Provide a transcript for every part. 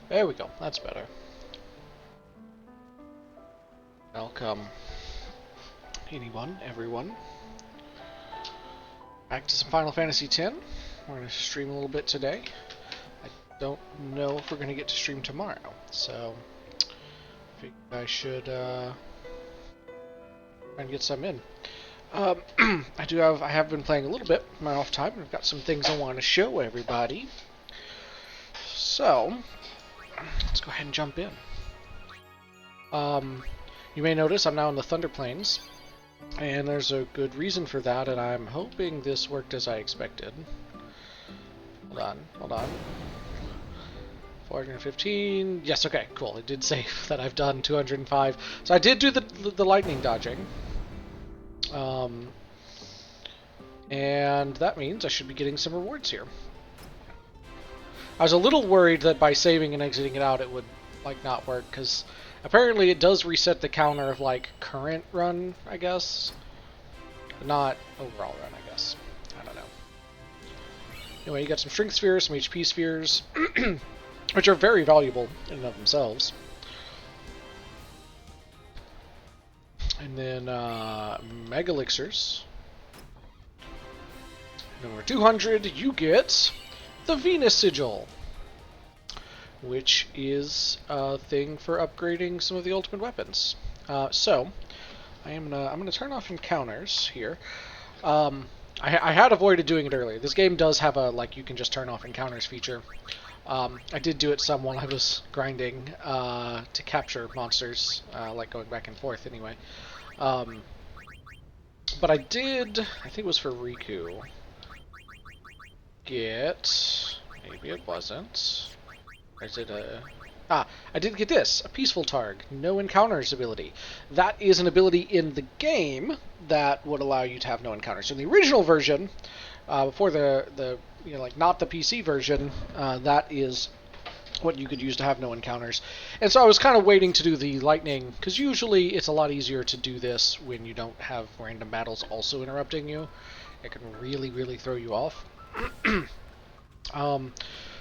There we go. That's better. Welcome, anyone, everyone, back to some Final Fantasy X. We're going to stream a little bit today. I don't know if we're going to get to stream tomorrow, so I think I should try and get some in. I have been playing a little bit in my off time, and I've got some things I want to show everybody. So let's go ahead and jump in. You may notice I'm now in the Thunder Plains, and there's a good reason for that, and I'm hoping this worked as I expected. Hold on. 415. Yes, okay, cool. It did say that I've done 205. So I did do the lightning dodging. And that means I should be getting some rewards here. I was a little worried that by saving and exiting it out it would not work, because apparently it does reset the counter of current run, I guess. But not overall run, I guess. I don't know. Anyway, you got some strength spheres, some HP spheres, which are very valuable in and of themselves. And then Mega Elixirs. Number 200, you get the Venus Sigil, which is a thing for upgrading some of the ultimate weapons. So I'm gonna turn off encounters here. I had avoided doing it earlier. This game does have a you can just turn off encounters feature. I did do it some while I was grinding to capture monsters, going back and forth anyway. But I think it was for Riku, maybe it wasn't. Or is it a... I did get this, a Peaceful Targ, no encounters ability. That is an ability in the game that would allow you to have no encounters. So in the original version, before the not the PC version, that is what you could use to have no encounters. And so I was kind of waiting to do the lightning, because usually it's a lot easier to do this when you don't have random battles also interrupting you. It can really, really throw you off.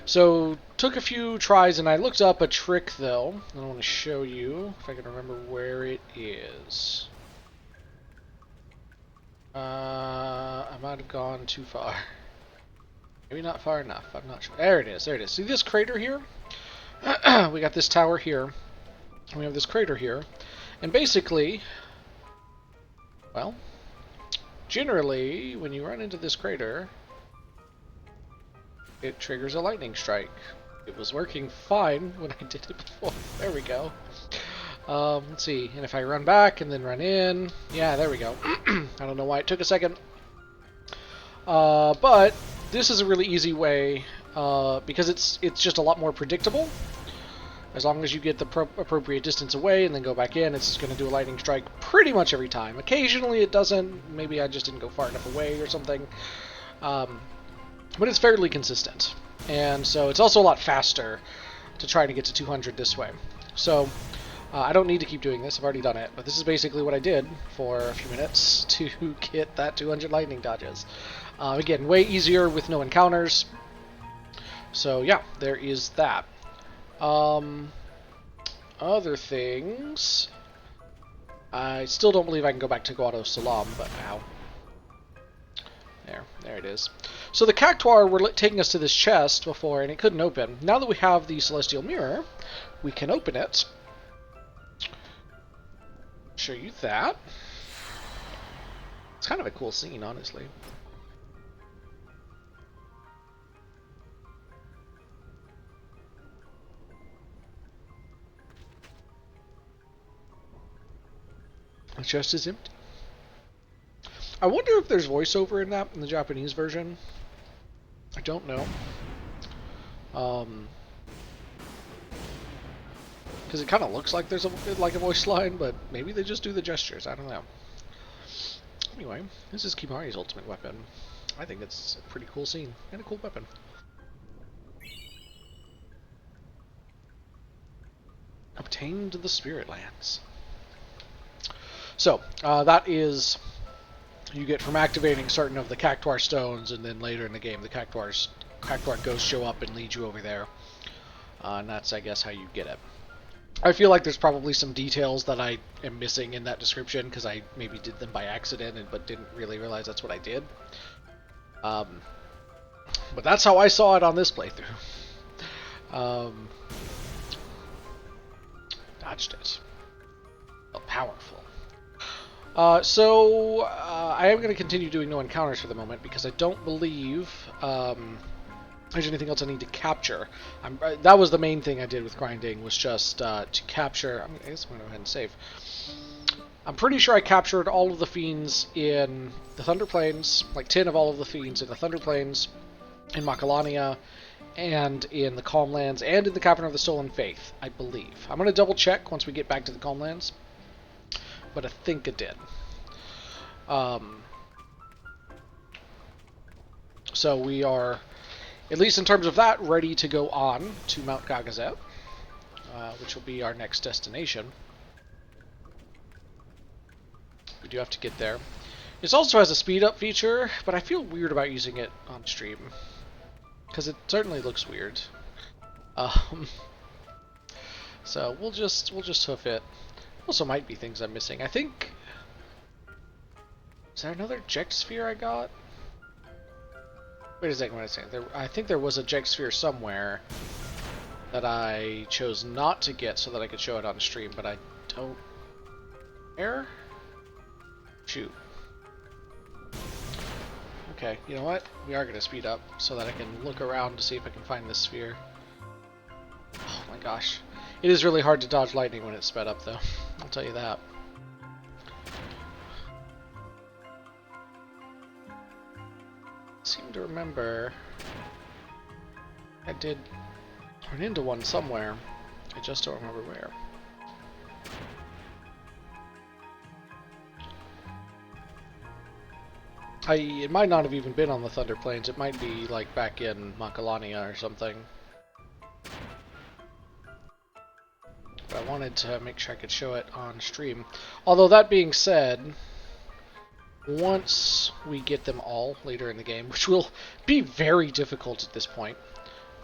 So took a few tries, and I looked up a trick though. I want to show you if I can remember where it is. I might have gone too far. Maybe not far enough. I'm not sure. There it is. There it is. See this crater here? We got this tower here. And we have this crater here. And basically, well, generally, when you run into this crater, it triggers a lightning strike. It was working fine when I did it before. There we go. Let's see. And if I run back and then run in, yeah, there we go. I don't know why it took a second. But this is a really easy way because it's just a lot more predictable. As long as you get the appropriate distance away and then go back in, it's going to do a lightning strike pretty much every time. Occasionally it doesn't. Maybe I just didn't go far enough away or something. But it's fairly consistent. And so it's also a lot faster to try to get to 200 this way. So I don't need to keep doing this. I've already done it. But this is basically what I did for a few minutes to get that 200 lightning dodges. Again, way easier with no encounters. So yeah, there is that. Other things... I still don't believe I can go back to Guado Salam, but ow. There it is. So the Cactuar were taking us to this chest before, and it couldn't open. Now that we have the Celestial Mirror, we can open it. Show you that. It's kind of a cool scene, honestly. The chest is empty. I wonder if there's voiceover in that in the Japanese version. I don't know. Because it kind of looks like there's a voice line, but maybe they just do the gestures. I don't know. Anyway, this is Kimahri's ultimate weapon. I think it's a pretty cool scene and a cool weapon. Obtained the Spirit Lands. So, that is... you get from activating certain of the Cactuar stones, and then later in the game the Cactuar ghosts show up and lead you over there. And that's, I guess, how you get it. I feel like there's probably some details that I am missing in that description because I maybe did them by accident but didn't really realize that's what I did. But that's how I saw it on this playthrough. Dodged it. Oh, powerful. I am going to continue doing no encounters for the moment because I don't believe there's anything else I need to capture. That was the main thing I did with grinding, was just to capture. I guess I'm going to go ahead and save. I'm pretty sure I captured all of the fiends in the Thunder Plains, like 10 of all of the fiends in the Thunder Plains, in Macalania, and in the Calmlands, and in the Cavern of the Stolen Faith, I believe. I'm going to double check once we get back to the Calmlands, but I think it did. So we are, at least in terms of that, ready to go on to Mount Gagazet, which will be our next destination. We do have to get there. This also has a speed up feature, but I feel weird about using it on stream because it certainly looks weird. So we'll just hoof it. Also, might be things I'm missing. I think. Is there another Ject Sphere I got? Wait a second, what was I saying? I think there was a Ject Sphere somewhere that I chose not to get so that I could show it on stream, but I don't. Where? Shoot. Okay, you know what? We are going to speed up so that I can look around to see if I can find this sphere. Oh my gosh. It is really hard to dodge lightning when it's sped up, though. I'll tell you that. I seem to remember I did run into one somewhere. I just don't remember where. It might not have even been on the Thunder Plains. It might be like back in Macalania or something. But I wanted to make sure I could show it on stream. Although that being said, once we get them all later in the game, which will be very difficult at this point,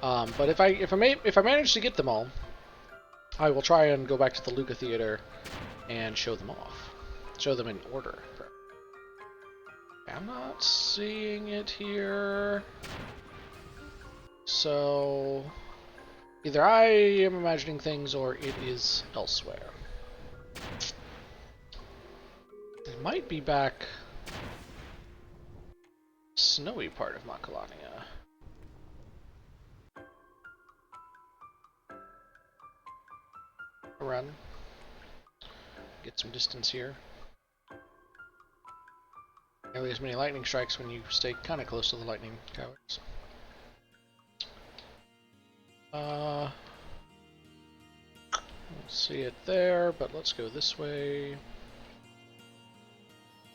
but if I manage to get them all, I will try and go back to the Luca Theater and show them off. Show them in order. I'm not seeing it here. So either I am imagining things or it is elsewhere. It might be back snowy part of Macalania. Run. Get some distance here. Nearly as many lightning strikes when you stay kind of close to the lightning towers. Don't see it there, but let's go this way.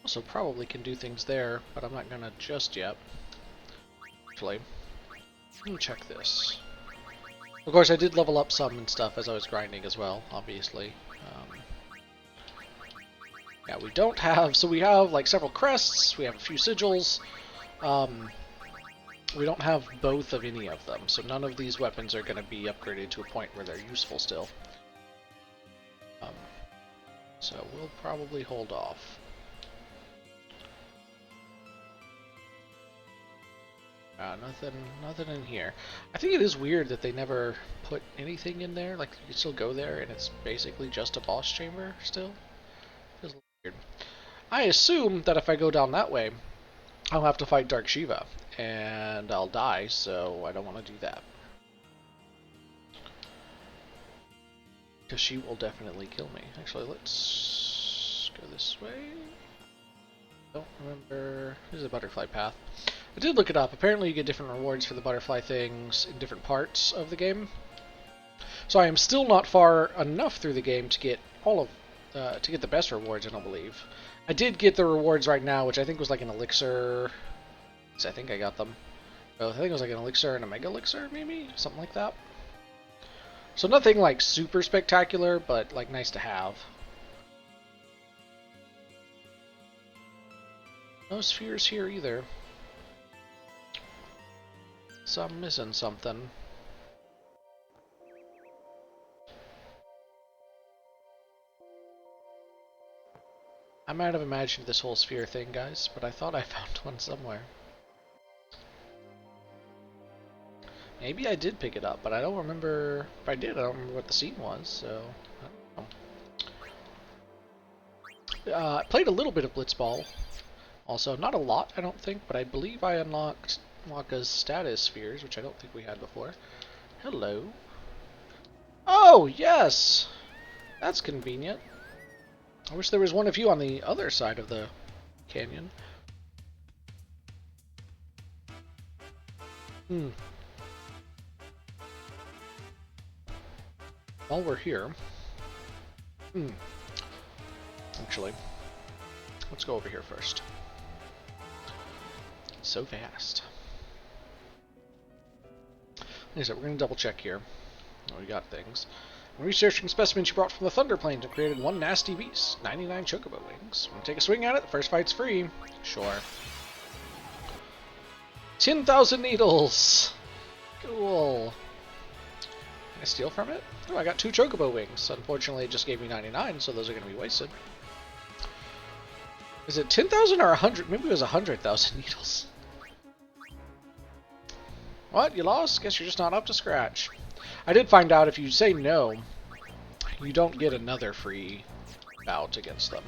Also probably can do things there, but I'm not gonna just yet. Actually, let me check this. Of course, I did level up some and stuff as I was grinding as well, obviously. Yeah, we don't have, so we have like several crests, we have a few sigils. We don't have both of any of them, so none of these weapons are going to be upgraded to a point where they're useful still. So we'll probably hold off. Nothing in here. I think it is weird that they never put anything in there. Like, you can still go there and it's basically just a boss chamber still. Feels a little weird. I assume that if I go down that way, I'll have to fight Dark Shiva, and I'll die, so I don't want to do that. Because she will definitely kill me. Actually, let's go this way. Don't remember. There's a butterfly path. I did look it up. Apparently you get different rewards for the butterfly things in different parts of the game. So I am still not far enough through the game to get all of to get the best rewards, I don't believe. I did get the rewards right now, which I think was like an elixir. I think I got them. Oh, I think it was like an elixir and a mega elixir, maybe? Something like that. So nothing like super spectacular, but like nice to have. No spheres here either. So I'm missing something. I might have imagined this whole sphere thing, guys, but I thought I found one somewhere. Maybe I did pick it up, but I don't remember if I did. I don't remember what the scene was, so I don't know. I played a little bit of Blitzball. Also, not a lot, I don't think, but I believe I unlocked Wakka's status spheres, which I don't think we had before. Hello. Oh, yes! That's convenient. I wish there was one of you on the other side of the canyon. While we're here... Actually, let's go over here first. So fast. Like I said, we're going to double check here. Oh, we got things. Researching specimens you brought from the Thunder Plains and created one nasty beast. 99 chocobo wings. Want to take a swing at it? The first fight's free. Sure. 10,000 needles! Cool. Can I steal from it? Oh, I got 2 chocobo wings. Unfortunately, it just gave me 99, so those are going to be wasted. Is it 10,000 or 100? Maybe it was 100,000 needles. What? You lost? Guess you're just not up to scratch. I did find out if you say no, you don't get another free bout against them.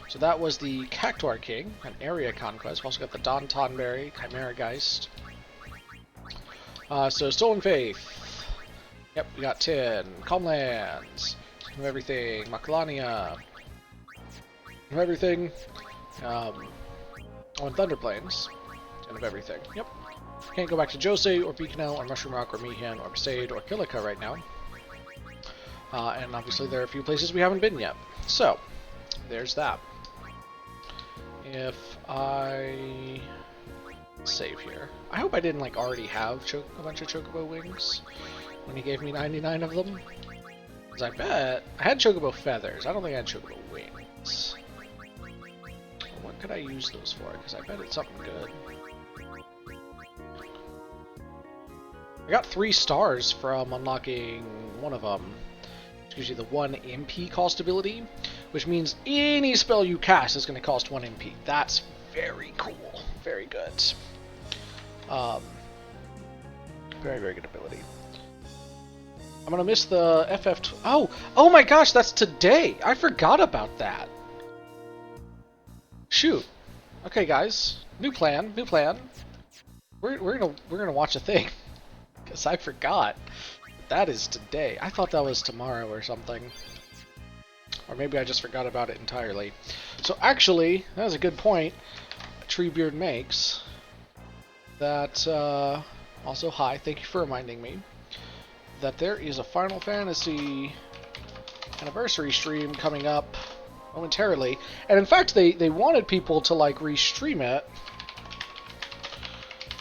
So that was the Cactuar King, an area conquest. We also got the Don Tonberry, Chimera Geist. So Stolen Faith. Yep, we got 10. Calmlands. Of everything. Macalania. Of everything. On Thunder Plains. And of everything. Yep. Can't go back to Jose, or Beaconel, or Mushroom Rock, or Mihan, or Besaid, or Kilika right now. And obviously there are a few places we haven't been yet. So, there's that. If I save here. I hope I didn't like already have a bunch of Chocobo wings when he gave me 99 of them. Because I bet I had Chocobo feathers. I don't think I had Chocobo wings. What could I use those for? Because I bet it's something good. I got 3 stars from unlocking one of them. Which gives you the 1 MP cost ability, which means any spell you cast is going to cost 1 MP. That's very cool. Very good. Very, very good ability. I'm going to miss the FF... Oh my gosh, that's today! I forgot about that. Shoot. Okay, guys. New plan. We're gonna watch a thing. Because I forgot. That is today. I thought that was tomorrow or something. Or maybe I just forgot about it entirely. So actually, that was a good point Treebeard makes. That, also, hi, thank you for reminding me. That there is a Final Fantasy anniversary stream coming up momentarily. And in fact, they wanted people to, like, restream it.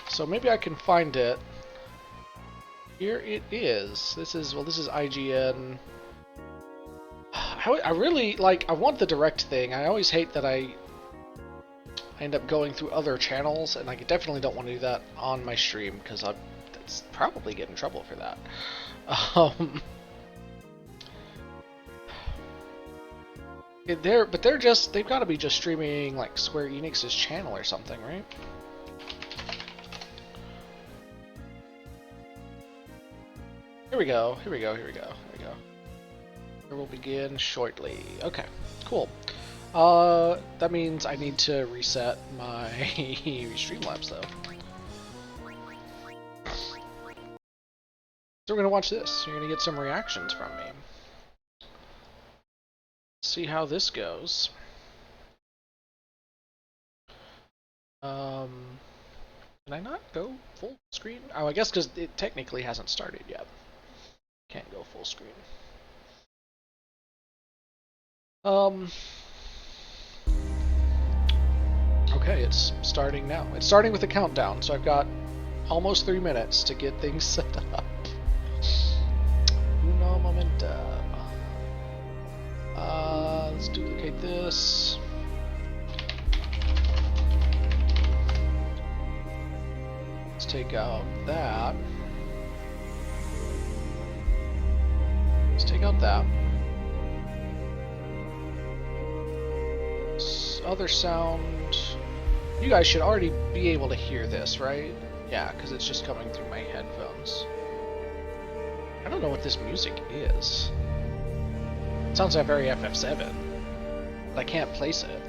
So maybe I can find it. Here it is. This is IGN. I really, like, I want the direct thing. I always hate that I end up going through other channels, and I definitely don't want to do that on my stream, because I'd probably get in trouble for that. They've got to be just streaming, like, Square Enix's channel or something, right? Here we go. It will begin shortly. Okay, cool. That means I need to reset my Streamlabs though. So we're gonna watch this. You're gonna get some reactions from me. See how this goes. Can I not go full screen? Oh, I guess because it technically hasn't started yet. Can't go full screen. Okay, it's starting now. It's starting with a countdown, so I've got almost 3 minutes to get things set up. Uno momentum. Let's duplicate this. Let's take out that. Let's take out that. other sound. You guys should already be able to hear this, right? Yeah, because it's just coming through my headphones. I don't know what this music is. It sounds like very FF7, but I can't place it.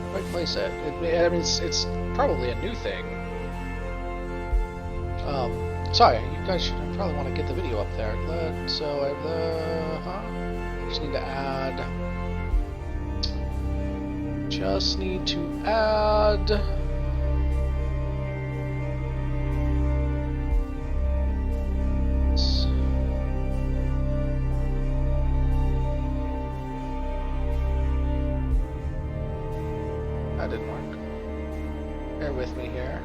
If I place it, I mean, it's probably a new thing. Sorry, you guys should probably want to get the video up there. So I have the, I just need to add. Just need to add. That didn't work. Bear with me here.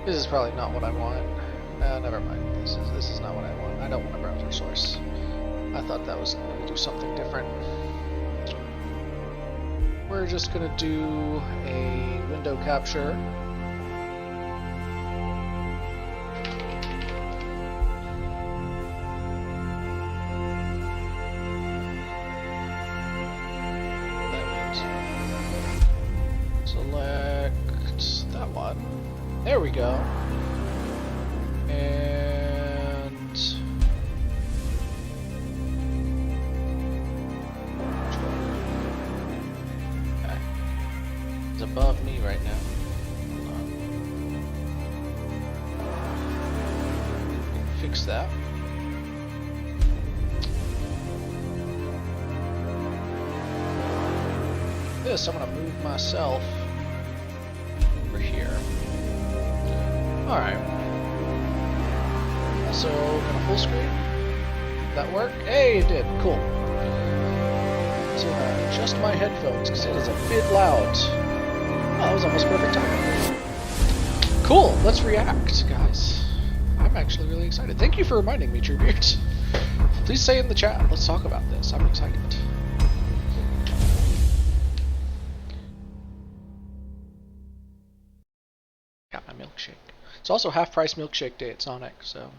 This is probably not what I want. Never mind. This is not what I want. I don't want a browser source. I thought that was going to do something different. We're just going to do a window capture. Select that one. There we go. And okay. It's above me right now. Hold on. Fix that. This, I'm gonna move myself over here. Alright. Also, gonna full screen. Did that work? Hey, it did. Cool. So, adjust my headphones because it is a bit loud. Oh, that was almost perfect timing. Cool. Let's react, guys. I'm actually really excited. Thank you for reminding me, Treebeard. Please say in the chat. Let's talk about this. I'm excited. Got my milkshake. It's also half-price milkshake day at Sonic, so.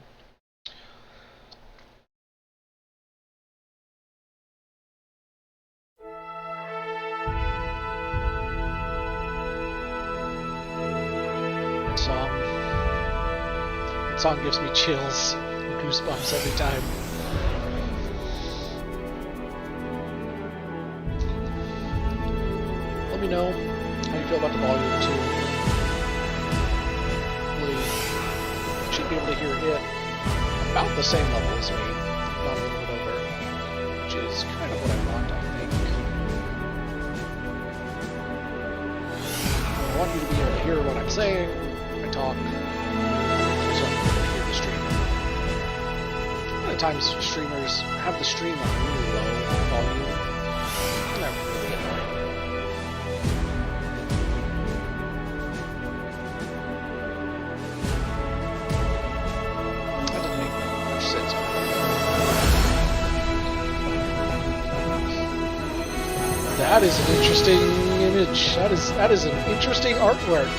That song gives me chills and goosebumps every time. Let me know how you feel about the volume too. Should be able to hear it about the same level as me, not a little bit over, which is kind of what I want, I think. I want you to be able to hear what I'm saying, I talk, so I can hear the stream. A lot of times streamers have the stream on really low volume, and that really annoying. That is an interesting image. That is an interesting artwork.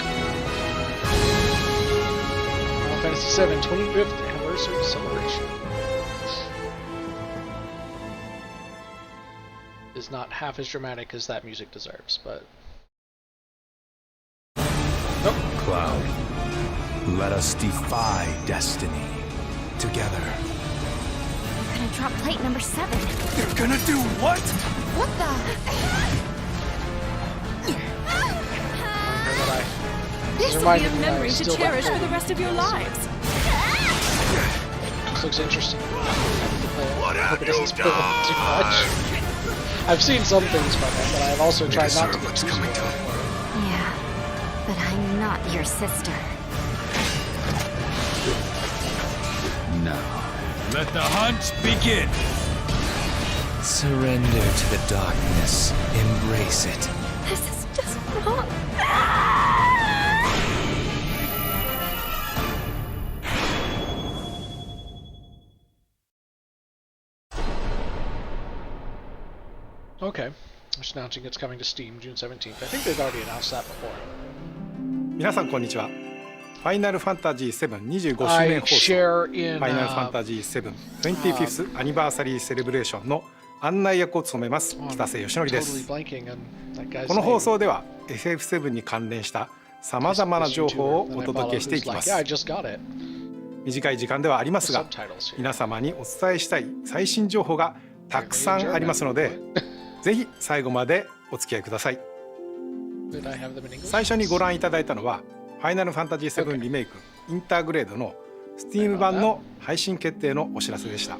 Final Fantasy VII 25th Anniversary Celebration. Is not half as dramatic as that music deserves, but nope. Cloud, let us defy destiny together. You're gonna drop plate number 7. You're gonna do what? What the? This will be a memory to cherish for the rest of your lives. This looks interesting. What I hope have it doesn't you spoil it too much. I've seen some things from it, but I've also tried not to get too spoiled. Yeah, but I'm not your sister. Now, let the hunt begin. Surrender to the darkness. Embrace it. This is just wrong. Okay. Just announcing it's coming to Steam June 17th. I think they've already announced that before. 皆さんこんにちはファイナルファンタジー7 25周 I 年放送 share フ in ァイナルファンタジー7 25th アニバーサリーセレブレーションの案内役を務めます北瀬義則で totally す。 blanking on that guy's この放 name. 送では FF7 に関連したさまざまな情報をお届けしていきます。 Yeah, I just got it. 短い時間ではありますが Subtitles here. 皆様にお伝えしたい最新情報がたくさんありますのでぜひ最後までお付き合いください。 Did I have them in English? 最初にご覧いただいたのはファイナルファンタジー7リメイクインターグレードの Steam 版の配信決定のお知らせでした。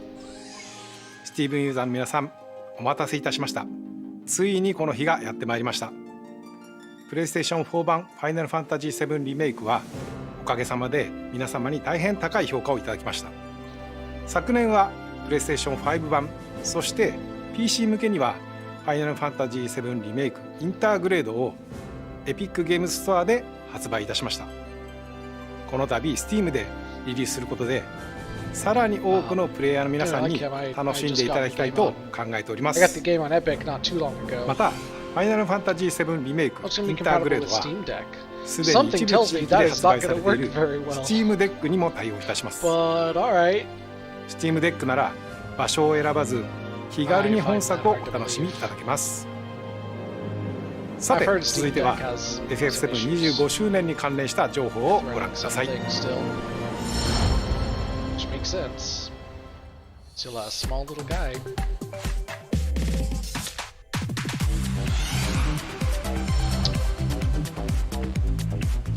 Steam ユーザーの皆さんお待たせいたしました。ついにこの日がやってまいりました。プレイステーション4版ファイナルファンタジー7リメイクはおかげさまで皆様に大変高い評価をいただきました。昨年はプレイステーション5版そして PC 向けにはファイナルファンタジー7リメイクインターグレードをエピックゲームズストアで発売いたしました。この度 Steam でリリースすることでさらに多くのプレイヤーの皆さんに楽しんでいただきたいと考えておりま I got す。 the game on Epic not too long ago. またファイナルファンタジー7リメイク It's gonna イ be ンターグレー compatible ド with は Steam Deck. すでに Something 一部 tells 地 me 域で that is 発 not 売され going て to いる work very well. Steam デックにも対応いたします。 But alright. Steam デックなら場所を選ばず気軽に本作をお楽しみいただけます。さ I've て heard 続 Steam いて Deck は has some FF725 issues. 周年に関連した情報をご覧 Running くだ some さい。 things still. Which makes sense. Still a small little guy.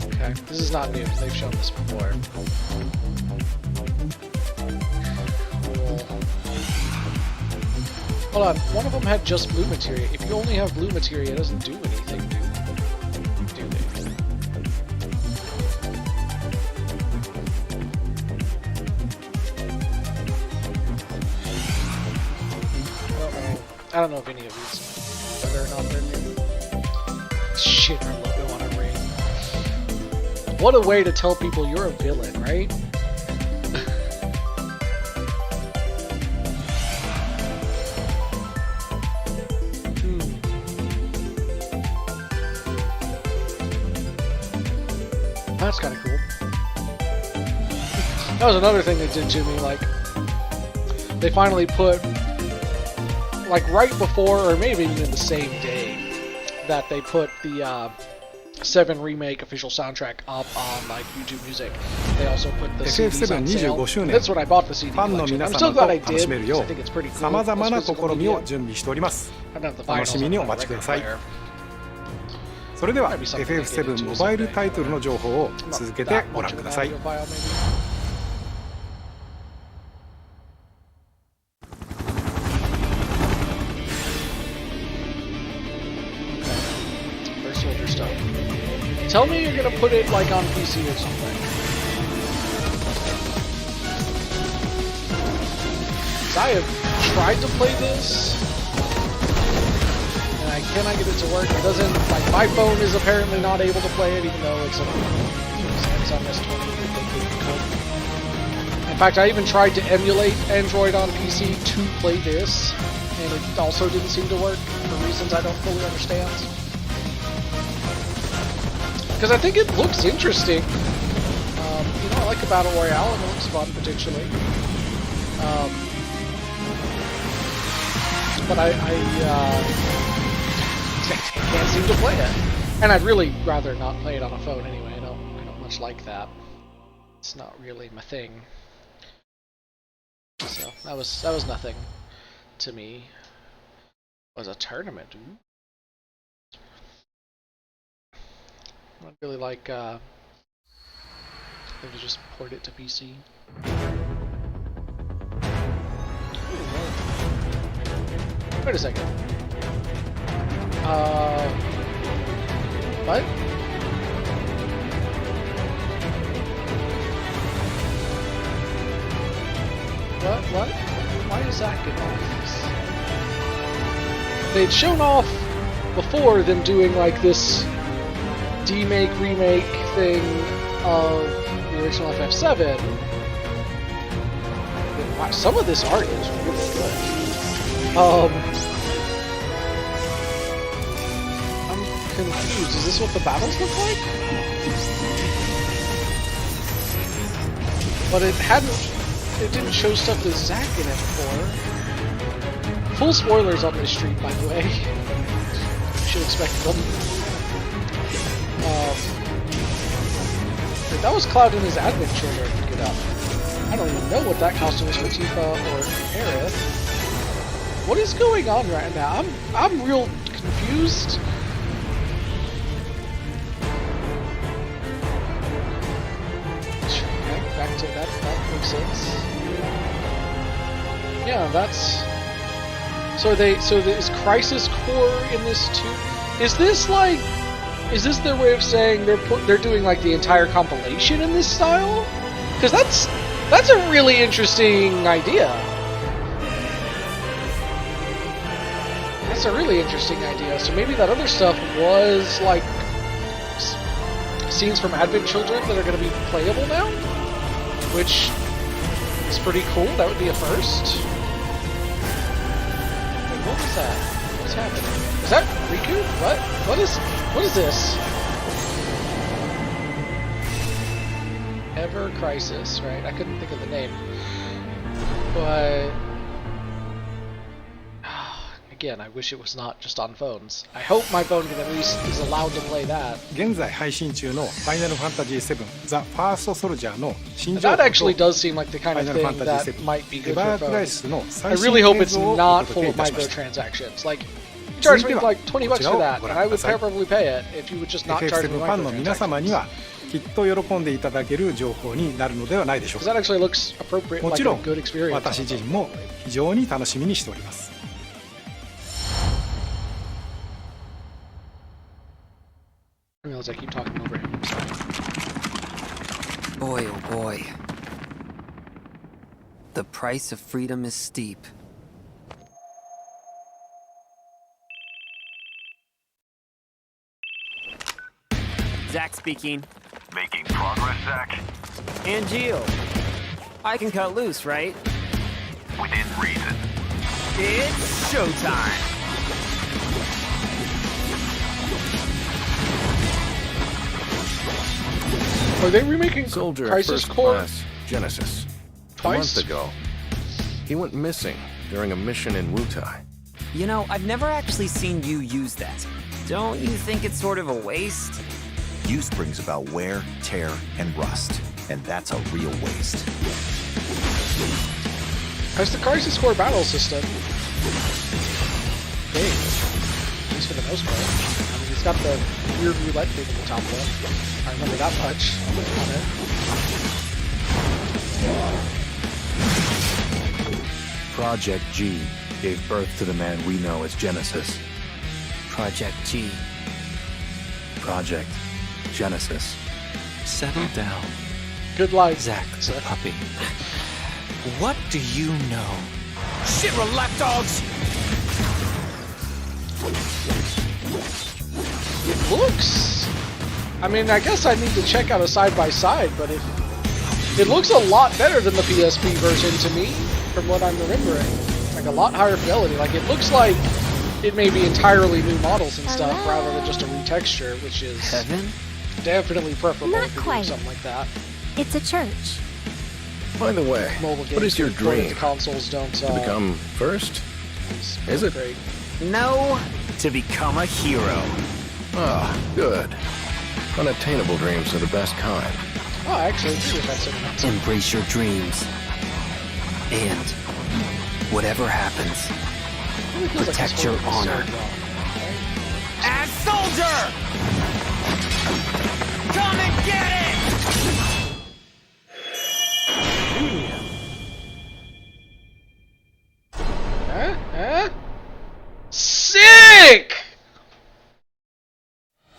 Okay, this is not new. They've shown this before. Cool. Hold on, one of them had just blue materia. If you only have blue materia, it doesn't do anything, do they? I don't know if any of these, whether or not they're new. Shit, our logo on a ring. What a way to tell people you're a villain, right? That's kind of cool. That was another thing they did to me, like, they finally put, like, right before, or maybe even the same day, that they put the 7 Remake official soundtrack up on, like, YouTube Music. They also put the CDs on sale. 25周年 That's what I bought the CD ファンの collection. 皆 I'm 様 still と glad I 楽し did, める because よ I think it's pretty う cool. さまざまな It's 試 physical みを media. 準備しております。 I don't have the 楽しみに vinyl, お待ちください。 record player. それでは Might be something to get FF7 モ into バイル someday. タイトルの情報を Not 続けて that ご much 覧 of く an ださい。 audio file, maybe. First soldier stuff. Tell me you're gonna put it like on PC or something. 'Cause I have tried to play this, and I cannot get it to work. It doesn't, like, my phone is apparently not able to play it, even though it's a Samsung S20. In fact, I even tried to emulate Android on PC to play this, and it also didn't seem to work for reasons I don't fully understand. Because I think it looks interesting. You know, I like a battle royale, and it looks fun potentially. But I can't seem to play it, and I'd really rather not play it on a phone anyway. I don't much like that. It's not really my thing. So that was nothing to me. It was a tournament. Ooh. I'd really like them to just port it to PC. Wait a second. What? What? Why is that getting off this? They'd shown off before them doing like this remake thing of the original FF7. Wow, some of this art is really good. I'm confused. Is this what the battles look like? but it didn't show stuff with Zack in it before. Full spoilers on this stream, by the way. You should expect them. But that was Cloud and his Advent Children to get up. I don't even know what that costume is for Tifa or Aerith. What is going on right now? I'm real confused. Okay, back to that makes sense. Yeah, that's so is Crisis Core in this too? Is this their way of saying they're doing like the entire compilation in this style? Because that's a really interesting idea. That's a really interesting idea. So maybe that other stuff was like scenes from Advent Children that are going to be playable now, which is pretty cool. That would be a first. Wait, what was that? What's happening? Is that Riku? What is this? Ever Crisis, right? I couldn't think of the name. But again, I wish it was not just on phones. I hope my phone can at least is allowed to play that. 現在配信中の Final Fantasy VII The First Soldier の新情報 That と actually does seem like the kind of Final thing that Fantasy VII might be good エヴァ for ークライ phones. スの I 最新 really hope 映 it's 像をお not 届 full けい of たしました microtransactions. Like, you charge me like $20 for that, こち and らを I ご覧くだ would さい。 probably pay it if you would just not charge me FF7 ファンの皆様に microtransactions. はきっと喜んでいただける情報になるのではないでしょう Because か。 that actually looks appropriate, も like ち a ろん good experience. 私自身も非常に楽しみにしております。 I realize I keep talking over him. I'm sorry. Boy, oh boy. The price of freedom is steep. Zack speaking. Making progress, Zack? And Geo. I can cut loose, right? Within reason. It's showtime! Are they remaking Soldier Crisis First Core Class Genesis. A twice? month ago, he went missing during a mission in Wutai. You know, I've never actually seen you use that. Don't you think it's sort of a waste? Use brings about wear, tear, and rust, and that's a real waste. Has the Crisis Core battle system big? At least for the most part. I mean, it's got the weird roulette thing in the top left. I remember that much on it. Project G gave birth to the man we know as Genesis. Project G. Project Genesis. Settle down, Good line, Zack sir. the puppy. What do you know? Shivra lapdogs! It looks... I mean, I guess I need to check out a side-by-side, but it looks a lot better than the PSP version to me, from what I'm remembering. Like, a lot higher fidelity. Like, it looks like it may be entirely new models and stuff, Hello? rather than just a retexture, which is Heaven? definitely preferable Not if you're doing quite. something like that. It's a church. By the way, Mobile games what is your with ported dream? consoles don't To become first? Is it? great. No, to become a hero. Ah, good. Unattainable dreams are the best kind. Oh, I actually agree with that sentiment. Embrace your dreams. And whatever happens, It really feels protect this your whole thing is honor. so wrong, right? as soldier! Come and get it! Huh? Sick!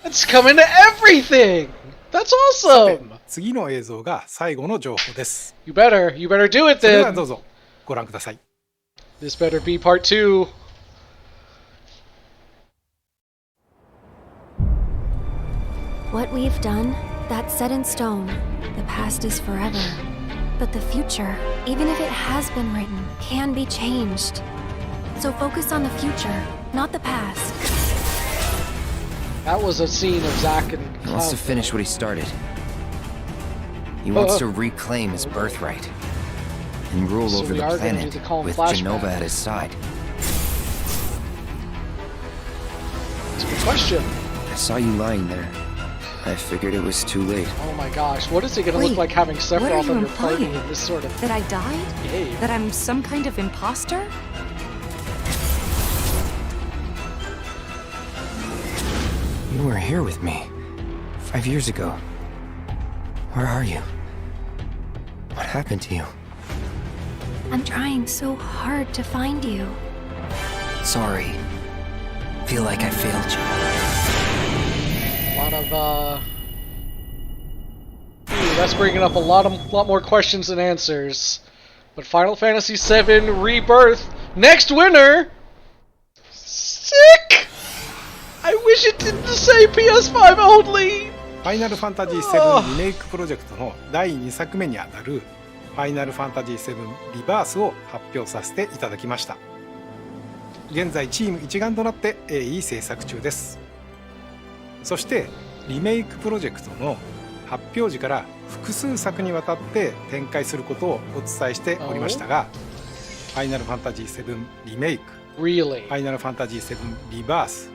That's coming to everything! That's awesome! 次の映像が最後の情報です。 You better do it それでは then! どうぞご覧ください。 This better be part 2. What we've done, that's set in stone. The past is forever. But the future, even if it has been written, can be changed. So focus on the future, not the past. That was a scene of Zack and He wants to Cloud. finish what he started. He wants to reclaim his birthright and rule So over we the are gonna do planet the calm with flashback. Genova at his side. That's a good question. I saw you lying there. I figured it was too late. Oh my gosh, what is it going to Wait, look like having what are Sephiroth you on your party implying? in this sort of That I died? game? That I'm some kind of imposter? You were here with me 5 years ago. Where are you? What happened to you? I'm trying so hard to find you. Sorry. Feel like I failed you. A lot of, Ooh, that's bringing up a lot more questions than answers. But Final Fantasy VII Rebirth, next winner! Sick! I wish it didn't say PS5 only! ファイナルファンタジー7リメイクプロジェクトの第2作目にあたるファイナルファンタジー7リバースを発表させていただきました。現在チーム一丸となって鋭意制作中です。そしてリメイクプロジェクトの発表時から複数作にわたって展開することをお伝えしておりましたが、ファイナルファンタジー7リメイク、Really? ファイナルファンタジー7リバース、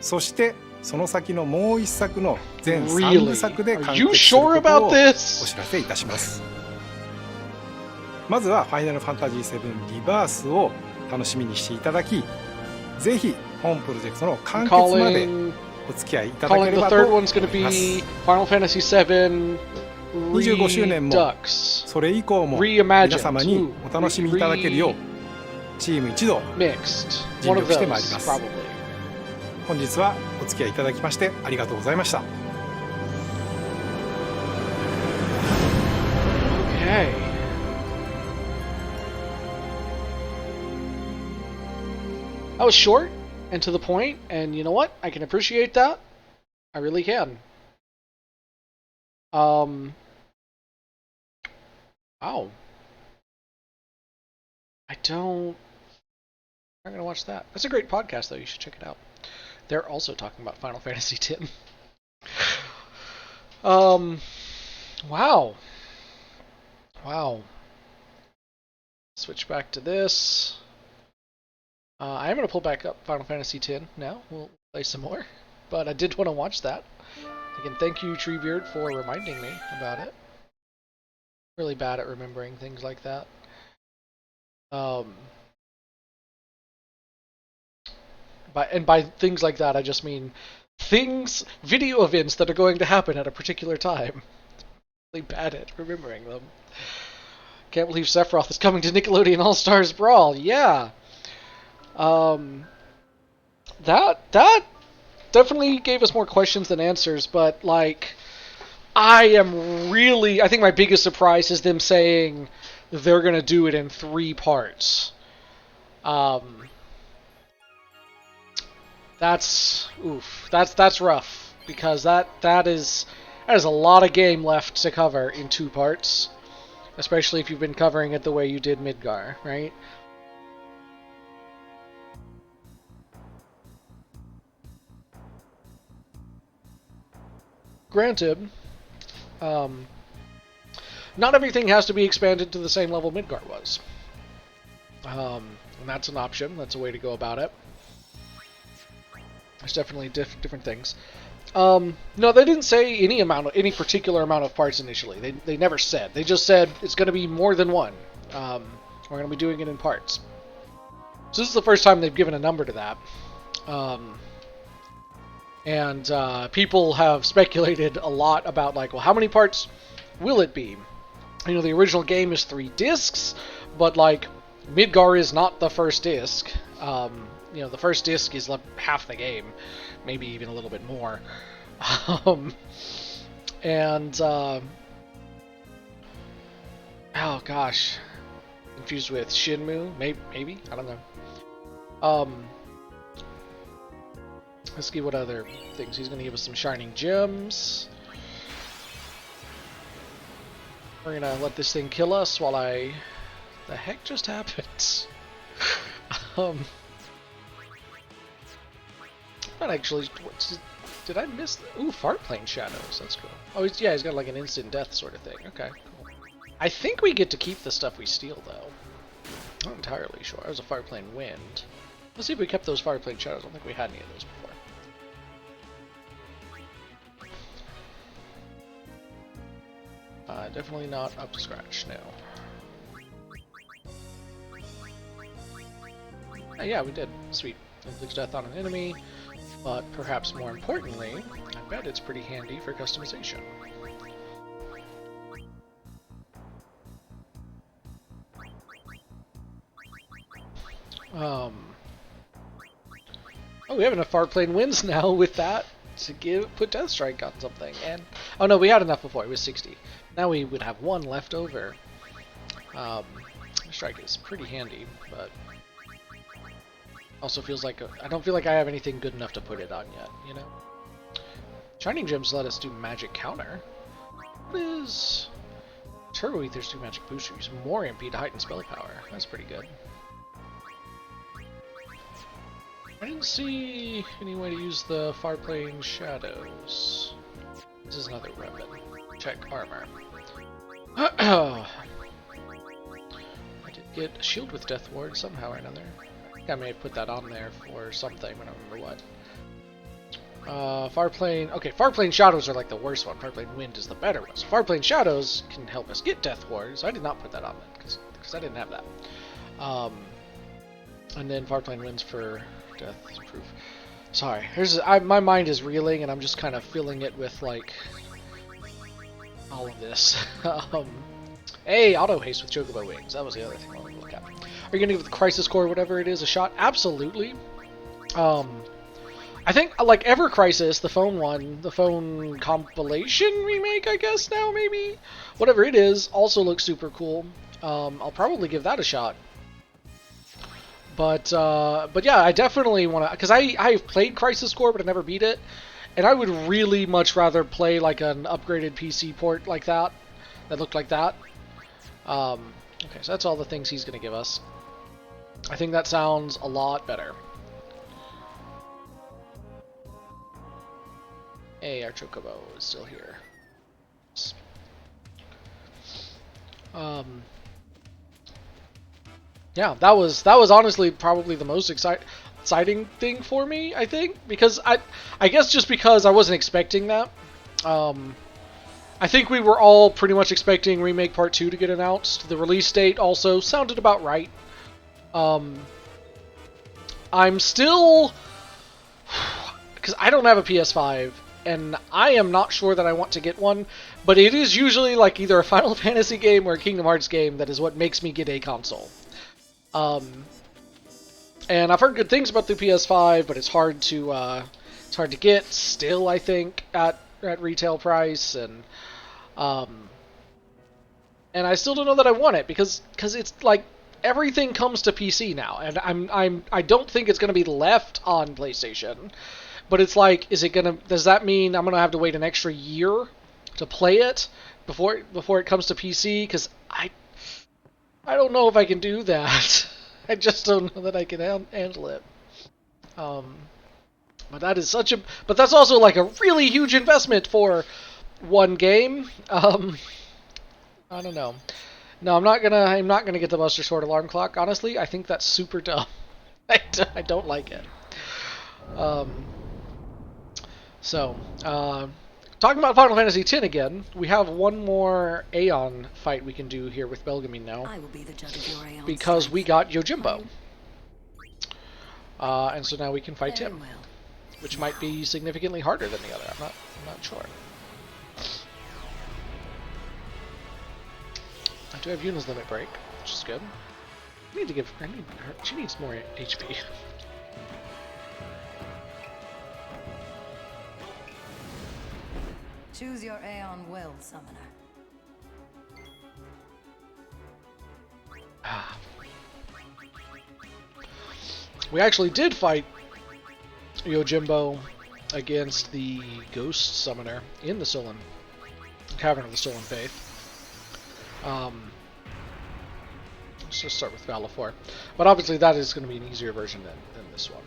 そしてその先のもう一作の全3部作で完結することをお知らせいたします。まずはファイナルファンタジー7リバースを楽しみにしていただき、ぜひ本プロジェクトの完結までお付き合いいただければと思います。25周年もそれ以降も皆様にお楽しみいただけるようチーム一同尽力してまいります。本日はお付き合いいただきましてありがとうございました。Okay. That was short and to the point, and you know what? I can appreciate that. I really can. Wow. I'm not gonna watch that. That's a great podcast, though. You should check it out. They're also talking about Final Fantasy X. Wow. Wow. Switch back to this. I am going to pull back up Final Fantasy X now. We'll play some more. But I did want to watch that. Again, thank you, Treebeard, for reminding me about it. Really bad at remembering things like that. By things like that, I just mean video events that are going to happen at a particular time. Really bad at remembering them. Can't believe Sephiroth is coming to Nickelodeon All-Stars Brawl. Yeah. That definitely gave us more questions than answers, but like I think my biggest surprise is them saying they're going to do it in 3 parts. That's rough because that is a lot of game left to cover in 2 parts, especially if you've been covering it the way you did Midgar, right? Granted, not everything has to be expanded to the same level Midgar was. And that's an option. That's a way to go about it. There's definitely different things. No, they didn't say any particular amount of parts initially. They never said. They just said it's going to be more than 1. We're going to be doing it in parts. So this is the first time they've given a number to that. And people have speculated a lot about, like, well, how many parts will it be? You know, the original game is 3 discs, but, like, Midgar is not the first disc. You know, the first disc is like half the game, maybe even a little bit more. Oh gosh, confused with Shenmue, maybe, I don't know. Let's see what other things. He's gonna give us some shining gems. We're gonna let this thing kill us while the heck just happened? Not actually. Did I miss? Ooh, Fart Plane Shadows. That's cool. Oh, yeah, he's got like an instant death sort of thing. Okay, cool. I think we get to keep the stuff we steal, though. Not entirely sure. There's a Fire Plane Wind. Let's see if we kept those Fire Plane Shadows. I don't think we had any of those before. Definitely not up to scratch, no. Oh, yeah, we did. Sweet. Inflicts death on an enemy, but perhaps more importantly, I bet it's pretty handy for customization. Oh, we have enough Far Plane Winds now with that to put Death Strike on something. And oh no, we had enough before. It was 60. Now we would have one left over. Strike is pretty handy, but also feels like I don't feel like I have anything good enough to put it on yet. You know, Shining Gems let us do Magic Counter. What is Turbo Ether's do Magic Booster? Use more MP to heighten spell power. That's pretty good. I didn't see any way to use the Far Plane Shadows. This is another weapon. Check armor. I did get a shield with Death Ward somehow or another. I think I may have put that on there for something, I don't remember what. Far Plane... Okay, Far Plane Shadows are like the worst one. Far Plane Wind is the better one. So Far Plane Shadows can help us get Death Ward, so I did not put that on it, because I didn't have that. And then Far Plane Winds for death proof. Sorry, my mind is reeling, and I'm just kind of filling it with, like, all of this. Hey, auto haste with Chocobo Wings. That was the other thing I wanted to look at. Are you going to give the Crisis Core, whatever it is, a shot? Absolutely. I think, like, Ever Crisis, the phone one, the phone compilation remake, I guess now, maybe? Whatever it is, also looks super cool. I'll probably give that a shot. But yeah, I definitely want to, because I've played Crisis Core, but I never beat it, and I would really much rather play like an upgraded PC port like that looked like that. Okay, so that's all the things he's going to give us. I think that sounds a lot better. Hey, our Chocobo is still here. Yeah, that was honestly probably the most exciting thing for me, I think, because I guess just because I wasn't expecting that. I think we were all pretty much expecting Remake Part 2 to get announced. The release date also sounded about right. I'm still... because I don't have a PS5, and I am not sure that I want to get one, but it is usually like either a Final Fantasy game or a Kingdom Hearts game that is what makes me get a console. And I've heard good things about the PS5, but it's hard to get still, I think, at retail price, and I still don't know that I want it because it's like everything comes to PC now, and I don't think it's going to be left on PlayStation, but it's like, does that mean I'm going to have to wait an extra year to play it before it comes to PC? Because I don't know if I can do that. I just don't know that I can handle it. But that is but that's also like a really huge investment for one game. I don't know. No, I'm not gonna get the Buster Sword alarm clock. Honestly, I think that's super dumb. I don't like it. Talking about Final Fantasy X again, we have one more Aeon fight we can do here with Belgemine now. I will be the judge of your Aeon because strength. we got Yojimbo. And so now we can fight him, which might be significantly harder than the other. I'm not sure. I do have Yuna's limit break, which is good. She needs more HP. Choose your Aeon well, Summoner. We actually did fight Yojimbo against the Ghost Summoner in the Cavern of the Stolen Faith. Let's just start with Valifor. But obviously that is going to be an easier version than this one.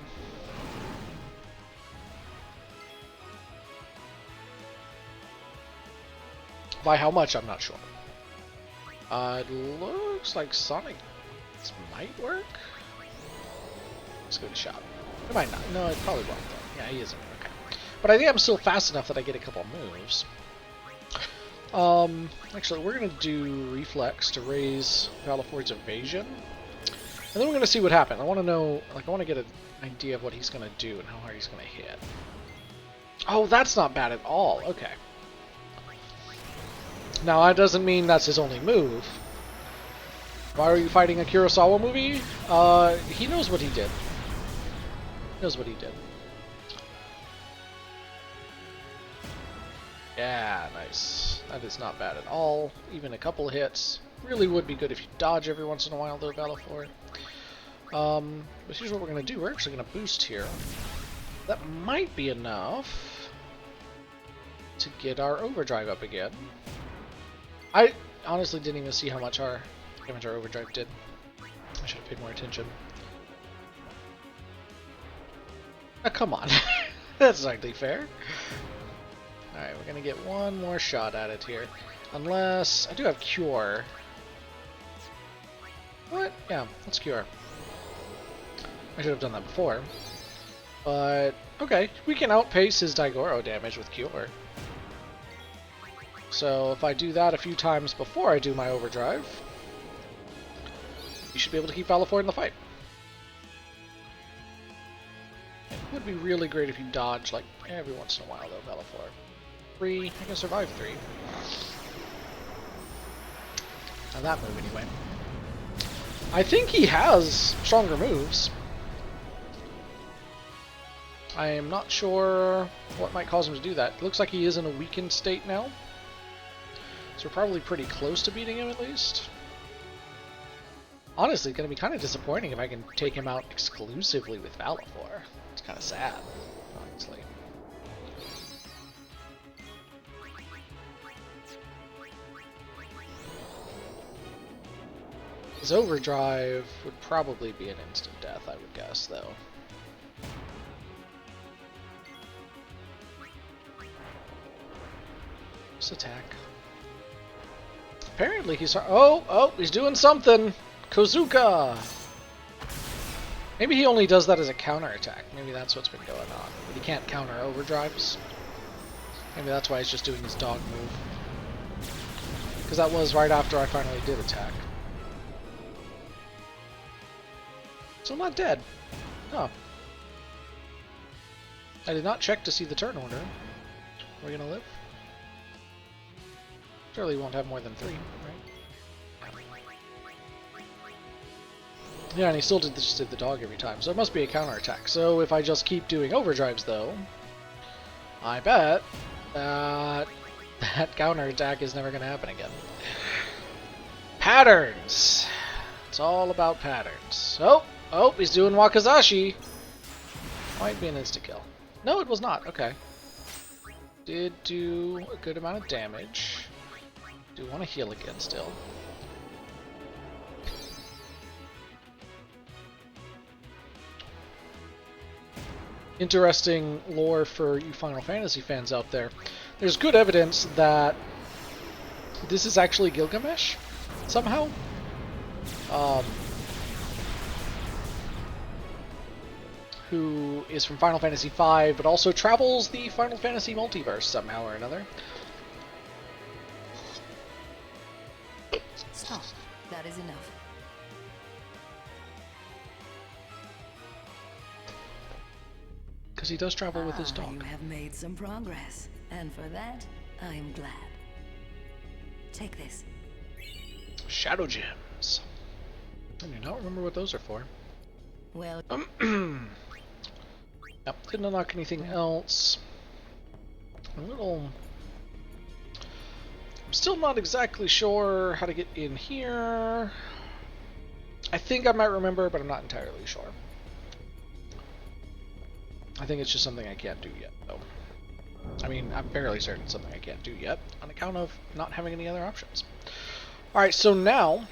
By how much, I'm not sure. It looks like Sonic might work. Let's go to shop. It might not. No, it probably won't though. Yeah, he isn't. Okay. But I think I'm still fast enough that I get a couple moves. Actually, we're gonna do Reflex to raise Valefor's evasion. And then we're gonna see what happens. I want to know, like, I want to get an idea of what he's gonna do and how hard he's gonna hit. Oh, that's not bad at all. Okay. Now, that doesn't mean that's his only move. Why are you fighting a Kurosawa movie? He knows what he did. He knows what he did. Yeah, nice. That is not bad at all. Even a couple of hits. Really would be good if you dodge every once in a while, though, Valefor. But here's what we're going to do. We're actually going to boost here. That might be enough to get our overdrive up again. I honestly didn't even see how much our damage our overdrive did. I should have paid more attention. Now, come on. That's not really fair. Alright, we're going to get one more shot at it here. Unless... I do have Cure. What? Yeah, let's Cure. I should have done that before. But, okay, we can outpace his Daigoro damage with Cure. So if I do that a few times before I do my overdrive, you should be able to keep Valefor in the fight. It would be really great if you dodge, like, every once in a while, though, Valefor. 3, I can survive 3. Now that move, anyway. I think he has stronger moves. I am not sure what might cause him to do that. It looks like he is in a weakened state now. So we're probably pretty close to beating him, at least. Honestly, it's going to be kind of disappointing if I can take him out exclusively with Valefor. It's kind of sad, honestly. His overdrive would probably be an instant death, I would guess, though. Just attack. Apparently he's... Oh, he's doing something! Kozuka! Maybe he only does that as a counterattack. Maybe that's what's been going on. But he can't counter overdrives. Maybe that's why he's just doing his dog move. Because that was right after I finally did attack. So I'm not dead. Oh. I did not check to see the turn order. Are we gonna live? Surely won't have more than 3, right? Yeah, and he still just did the dog every time, so it must be a counterattack. So if I just keep doing overdrives, though, I bet that counterattack is never going to happen again. Patterns! It's all about patterns. Oh, he's doing Wakazashi! Might be an insta-kill. No, it was not. Okay. Did do a good amount of damage. Do want to heal again still. Interesting lore for you Final Fantasy fans out there. There's good evidence that this is actually Gilgamesh, somehow. Who is from Final Fantasy V, but also travels the Final Fantasy multiverse somehow or another. Stop. That is enough. Because he does travel with his dog. You have made some progress, and for that, I am glad. Take this. Shadow gems. I do not remember what those are for. Well, yep, didn't unlock anything else. I'm still not exactly sure how to get in here. I think I might remember, but I'm not entirely sure. I think it's just something I can't do yet, though. I mean, I'm fairly certain it's something I can't do yet, on account of not having any other options. Alright, so now,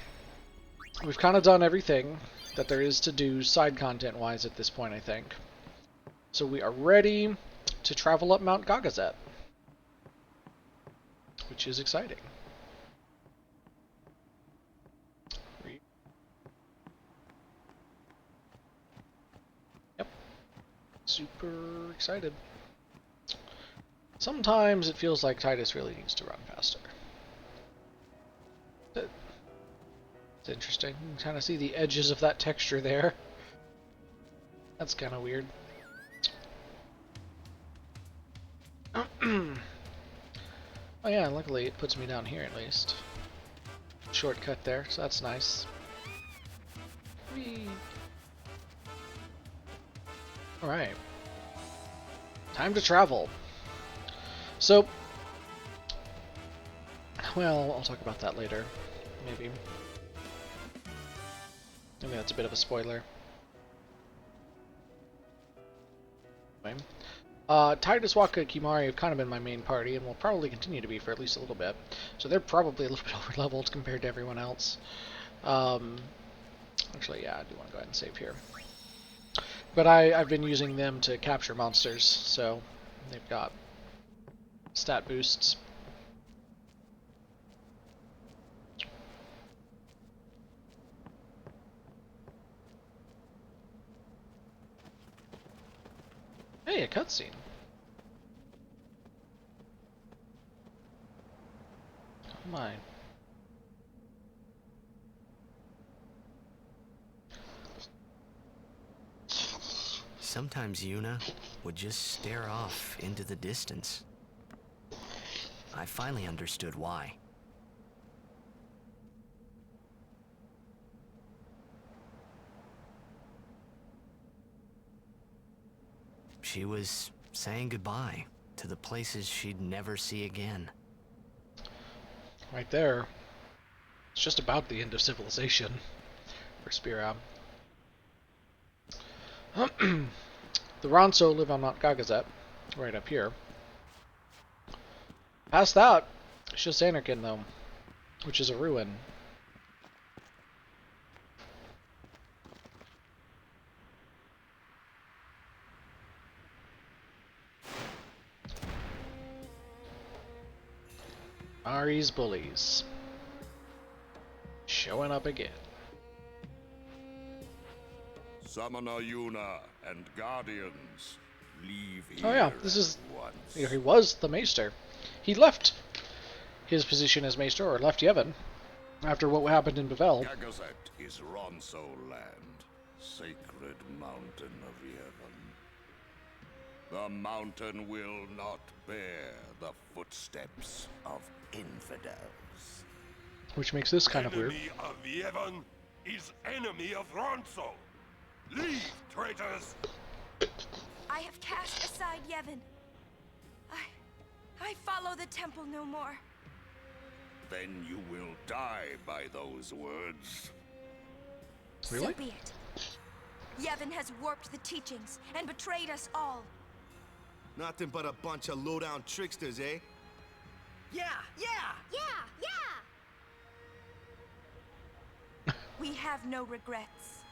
we've kind of done everything that there is to do side content-wise at this point, I think. So we are ready to travel up Mount Gagazet. which is exciting. Yep. Super excited. Sometimes it feels like Tidus really needs to run faster. It's interesting. You can kind of see the edges of that texture there. That's kind of weird. Oh yeah, luckily it puts me down here at least. Shortcut there, so that's nice. Whee. Alright. Time to travel. So, well, I'll talk about that later. Maybe. Maybe that's a bit of a spoiler. Anyway. Tidus, Wakka, Kimahri have kind of been my main party, and will probably continue to be for at least a little bit. So they're probably a little bit over-leveled compared to everyone else. Actually, yeah, I do want to go ahead and save here. But I've been using them to capture monsters, so they've got stat boosts. Hey, a cutscene. Oh my. Sometimes Yuna would just stare off into the distance. I finally understood why. She was saying goodbye to the places she'd never see again. Right there. It's just about the end of civilization for Spira. The Ronso live on Mount Gagazet, right up here. Past that, it's just Anarchin, though, which is a ruin. Ari's bullies. Showing up again. Summoner Yuna and Guardians, leave here. Oh yeah, this is... once. He was the Maester. He left his position as Maester, or left Yevon, after what happened in Bevel. Gagazet is Ronso land, sacred mountain of Yevon. The mountain will not bear the footsteps of infidels. Which makes this kind of weird. Enemy of Yevon is enemy of Ronso. Leave, traitors! I have cast aside Yevon. I follow the temple no more. Then you will die by those words. Really? So be it. Yevon has warped the teachings and betrayed us all. Nothing but a bunch of low-down tricksters, eh? Yeah! We have no regrets.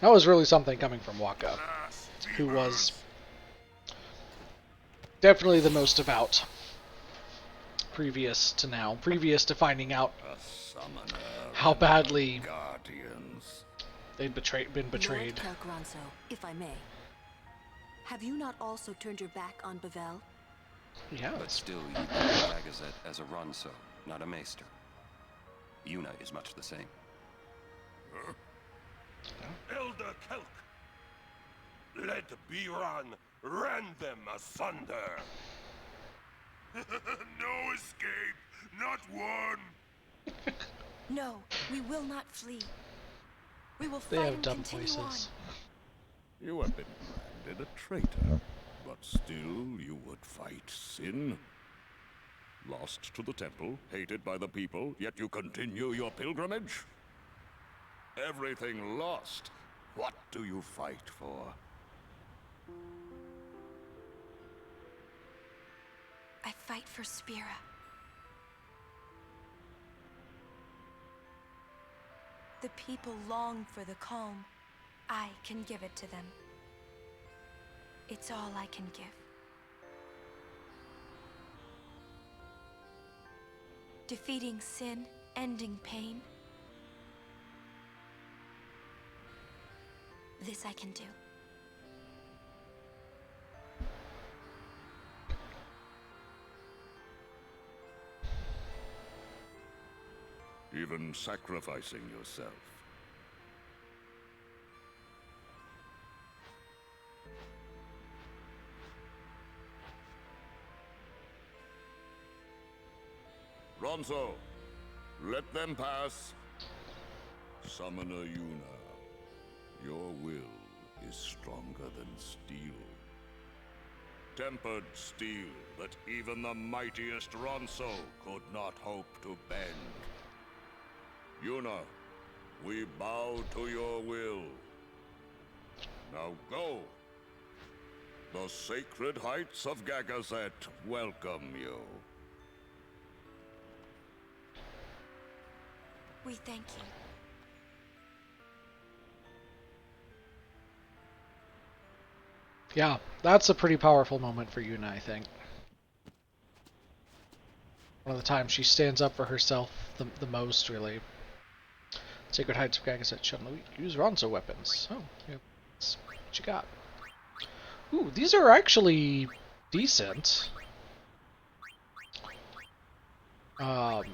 That was really something coming from Wakka, who was definitely the most devout previous to now, previous to finding out how badly they'd been betrayed. Lord Kalgranso, if I may. Have you not also turned your back on Bevel? Yeah. But still, you view Gagazet as a Ronso, not a Maester. Yuna is much the same. Elder Kelk, let Biran rend them asunder. No escape, not one. No, we will not flee. We will They fight have and dumb continue voices. You have been branded a traitor, but still you would fight sin. Lost to the temple, hated by the people, yet you continue your pilgrimage? Everything lost. What do you fight for? I fight for Spira. The people long for the calm. I can give it to them. It's all I can give. defeating sin, ending pain. This I can do. Even sacrificing yourself. Ronso, let them pass. Summoner Yuna, your will is stronger than steel. Tempered steel that even the mightiest Ronso could not hope to bend. Yuna, we bow to your will. Now go. The sacred heights of Gagazet welcome you. We thank you. Yeah, that's a pretty powerful moment for Yuna, I think. One of the times she stands up for herself the most, really. Sacred Heights of Gagazet shall use Ronso weapons. Oh, yeah, that's what you got. Ooh, these are actually decent. Like,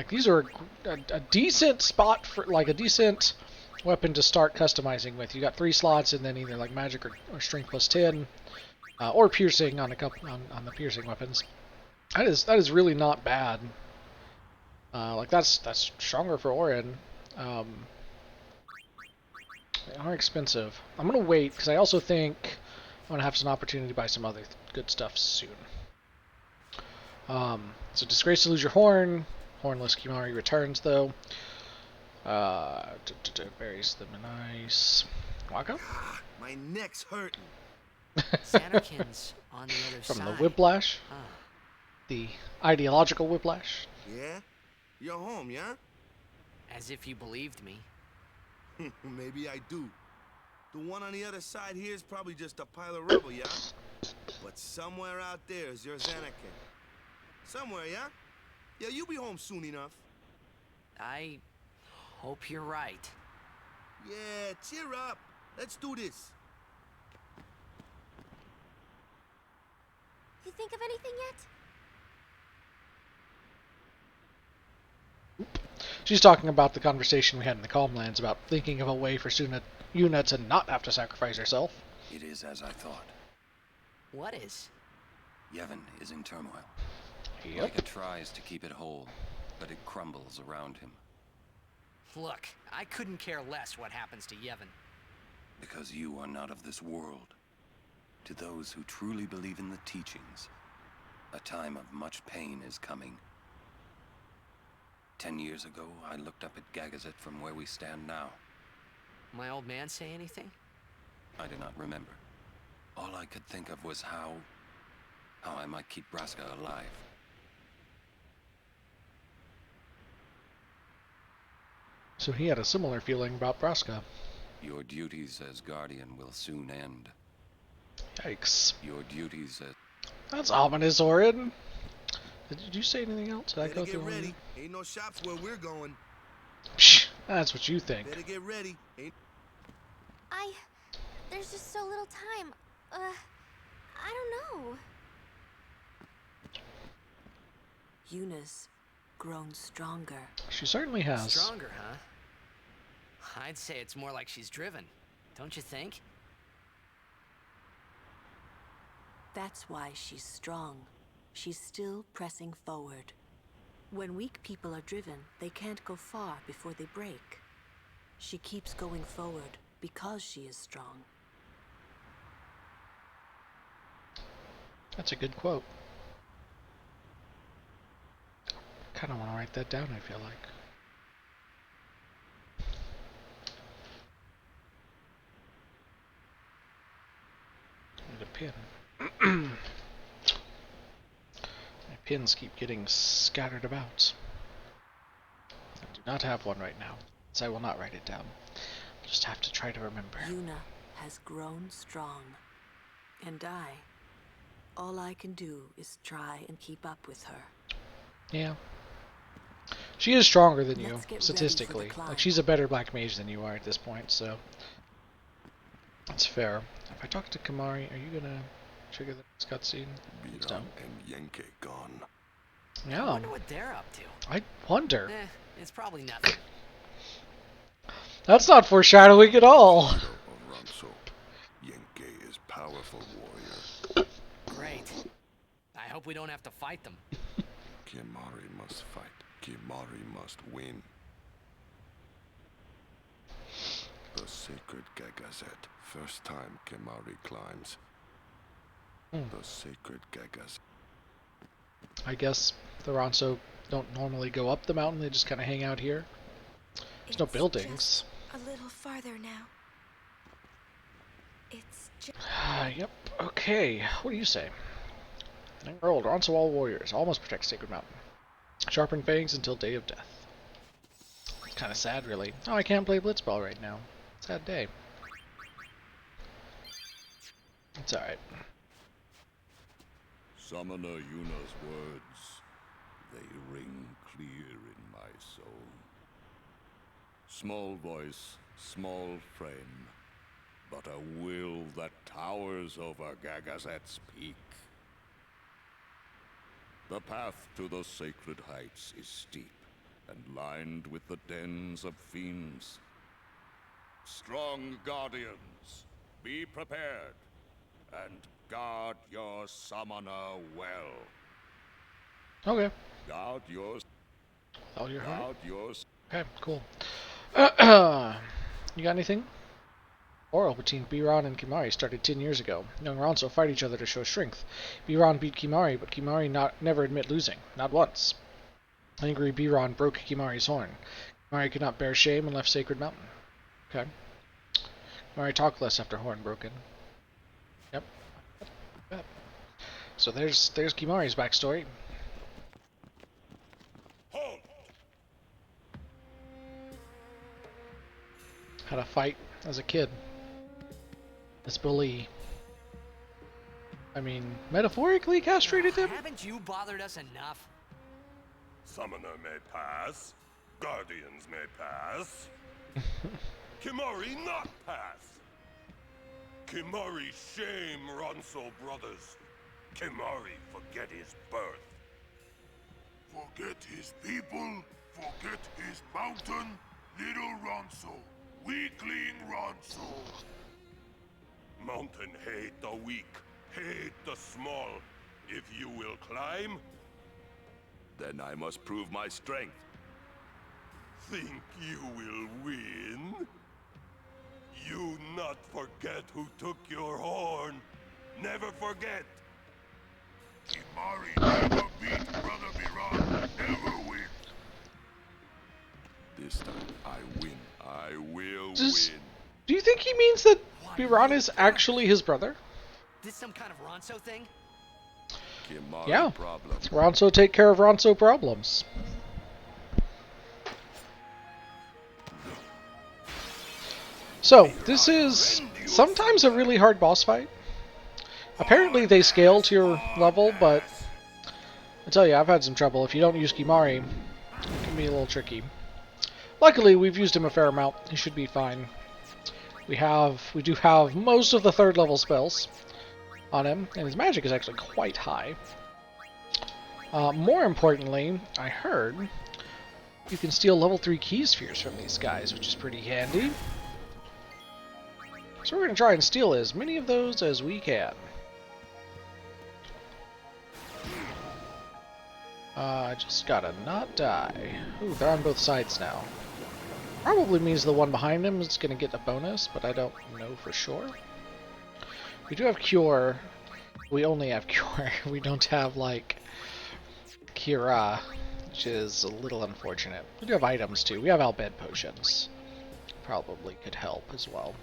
these are a decent spot for, like, a decent weapon to start customizing with. You got 3 slots, and then either like magic or strength plus 10, or piercing on a couple on the piercing weapons. That is really not bad. Like that's stronger for Orin. They are expensive. I'm gonna wait because I also think I'm gonna have some opportunity to buy some other good stuff soon. So disgrace to lose your horn. Hornless Kimahri returns though. Buries them in ice. Waka? My neck's hurting. Xanarkin's on the other From side. the whiplash. The ideological whiplash. Yeah? You're home, yeah? As if you believed me. Maybe I do. The one on the other side here is probably just a pile of rubble, yeah? But somewhere out there is your Xanarkin. Somewhere, yeah? Yeah, you'll be home soon enough. I hope you're right. Yeah, cheer up. Let's do this. You think of anything yet? She's talking about the conversation we had in the Calmlands about thinking of a way for Yuna to not have to sacrifice herself. It is as I thought. What is? Yevon is in turmoil. Yep. Micah tries to keep it whole, but it crumbles around him. Look, I couldn't care less what happens to Yevon. Because you are not of this world. To those who truly believe in the teachings, a time of much pain is coming. 10 years ago, I looked up at Gagazet from where we stand now. My old man say anything? I do not remember. All I could think of was how I might keep Braska alive. So he had a similar feeling about Braska. Your duties as Guardian will soon end. Yikes. Your duties as... That's ominous, Orin. Did you say anything else? Did I go Better through get ready. one? Ain't no shops where we're going. Psh, that's what you think. Better get ready. There's just so little time. I don't know. Yuna's grown stronger. She certainly has. Stronger, huh? I'd say it's more like she's driven. Don't you think? That's why she's strong. She's still pressing forward. When weak people are driven, they can't go far before they break. She keeps going forward because she is strong. That's a good quote. Kind of want to write that down, I feel like. Need a pin. My pins keep getting scattered about. I do not have one right now, so I will not write it down. I'll just have to try to remember. Yuna has grown strong. And all I can do is try and keep up with her. Yeah. She is stronger than you, Let's get ready for the statistically. climb. Like, she's a better black mage than you are at this point, so... That's fair. If I talk to Kimahri, are you gonna trigger the next cutscene? Please don't. And Yenke gone. I Yeah. wonder what they're up to. I wonder. It's probably nothing. That's not foreshadowing at all. Ronso. Yenke is powerful warrior. Great. I hope we don't have to fight them. Kimahri must fight. Kimahri must win. The sacred Gagazet. First time Kimahri climbs. The sacred Gagazet. I guess the Ronso don't normally go up the mountain, they just kind of hang out here. There's no It's buildings. just a little farther now. It's just... Yep, okay. What do you say? Enrolled, Ronso all warriors. All must protect Sacred Mountain. Sharpen fangs until day of death. Kind of sad, really. Oh, I can't play Blitzball right now. Sad day. It's alright. Summoner Yuna's words, they ring clear in my soul. Small voice, small frame, but a will that towers over Gagazet's peak. The path to the sacred heights is steep and lined with the dens of fiends. Strong guardians, be prepared, and guard your summoner well. Okay. Guard yours. All your heart? Guard yours. Okay, cool. You got anything? Oral between Biran and Kimahri started 10 years ago. Young Ronso fight each other to show strength. Biran beat Kimahri, but Kimahri never admit losing. Not once. Angry Biran broke Kimahri's horn. Kimahri could not bear shame and left Sacred Mountain. Okay. Kimahri talked less after horn broken. Yep. Yep. So there's Kimahri's backstory. Had a fight as a kid. This bully, I mean, metaphorically castrated him? Haven't you bothered us enough? Summoner may pass. Guardians may pass. Kimahri not pass. Kimahri shame Ronso brothers. Kimahri forget his birth. Forget his people. Forget his mountain. Little Ronso. Weakling Ronso. Mountain hate the weak, hate the small. If you will climb, Then I must prove my strength. think you will win? You not forget who took your horn. Never forget. Kimahri never beat Brother Biran. Never win. This time I win. I will Just- win. Do you think he means that Biran is actually his brother? This some kind of Ronso thing? Kimahri Yeah. problem. Ronso take care of Ronso problems. So, this is sometimes a really hard boss fight. Apparently they scale to your level, but I tell you, I've had some trouble. If you don't use Kimahri, it can be a little tricky. Luckily, we've used him a fair amount. He should be fine. We do have most of the 3rd level spells on him, and his magic is actually quite high. More importantly, I heard you can steal level 3 key spheres from these guys, which is pretty handy. So we're going to try and steal as many of those as we can. I just gotta not die. Ooh, they're on both sides now. Probably means the one behind him is going to get a bonus, but I don't know for sure. We do have Cure. We only have Cure. We don't have, like, Kira, which is a little unfortunate. We do have items, too. We have Albed potions. Probably could help as well.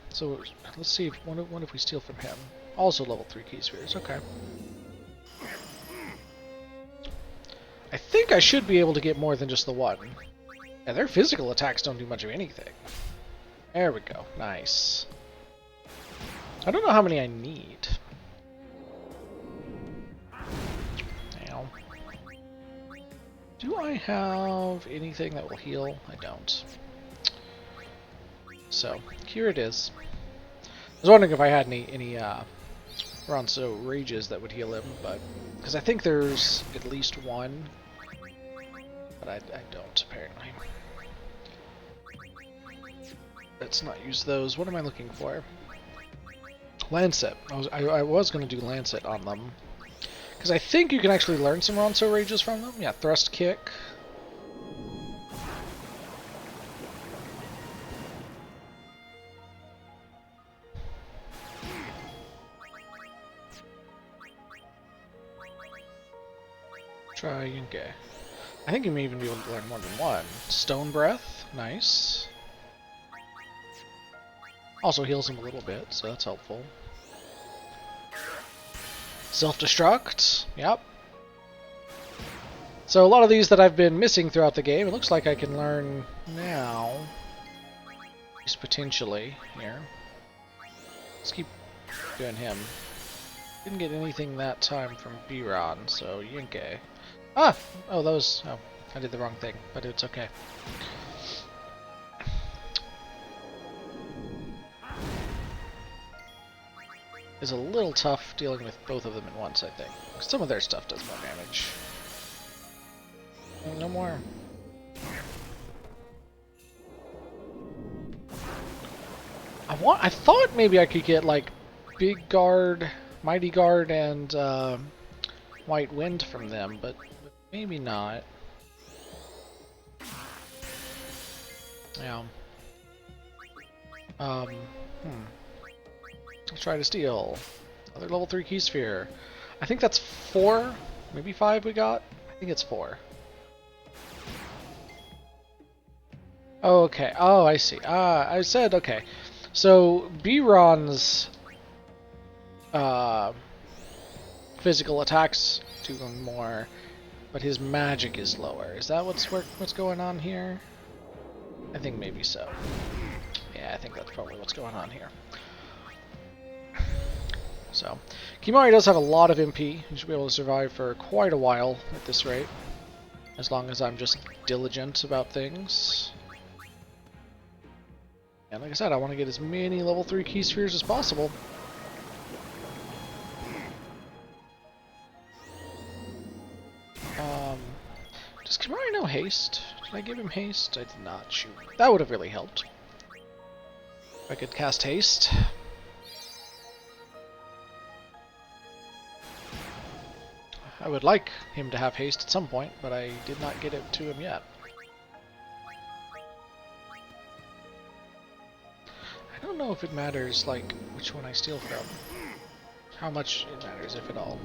So, let's see. What if we steal from him? Also level 3 key spheres. Okay. I think I should be able to get more than just the one. And their physical attacks don't do much of anything. There we go. Nice. I don't know how many I need. Do I have anything that will heal? I don't. So, here it is. I was wondering if I had any Ronso Rages that would heal him, but... Because I think there's at least one, but I don't, apparently. Let's not use those. What am I looking for? Lancet. I was going to do Lancet on them. Because I think you can actually learn some Ronso Rages from them. Yeah, Thrust Kick. Try Yunke. I think you may even be able to learn more than one. Stone Breath. Nice. Also heals him a little bit, so that's helpful. Self-destruct. Yep. So a lot of these that I've been missing throughout the game, it looks like I can learn now. At least potentially here. Let's keep doing him. Didn't get anything that time from Biron, so Yunke. Ah! Oh, those... Oh, I did the wrong thing, but it's okay. It's a little tough dealing with both of them at once, I think. Some of their stuff does more damage. No more. I thought maybe I could get like Big Guard, Mighty Guard, and White Wind from them, but maybe not. Yeah. Let's try to steal. Another level 3 key sphere. I think that's 4, maybe 5 we got? I think it's 4. Okay, oh I see. I said, okay. So, Biron's physical attacks do more, but his magic is lower. Is that what's going on here? I think maybe so. Yeah, I think that's probably what's going on here. So, Kimahri does have a lot of MP. He should be able to survive for quite a while at this rate. As long as I'm just diligent about things. And like I said, I want to get as many level 3 key spheres as possible. Does Kimahri know haste? Did I give him haste? I did not. Shoot. That would have really helped. If I could cast haste. I would like him to have haste at some point, but I did not get it to him yet. I don't know if it matters, like, which one I steal from. How much it matters, if at all.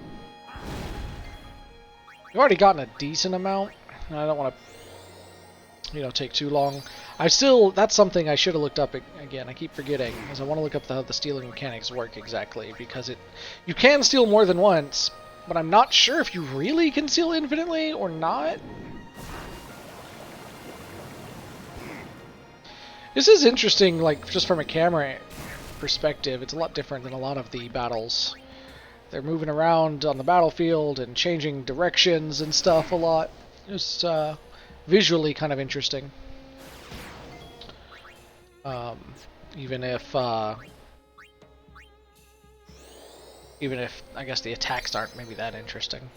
I've already gotten a decent amount, and I don't want to, you know, take too long. That's something I should have looked up again. I keep forgetting, because I want to look up how the stealing mechanics work exactly, because you can steal more than once, but I'm not sure if you really can steal infinitely or not. This is interesting, like, just from a camera perspective. It's a lot different than a lot of the battles. They're moving around on the battlefield and changing directions and stuff a lot. It's visually kind of interesting. Even if I guess the attacks aren't maybe that interesting.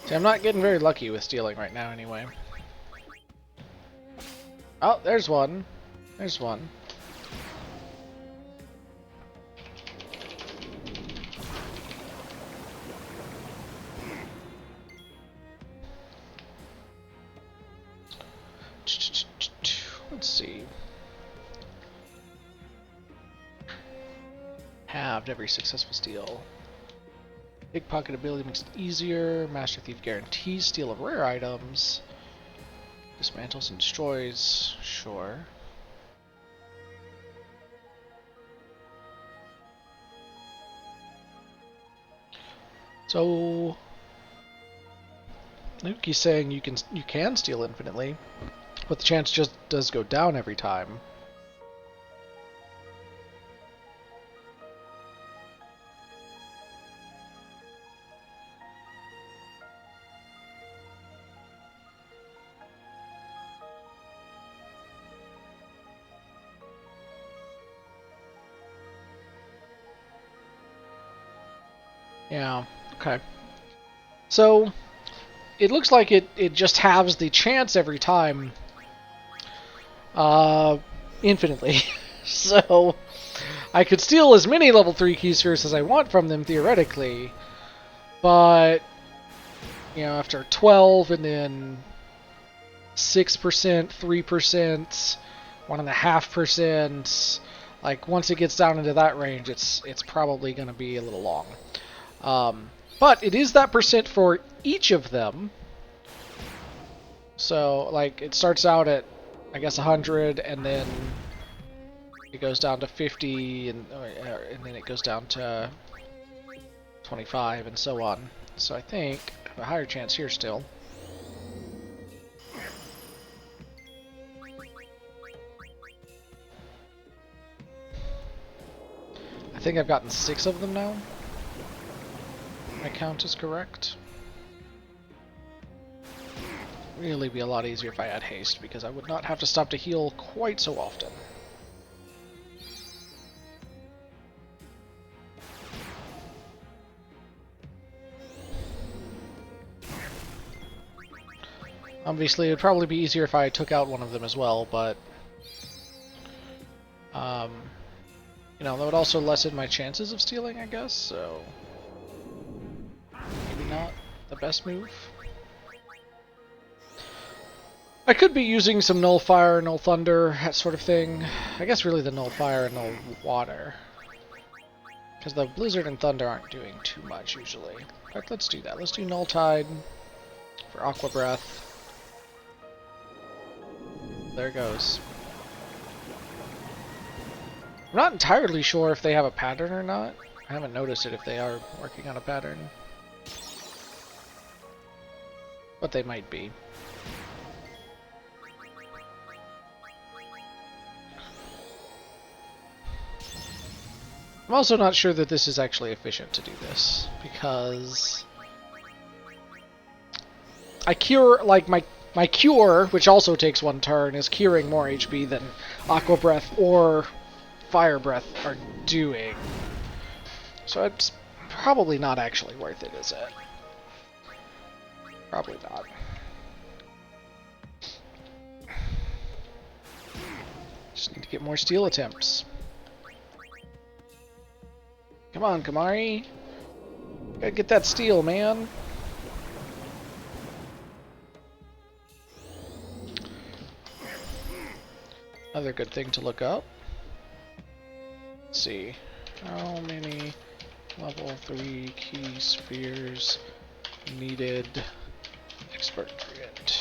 See, I'm not getting very lucky with stealing right now anyway. Oh, there's one. There's one. Let's see. Halved every successful steal. Pickpocket ability makes it easier. Master Thief guarantees steal of rare items. Dismantles and destroys. Sure. So Nuki's saying you can steal infinitely, but the chance just does go down every time. Yeah, okay. So, it looks like it just halves the chance every time. Infinitely. So, I could steal as many level 3 key spheres as I want from them, theoretically. But, you know, after 12 and then 6%, 3%, 1.5%, like, once it gets down into that range, it's probably going to be a little long. But it is that percent for each of them. So, like, it starts out at, I guess, 100, and then it goes down to 50, and then it goes down to 25, and so on. So I think I have a higher chance here still. I think I've gotten 6 of them now. My count is correct. Really be a lot easier if I had haste, because I would not have to stop to heal quite so often. Obviously, it would probably be easier if I took out one of them as well, but you know, that would also lessen my chances of stealing, I guess, so maybe not the best move. I could be using some Null Fire, Null Thunder, that sort of thing. I guess really the Null Fire and Null Water, because the Blizzard and Thunder aren't doing too much usually. But let's do that. Let's do Null Tide for Aqua Breath. There it goes. I'm not entirely sure if they have a pattern or not. I haven't noticed it if they are working on a pattern. But they might be. I'm also not sure that this is actually efficient to do this, because I cure, like, my cure, which also takes 1 turn, is curing more HP than Aqua Breath or Fire Breath are doing. So it's probably not actually worth it, is it? Probably not. Just need to get more steal attempts. Come on, Kimahri. Gotta get that steal, man. Another good thing to look up. Let's see. How many level 3 key spheres needed? Expert grid.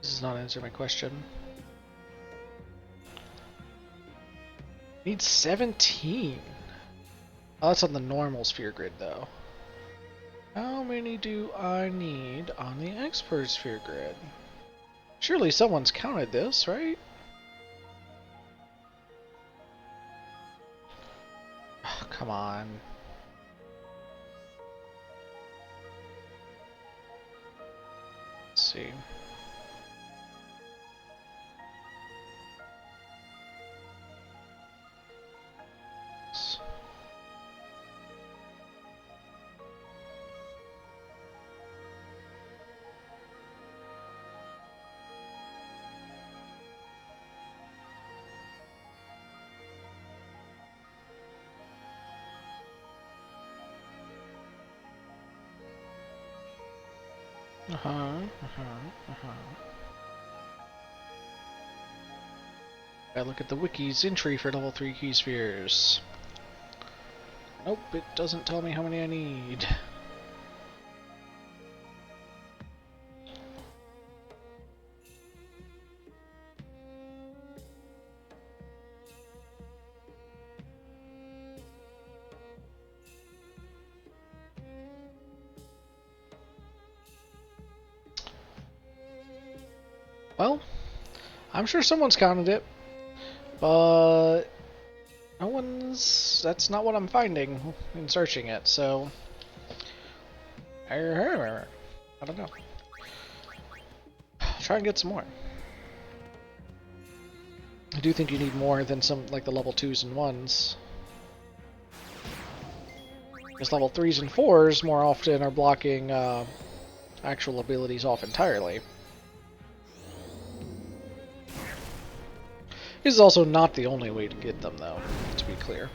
This does not answer my question. Need 17. Oh, that's on the normal sphere grid, though. How many do I need on the expert sphere grid? Surely someone's counted this, right? Oh, come on. Let's see. I look at the wiki's entry for level 3 key spheres. Nope, it doesn't tell me how many I need. Well, I'm sure someone's counted it, but no one's... That's not what I'm finding in searching it, so... I don't know. Try and get some more. I do think you need more than some, like the level 2s and 1s. Because level 3s and 4s more often are blocking actual abilities off entirely. This is also not the only way to get them, though, to be clear.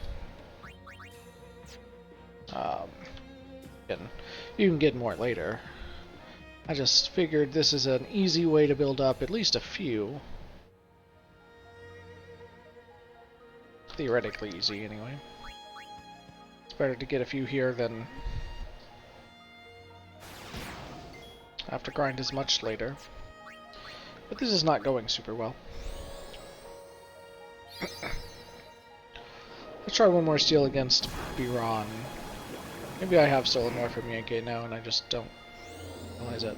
You can get more later. I just figured this is an easy way to build up at least a few. Theoretically easy, anyway. It's better to get a few here than have to grind as much later. But this is not going super well. Let's try one more steal against Biran. Maybe I have stolen more from Yankee now and I just don't realize it.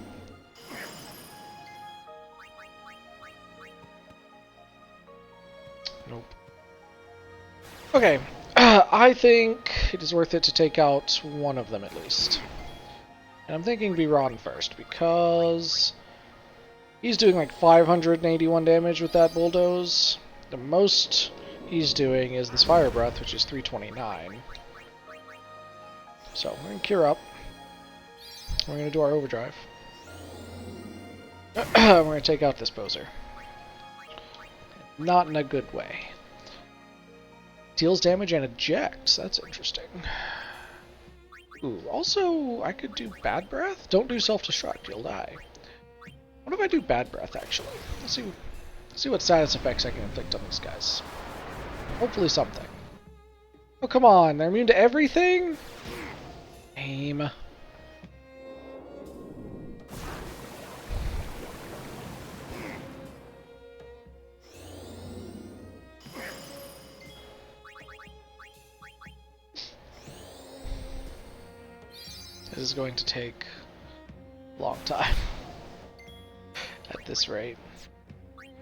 Nope. Okay, I think it is worth it to take out one of them at least. And I'm thinking Biran first, because he's doing like 581 damage with that bulldoze. The most he's doing is this Fire Breath, which is 329. So, we're going to cure up. We're going to do our overdrive. We're going to take out this Bozer. Not in a good way. Deals damage and ejects. That's interesting. Ooh, also, I could do Bad Breath. Don't do self-destruct, you'll die. What if I do Bad Breath, actually? Let's see what status effects I can inflict on these guys. Hopefully something. Oh, come on. They're immune to everything? Aim. This is going to take a long time at this rate.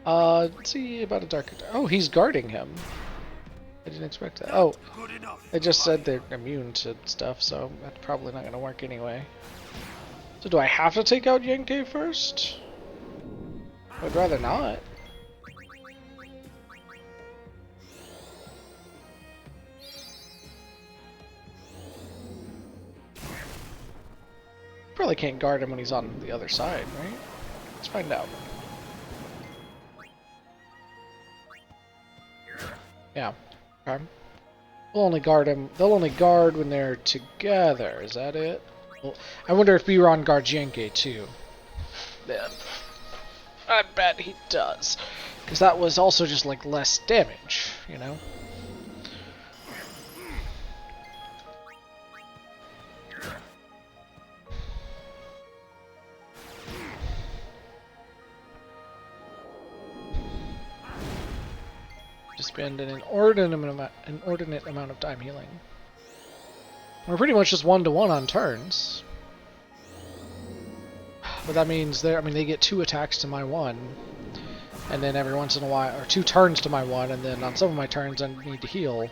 Let's see about a dark... Oh, he's guarding him. I didn't expect that. Oh, they just said they're immune to stuff, so that's probably not going to work anyway. So do I have to take out Yankee first? I'd rather not. Probably can't guard him when he's on the other side, right? Let's find out. Yeah. Okay. We'll only guard him. They'll only guard when they're together. Is that it? Well, I wonder if Biran guards Yankee too. Then I bet he does, because that was also just like less damage, you know. Spend an inordinate amount of time healing. We're pretty much just 1-to-1 on turns. But that means they get 2 attacks to my 1. And then every once in a while, or 2 turns to my 1, and then on some of my turns I need to heal.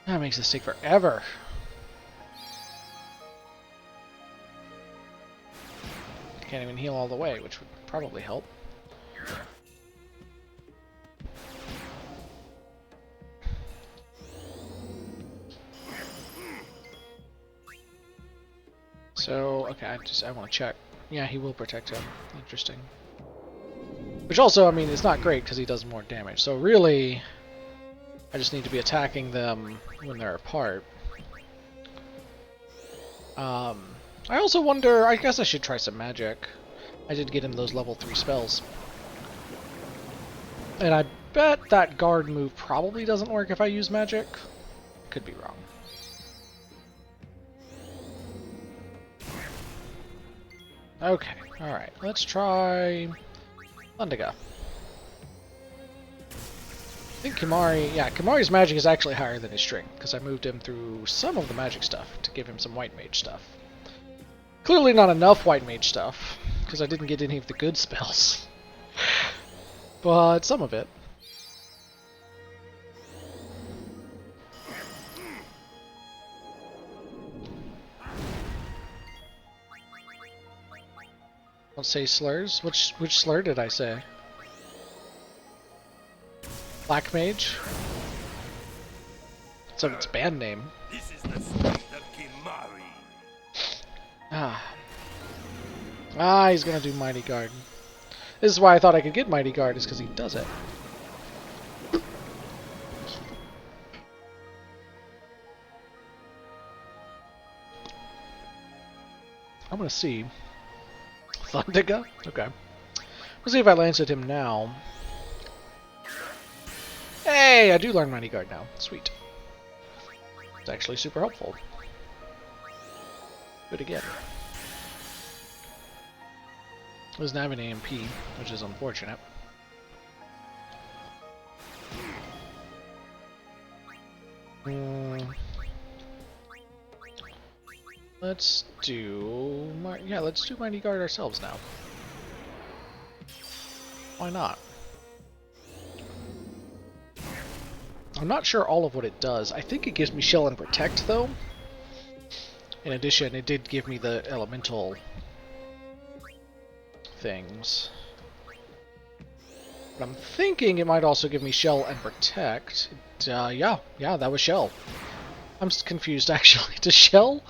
That makes this take forever. Can't even heal all the way, which would probably help. So, okay, I want to check. Yeah, he will protect him. Interesting. Which also, I mean, it's not great because he does more damage. So really, I just need to be attacking them when they're apart. I also wonder, I guess I should try some magic. I did get him those level 3 spells. And I bet that guard move probably doesn't work if I use magic. Could be wrong. Okay, alright, let's try Lundiga. I think Kimahri, yeah, Kimahri's magic is actually higher than his strength, because I moved him through some of the magic stuff to give him some white mage stuff. Clearly not enough white mage stuff, because I didn't get any of the good spells. but some of it. Don't say slurs. Which slur did I say? Black Mage? It's its band name. This is the street of Kimari. He's gonna do Mighty Guard. This is why I thought I could get Mighty Guard, is because he does it. I'm gonna see. Thundiga? Okay. Let's see if I lance at him now. Hey, I do learn Mighty Guard now. Sweet. It's actually super helpful. Do it again. It doesn't have an AMP, which is unfortunate. Let's do let's do Mighty Guard ourselves now. Why not? I'm not sure all of what it does. I think it gives me Shell and Protect, though. In addition, it did give me the elemental things. But I'm thinking it might also give me Shell and Protect. Yeah, that was Shell. I'm confused, actually. Does Shell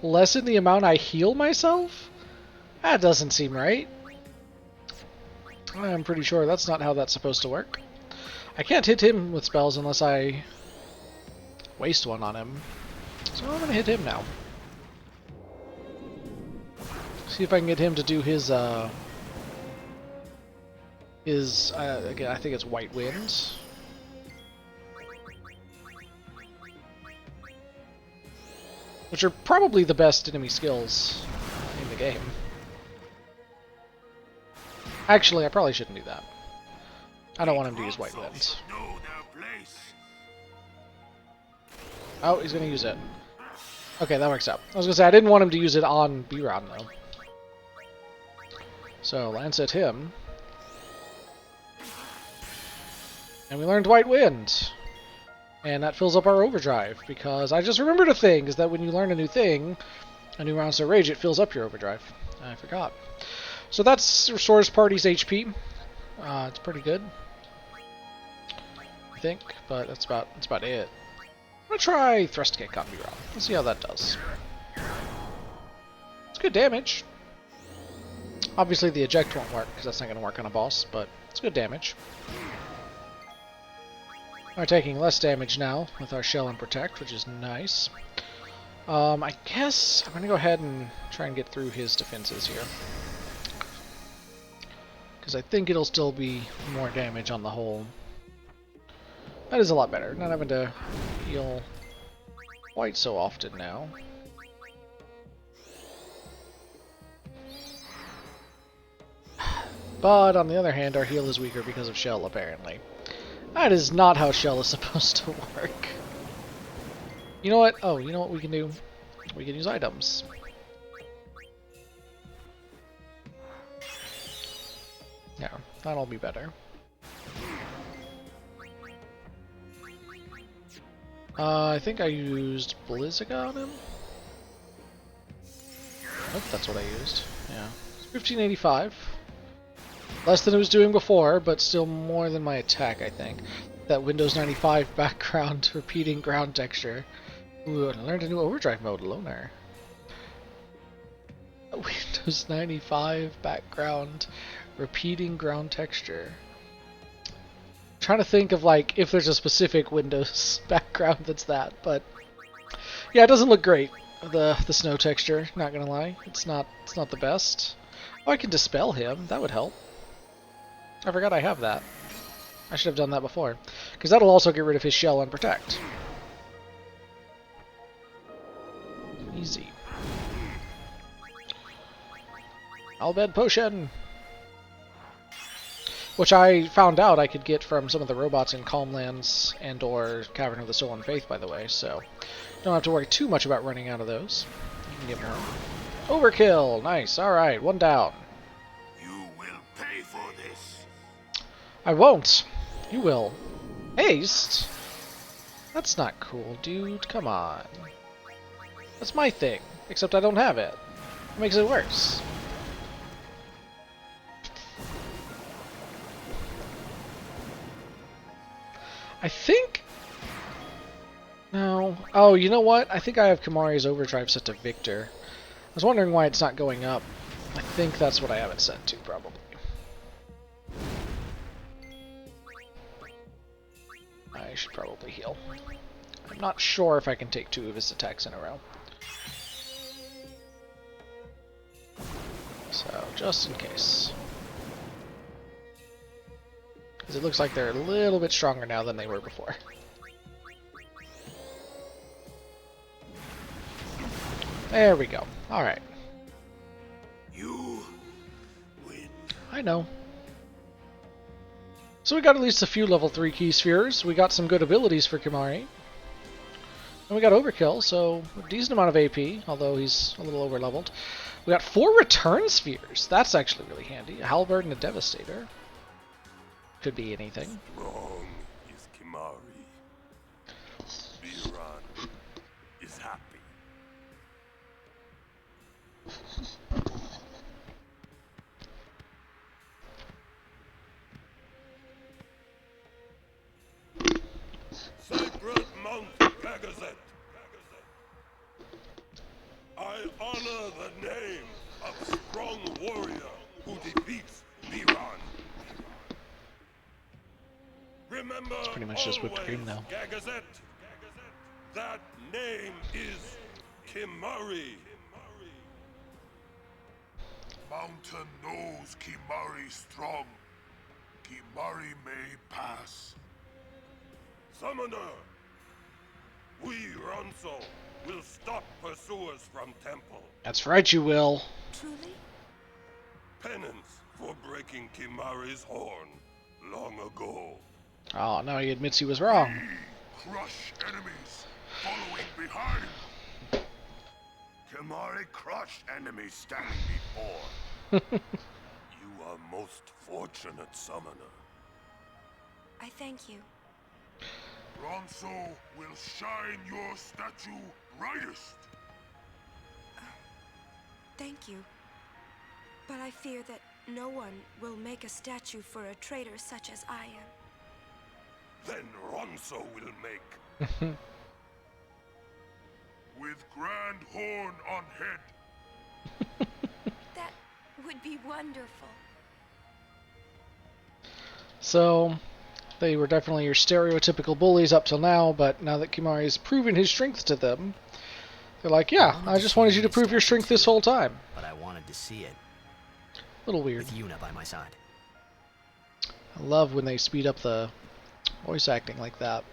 lessen the amount I heal myself? That doesn't seem right. I'm pretty sure that's not how that's supposed to work. I can't hit him with spells unless I waste one on him. So I'm gonna hit him now. See if I can get him to do his again, I think it's White Winds. Which are probably the best enemy skills in the game. Actually, I probably shouldn't do that. I don't want him to use White Winds. Oh, he's gonna use it. Okay, that works out. I was gonna say, I didn't want him to use it on Biran, though. So, lance at him. And we learned White Wind. And that fills up our overdrive, because I just remembered a thing, is that when you learn a new thing, a new Rounds of Rage, it fills up your overdrive. I forgot. So that's restores party's HP. It's pretty good, I think, but that's about it. I'm gonna try Thrust Kick on Biran. Let's see how that does. It's good damage. Obviously the eject won't work, because that's not gonna work on a boss, but it's good damage. We're taking less damage now with our Shell and Protect, which is nice. I guess I'm gonna go ahead and try and get through his defenses here, because I think it'll still be more damage on the whole. That is a lot better, not having to heal quite so often now. But on the other hand, our heal is weaker because of Shell, apparently. That is not how Shell is supposed to work. You know what? Oh, you know what we can do? We can use items. Yeah, that'll be better. I think I used Blizziga on him. Nope, that's what I used. Yeah. 1585. Less than it was doing before, but still more than my attack, I think. That Windows 95 background repeating ground texture. Ooh, I learned a new overdrive mode, Loner. Windows 95 background repeating ground texture. I'm trying to think of like if there's a specific Windows background that's that, but yeah, it doesn't look great. The snow texture, not gonna lie. It's not the best. Oh, I can dispel him, that would help. I forgot I have that. I should have done that before. Because that'll also get rid of his Shell and Protect. Easy. Albed Potion! Which I found out I could get from some of the robots in Calmlands and or Cavern of the Soul and Faith, by the way, so don't have to worry too much about running out of those. You can get more. Overkill! Nice, alright, one down. I won't. You will. Haste? That's not cool, dude. Come on. That's my thing. Except I don't have it. It makes it worse. I think... No. Oh, you know what? I think I have Kimahri's Overdrive set to Victor. I was wondering why it's not going up. I think that's what I have it set to, probably. I should probably heal. I'm not sure if I can take 2 of his attacks in a row. So, just in case. Because it looks like they're a little bit stronger now than they were before. There we go. Alright. You win. I know. So we got at least a few level 3 key spheres. We got some good abilities for Kimahri. And we got Overkill, so a decent amount of AP, although he's a little over-leveled. We got 4 return spheres. That's actually really handy. A Halberd and a Devastator. Could be anything. Strong is Kimahri. Viran is happy. Sacred Mount Kagazet. I honor the name of strong warrior who defeats Viran. Remember, it's pretty much just whipped cream now. Kagazet. That name is Kimahri. Mountain knows Kimahri strong. Kimahri may pass. Summoner, we Ronso will stop pursuers from Temple. That's right, you will. Truly? Penance for breaking Kimahri's horn long ago. Oh, now he admits he was wrong. We crush enemies following behind. Kimahri crushed enemies standing before. You are most fortunate, Summoner. I thank you. Ronso will shine your statue brightest. Thank you. But I fear that no one will make a statue for a traitor such as I am. Then Ronso will make. With grand horn on head. That would be wonderful. So, they were definitely your stereotypical bullies up till now, but now that Kimahri's proven his strength to them, they're like, yeah, I just wanted you to prove your strength this whole time. But I wanted to see it. A little weird. With Yuna by my side. I love when they speed up the voice acting like that.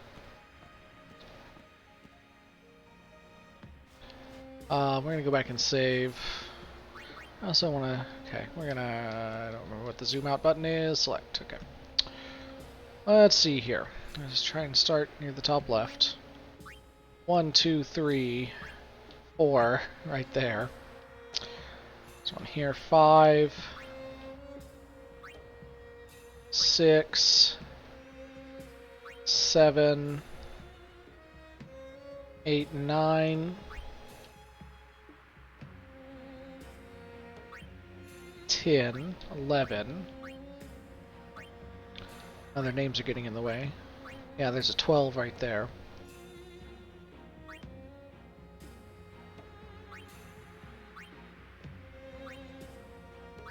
We're gonna go back and save. I also wanna. Okay, we're gonna. I don't remember what the zoom out button is. Select. Okay. Let's see here. Let's try and start near the top left. 1, 2, 3, 4, right there. This one here. 5, 6, 7, 8, 9. 10, 11. Oh, their names are getting in the way. Yeah, there's a 12 right there.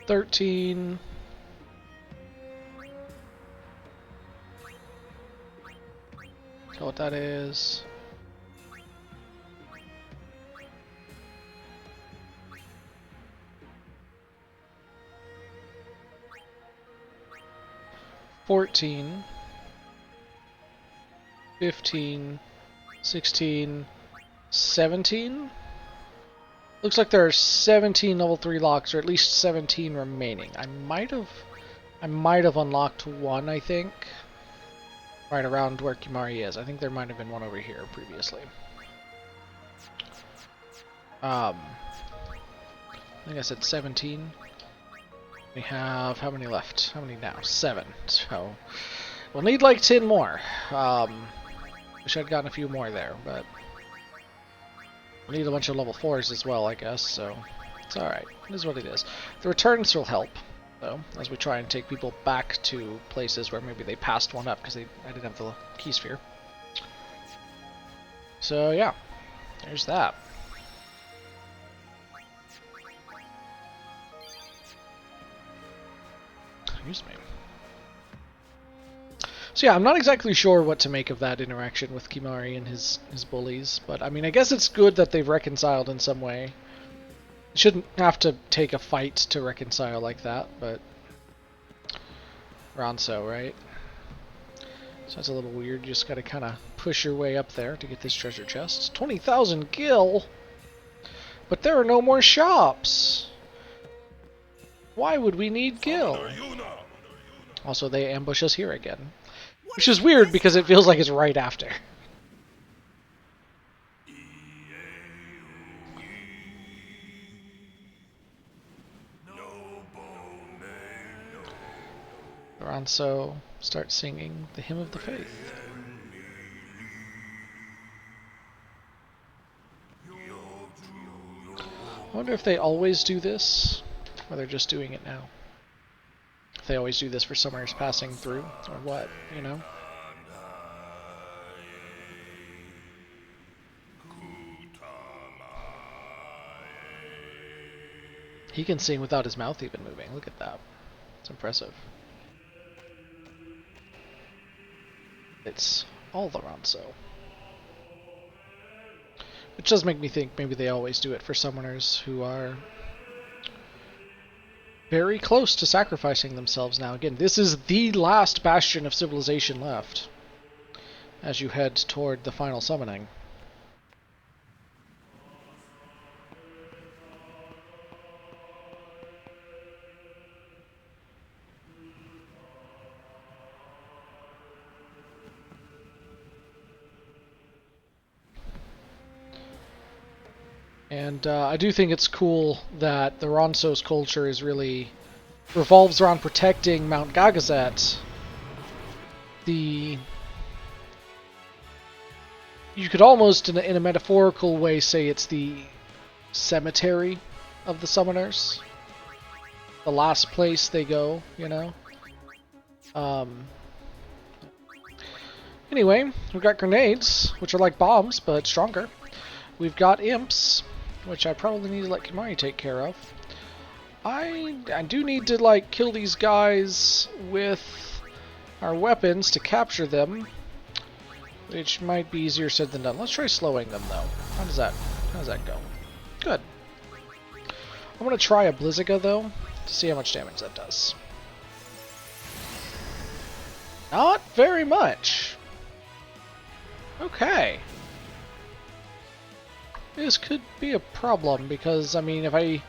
$13. Know what that is. $14, 15, 16, 17. Looks like there are 17 level 3 locks, or at least 17 remaining. I might have unlocked one, I think. Right around where Kimahri is. I think there might have been one over here previously. I think I said 17. We have how many left? How many now? 7. So we'll need like 10 more. Wish I'd gotten a few more there, but we'll need a bunch of level 4s as well, I guess. So it's all right. It is what it is. The returns will help, though, as we try and take people back to places where maybe they passed one up because I didn't have the key sphere. So yeah, there's that. Excuse me. So yeah, I'm not exactly sure what to make of that interaction with Kimahri and his bullies, but I mean, I guess it's good that they've reconciled in some way. Shouldn't have to take a fight to reconcile like that, but Ronso, right? So that's a little weird. You just gotta kind of push your way up there to get this treasure chest. 20,000 gil! But there are no more shops! Why would we need gil? Also, they ambush us here again. Which is weird because it feels like it's right after. Ronso starts singing the Hymn of the Faith. I wonder if they always do this, or they're just doing it now. If they always do this for summoners passing through, or what, you know? He can sing without his mouth even moving. Look at that. It's impressive. It's all the Ronso. Which does make me think maybe they always do it for summoners who are very close to sacrificing themselves now. Again, this is the last bastion of civilization left as you head toward the final summoning. And I do think it's cool that the Ronso's culture is really revolves around protecting Mount Gagazet. You could almost, in a metaphorical way, say it's the cemetery of the summoners. The last place they go, you know? Anyway, we've got grenades, which are like bombs, but stronger. We've got imps, which I probably need to let Kimahri take care of. I do need to, like, kill these guys with our weapons to capture them, which might be easier said than done. Let's try slowing them, though. How does that go? Good. I'm going to try a Blizziga, though, to see how much damage that does. Not very much. Okay. This could be a problem because, I mean, if I...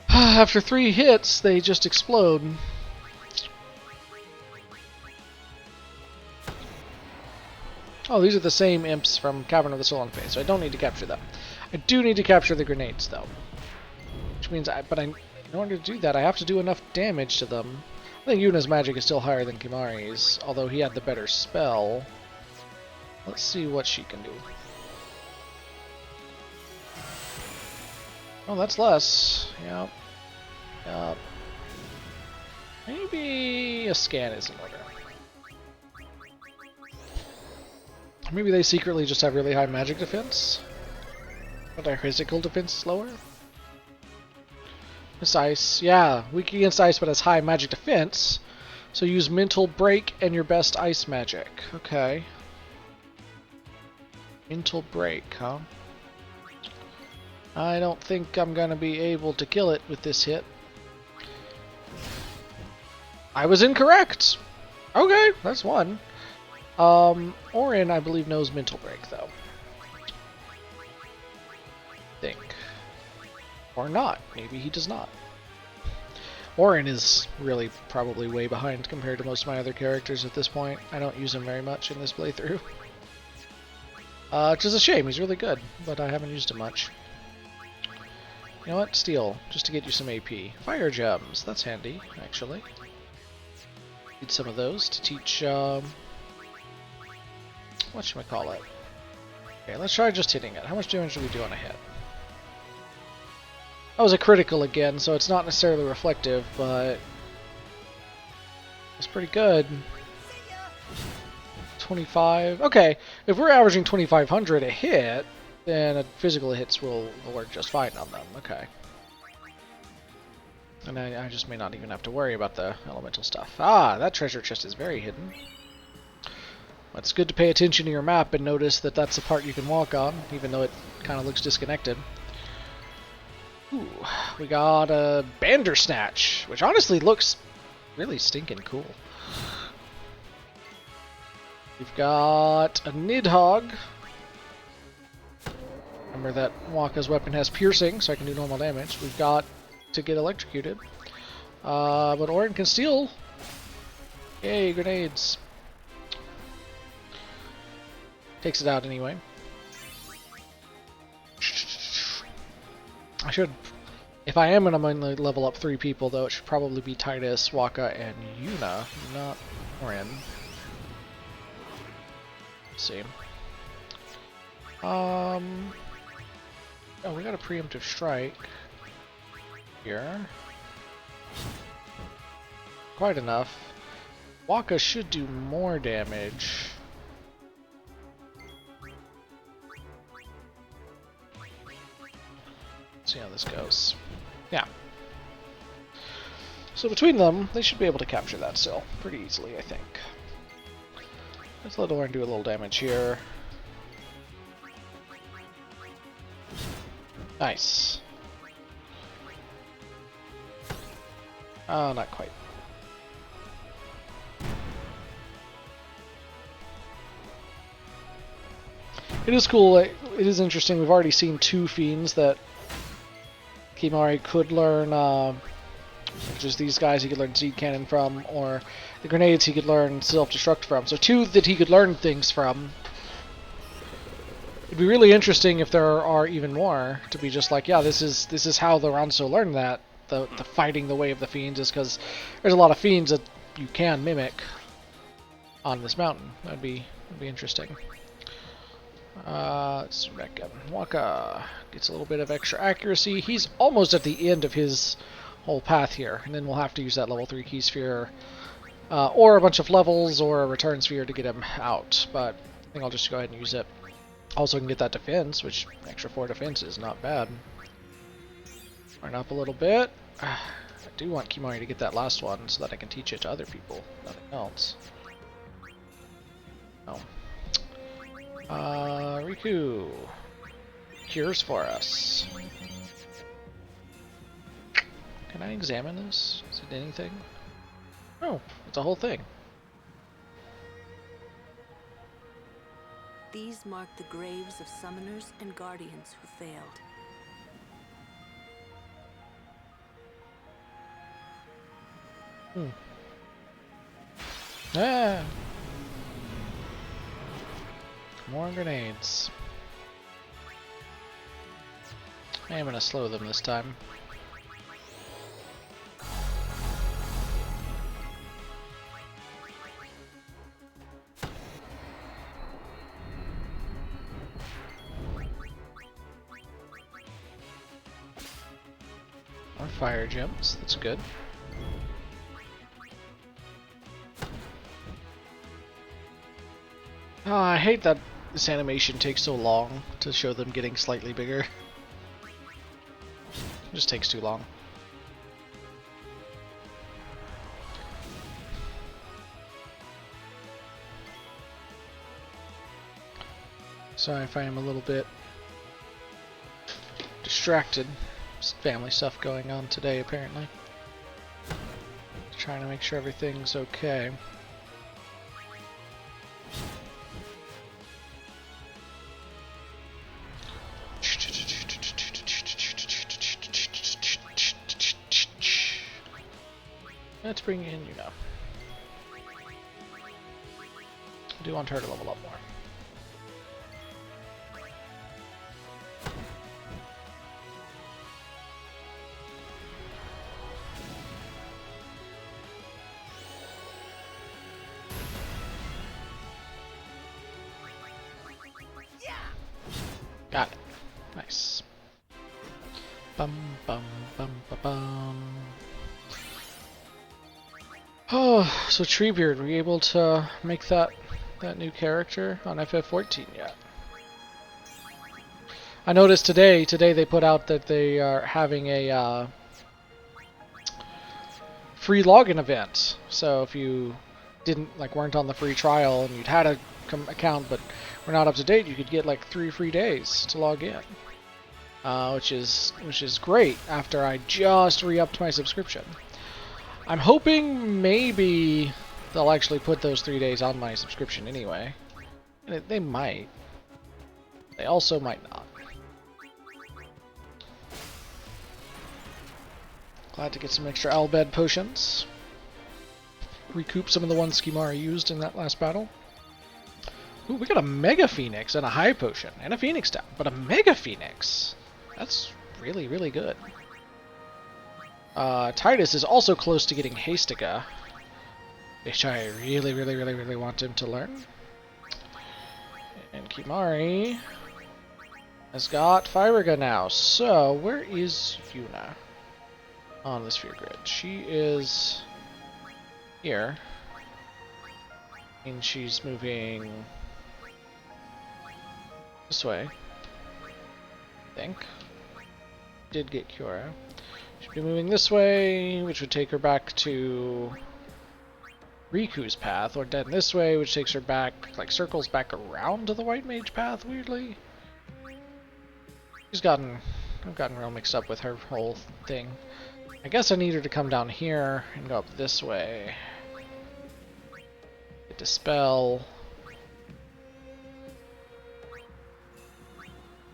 after 3 hits, they just explode. Oh, these are the same imps from Cavern of the Soul and Faith, so I don't need to capture them. I do need to capture the grenades, though. Which means, in order to do that, I have to do enough damage to them. I think Yuna's magic is still higher than Kimahri's, although he had the better spell. Let's see what she can do. Oh, that's less. Yep. Yep. Maybe a scan is in order. Maybe they secretly just have really high magic defense, but their physical defense is lower. It's ice. Yeah, weak against ice, but has high magic defense. So use mental break and your best ice magic. Okay. Mental break, huh? I don't think I'm gonna be able to kill it with this hit. I was incorrect! Okay, that's one. Auron, I believe, knows mental break, though. Think. Or not. Maybe he does not. Auron is really probably way behind compared to most of my other characters at this point. I don't use him very much in this playthrough. Which is a shame, he's really good, but I haven't used him much. You know what? Steel, just to get you some AP. Fire gems, that's handy, actually. Need some of those to teach, what should I call it? Okay, let's try just hitting it. How much damage do we do on a hit? That was a critical again, so it's not necessarily reflective, but it's pretty good. 25. Okay, if we're averaging 2,500 a hit, then a physical hits will work just fine on them. Okay. And I just may not even have to worry about the elemental stuff. Ah, that treasure chest is very hidden. It's good to pay attention to your map and notice that that's the part you can walk on, even though it kind of looks disconnected. Ooh, we got a Bandersnatch, which honestly looks really stinking cool. We've got a Nidhogg. Remember that Wakka's weapon has piercing, so I can do normal damage. We've got to get electrocuted. But Orin can steal. Yay, grenades. Takes it out anyway. I should, if I am going to level up 3 people though, it should probably be Tidus, Wakka, and Yuna, not Orin. Let's see. Oh, we got a preemptive strike here. Quite enough. Wakka should do more damage. See how this goes. Yeah. So between them, they should be able to capture that still pretty easily, I think. Let's let Orin do a little damage here. Nice. Oh, not quite. It is cool. It is interesting. We've already seen 2 fiends that Kimahri could learn, just these guys he could learn Seed Cannon from, or the grenades he could learn Self-Destruct from. So 2 that he could learn things from. It'd be really interesting if there are even more, to be just like, yeah, this is how the Ronso learned that, the fighting the way of the fiends, is because there's a lot of fiends that you can mimic on this mountain. That'd be interesting. Let's reckon. Wakka gets a little bit of extra accuracy. He's almost at the end of his whole path here, and then we'll have to use that level 3 key sphere, or a bunch of levels, or a return sphere to get him out. But I think I'll just go ahead and use it. Also can get that defense, which extra 4 defense is not bad. Run up a little bit. I do want Kimahri to get that last one so that I can teach it to other people. Nothing else. Oh. Riku. Cures for us. Can I examine this? Is it anything? Oh, it's a whole thing. These mark the graves of summoners and guardians who failed. Ah! More grenades. I am gonna slow them this time. More fire gems, that's good. Oh, I hate that this animation takes so long to show them getting slightly bigger. It just takes too long. Sorry if I am a little bit distracted. Just family stuff going on today, apparently. Trying to make sure everything's okay. Let's bring in Yuna. I do want her to level up more. Got it. Nice. Bum bum bum bum bum. Oh, so Treebeard, were you able to make that new character on FF14 yet? I noticed today they put out that they are having a free login event. So if you weren't on the free trial and you'd had a account but were not up to date, you could get like 3 free days to log in, which is great. After I just re-upped my subscription, I'm hoping maybe they'll actually put those 3 days on my subscription anyway. And they might. They also might not. Glad to get some extra Albed potions. Recoup some of the ones Skimari used in that last battle. Ooh, we got a Mega Phoenix and a High Potion and a Phoenix down, but a Mega Phoenix. That's really, really good. Titus is also close to getting Hastica, which I really, really, really, really want him to learn. And Kimari has got Firaga now. So, where is Yuna on the sphere grid? She is here. And she's moving this way, I think. Did get Kiora. She'd be moving this way, which would take her back to Riku's path, or dead this way, which takes her back, like circles back around to the White Mage path, weirdly. I've gotten real mixed up with her whole thing. I guess I need her to come down here and go up this way. Get Dispel.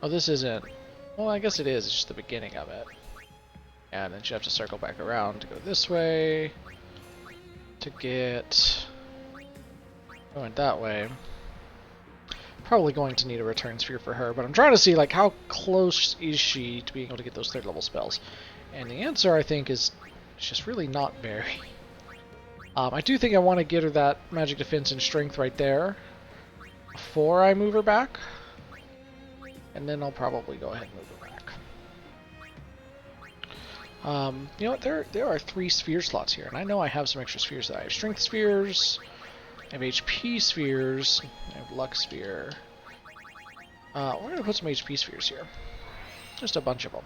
Oh, this isn't. Well, I guess it is. It's just the beginning of it. And then she'd have to circle back around to go this way. To get... going that way. Probably going to need a return sphere for her, but I'm trying to see like how close is she to being able to get those 3rd level spells. And the answer, I think, is just really not very. I do think I want to get her that magic defense and strength right there before I move her back. And then I'll probably go ahead and move her back. You know what? There are 3 sphere slots here, and I know I have some extra spheres that I have strength spheres, I have HP spheres, I have luck sphere. We're going to put some HP spheres here. Just a bunch of them.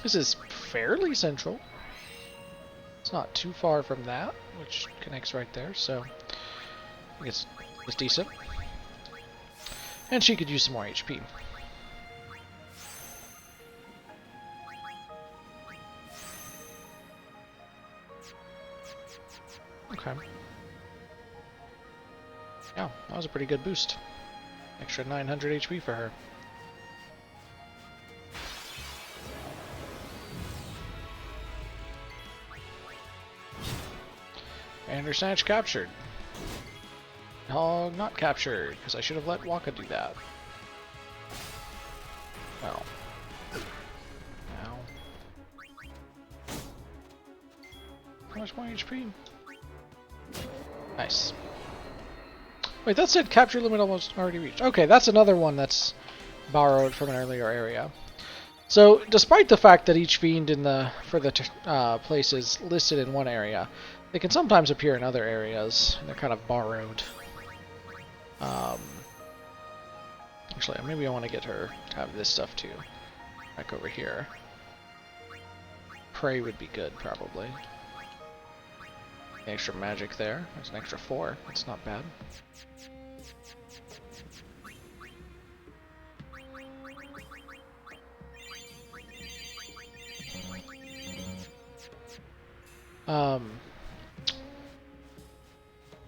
This is fairly central. It's not too far from that, which connects right there, so I think it's decent. And she could use some more HP. Okay. Yeah, that was a pretty good boost. Extra 900 HP for her. And her snatch captured. Hog not captured, because I should have let Waka do that. Well. Now. How much more HP? Nice. Wait, that said capture limit almost already reached. Okay, that's another one that's borrowed from an earlier area. So, despite the fact that each fiend for the places listed in one area, they can sometimes appear in other areas, and they're kind of borrowed. Actually, maybe I want to get her to have this stuff too. Back over here. Prey would be good, probably. Extra magic there. That's an extra 4. That's not bad.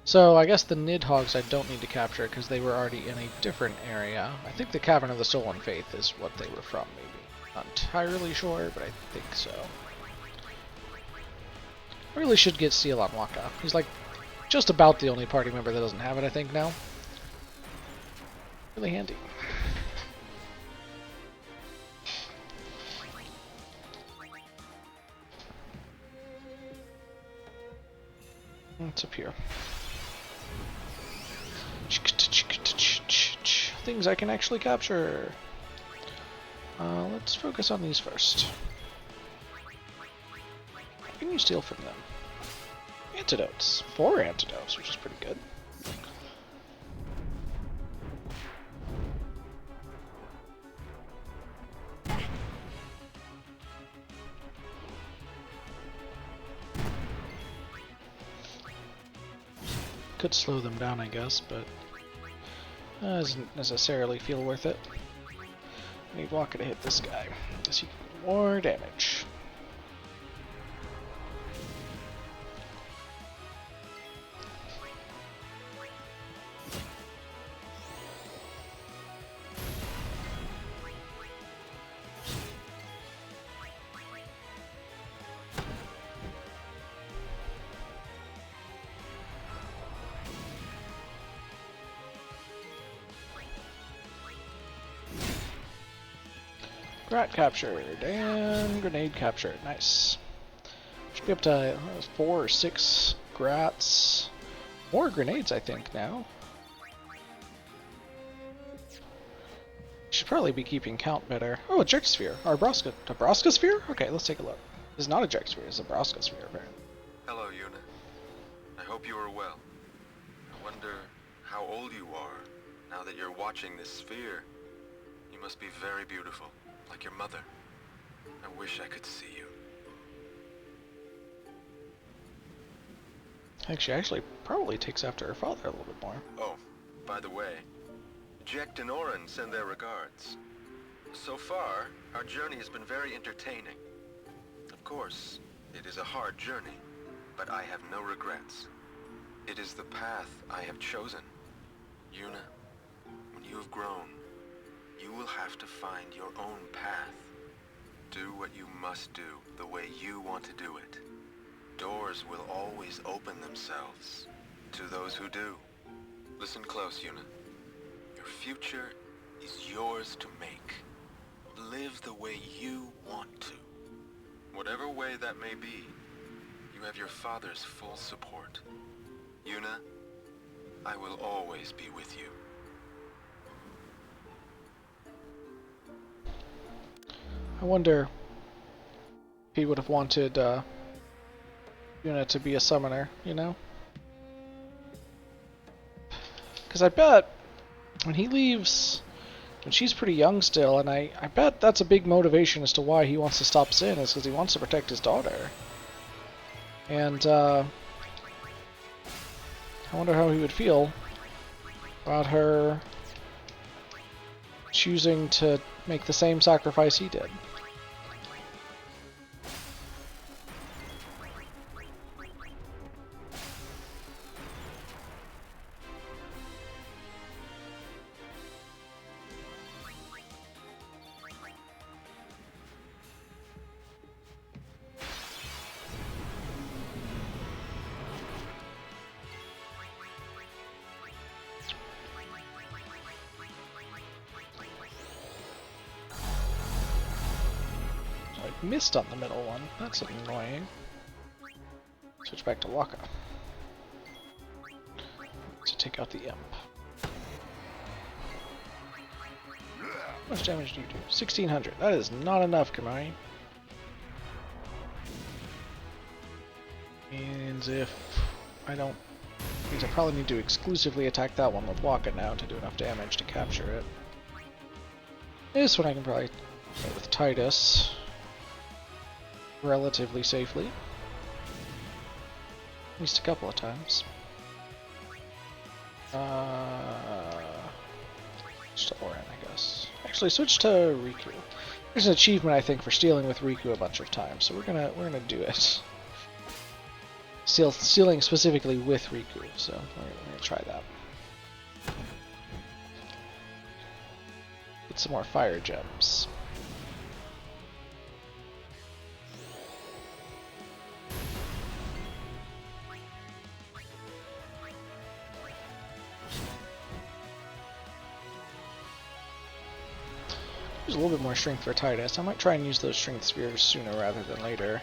So I guess the Nidhogg's I don't need to capture because they were already in a different area. I think the Cavern of the Stolen Faith is what they were from, maybe. Not entirely sure, but I think so. I really should get Seal on Waka. He's like just about the only party member that doesn't have it, I think, now. Really handy. What's up here? things I can actually capture. Let's focus on these first. What can you steal from them? Antidotes. 4 antidotes, which is pretty good. Could slow them down, I guess, but doesn't necessarily feel worth it. I need Wakka to hit this guy, because he can do more damage. Grat captured and grenade captured. Nice. Should be up to 4 or 6 grats. More grenades, I think, now. Should probably be keeping count better. Oh, eject sphere. Or a Braska sphere? Okay, let's take a look. It's not a eject sphere, it's a Braska sphere, apparently. Hello, Yuna. I hope you are well. I wonder how old you are now that you're watching this sphere. You must be very beautiful. Like your mother. I wish I could see you. Actually probably takes after her father a little bit more. Oh, by the way, Jecht and Orin send their regards. So far, our journey has been very entertaining. Of course, it is a hard journey, but I have no regrets. It is the path I have chosen. Yuna, when you have grown, you will have to find your own path. Do what you must do, the way you want to do it. Doors will always open themselves to those who do. Listen close, Yuna. Your future is yours to make. Live the way you want to. Whatever way that may be, you have your father's full support. Yuna, I will always be with you. I wonder if he would have wanted Yuna to be a summoner, you know? Because I bet when he leaves, when she's pretty young still, and I bet that's a big motivation as to why he wants to stop Sin, is because he wants to protect his daughter. And I wonder how he would feel about her choosing to make the same sacrifice he did. Missed on the middle one. That's annoying. Switch back to Wakka to take out the imp. How much damage do you do? 1600. That is not enough, Kamari. And if I don't... means I probably need to exclusively attack that one with Wakka now to do enough damage to capture it. This one I can probably play with Tidus relatively safely. At least a couple of times. Switch to Orin, I guess. Actually, switch to Riku. There's an achievement, I think, for stealing with Riku a bunch of times, so we're gonna do it. Stealing specifically with Riku, so we're gonna try that. Get some more fire gems. There's a little bit more strength for Tidus. I might try and use those strength spheres sooner rather than later.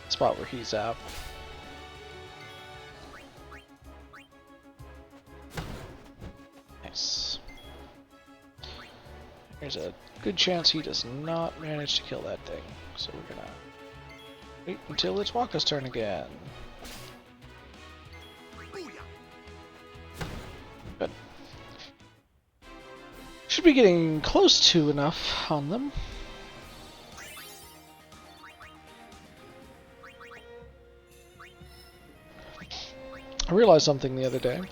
Spot where he's at. Nice. There's a good chance he does not manage to kill that thing. So we're gonna wait until it's Wakka's turn again. Good. Should be getting close to enough on them. I realized something the other day.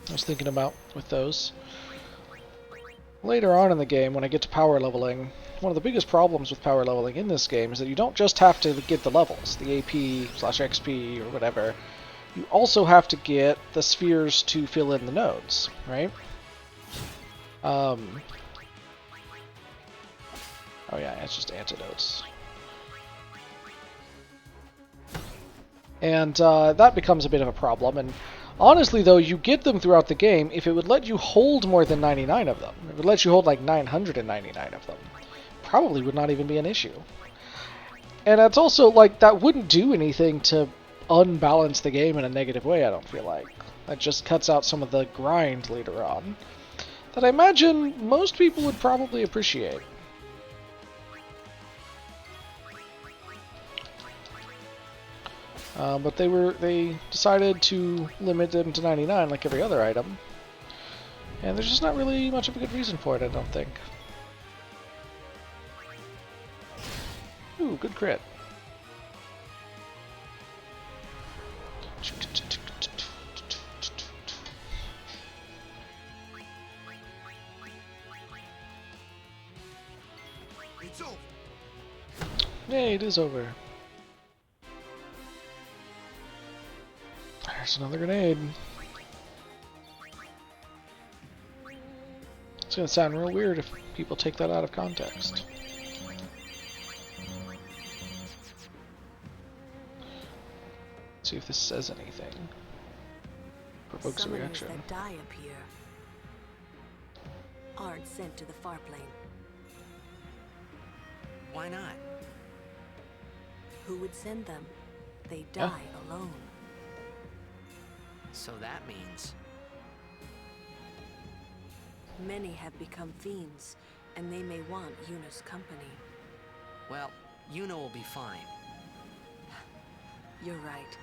I was thinking about with those. Later on in the game, when I get to power leveling, one of the biggest problems with power leveling in this game is that you don't just have to get the levels, the AP/XP or whatever. You also have to get the spheres to fill in the nodes, right? Oh yeah, it's just antidotes. And that becomes a bit of a problem, and honestly though, you get them throughout the game if it would let you hold more than 99 of them. If it would let you hold like 999 of them. Probably would not even be an issue. And that's also, like, that wouldn't do anything to unbalance the game in a negative way, I don't feel like. That just cuts out some of the grind later on that I imagine most people would probably appreciate. But they decided to limit them to 99 like every other item. And there's just not really much of a good reason for it, I don't think. Ooh, good crit. It's over. Yay, it is over. There's another grenade. It's gonna sound real weird if people take that out of context. See if this says anything. Provokes a reaction. That die up here aren't sent to the far plane. Why not? Who would send them? They die alone. So that means... Many have become fiends, and they may want Yuna's company. Well, Yuna will be fine. You're right.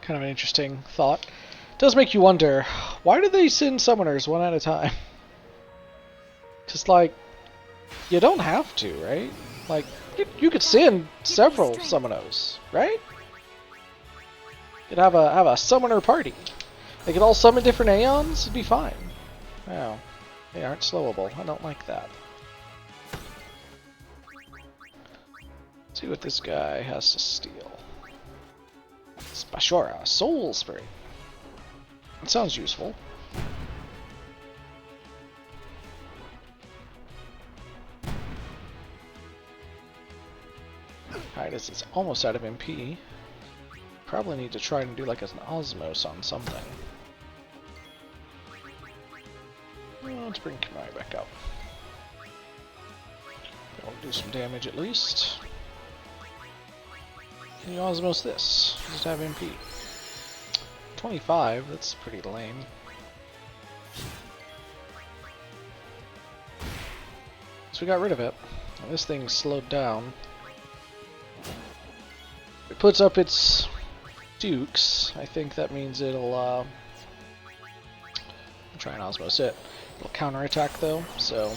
Kind of an interesting thought. It does make you wonder, why do they send summoners one at a time? Just like, you don't have to, right? Like, you could send several summoners, right? You could have a summoner party. They could all summon different Aeons, it'd be fine. Wow, they aren't slowable. I don't like that. Let's see what this guy has to steal. Spashora, Soul Spirit. It sounds useful. Titus is almost out of MP. Probably need to try and do like an Osmos on something. Well, let's bring Kamai back up. That'll do some damage at least. Can you Osmos this? Just have MP. 25, that's pretty lame. So we got rid of it. And this thing's slowed down. It puts up its dukes. I think that means it'll I'll try and Osmos it. It'll counterattack though, so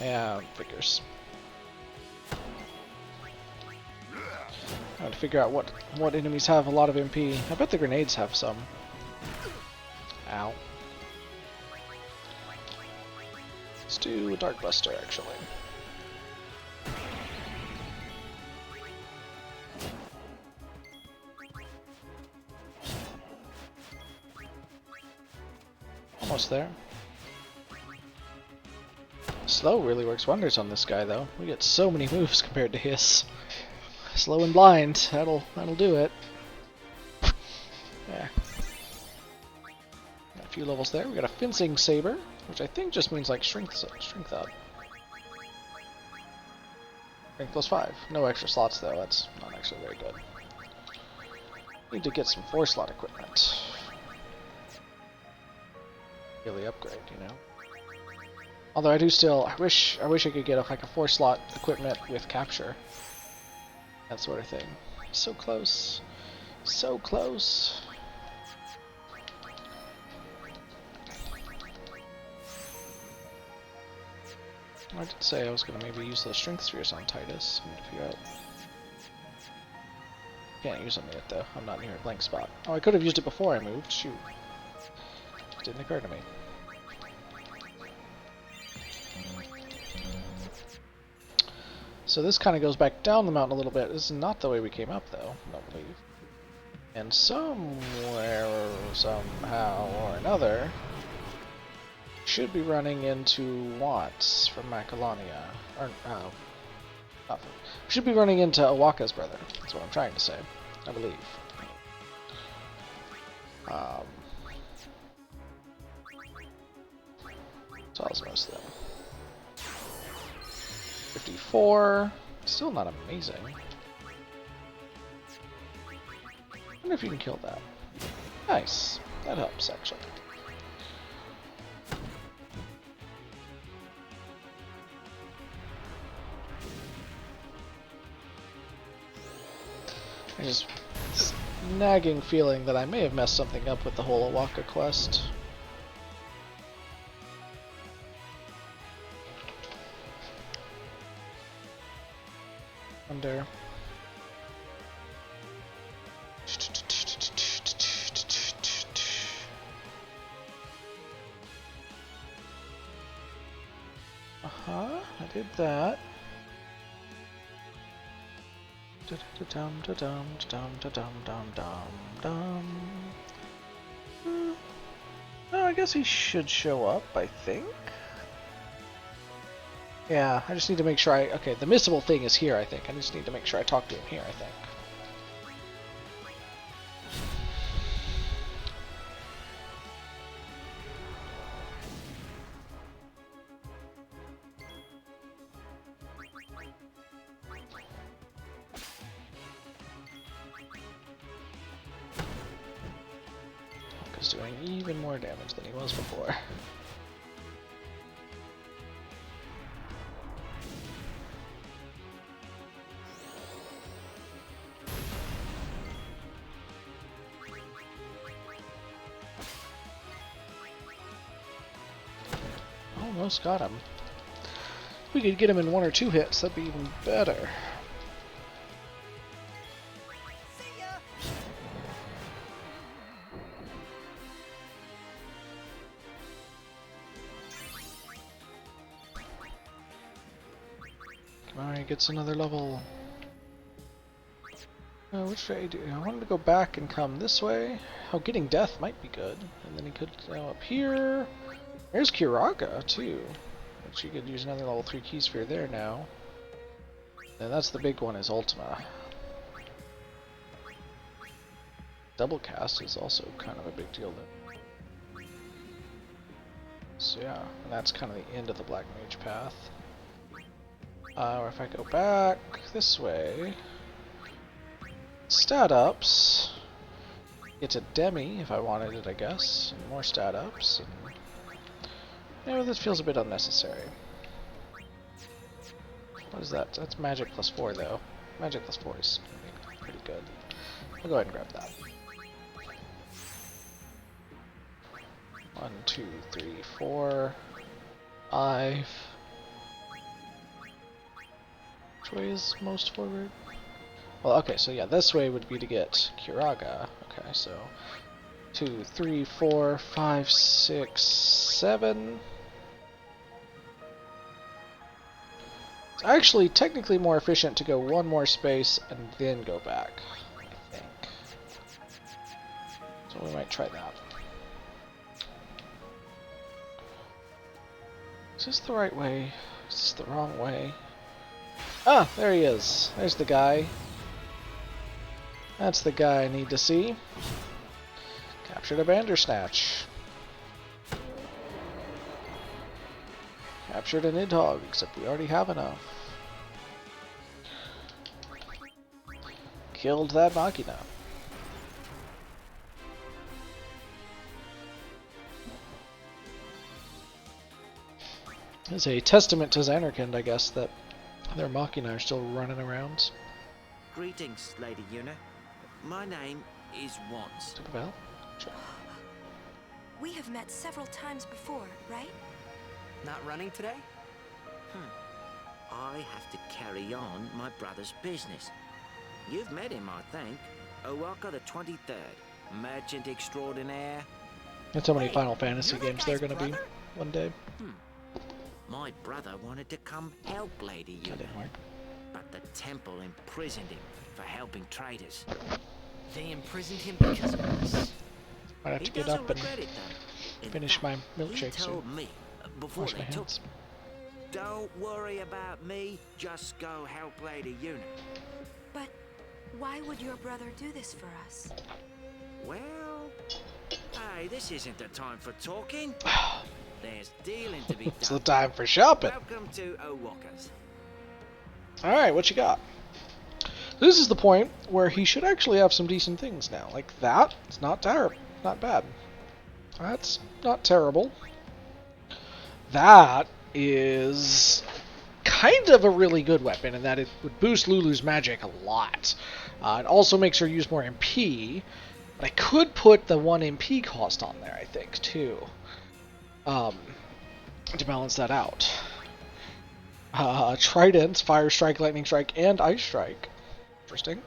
yeah, figures. I have to figure out what enemies have a lot of MP. I bet the grenades have some. Ow. Let's do a Dark Buster actually. Almost there. Slow really works wonders on this guy though. We get so many moves compared to his. Slow and blind, that'll do it. Yeah. Got a few levels there. We got a fencing saber, which I think just means like strength up. Strength plus 5. No extra slots though, that's not actually very good. Need to get some 4-slot equipment. Really upgrade, you know. Although I do still, I wish I could get like a 4-slot equipment with capture. That sort of thing. So close. So close. I did say I was going to maybe use those strength spheres on Titus. I'm going to figure out. Can't use them yet though. I'm not near a blank spot. Oh, I could have used it before I moved. Shoot. Didn't occur to me. So this kind of goes back down the mountain a little bit. This is not the way we came up though, I don't believe. And somewhere, somehow or another, should be running into Watts from Macalania. Or, should be running into Awaka's brother. That's what I'm trying to say, I believe. Cosmos though. 54. Still not amazing. I wonder if you can kill that. Nice. That helps actually. I just nagging feeling that I may have messed something up with the whole Awaka quest. Wonder. I did that. No, I guess he should show up, I think. Yeah, I just need to make sure okay, the missable thing is here, I think. I just need to make sure I talk to him here, I think. He's doing even more damage than he was before. Almost got him. If we could get him in 1 or 2 hits, that'd be even better. Alright, gets another level. Which way do I wanted to go back and come this way? Oh, getting death might be good. And then he could go up here. There's Kiraga too. Which you could use another level 3 key sphere there now. And that's the big one, is Ultima. Double cast is also kind of a big deal then. So yeah, and that's kind of the end of the Black Mage path. Or if I go back this way, stat ups, get a Demi if I wanted it, I guess, and more stat ups. And, yeah, this feels a bit unnecessary. What is that? That's magic plus 4 though. Magic plus 4 is pretty good. I'll go ahead and grab that. 1, 2, 3, 4, 5. Which way is most forward? Well, okay, so yeah, this way would be to get Kiraga. Okay, so 2, 3, 4, 5, 6, 7. It's actually technically more efficient to go 1 more space and then go back, I think. So we might try that. Is this the right way? Is this the wrong way? Ah, there he is. There's the guy. That's the guy I need to see. Captured a Bandersnatch. Captured an Nidhogg, except we already have enough. Killed that Machina. It's a testament to Zanarkand, I guess, that their Machina are still running around. Greetings, Lady Yuna. My name is Wands. Well, sure. We have met several times before, right? Not running today? I have to carry on my brother's business. You've met him, I think. Owaka the 23rd, merchant extraordinaire. That's how many Final Fantasy games there are going to be one day. My brother wanted to come help Lady Yuna, but the temple imprisoned him for helping traitors. They imprisoned him because of us. Might have to get up and finish my milkshake soon. He told me before Wash my they took hands. Don't worry about me, just go help Lady Yuna. But why would your brother do this for us? Well, hey, this isn't the time for talking. There's dealing to be done. It's the time for shopping. Welcome to Owaka's. Alright, what you got? This is the point where he should actually have some decent things now. Like that, it's not terrible, not bad. That's not terrible. That is kind of a really good weapon in that it would boost Lulu's magic a lot. It also makes her use more MP, but I could put the 1 MP cost on there, I think, too. To balance that out. Tridents, Fire Strike, Lightning Strike, and Ice Strike. Interesting.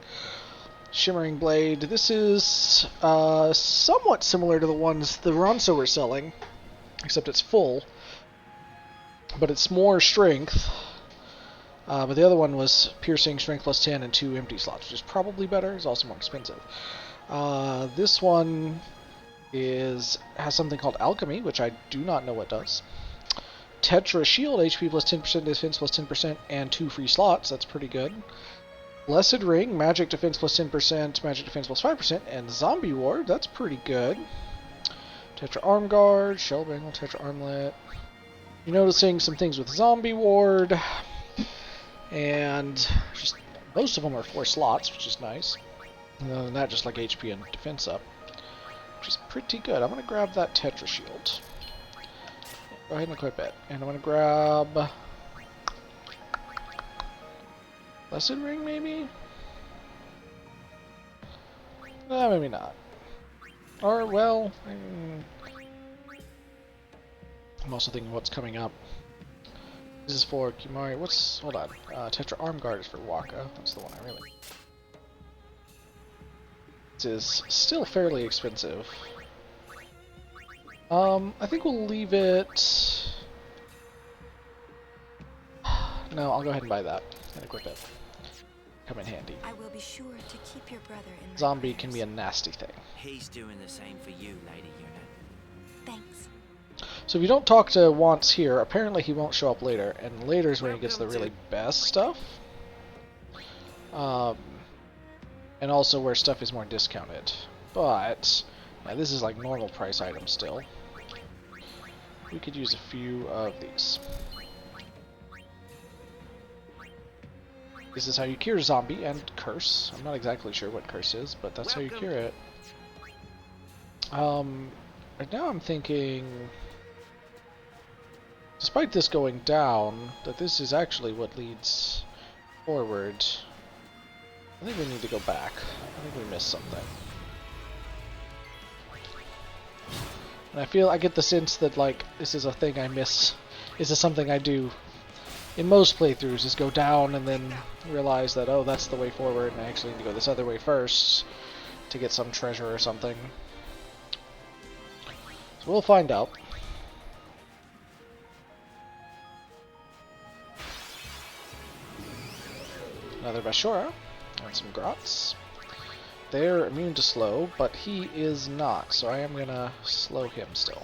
Shimmering Blade. This is somewhat similar to the ones the Ronso were selling, except it's full. But it's more strength. But the other one was piercing, strength plus 10, and 2 empty slots, which is probably better. It's also more expensive. This one has something called Alchemy, which I do not know what does. Tetra Shield, HP plus 10%, defense plus 10%, and 2 free slots. That's pretty good. Blessed Ring, magic defense plus 10%, magic defense plus 5%, and Zombie Ward. That's pretty good. Tetra Arm Guard, Shell Bangle, Tetra Armlet. You're noticing some things with Zombie Ward, and just most of them are 4 slots, which is nice. And other than that, just like HP and defense up, which is pretty good. I'm going to grab that Tetra Shield. Go ahead and equip it. And I'm going to grab Blessed Ring, maybe? Maybe not. Or, well, I'm also thinking what's coming up. This is for Kimari. Hold on. Tetra Arm Guard is for Waka. That's the one I really... This is still fairly expensive. I think we'll leave it... No, I'll go ahead and buy that and equip it. Come in handy. I will be sure to keep your brother in my Zombie prayers. can be a nasty thing. He's doing the same for you, Lady Yuna. Thanks. So if you don't talk to Wants here, apparently he won't show up later, and later is when he gets the really best stuff. And also where stuff is more discounted. But, yeah, this is like normal price items still. We could use a few of these. This is how you cure Zombie and Curse. I'm not exactly sure what Curse is, but that's how you cure it. Right now I'm thinking, despite this going down, that this is actually what leads forward. I think we need to go back. I think we missed something. And I get the sense that, like, this is a thing I miss. This is something I do in most playthroughs, is go down and then realize that, oh, that's the way forward, and I actually need to go this other way first to get some treasure or something. So we'll find out. Another Bashora and some Grots. They're immune to slow, but he is not, so I am gonna slow him still.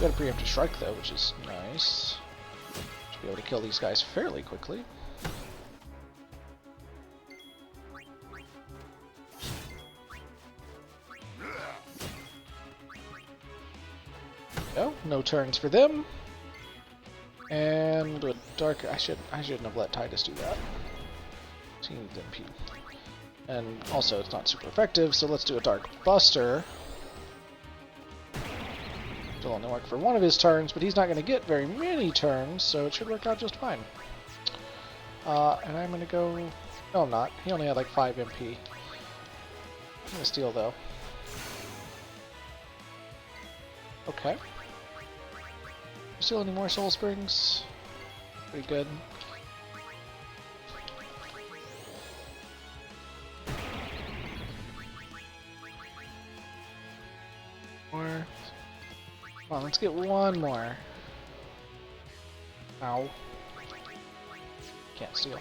We got a preemptive strike though, which is nice. Should be able to kill these guys fairly quickly. No turns for them. And with Dark, I shouldn't have let Tidus do that. He needs MP. And also, it's not super effective, so let's do a Dark Buster. It'll only work for one of his turns, but he's not going to get very many turns, so it should work out just fine. And I'm going to go... No, I'm not. He only had like 5 MP. I'm going to steal, though. Okay. Steal any more Soul Springs? Pretty good. More. Come on, let's get one more. Ow. Can't steal.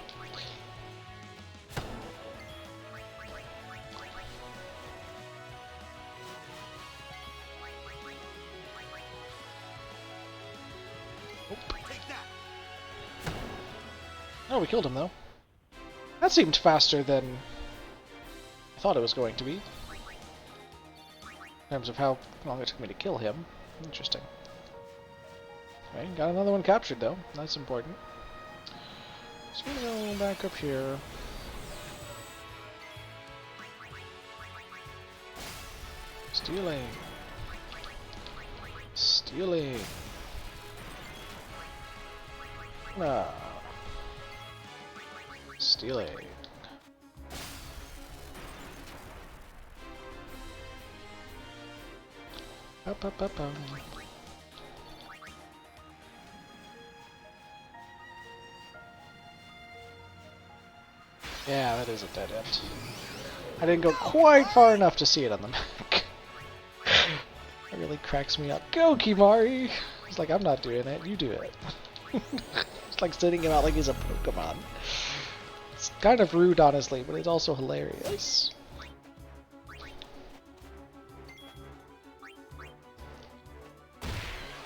Oh, we killed him though. That seemed faster than I thought it was going to be. In terms of how long it took me to kill him. Interesting. Okay, got another one captured though. That's important. So we're gonna go back up here. Stealing. Stealing. Ah. Stealing. Up, up, up, up. Yeah, that is a dead end. I didn't go quite far enough to see it on the map. It really cracks me up. Go, Kimahri! It's like, I'm not doing it, you do it. It's like sending him out like he's a Pokemon. It's kind of rude, honestly, but it's also hilarious.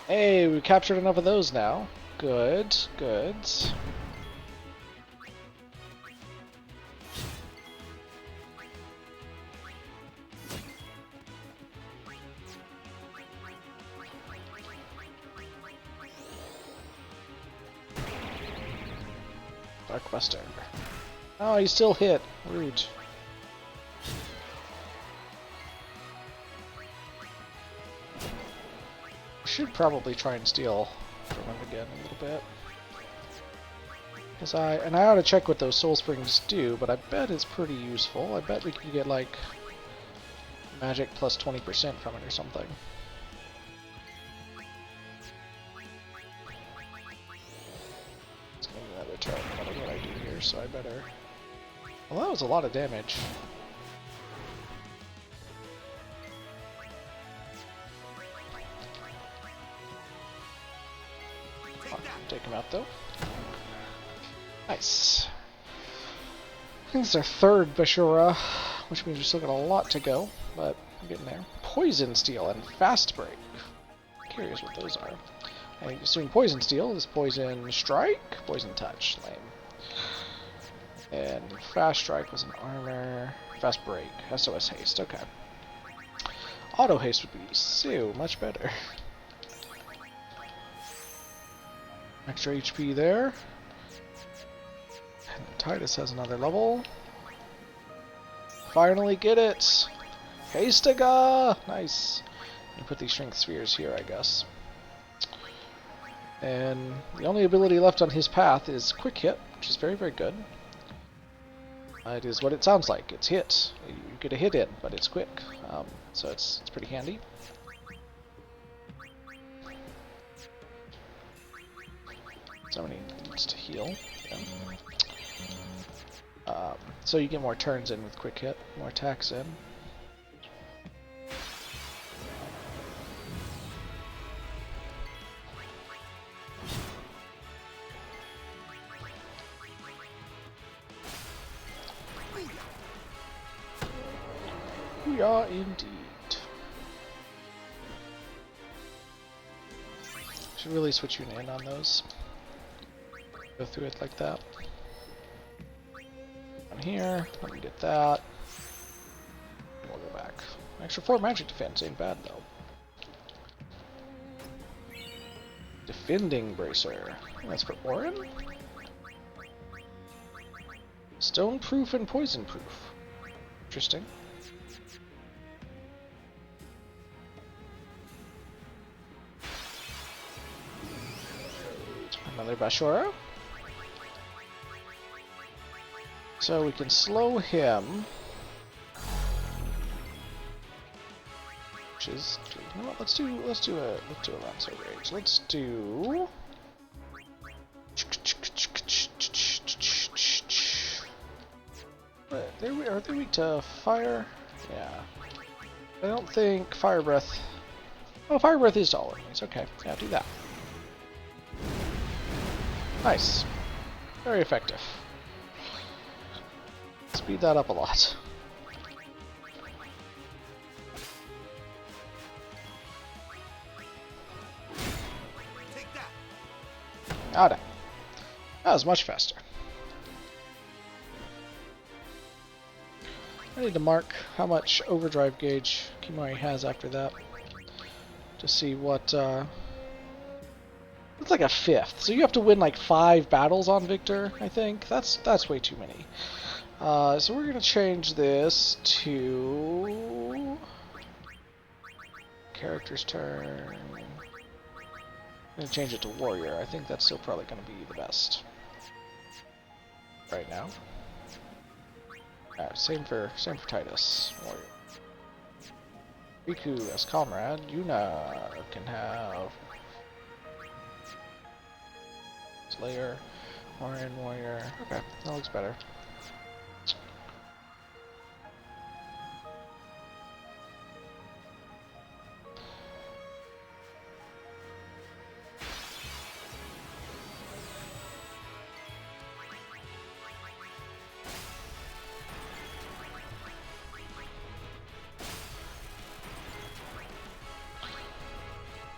Hey, we captured enough of those now. Good, good. Darkbuster. Oh, he still hit. Rude. Should probably try and steal from him again a little bit. And I ought to check what those Soul Springs do, but I bet it's pretty useful. I bet we could get like magic plus 20% from it or something. Let's give me another turn. I don't know what I do here, so I better... Well, that was a lot of damage. Take him out though. Nice. I think it's our third Bashura, which means we still got a lot to go, but we're getting there. Poison Steel and Fast Break. Curious what those are. I think assuming Poison Steel is Poison Strike, Poison Touch, lame. And Fast Strike was an armor. Fast Break, SOS Haste, okay. Auto Haste would be so much better. Extra HP there. And Titus has another level. Finally get it! Hastega! Nice. And put these Strength Spheres here, I guess. And the only ability left on his path is Quick Hit, which is very, very good. It is what it sounds like. It's hit. You get a hit in, but it's quick. So it's pretty handy. Somebody needs to heal. Yeah. So you get more turns in with Quick Hit, more attacks in. We are indeed. Should really switch you in on those. Go through it like that. On here, let me get that. And we'll go back. Extra 4 magic defense ain't bad though. Defending Bracer. That's for Orin? Stone proof and poison proof. Interesting. Another Bashora. So we can slow him. Which is, you know what? Let's do a Lancer Rage. Let's do. Are they weak to fire? Yeah. I don't think Fire Breath. Oh, Fire Breath is to all enemies. Okay, yeah, do that. Nice. Very effective. Speed that up a lot. Oh, no. That was much faster. I need to mark how much overdrive gauge Kimahri has after that to see what. It's like a fifth, so you have to win like 5 battles on Victor. I think that's way too many. So we're gonna change this to character's turn. I'm gonna change it to warrior. I think that's still probably gonna be the best right now. Alright, same for Titus. Warrior. Riku as comrade. Yuna can have Slayer, Orion warrior. Okay, that looks better.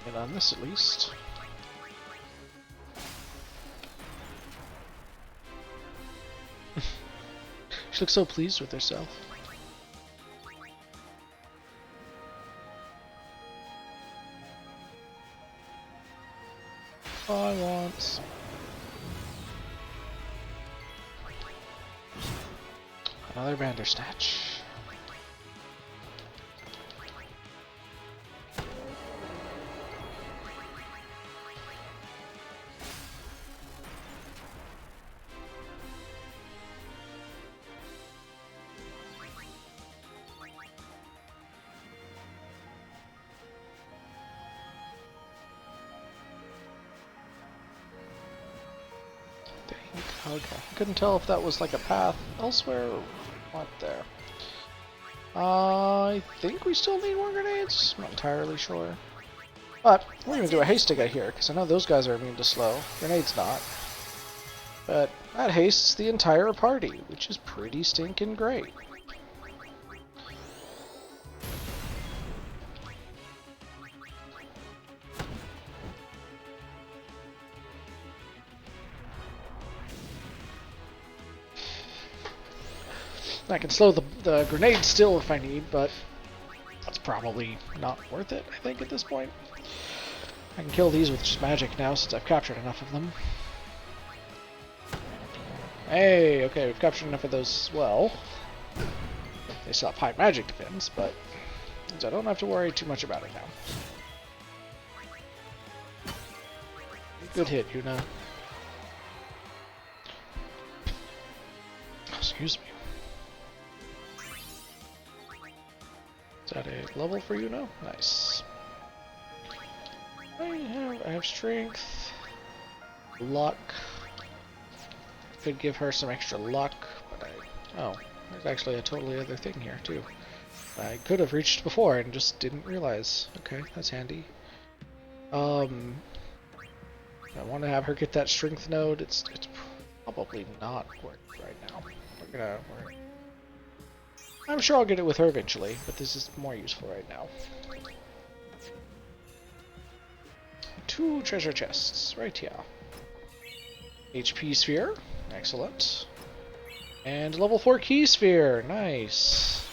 And on this at least. She looks so pleased with herself. All I want. Another Bandersnatch. Okay, couldn't tell if that was like a path elsewhere or what there. I think we still need more grenades. I'm not entirely sure. But we're gonna do a haste guy here, because I know those guys are immune to slow. Grenades not. But that hastes the entire party, which is pretty stinking great. I can slow the grenade still if I need, but that's probably not worth it, I think, at this point. I can kill these with just magic now since I've captured enough of them. Hey, okay, we've captured enough of those as well. They still have high magic defense, but I don't have to worry too much about it now. Good hit, Yuna. Excuse me. Is that a level for you now? Nice. I have strength, luck. Could give her some extra luck, but oh, there's actually a totally other thing here too. I could have reached before and just didn't realize. Okay, that's handy. I want to have her get that strength node. It's probably not working right now. I'm sure I'll get it with her eventually, but this is more useful right now. 2 treasure chests right here. HP sphere, excellent. And level 4 key sphere, nice.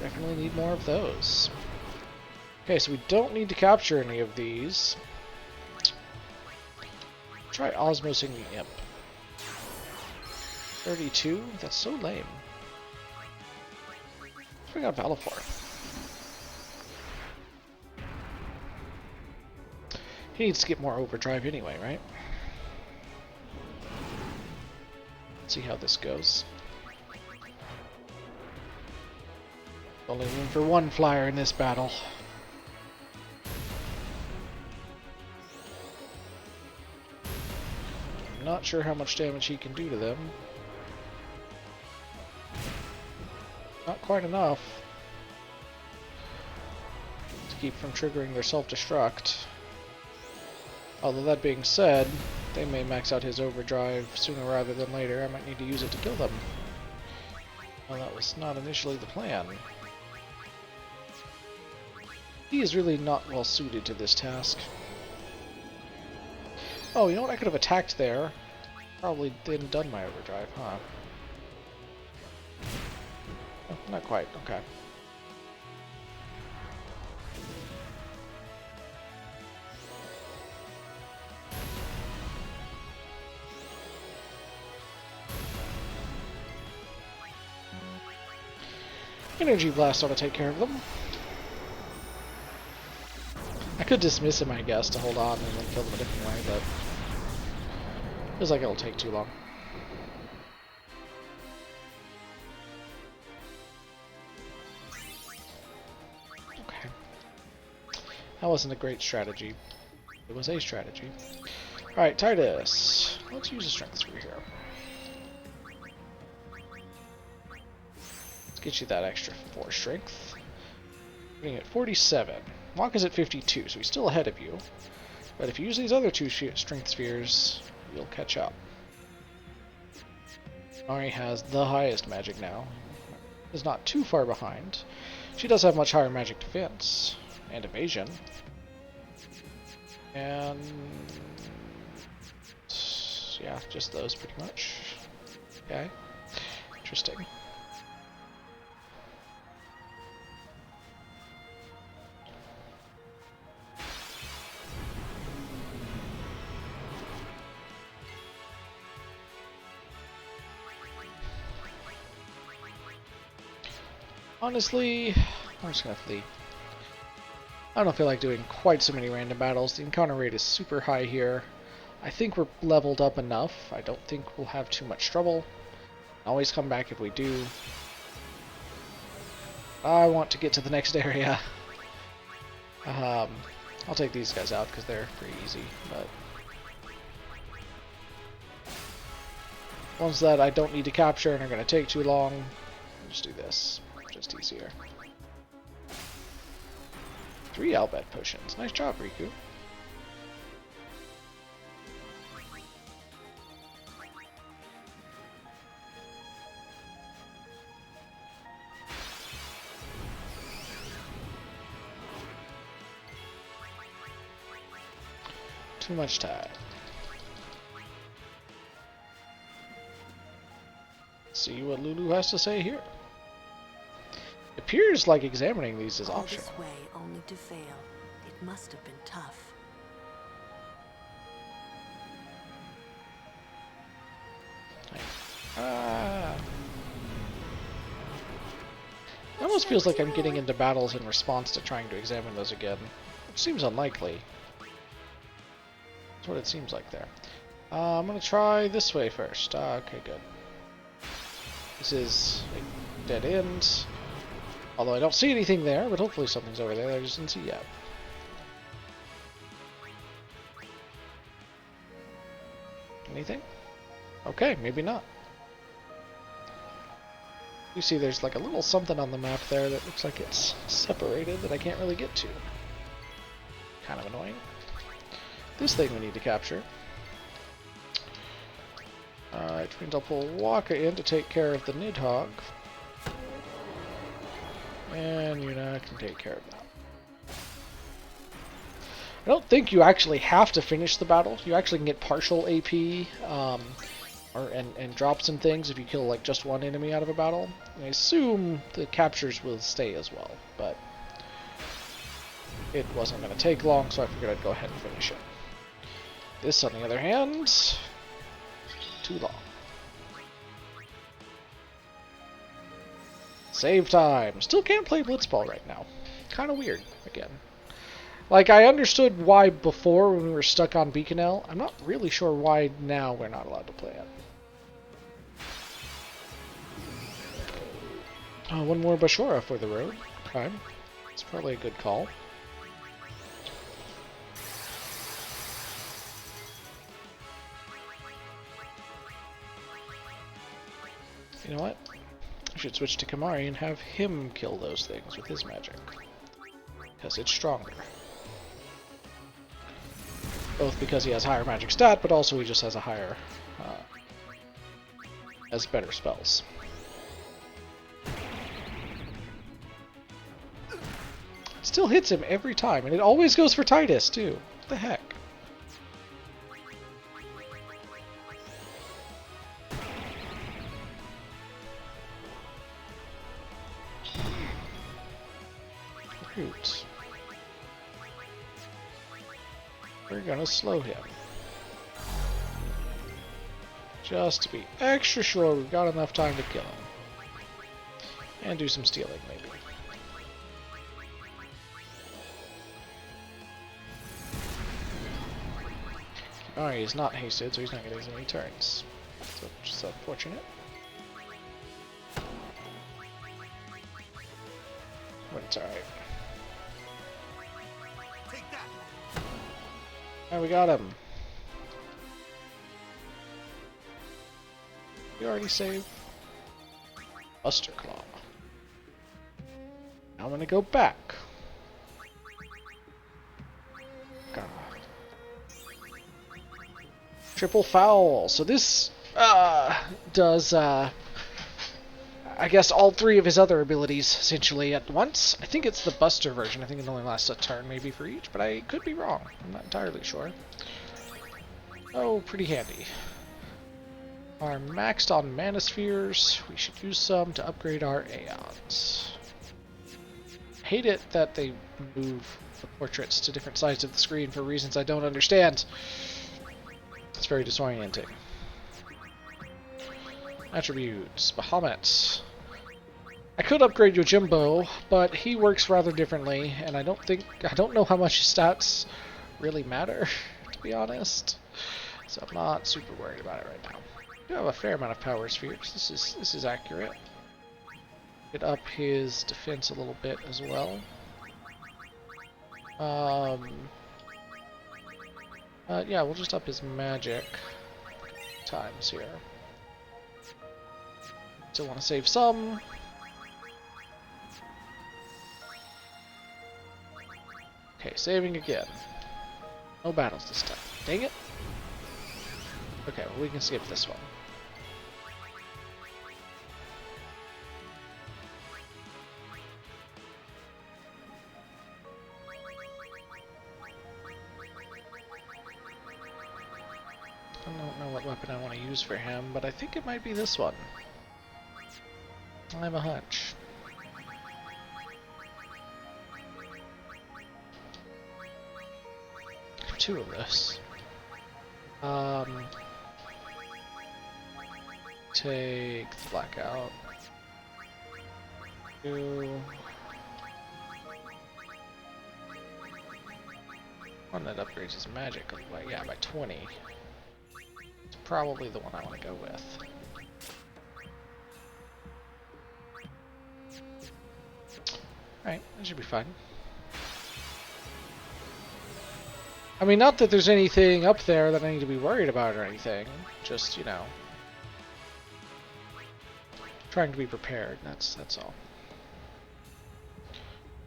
Definitely need more of those. Okay, so we don't need to capture any of these. Try osmosing the imp. 32? That's so lame. We got Valifor. He needs to get more overdrive anyway, right? Let's see how this goes. Only room for one flyer in this battle. I'm not sure how much damage he can do to them. Not quite enough to keep from triggering their self-destruct. Although that being said, they may max out his overdrive sooner rather than later. I might need to use it to kill them. Well, that was not initially the plan. He is really not well suited to this task. Oh, you know what? I could have attacked there. Probably then done my overdrive, huh? Oh, not quite. Okay. Energy Blast ought to take care of them. I could dismiss him, I guess, to hold on and then kill them a different way, but feels like it'll take too long. Okay. That wasn't a great strategy. It was a strategy. Alright, Titus. Let's use a strength sphere here. Let's get you that extra 4 strength. Putting at 47. Locke is at 52, so he's still ahead of you. But if you use these other 2 strength spheres, you'll catch up. Ari has the highest magic now. Is not too far behind. She does have much higher magic defense and evasion. And yeah, just those pretty much. Okay. Interesting. Honestly, I'm just gonna flee. I don't feel like doing quite so many random battles. The encounter rate is super high here. I think we're leveled up enough. I don't think we'll have too much trouble. Always come back if we do. I want to get to the next area. I'll take these guys out because they're pretty easy, but ones that I don't need to capture and are going to take too long, I'll just do this. Just easier. 3 Albed potions. Nice job, Riku. Too much time. See what Lulu has to say here. It appears like examining these is optional. All this way only to fail. It must have been tough. It almost feels like I'm getting into battles in response to trying to examine those again, which seems unlikely. That's what it seems like there. I'm gonna try this way first. Okay, good. This is a dead end. Although I don't see anything there, but hopefully something's over there that I just didn't see yet. Anything? Okay, maybe not. You see there's like a little something on the map there that looks like it's separated that I can't really get to. Kind of annoying. This thing we need to capture. Which means I'll pull Waka in to take care of the Nidhogg. And Yuna can take care of that. I don't think you actually have to finish the battle. You actually can get partial AP and drop some things if you kill like just one enemy out of a battle. And I assume the captures will stay as well, but it wasn't going to take long, so I figured I'd go ahead and finish it. This, on the other hand, too long. Save time. Still can't play Blitzball right now. Kind of weird, again. Like, I understood why before when we were stuck on Beaconell. I'm not really sure why now we're not allowed to play it. One more Bashora for the road. Okay. It's probably a good call. You know what? I should switch to Kamari and have him kill those things with his magic. Because it's stronger. Both because he has higher magic stat, but also he just has a higher... has better spells. It still hits him every time, and it always goes for Titus, too. What the heck? Root. We're gonna slow him. Just to be extra sure we've got enough time to kill him. And do some stealing, maybe. Alright, he's not hasted, so he's not getting any turns. So, just unfortunate. But it's alright. And we got him. We already saved Buster Claw. Now I'm gonna go back. God. Triple foul. So this does I guess all three of his other abilities essentially at once. I think it's the Buster version. I think it only lasts a turn maybe for each, but I could be wrong. I'm not entirely sure. Oh, pretty handy. Are maxed on Mana Spheres. We should use some to upgrade our Aeons. Hate it that they move the portraits to different sides of the screen for reasons I don't understand. It's very disorienting. Attributes. Bahamut. I could upgrade Yojimbo, but he works rather differently, and I don't know how much his stats really matter, to be honest. So I'm not super worried about it right now. I do have a fair amount of power spheres. This is accurate. Get up his defense a little bit as well. Yeah, we'll just up his magic times here. Still want to save some. Okay, saving again. No battles this time. Dang it. Okay, well we can skip this one. I don't know what weapon I want to use for him, but I think it might be this one. I have a hunch. Two of this. Take the blackout. One that upgrades his magic, yeah, by 20. It's probably the one I want to go with. Alright, that should be fine. I mean, not that there's anything up there that I need to be worried about or anything. Just, you know, trying to be prepared. That's all.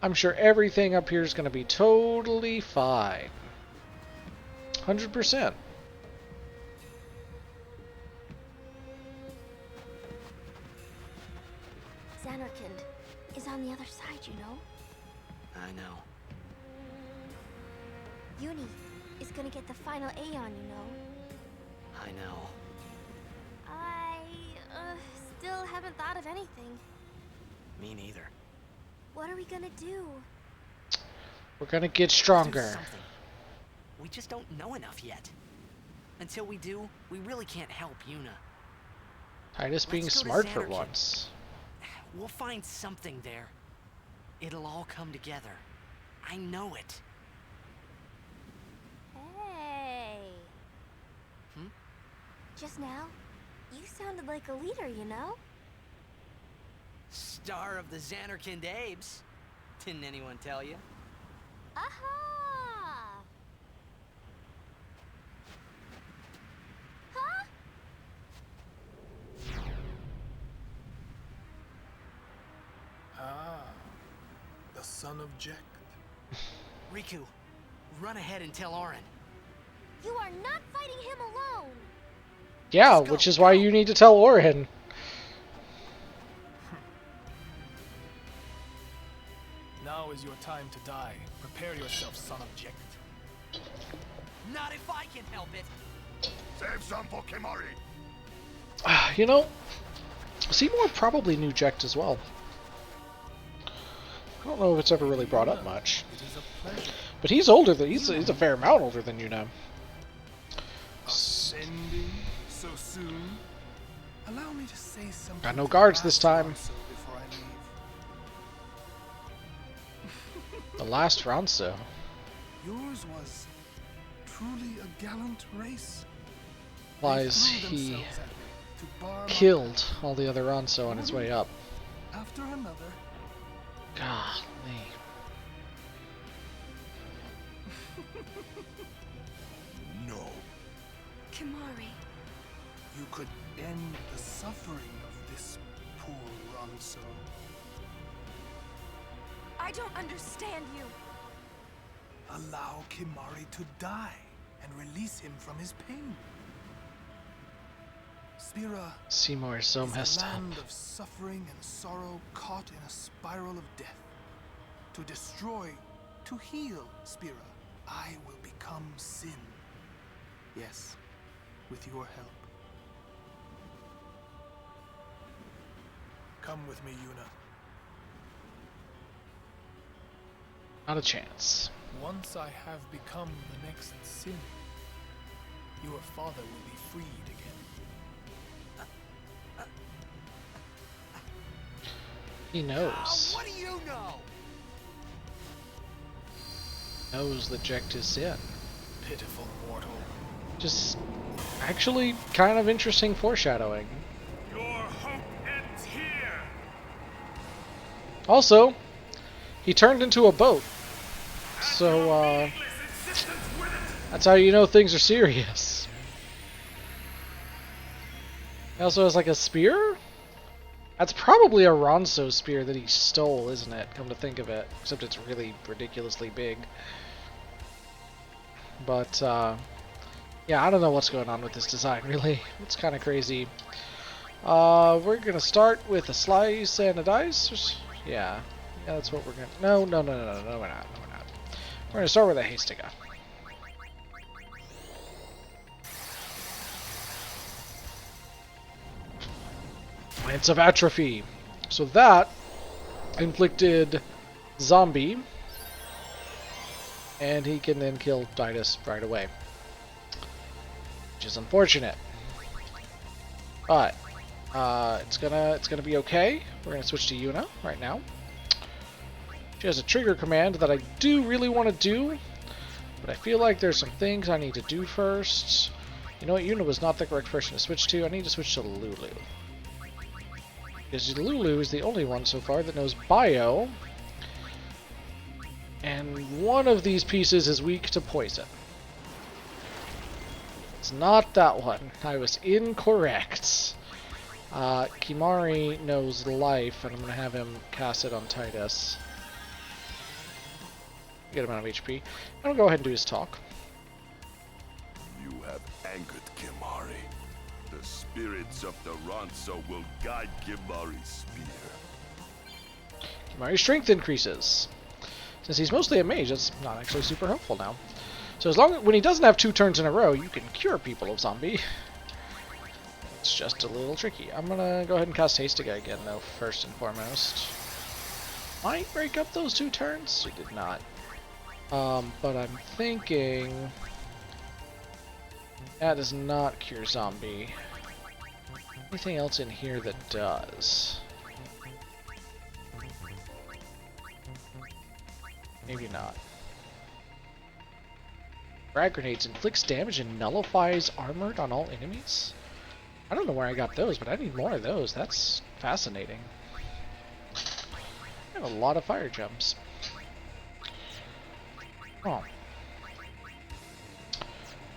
I'm sure everything up here is going to be totally fine. 100%. Zanarkand is on the other side, you know? I know. Uni is gonna get the final Aeon, you know? I know. I still haven't thought of anything. Me neither. What are we gonna do? We're gonna get stronger. We just don't know enough yet. Until we do, we really can't help Yuna. Titus being smart for once. We'll find something there. It'll all come together. I know it. Hey. Hmm? Just now, you sounded like a leader, you know? Star of the Xanarkand Apes. Didn't anyone tell you? Aha! Huh? Ah, the son of Jekt. Riku, run ahead and tell Auron. You are not fighting him alone. Yeah, which is why you need to tell Auron. Now is your time to die. Prepare yourself, son of Jekt. Not if I can help it. Save some for Kimahri. You know, Seymour probably knew Jekt as well. I don't know if it's ever really brought up much. But he's older than he's a fair amount older than you know. Ascending so soon? Allow me to say something. Got no guards this time. Before I leave. The last Ronso. Yours was truly a gallant race. Lies he killed all the other Ronso on his way up. After another. Golly. No. Kimahri. You could end the suffering of this poor Ronso. I don't understand you. Allow Kimahri to die and release him from his pain. Spira Seymour is so is messed a up. land of suffering and sorrow caught in a spiral of death. To destroy, to heal Spira, I will become Sin. Yes, with your help. Come with me, Yuna. Not a chance. Once I have become the next Sin, your father will be freed again. He knows. What do you know? Knows that Jekt is Sin. Pitiful mortal. Just actually kind of interesting foreshadowing. Your hope ends here. Also, he turned into a boat. So, that's how you know things are serious. He also has like a spear? That's probably a Ronso spear that he stole, isn't it? Come to think of it. Except it's really ridiculously big. But, yeah, I don't know what's going on with this design, really. It's kind of crazy. We're going to start with a slice and a dice. Yeah, that's what we're going to... No, we're not. No, we're not. We're going to start with a Hastica. Lance of Atrophy. So that inflicted zombie, and he can then kill Dytus right away, which is unfortunate. But it's gonna be okay. We're gonna switch to Yuna right now. She has a trigger command that I do really want to do, but I feel like there's some things I need to do first. You know what? Yuna was not the correct person to switch to. I need to switch to Lulu. Because Lulu is the only one so far that knows Bio. And one of these pieces is weak to poison. It's not that one. I was incorrect. Kimahri knows Life, and I'm going to have him cast it on Tidus. Good amount of HP. I'm going to go ahead and do his talk. You have angered Kimahri. The spirits of the Ronso will guide Kimahri's spear. Kimahri's strength increases. Since he's mostly a mage, that's not actually super helpful now. So as long as when he doesn't have 2 turns in a row, you can cure people of zombie. It's just a little tricky. I'm gonna go ahead and cast Hastica again, though, first and foremost. Might break up those 2 turns. It did not. But I'm thinking that does not cure zombie. Anything else in here that does? Maybe not. Frag grenades inflicts damage and nullifies armored on all enemies? I don't know where I got those, but I need more of those. That's fascinating. I have a lot of fire gems. Oh.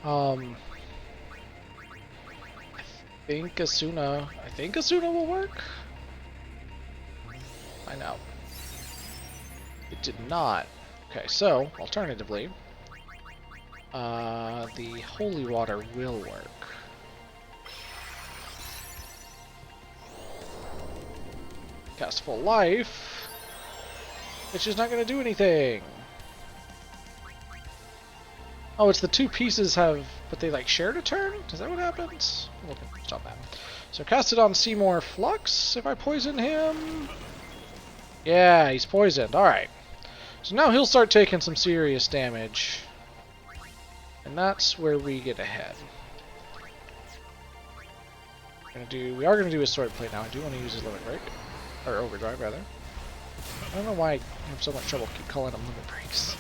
I think Asuna will work? I know. It did not. Okay, so, alternatively, the holy water will work. Cast full life, which is not going to do anything. Oh, it's the two pieces have, but they like shared a turn? Is that what happens? We'll stop that. So cast it on Seymour Flux if I poison him. Yeah, he's poisoned. Alright. So now he'll start taking some serious damage. And that's where we get ahead. We are gonna do his sword plate now. I do want to use his limit break. Or overdrive rather. I don't know why I have so much trouble keep calling him limit breaks.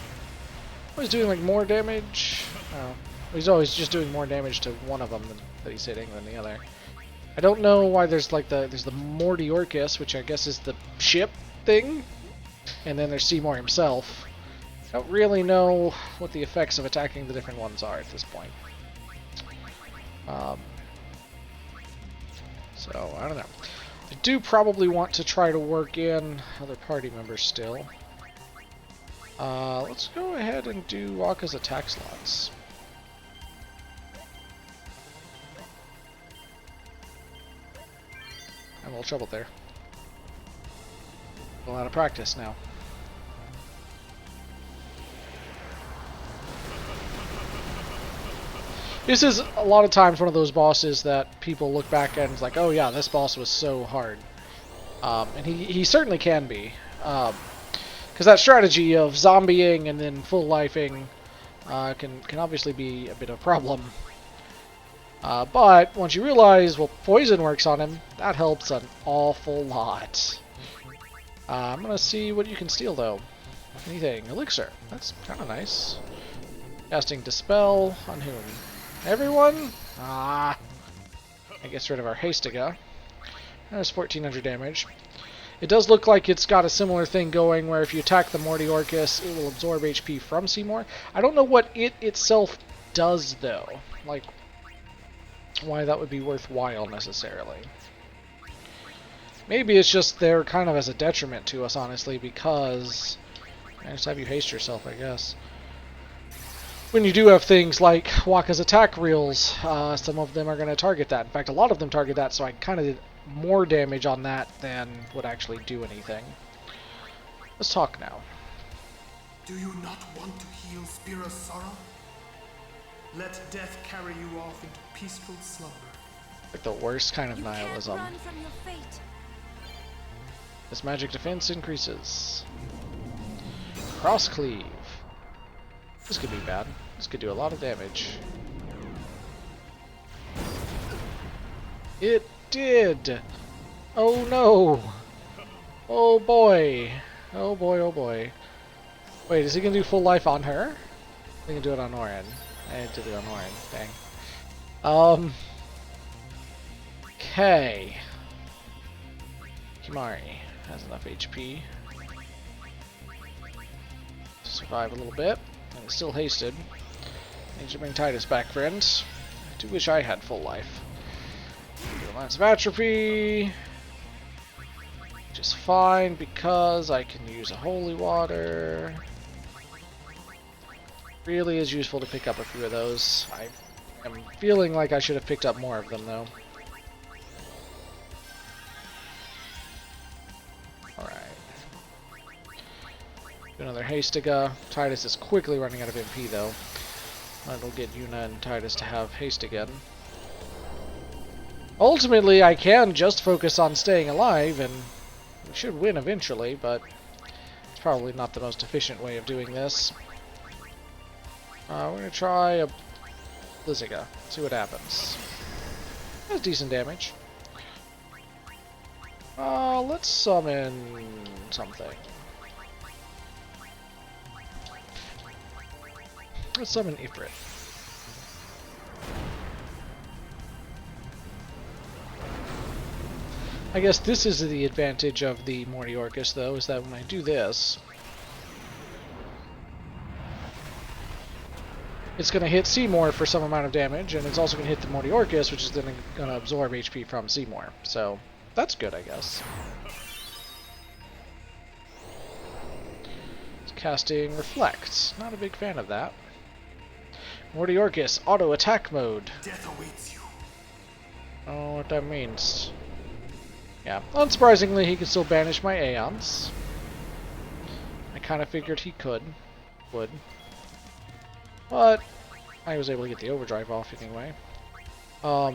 He's doing like more damage. Oh, he's always just doing more damage to one of them that he's hitting than the other. I don't know why there's like there's the Mortiorcus, which I guess is the ship thing, and then there's Seymour himself. I don't really know what the effects of attacking the different ones are at this point. So I don't know. I do probably want to try to work in other party members still. Let's go ahead and do Wakka's attack slots. I'm a little troubled there. A lot of practice now. This is a lot of times one of those bosses that people look back at and it's like, oh yeah, this boss was so hard. And he certainly can be. Because that strategy of zombieing and then full lifing can obviously be a bit of a problem. But once you realize, well, poison works on him, that helps an awful lot. I'm going to see what you can steal, though. Anything. Elixir. That's kind of nice. Casting Dispel on whom? Everyone? Ah. I gets rid of our Hastiga. That's 1400 damage. It does look like it's got a similar thing going where if you attack the Mortiorcus, it will absorb HP from Seymour. I don't know what it itself does, though. Like, why that would be worthwhile, necessarily. Maybe it's just there kind of as a detriment to us, honestly, because... I just have you haste yourself, I guess. When you do have things like Wakka's attack reels, some of them are going to target that. In fact, a lot of them target that, so I kind of did more damage on that than would actually do anything. Let's talk now. Do you not want to heal Spira's sorrow? Let death carry you off into peaceful slumber. Like the worst kind of nihilism. Run from your fate. This magic defense increases. Cross cleave. This could be bad. This could do a lot of damage. It did! Oh no! Oh boy! Oh boy, oh boy. Wait, is he gonna do full life on her? He can do it on Orin. I had to do it on Orin. Dang. Okay. Kimahri has enough HP to survive a little bit. And it's still hasted. Need to bring Tidus back, friends. I do wish I had full life. Do a Lance of Atrophy. Which is fine because I can use a holy water. Really is useful to pick up a few of those. I am feeling like I should have picked up more of them, though. Alright. Do another Hastiga. Tidus is quickly running out of MP, though. That'll get Yuna and Tidus to have haste again. Ultimately, I can just focus on staying alive, and we should win eventually, but it's probably not the most efficient way of doing this. We're going to try a Blizziga, see what happens. That's decent damage. Let's summon something. Let's summon Ifrit. I guess this is the advantage of the Mortiorcus, though, is that when I do this, it's going to hit Seymour for some amount of damage, and it's also going to hit the Mortiorcus, which is then going to absorb HP from Seymour. So, that's good, I guess. It's casting Reflect. Not a big fan of that. Mortiorcus, auto attack mode. Death awaits you. I don't know what that means. Yeah, unsurprisingly, he can still banish my Aeons. I kind of figured he would. But I was able to get the overdrive off anyway. Gosh,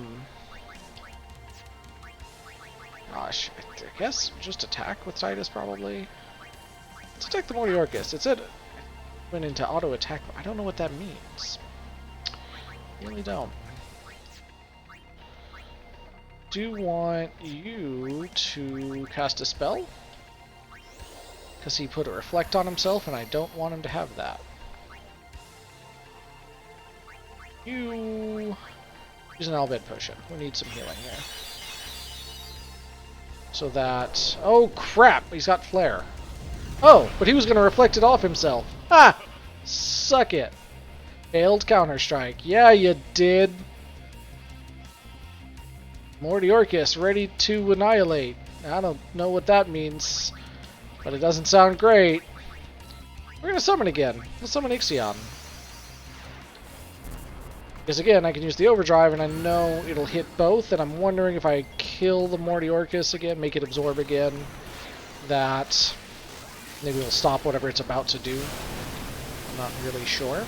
I guess just attack with Tidus probably. Let's attack the Mortiorcus. It said it went into auto attack. I don't know what that means. Really don't. Do want you to cast a spell because he put a reflect on himself and I don't want him to have that. You use an Albed potion. We need some healing here. So that... Oh crap! He's got flare. Oh, but he was going to reflect it off himself. Ha! Suck it. Failed Counter-Strike. Yeah, you did. Mortiorcus ready to annihilate. I don't know what that means, but it doesn't sound great. We're gonna summon again. Let's summon Ixion. Because again, I can use the overdrive and I know it'll hit both, and I'm wondering if I kill the Mortiorcus again, make it absorb again, that maybe it'll stop whatever it's about to do. I'm not really sure.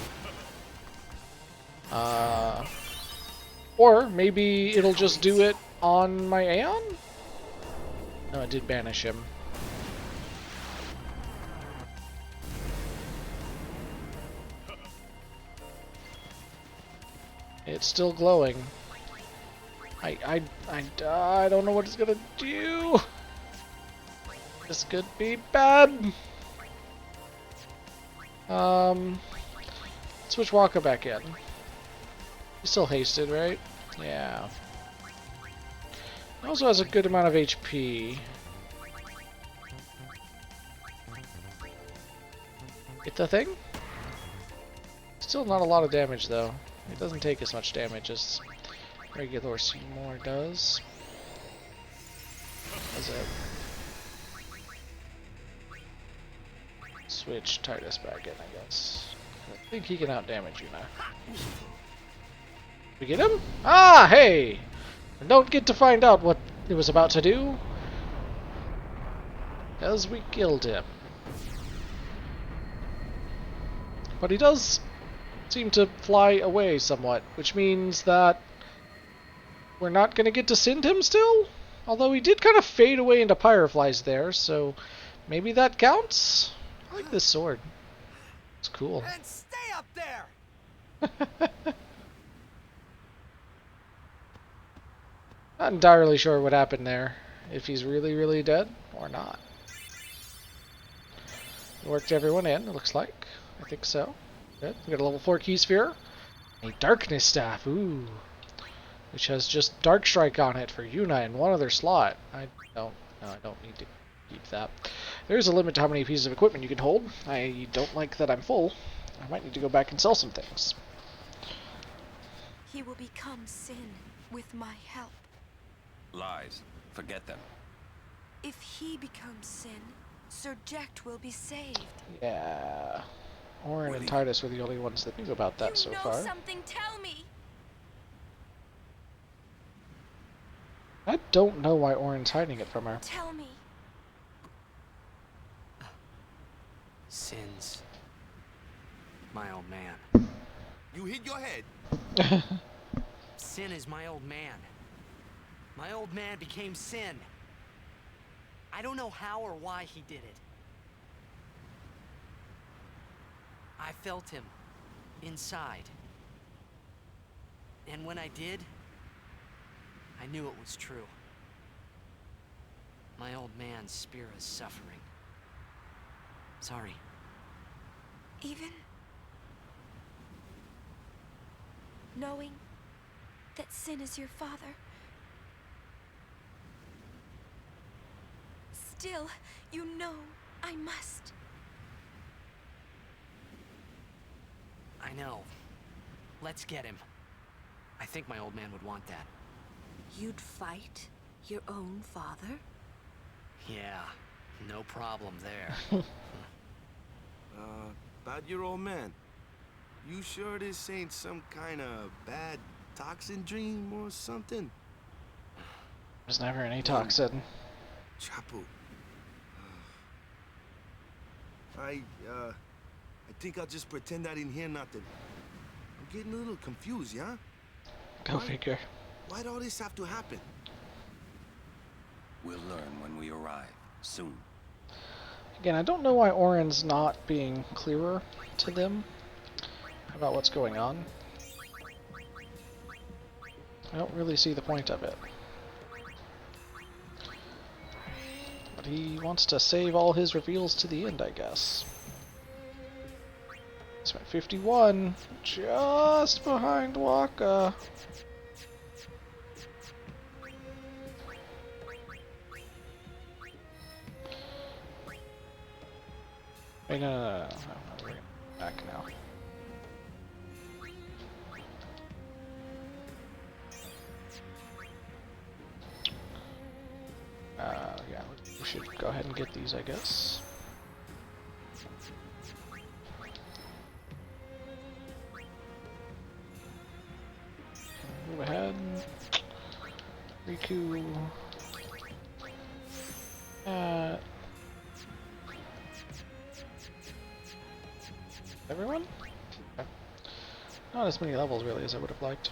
Or maybe it'll just do it on my Aeon? No, it did banish him. It's still glowing. I don't know what it's gonna do. This could be bad. Switch Waka back in. He's still hasted, right? Yeah. He also has a good amount of HP. Get the thing? Still not a lot of damage, though. It doesn't take as much damage as regular Seymour does. Does it? Switch Tidus back in, I guess. I think he can outdamage you now. We get him? Ah, hey! I don't get to find out what it was about to do, as we killed him. But he does seem to fly away somewhat, which means that we're not going to get to send him still? Although he did kind of fade away into Pyroflies there, so maybe that counts? I like this sword. It's cool. And stay up there! Not entirely sure what happened there. If he's really, really dead or not. Worked everyone in, it looks like. I think so. Good. We got a level 4 Key Sphere. A Darkness Staff, ooh. Which has just Dark Strike on it for Yuna in one other slot. I don't need to keep that. There's a limit to how many pieces of equipment you can hold. I don't like that I'm full. I might need to go back and sell some things. He will become Sin with my help. Lies. Forget them. If he becomes Sin, Sir Jecht will be saved. Yeah. Auron and Tidus were the only ones that knew about that so far. Something, tell me. I don't know why Auron's hiding it from her. Tell me. Sin's my old man. You hit your head. Sin is my old man. My old man became Sin. I don't know how or why he did it. I felt him inside. And when I did, I knew it was true. My old man's spirit is suffering. Sorry. Even knowing that Sin is your father, still, you know I must. I know. Let's get him. I think my old man would want that. You'd fight your own father? Yeah, no problem there. About your old man. You sure this ain't some kind of bad toxin dream or something? There's never any toxin. Chapu. I think I'll just pretend I didn't hear nothing. I'm getting a little confused, yeah? Go figure. Why'd all this have to happen? We'll learn when we arrive, soon. Again, I don't know why Orin's not being clearer to them about what's going on. I don't really see the point of it. But he wants to save all his reveals to the end, I guess. He's at 51, just behind Waka. Wait, no, we're back now. Yeah, we should go ahead and get these, I guess. Move ahead. Riku. Everyone? Okay. Not as many levels really as I would have liked.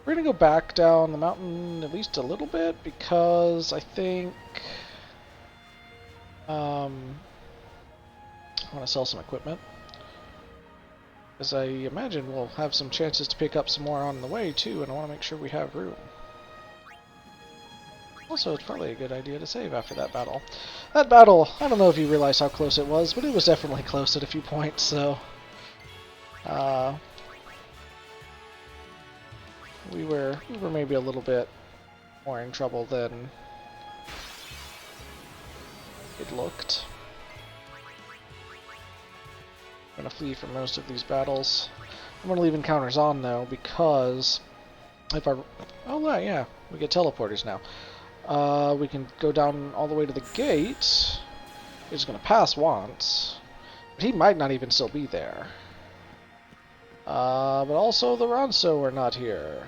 We're gonna go back down the mountain at least a little bit because I think I want to sell some equipment. As I imagine we'll have some chances to pick up some more on the way too, and I want to make sure we have room. Also, it's probably a good idea to save after that battle. That battle, I don't know if you realize how close it was, but it was definitely close at a few points, so we were maybe a little bit more in trouble than it looked. I'm gonna flee from most of these battles. I'm gonna leave encounters on though, because if I yeah, we get teleporters now. We can go down all the way to the gate. He's gonna pass once, but he might not even still be there. But also the Ronso are not here.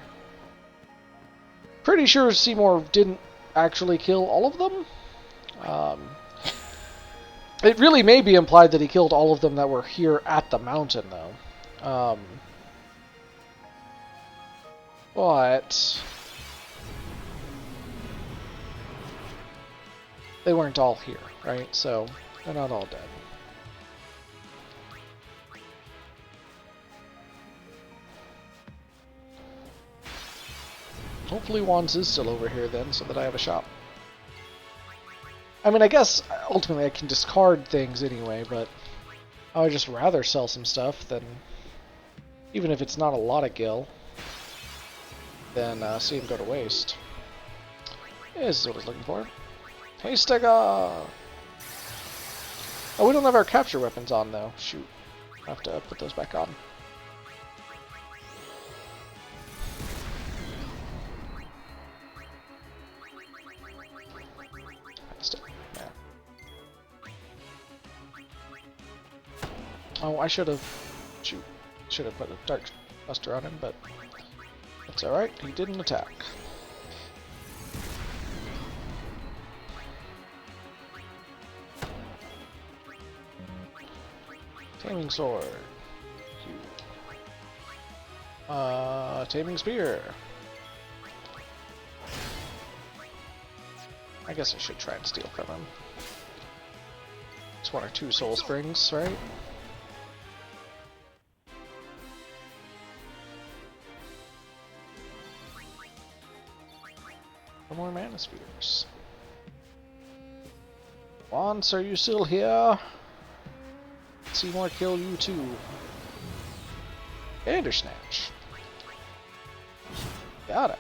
Pretty sure Seymour didn't actually kill all of them. It really may be implied that he killed all of them that were here at the mountain, though. But they weren't all here, right? So they're not all dead. Hopefully Wands is still over here then, so that I have a shop. I mean, I guess ultimately I can discard things anyway, but I would just rather sell some stuff than, even if it's not a lot of gil, than see him go to waste. Yeah, this is what I was looking for. Hey, Stega! Oh, we don't have our capture weapons on though. Shoot. I have to put those back on. Oh, I should have put a Dark Buster on him, but that's alright, he didn't attack. Taming Sword. Taming Spear. I guess I should try and steal from him. It's 1 or 2 Soul Springs, right? More mana spheres. Once, are you still here? Seymour kill you too. Bandersnatch. Got it.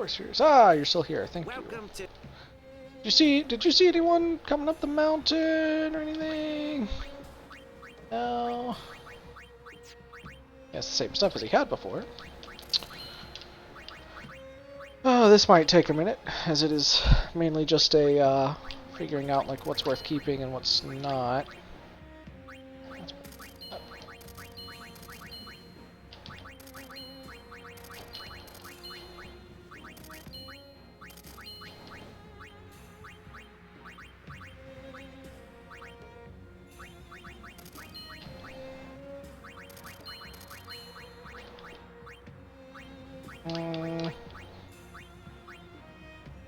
Power spheres. Ah, you're still here. Thank you. Welcome to. Did you see anyone coming up the mountain or anything? No. Yeah, it's the same stuff as he had before. Oh, this might take a minute, as it is mainly just a figuring out like what's worth keeping and what's not.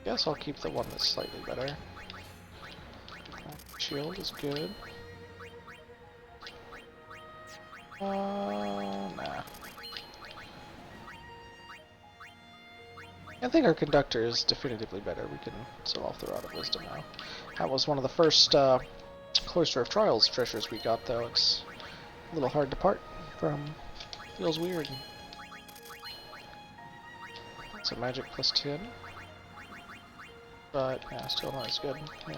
Guess I'll keep the one that's slightly better. Shield is good. Nah. I think our conductor is definitively better. We can sell off the Rod of Wisdom now. That was one of the first Cloister of Trials treasures we got, though. It's a little hard to part from. Feels weird. It's a magic plus 10. But, yeah, still not as good. Yeah.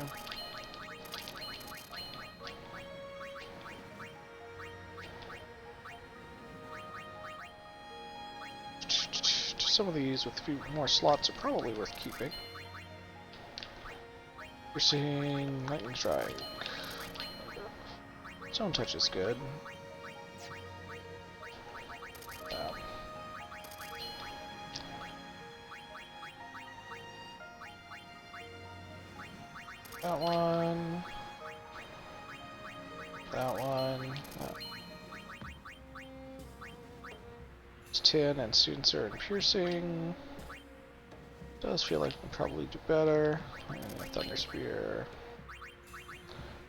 Some of these with a few more slots are probably worth keeping. We're seeing Lightning Strike. Zone Touch is good. That one. That one. It's 10 and Students are in Piercing. Does feel like we can probably do better. And Thunder Spear.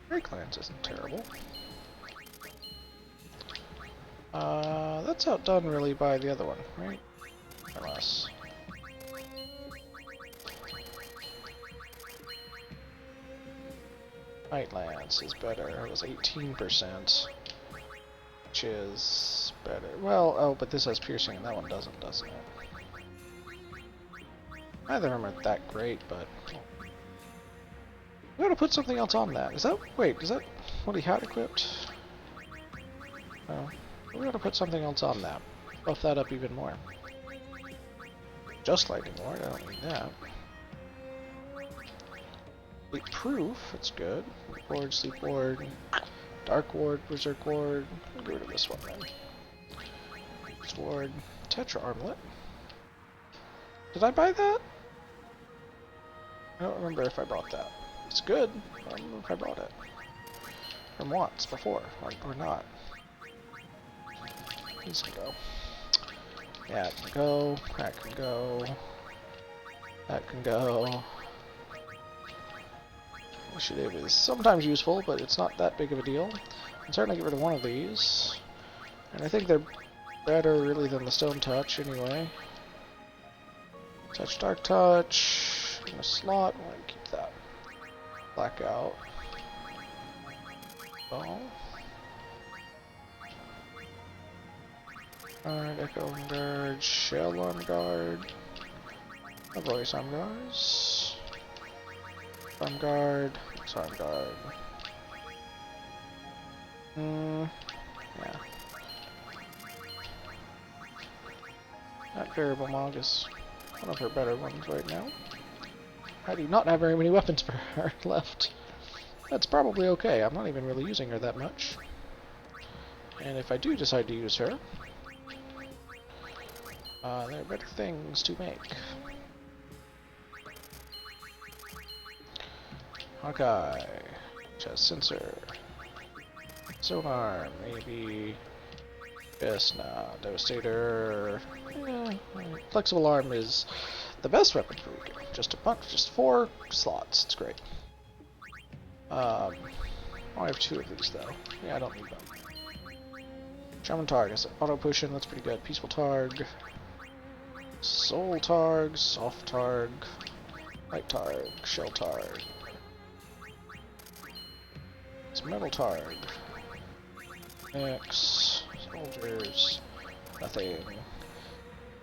Break Lance isn't terrible. That's outdone really by the other one, right? Unless. Night Lance is better. It was 18%, which is better. Well, oh, but this has piercing and that one doesn't it? Neither of them are that great, but we ought to put something else on that. Is that is that what he had equipped? No, we ought to put something else on that. Buff that up even more. Just Lightning Lord, I don't need that. Sleep Proof, that's good. Ward, Sleep Ward, Dark Ward, Berserk Ward. I'll get rid of this one then. Next Ward, Tetra Armlet. Did I buy that? I don't remember if I bought that. It's good. I don't remember if I bought it. From once before, or not. These can go. Yeah, it can go. That can go. That can go. Initiative is sometimes useful, but it's not that big of a deal. I can certainly get rid of one of these. And I think they're better really than the Stone Touch anyway. Touch, Dark Touch. In a slot, I'm going to keep that. Blackout. Ball. Alright, Echo on Guard. Shell on Guard. A Voice on Guards. Arm Guard. Arm Guard. Yeah. That Variable Mog is one of her better ones right now. I do not have very many weapons for her left. That's probably okay. I'm not even really using her that much. And if I do decide to use her, there are better things to make. Hawkeye, chest sensor, sonar, maybe. Yes, nah, Devastator. Yeah, flexible arm is the best weapon for weekend. Just a punch, just 4 slots. It's great. I have 2 of these though. Yeah, I don't need them. Shaman Targ is an auto potion. That's pretty good. Peaceful Targ, Soul Targ, Soft Targ, Light Targ, Shell Targ. It's Metal Targ. X, Soldiers, nothing.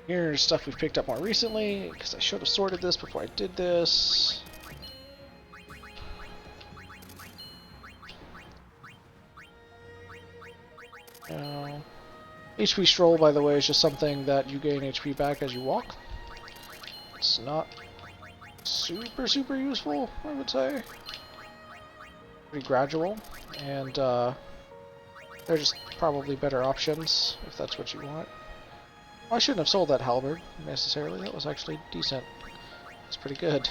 Here's stuff we've picked up more recently, because I should have sorted this before I did this. HP Stroll, by the way, is just something that you gain HP back as you walk. It's not super useful, I would say. Pretty gradual, and they're just probably better options, if that's what you want. I shouldn't have sold that halberd, necessarily. That was actually decent. It's pretty good.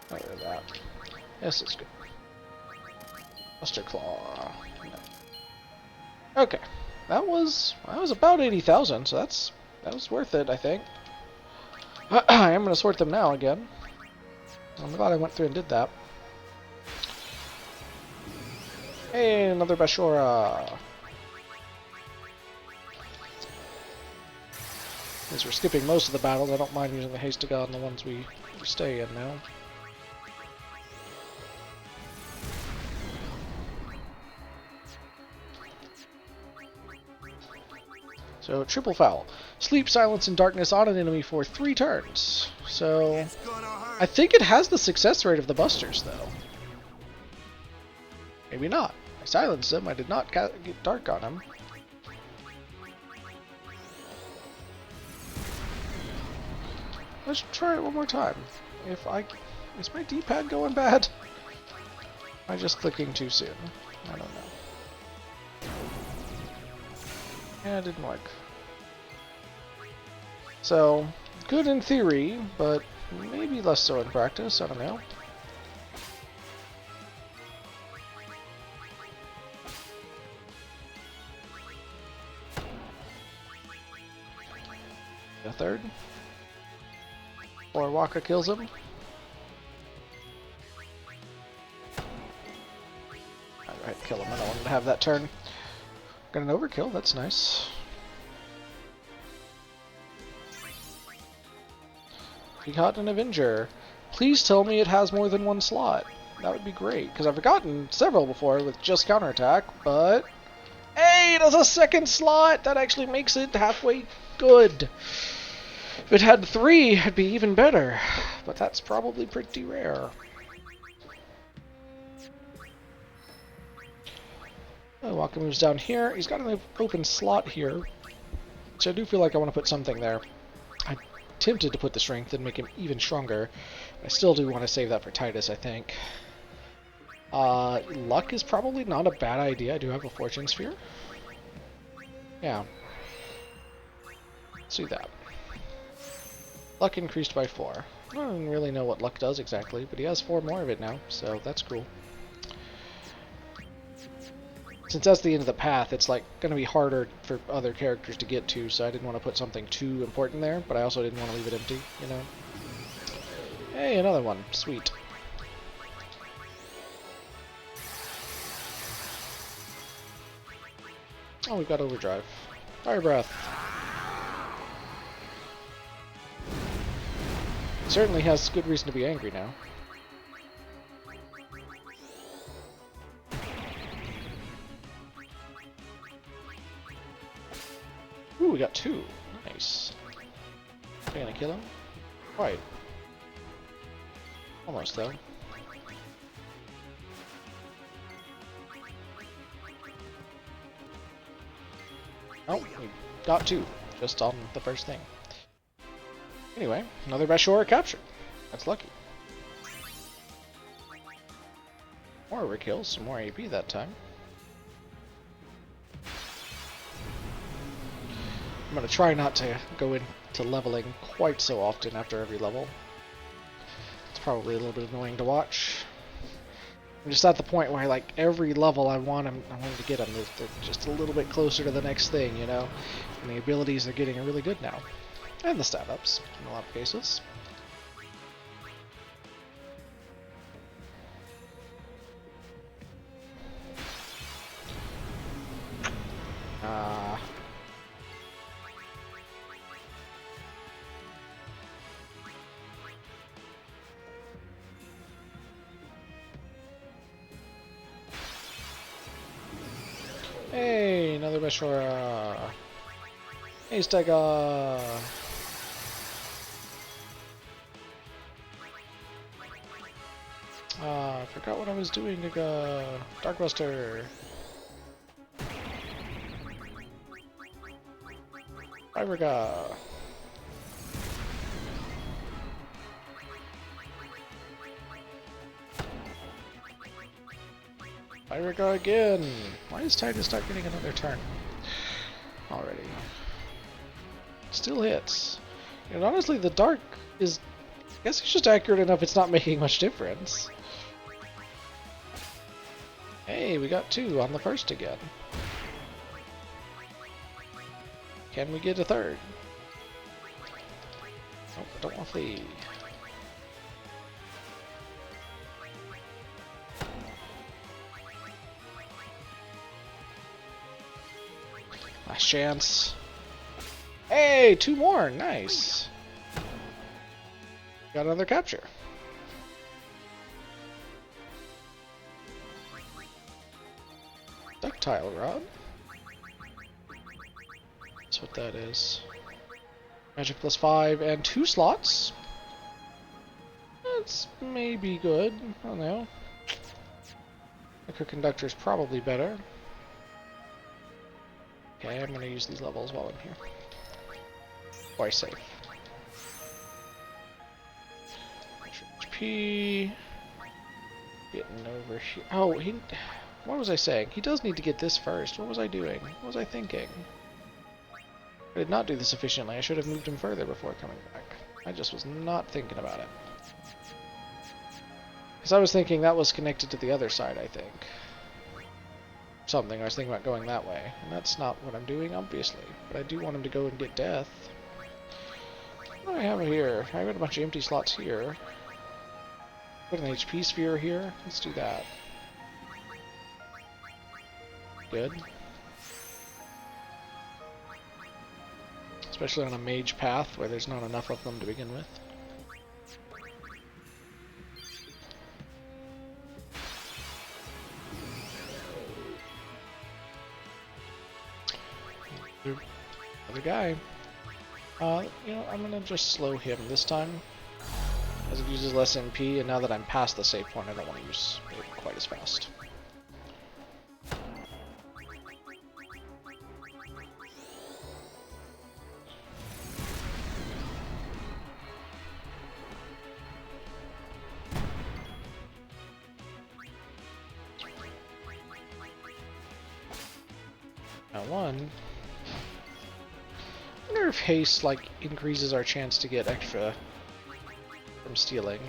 Look at that. Yes, it's good. Buster Claw. No. Okay. That was about 80,000, so that was worth it, I think. I am going to sort them now again. I'm glad I went through and did that. Hey, another Bashora! Since we're skipping most of the battles, I don't mind using the Haste to God on the ones we stay in now. So, Triple Foul. Sleep, Silence, and Darkness on an enemy for 3 turns. So, I think it has the success rate of the Busters, though. Maybe not. I silenced him. I did not get Dark on him. Let's try it one more time. Is my D-pad going bad? Am I just clicking too soon? I don't know. Yeah, it didn't work. So, good in theory, but maybe less so in practice. I don't know. A third. Or Waka kills him. Alright, kill him. I don't want him to have that turn. Got an overkill, that's nice. We got an Avenger. Please tell me it has more than one slot. That would be great, because I've gotten several before with just counterattack, but... Hey, it has a second slot! That actually makes it halfway good. If it had 3, it'd be even better. But that's probably pretty rare. Oh, Waka moves down here. He's got an open slot here, which I do feel like I want to put something there. I'm tempted to put the Strength and make him even stronger. I still do want to save that for Titus, I think. Luck is probably not a bad idea. I do have a Fortune Sphere. Yeah. Let's do that. Luck increased by 4. I don't really know what luck does exactly, but he has 4 more of it now, so that's cool. Since that's the end of the path, it's like going to be harder for other characters to get to, so I didn't want to put something too important there, but I also didn't want to leave it empty, you know? Hey, another one. Sweet. Oh, we've got Overdrive. Fire Breath. Certainly has good reason to be angry now. Ooh, we got 2. Nice. Are we gonna kill him? Right. Almost, though. Oh, we got 2. Just on the first thing. Anyway, another Bashora captured. That's lucky. More overkills, some more AP that time. I'm gonna try not to go into leveling quite so often after every level. It's probably a little bit annoying to watch. I'm just at the point where, like, every level I want to get them. They're just a little bit closer to the next thing, you know? And the abilities are getting really good now. And the stat-ups, in a lot of cases. another Bashora. Hey, Stega. I forgot what I was doing, Nigga. Darkbuster. Iverga. Iverga again. Why is Titus not getting another turn already? Still hits. And honestly, the dark is, I guess it's just accurate enough it's not making much difference. Hey, we got 2 on the first again. Can we get a third? Nope, I don't want to flee. Last chance. Hey, 2 more. Nice. Got another capture. Ductile rod. That's what that is. Magic +5 and 2 slots. That's maybe good. I don't know. Microconductor is probably better. Okay, I'm gonna use these levels while I'm here. Why safe? HP. Getting over here. Oh, what was I saying? He does need to get this first. What was I doing? What was I thinking? I did not do this efficiently. I should have moved him further before coming back. I just was not thinking about it. Because I was thinking that was connected to the other side, I think. Something. I was thinking about going that way. And that's not what I'm doing, obviously. But I do want him to go and get death. What do I have here? I got a bunch of empty slots here. Put an HP sphere here. Let's do that. Good. Especially on a mage path where there's not enough of them to begin with. Other guy. You know, I'm gonna just slow him this time, as it uses less MP, and now that I'm past the save point, I don't want to use it quite as fast. Now one. I wonder if haste like increases our chance to get extra from stealing.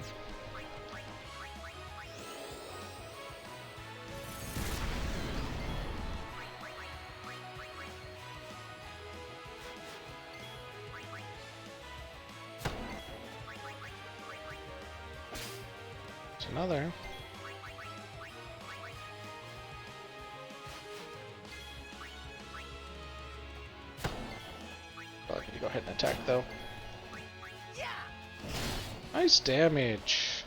There's another. Go ahead and attack though. Nice damage.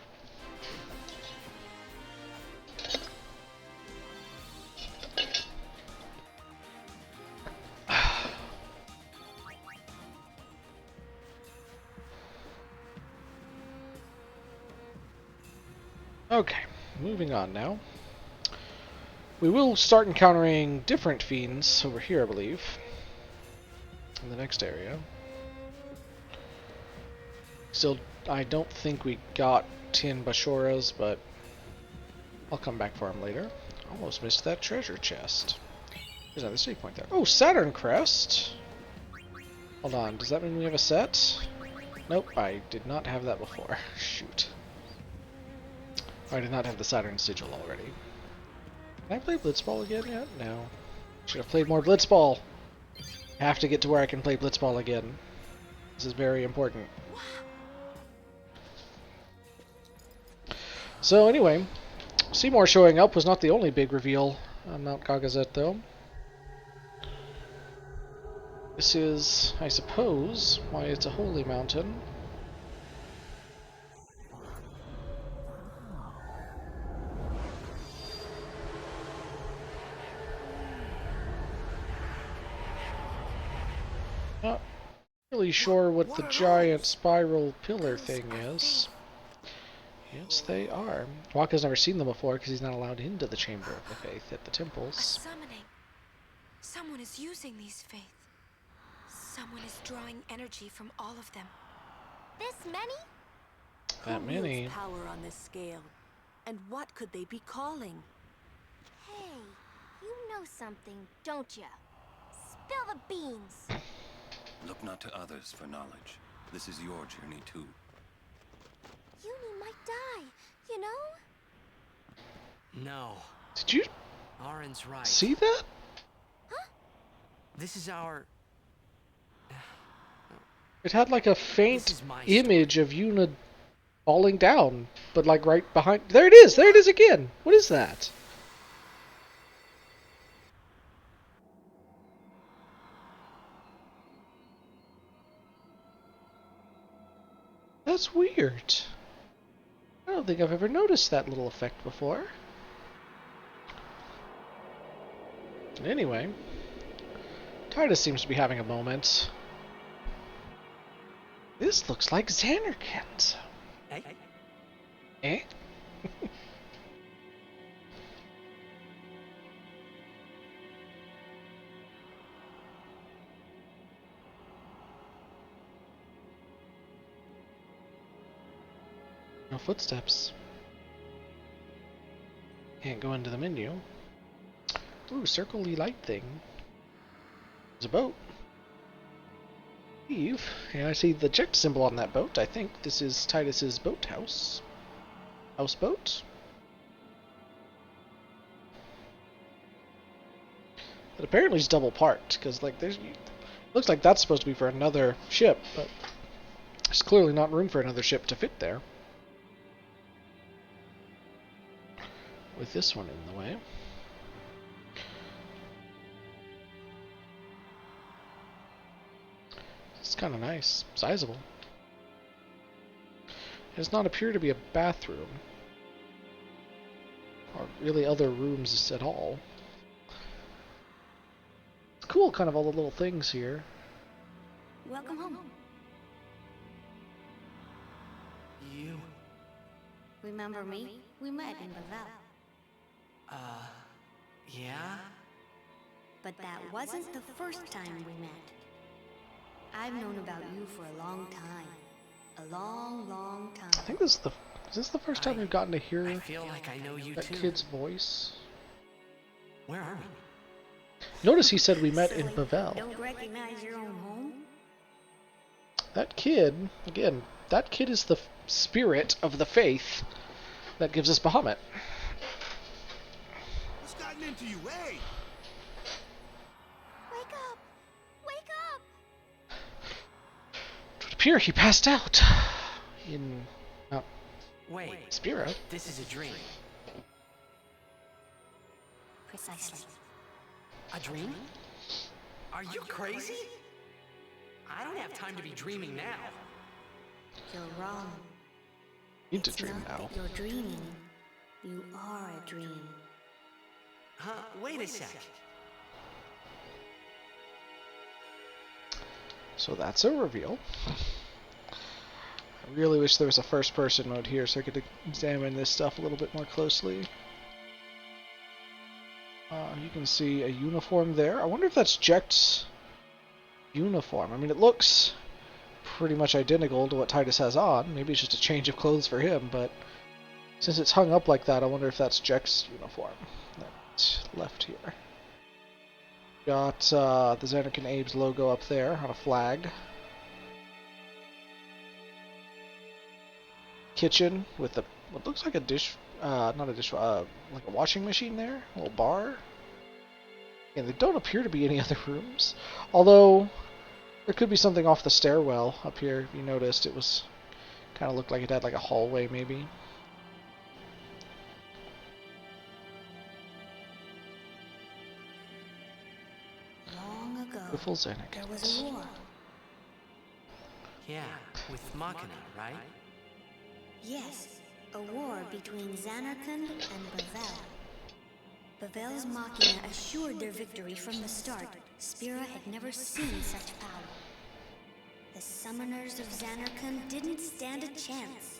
Okay, moving on now. We will start encountering different fiends over here, I believe. In the next area. Still, I don't think we got 10 Bashoras, but I'll come back for them later. Almost missed that treasure chest. There's another save point there. Oh, Saturn Crest! Hold on, does that mean we have a set? Nope, I did not have that before. Shoot. I did not have the Saturn Sigil already. Can I play Blitzball again yet? No. Should have played more Blitzball! Have to get to where I can play Blitzball again. This is very important. So anyway, Seymour showing up was not the only big reveal on Mount Kagazet though. This is, I suppose, why it's a holy mountain. Not really sure what the giant spiral pillar thing is. Yes, they are. Wakka's never seen them before because he's not allowed into the Chamber of the Faith at the A temples. summoning. Someone is using these faith. Someone is drawing energy from all of them. This many? That Who many. wields power on this scale? And what could they be calling? Hey, you know something, don't ya? Spill the beans. Look not to others for knowledge. This is your journey too. Uni might die, you know? No. Did you Auron's right. see that? This is our... It had like a faint image of Yuna falling down, but like right behind. There it is! There it is again! What is that? That's weird. I don't think I've ever noticed that little effect before. Anyway, Tidus seems to be having a moment. This looks like Xanarkand. Hey. Eh? No footsteps. Can't go into the menu. Ooh, circle-y light thing. There's a boat. Eve. Yeah, I see the checked symbol on that boat. I think this is Tidus's boathouse. Houseboat? But apparently it's double parked, because like there's looks like that's supposed to be for another ship, but there's clearly not room for another ship to fit there. With this one in the way. It's kind of nice. Sizable. It does not appear to be a bathroom. Or really other rooms at all. It's cool, kind of all the little things here. Welcome home. You... Remember me? We met in Bavel. Yeah? But that wasn't the first time we met. I've known about you for a long time. A long, long time. I think this is the first time we've gotten to hear I feel like I know you that too. kid's voice. Where are we? Notice he said we met in Bavel. Don't recognize your own home? That kid, again, that kid is the spirit of the faith that gives us Bahamut. What's gotten into you, hey? Wake up! Wake up! It would appear he passed out in Wait. Spira. This is a dream. Precisely. A dream? Are you crazy? I don't have time to be dreaming now. You're wrong. Need to dream now. You're dreaming. You are a dream. Huh? Wait a sec. So that's a reveal. I really wish there was a first-person mode here so I could examine this stuff a little bit more closely. You can see a uniform there. I wonder if that's Jecht's uniform. I mean, it looks pretty much identical to what Tidus has on. Maybe it's just a change of clothes for him, but since it's hung up like that, I wonder if that's Jecht's uniform. That's left here. Got the Xanarkand Abe's logo up there on a flag. Kitchen with the what looks like a dish, not a dish, like a washing machine there, a little bar. And there don't appear to be any other rooms, although there could be something off the stairwell up here. If you noticed, it was kind of looked like it had like a hallway, maybe. Long ago, Beautiful Xanarkand. there was a war. Yeah, with Machina, right? Yes, a war between Xanarkand and Bavel. Bavel's Machina assured their victory from the start. Spira had never seen such power. summoners of Zanarkand didn't stand a chance.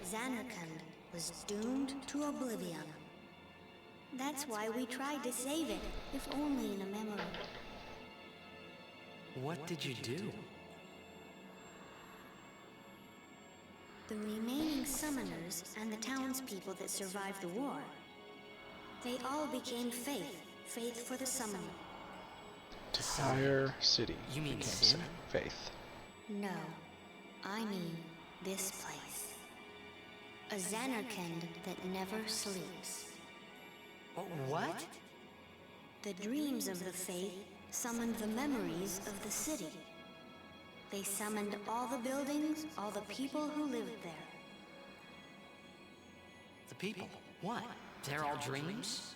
Zanarkand was doomed to oblivion. That's why we tried to save it, if only in a memory. What did you do? The remaining summoners and the townspeople that survived the war, they all became faith for the summoner. Entire city You mean became Sin? faith. No, I mean this place. A Zanarkand that never sleeps. What? The dreams of the faith summoned the memories of the city. They summoned all the buildings, all the people who lived there. The people? What? They're all dreams?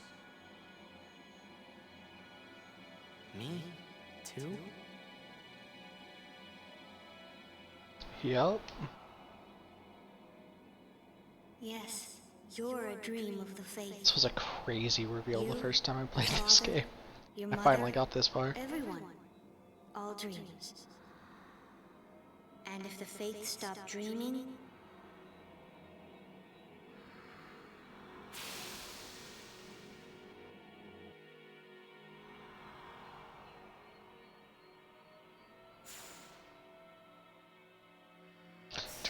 Me? Too? Yep. Yes, you're a dream of the faith. This was a crazy reveal the first time I played your this father, game. your I mother, finally got this far. Everyone. All dreams. And if the faith stopped dreaming,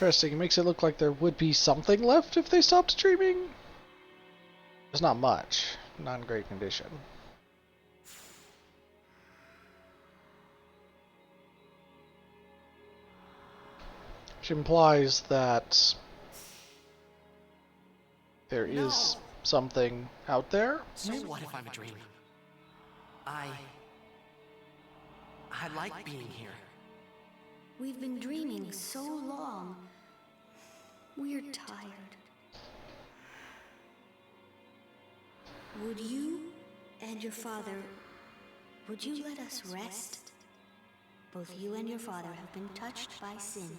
Interesting. It makes it look like there would be something left if they stopped streaming. There's not much. Not in great condition. Which implies that there is something out there. So what if I'm a dream? I like being here. we've been dreaming so long. We're tired. Would you and your father, would you let us rest? Both you and your father have been touched by sin.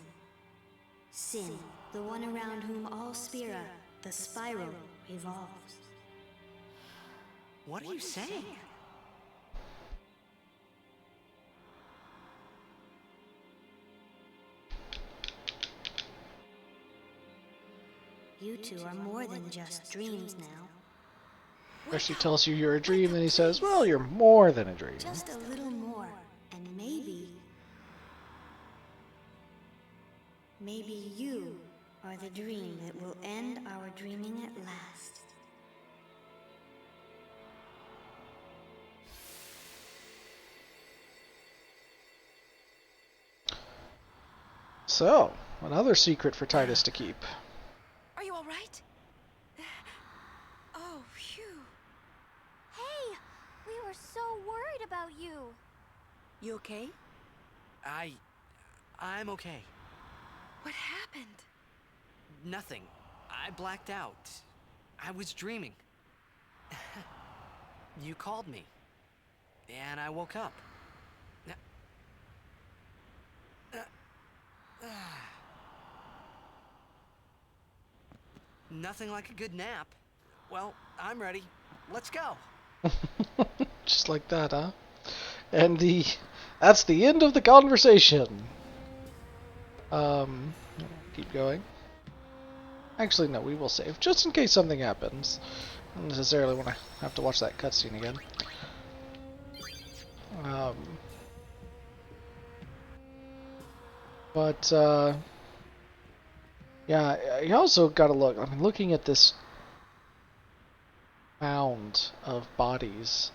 Sin, the one around whom all Spira, the spiral, revolves. What are you saying? You two are more than just dreams now. First he tells you you're a dream, then he says, well, you're more than a dream. Just a little more, and maybe you are the dream that will end our dreaming at last. So, another secret for Tidus to keep. Are you all right? Oh, phew. Hey, we were so worried about you. You okay? I'm okay. What happened? Nothing. I blacked out. I was dreaming. You called me. And I woke up. Nothing like a good nap. Well, I'm ready. Let's go. Just like that, huh? And that's the end of the conversation. Keep going. Actually, no, we will save, just in case something happens. I don't necessarily want to have to watch that cutscene again. Yeah, you also gotta look, I mean, looking at this mound of bodies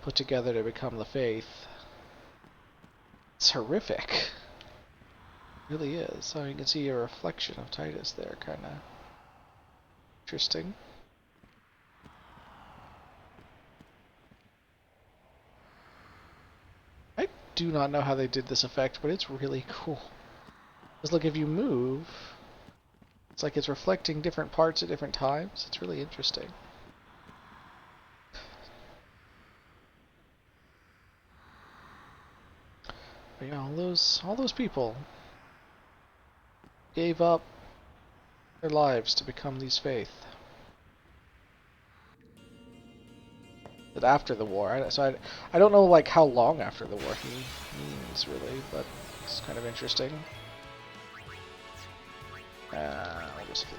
put together to become the Faith, it's horrific. It really is. So you can see a reflection of Tidus there, kinda interesting. I do not know how they did this effect, but it's really cool. Because look, if you move, it's like it's reflecting different parts at different times. It's really interesting. But yeah, all those people gave up their lives to become these Faith. But after the war, I don't know like how long after the war he means really, but It's kind of interesting. Obviously,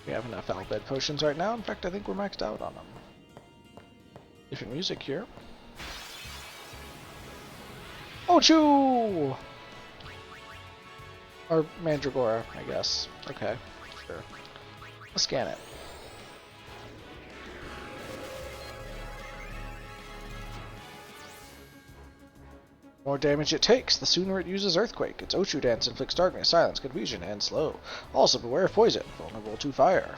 we have enough Alphabet potions right now. In fact, I think we're maxed out on them. Different music here. Ochu! Or Mandragora, I guess. Okay, sure. Let's scan it. The more damage it takes, the sooner it uses Earthquake. Its Ochu dance inflicts darkness, silence, confusion, and slow. Also, beware of poison, vulnerable to fire.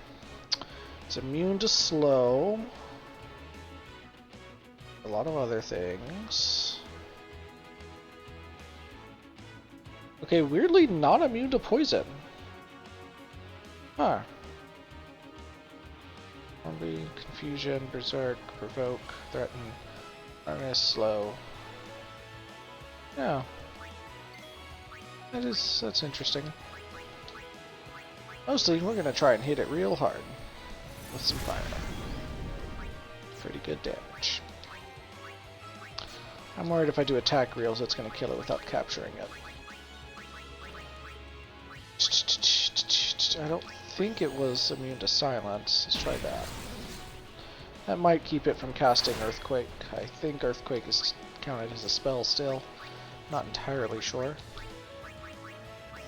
It's immune to slow. A lot of other things. Okay, weirdly not immune to poison. Huh. Zombie, confusion, berserk, provoke, threaten, darkness, slow. Yeah. That's interesting. Mostly, we're gonna try and hit it real hard with some fire. Pretty good damage. I'm worried if I do attack reels, it's gonna kill it without capturing it. I don't think it was immune to silence. Let's try that. That might keep it from casting Earthquake. I think Earthquake is counted as a spell still. Not entirely sure.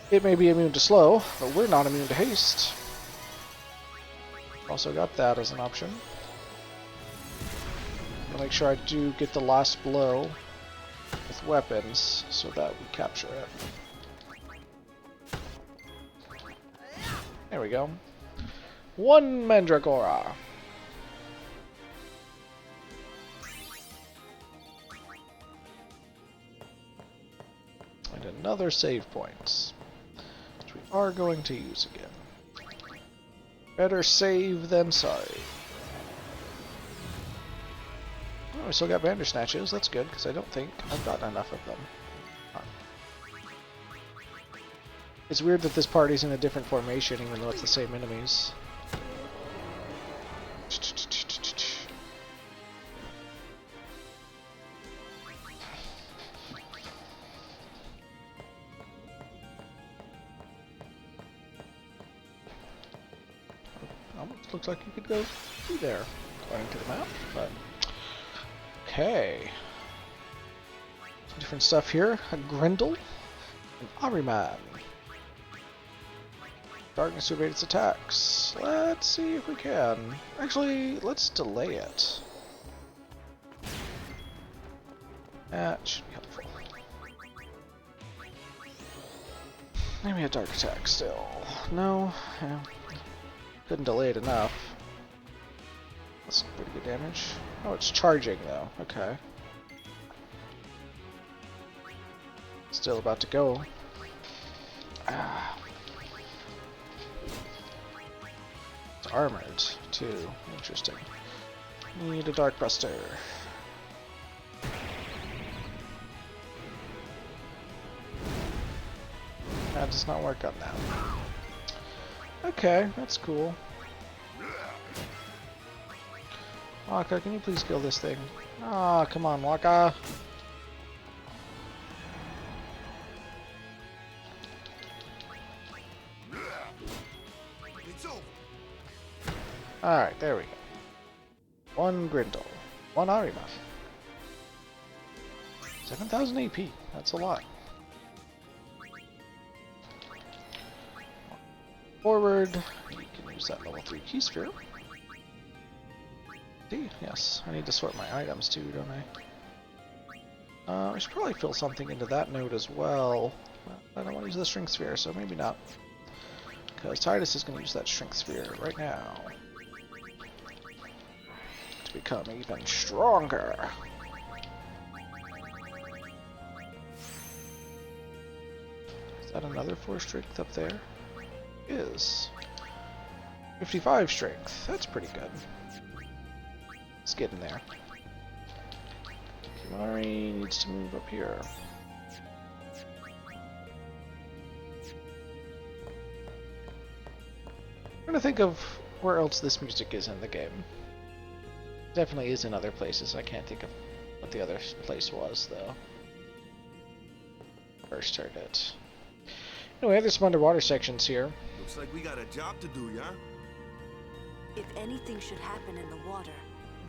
It may be immune to slow, but we're not immune to haste. Also got that as an option. I'll make sure I do get the last blow with weapons so that we capture it. There we go. One Mandragora. And another save point, which we are going to use again. Better save than sorry. Oh, we still got Bandersnatches. That's good, because I don't think I've gotten enough of them. Huh. It's weird that this party's in a different formation, even though it's the same enemies. Almost looks like you could go through there, according to the map, but okay. Some different stuff here. A Grendel, an Ahriman. Darkness to evade its attacks. Let's see if we can. Actually, let's delay it. That should be helpful. Maybe a dark attack still. No. Yeah. Couldn't delay it enough. That's pretty good damage. Oh, it's charging though. Okay. Still about to go. Ah. It's armored too. Interesting. Need a Dark Buster. That does not work on that. Okay, that's cool. Waka, can you please kill this thing? Ah, come on, Waka. Alright, there we go. One Grendel. One Ahriman. 7,000 AP. That's a lot. Forward. You can use that level 3 key sphere. Yes, I need to sort my items too, don't I? I should probably fill something into that node as well. I don't want to use the strength sphere, so maybe not. Because Tidus is going to use that strength sphere right now to become even stronger. Is that another 4 strength up there? It is. 55 strength. That's pretty good. Let's get in there. Kimahri needs to move up here. I'm trying to think of where else this music is in the game. Definitely is in other places. I can't think of what the other place was, though. First turned it. Anyway, there's some underwater sections here. Looks like we got a job to do, yeah? If anything should happen in the water,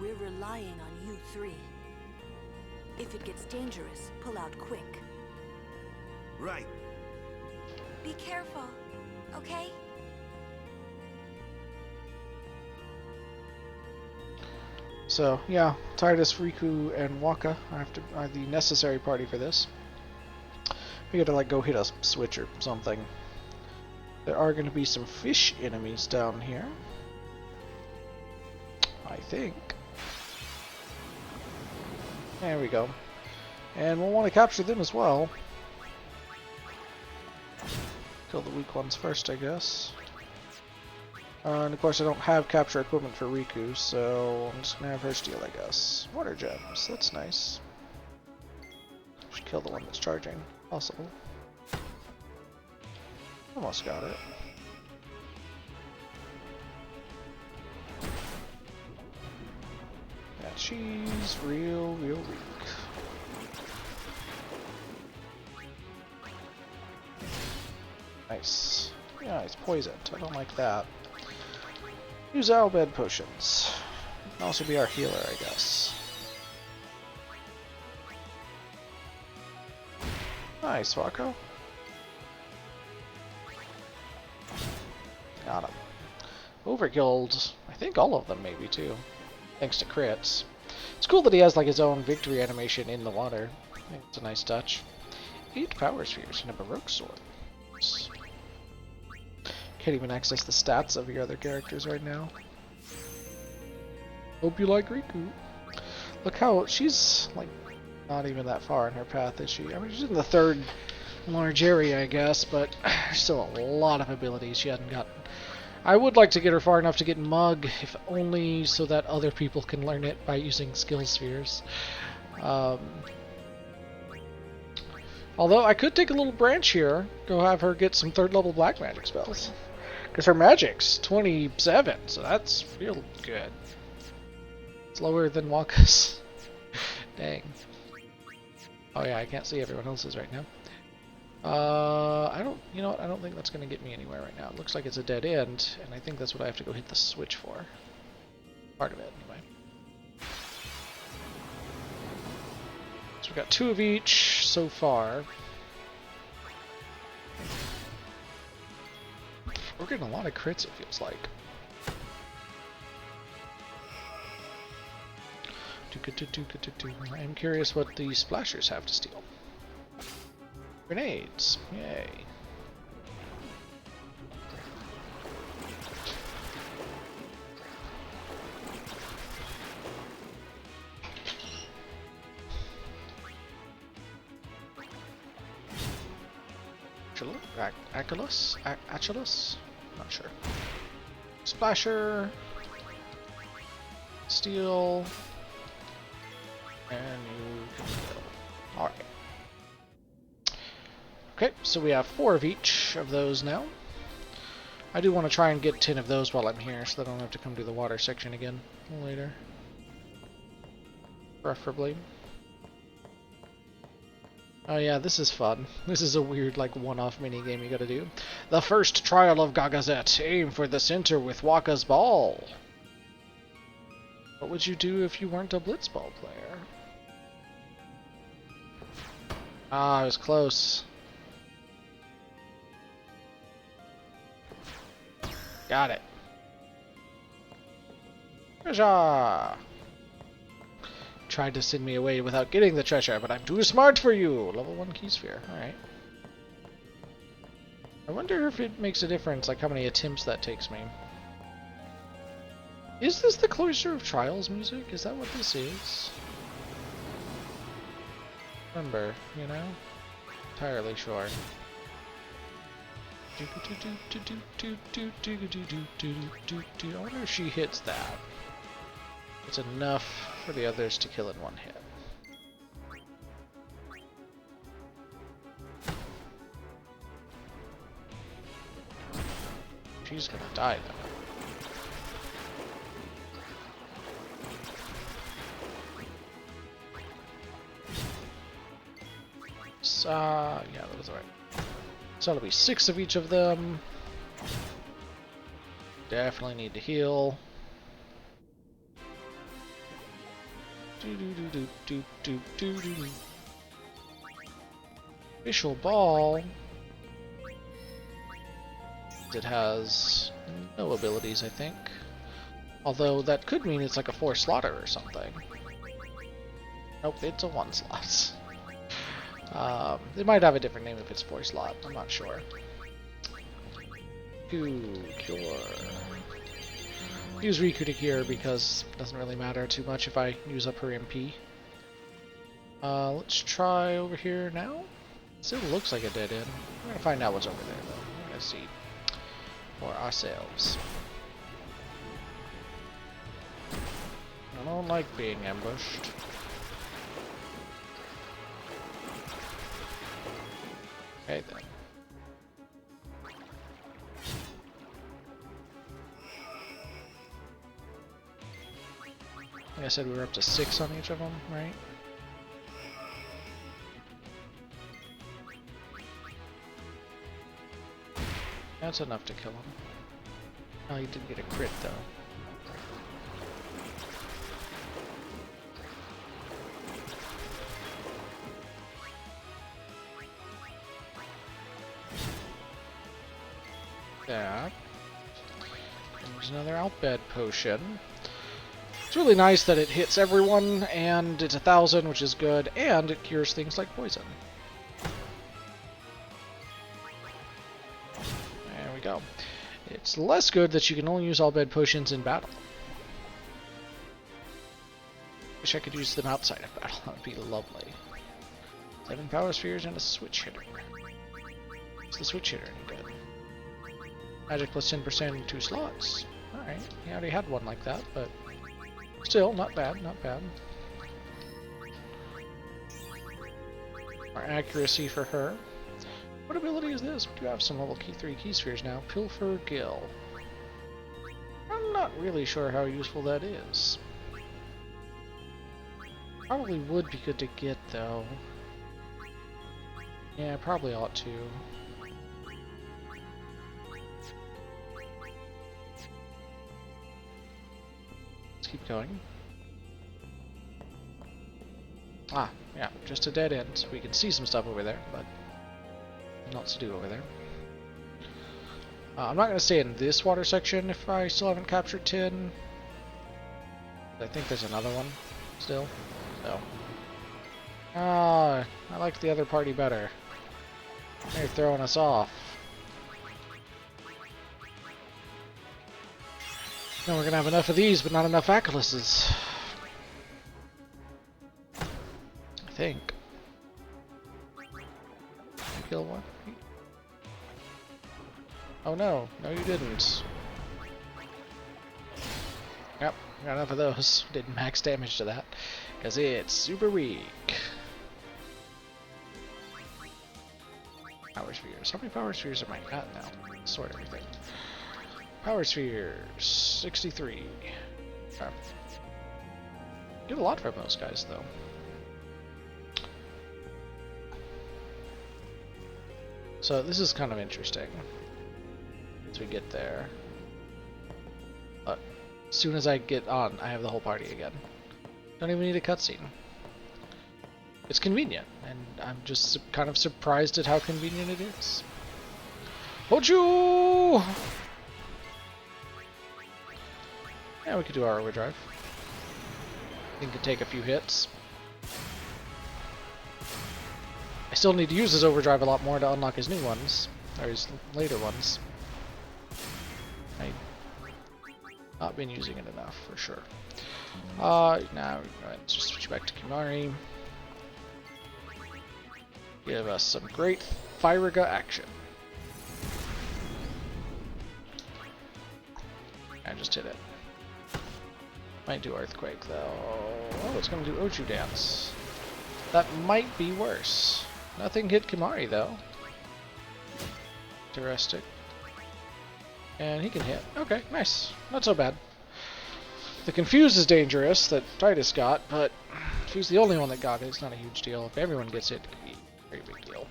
we're relying on you three. If it gets dangerous, pull out quick. Right. Be careful, okay? So, yeah, Tidus, Riku, and Waka are the necessary party for this. We gotta, like, go hit a switch or something. There are gonna be some fish enemies down here. I think. There we go. And we'll want to capture them as well. Kill the weak ones first, I guess. And of course I don't have capture equipment for Riku, so I'm just gonna have her steal, I guess. Water gems, that's nice. Should kill the one that's charging. Possible. Almost got it. Yeah, she's real weak. Nice. Yeah, it's poisoned. I don't like that. Use Albed potions. Can also be our healer, I guess. Nice, Wako. Got him. Overkilled, I think all of them maybe too. Thanks to crits. It's cool that he has like his own victory animation in the water. I think it's a nice touch. 8 power spheres and a Baroque sword. Can't even access the stats of your other characters right now. Hope you like Riku. Look how she's like not even that far in her path, is she? I mean, she's in the 3rd large area, I guess, but still a lot of abilities she hadn't gotten. I would like to get her far enough to get Mug, if only so that other people can learn it by using skill spheres. Although I could take a little branch here, go have her get some 3rd level black magic spells. Because her magic's 27, so that's real good. It's lower than Waka's. Dang. Oh yeah, I can't see everyone else's right now. You know what, I don't think that's going to get me anywhere right now. It looks like it's a dead end, and I think that's what I have to go hit the switch for. Part of it, anyway. So we've got 2 of each so far. We're getting a lot of crits, it feels like. I'm curious what the splashers have to steal. Grenades, yay. Achilles? Not sure. Splasher. Steel. And you can kill. Alright. Okay, so we have 4 of each of those now. I do want to try and get 10 of those while I'm here, so that I don't have to come to the water section again later. Preferably. Oh yeah, this is fun. This is a weird, like, one-off mini-game you gotta do. The first trial of Gagazet. Aim for the center with Waka's ball. What would you do if you weren't a Blitzball player? Ah, I was close. Got it. Treasure! Tried to send me away without getting the treasure, but I'm too smart for you! Level 1 key sphere. Alright. I wonder if it makes a difference, like how many attempts that takes me. Is this the Cloister of Trials music? Is that what this is? Remember, you know? Entirely sure. I wonder if she hits that. It's enough for the others to kill in one hit. She's gonna die though. Yeah, that was alright. So it'll be 6 of each of them. Definitely need to heal. Official ball. It has no abilities, I think. Although that could mean it's like a 4 slaughter or something. Nope, it's a 1 slot. It might have a different name if it's 4 slot. I'm not sure. Cure. Use Riku to cure because it doesn't really matter too much if I use up her MP. Let's try over here now. Still looks like a dead end. We're gonna find out what's over there though. We're gonna see for ourselves. I don't like being ambushed. Okay then. Like I said, we were up to 6 on each of them, right? That's enough to kill him. Oh, he did get a crit though. That. There's another Outbed potion. It's really nice that it hits everyone, and it's 1,000, which is good, and it cures things like poison. There we go. It's less good that you can only use Outbed potions in battle. Wish I could use them outside of battle. That would be lovely. 7 power spheres and a switch hitter. What's the switch hitter any good? Magic plus 10% in 2 slots. Alright, he already had one like that, but still, not bad, not bad. More accuracy for her. What ability is this? We do have some level 3 key spheres now. Pilfer Gill. I'm not really sure how useful that is. Probably would be good to get, though. Yeah, probably ought to. Keep going. Ah, yeah, just a dead end. So we can see some stuff over there, but lots to do over there. I'm not going to stay in this water section if I still haven't captured 10. I think there's another one still. So. Ah, I like the other party better. They're throwing us off. No, we're gonna have enough of these, but not enough Acalyses. I think. Kill one? Oh no, no you didn't. Yep, got enough of those. Did max damage to that, because it's super weak. Power spheres. How many power spheres am I at now? Sort everything. Power spheres, 63. Okay. Get a lot from those guys, though. So this is kind of interesting. As we get there. But as soon as I get on, I have the whole party again. Don't even need a cutscene. It's convenient, and I'm just kind of surprised at how convenient it is. Hochu! Yeah, we could do our overdrive. I think it could take a few hits. I still need to use his overdrive a lot more to unlock his new ones, or his later ones. I've not been using it enough, for sure. Now let's just switch back to Kimahri. Give us some great Firaga action. I just hit it. Might do Earthquake though. Oh, it's gonna do Oju Dance. That might be worse. Nothing hit Kimahri though. Interesting. And he can hit. Okay, nice. Not so bad. The Confuse is dangerous that Titus got, but if he's the only one that got it, it's not a huge deal. If everyone gets it, it could be Very big deal.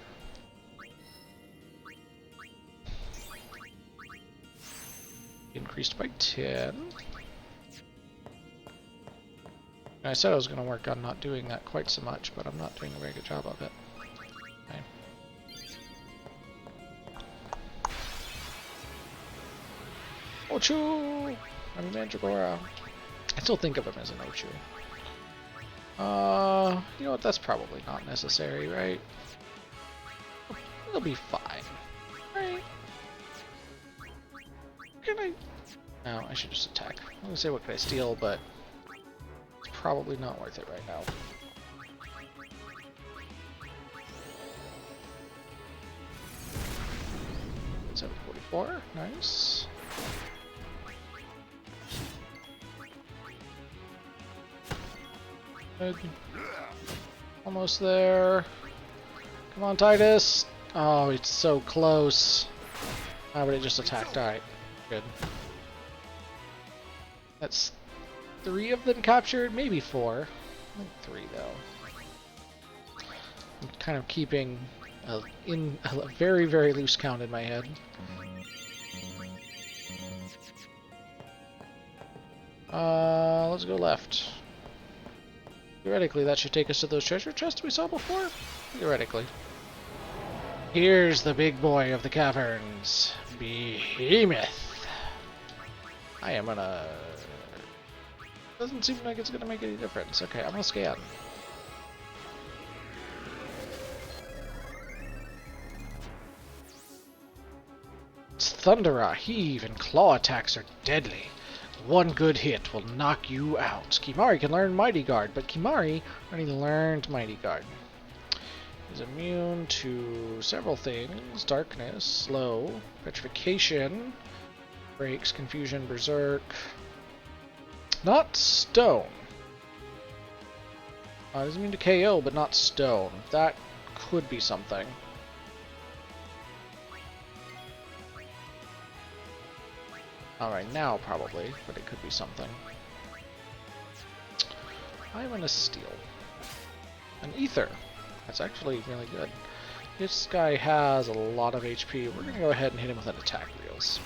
Increased by 10. I said I was going to work on not doing that quite so much, but I'm not doing a very good job of it. Okay. Ochu! I mean Mandragora. I still think of him as an Ochu. You know what? That's probably not necessary, right? It'll be fine. Right? Can I? No, I should just attack. I'm gonna say what can I steal, but it's probably not worth it right now. It's 744. Nice. Good. Almost there. Come on, Titus. Oh, it's so close. Ah, but it just attacked. Alright. Good. That's 3 of them captured, maybe 4. I think 3 though. I'm kind of keeping a very, very loose count in my head. Let's go left. Theoretically, that should take us to those treasure chests we saw before. Theoretically. Here's the big boy of the caverns, Behemoth. I am gonna... Doesn't seem like it's gonna make any difference. Okay, I'm gonna scan. Its Thundera, heave, and claw attacks are deadly. One good hit will knock you out. Kimahri can learn Mighty Guard, but Kimahri already learned Mighty Guard. Is immune to several things: darkness, slow, petrification, breaks, confusion, berserk. Not stone. Doesn't mean to KO, but not stone. That could be something. Alright, now probably, but it could be something. I'm gonna steal an ether. That's actually really good. This guy has a lot of HP. We're gonna go ahead and hit him with an attack reels.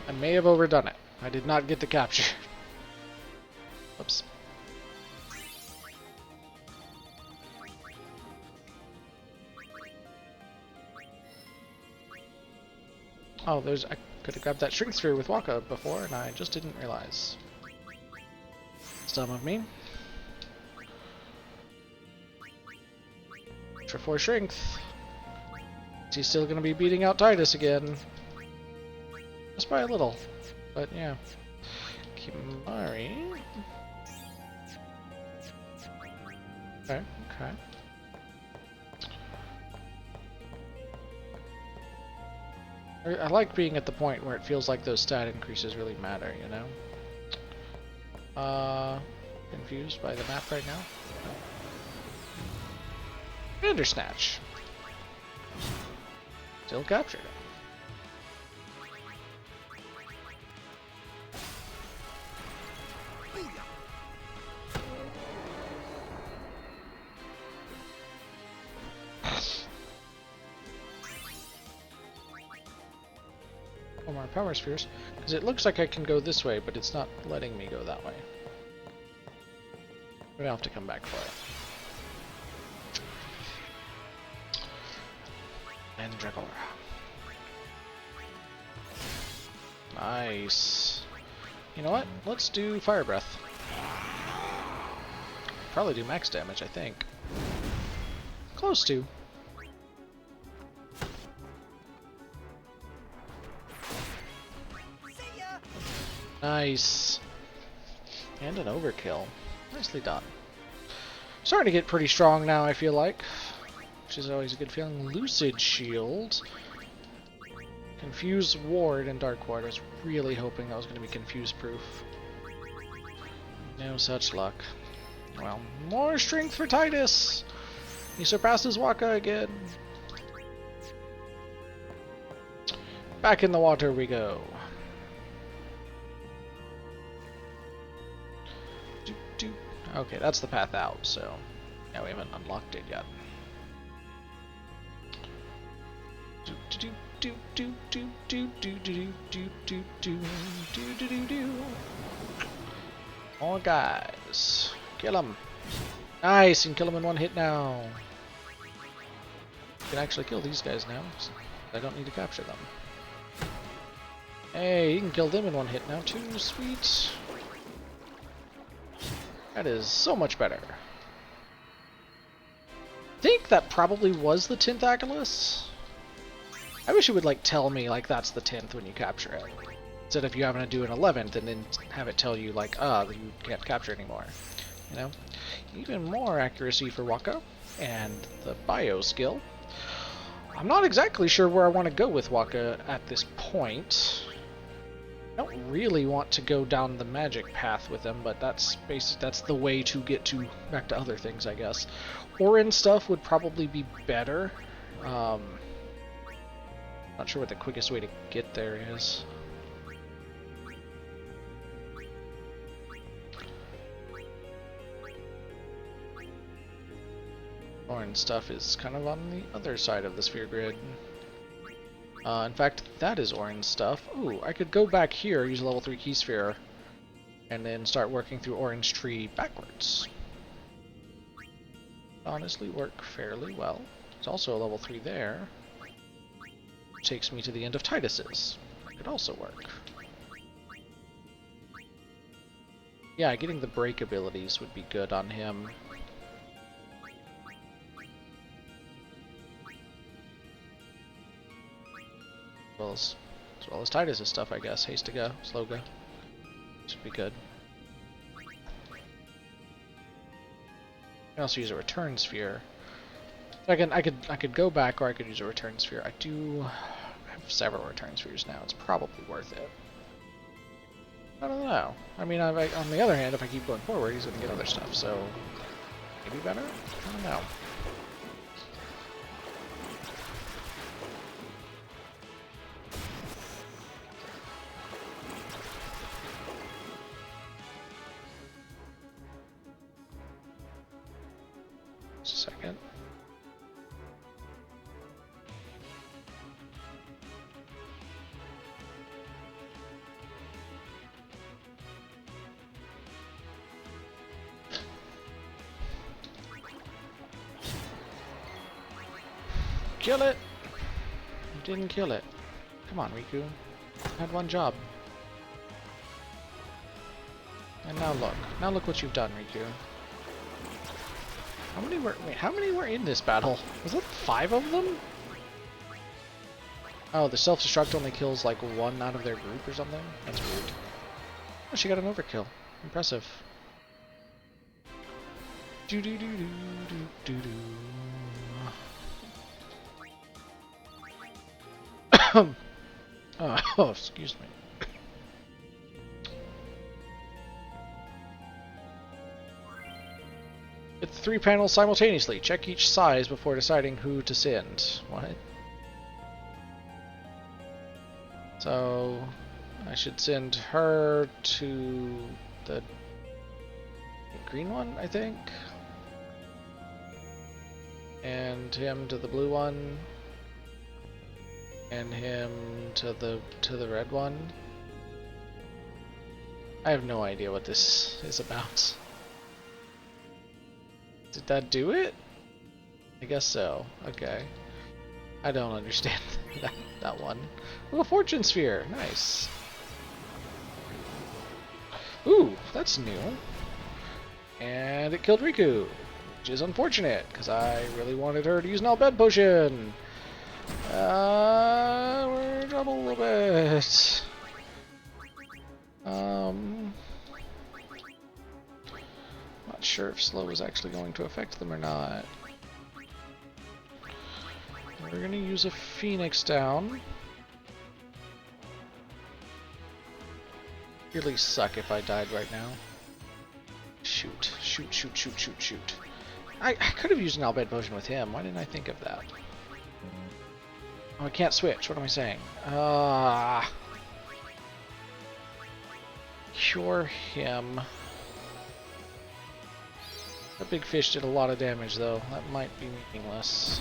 I may have overdone it. I did not get the capture. Oops. Oh, I could have grabbed that shrink sphere with Waka before, and I just didn't realize. Some of me. For 4 strength. He's still gonna be beating out Titus again. Just by a little, but yeah. Kimahri. Okay, okay. I like being at the point where it feels like those stat increases really matter, you know? Confused by the map right now? No. Bandersnatch. Still captured. More power spheres, because it looks like I can go this way, but it's not letting me go that way. We're gonna have to come back for it. Mandragora. Nice. You know what? Let's do Fire Breath. Probably do max damage, I think. Close to. Nice. And an overkill. Nicely done. Starting to get pretty strong now, I feel like. Which is always a good feeling. Lucid Shield. Confuse Ward and Dark Ward. I was really hoping that was going to be confuse proof. No such luck. Well, more strength for Titus! He surpasses Waka again. Back in the water we go. Okay, that's the path out, so yeah, we haven't unlocked it yet. More guys. Kill him. Nice, you can kill him in one hit now. You can actually kill these guys now. So I don't need to capture them. Hey, you can kill them in one hit now too. Sweet. That is so much better. I think that probably was the 10th Achilles. I wish it would like tell me like that's the 10th when you capture it. Instead of you having to do an 11th and then have it tell you like, you can't capture anymore. You know? Even more accuracy for Waka and the bio skill. I'm not exactly sure where I want to go with Waka at this point. I don't really want to go down the magic path with him, but that's the way to get back to other things, I guess. Orin stuff would probably be better. Not sure what the quickest way to get there is. Orin stuff is kind of on the other side of the sphere grid. In fact, that is Orin's stuff. Ooh, I could go back here, use a level 3 key sphere, and then start working through Orange Tree backwards. Honestly, work fairly well. There's also a level 3 there. Which takes me to the end of Titus's. Could also work. Yeah, getting the break abilities would be good on him. As well as Titus's stuff, I guess. Haste to go, slow go. Should be good. I can also use a return sphere. I could go back, or I could use a return sphere. I do have several return spheres now. It's probably worth it. I don't know. I mean, on the other hand, if I keep going forward, he's going to get other stuff. So maybe better. I don't know. Second. Kill it! You didn't kill it. Come on, Riku. You had one job. And now look. Now look what you've done, Riku. How many were in this battle? Was it 5 of them? Oh, the self-destruct only kills like 1 out of their group or something? That's weird. Oh, she got an overkill. Impressive. Do do do do do do do. Oh, excuse me. Hit the 3 panels simultaneously. Check each size before deciding who to send. What? So, I should send her to the green one, I think? And him to the blue one. And him to the red one. I have no idea what this is about. Did that do it? I guess so. Okay. I don't understand that one. Oh, a fortune sphere. Nice. Ooh, that's new. And it killed Riku, which is unfortunate, because I really wanted her to use an all-bed potion. We're in trouble a little bit. Not sure if slow is actually going to affect them or not. We're gonna use a Phoenix down. Really suck if I died right now. Shoot Shoot, shoot, shoot, shoot, shoot. I could have used an Al Bhed Potion with him. Why didn't I think of that? Oh, I can't switch. What am I saying? Cure him. That big fish did a lot of damage, though. That might be meaningless.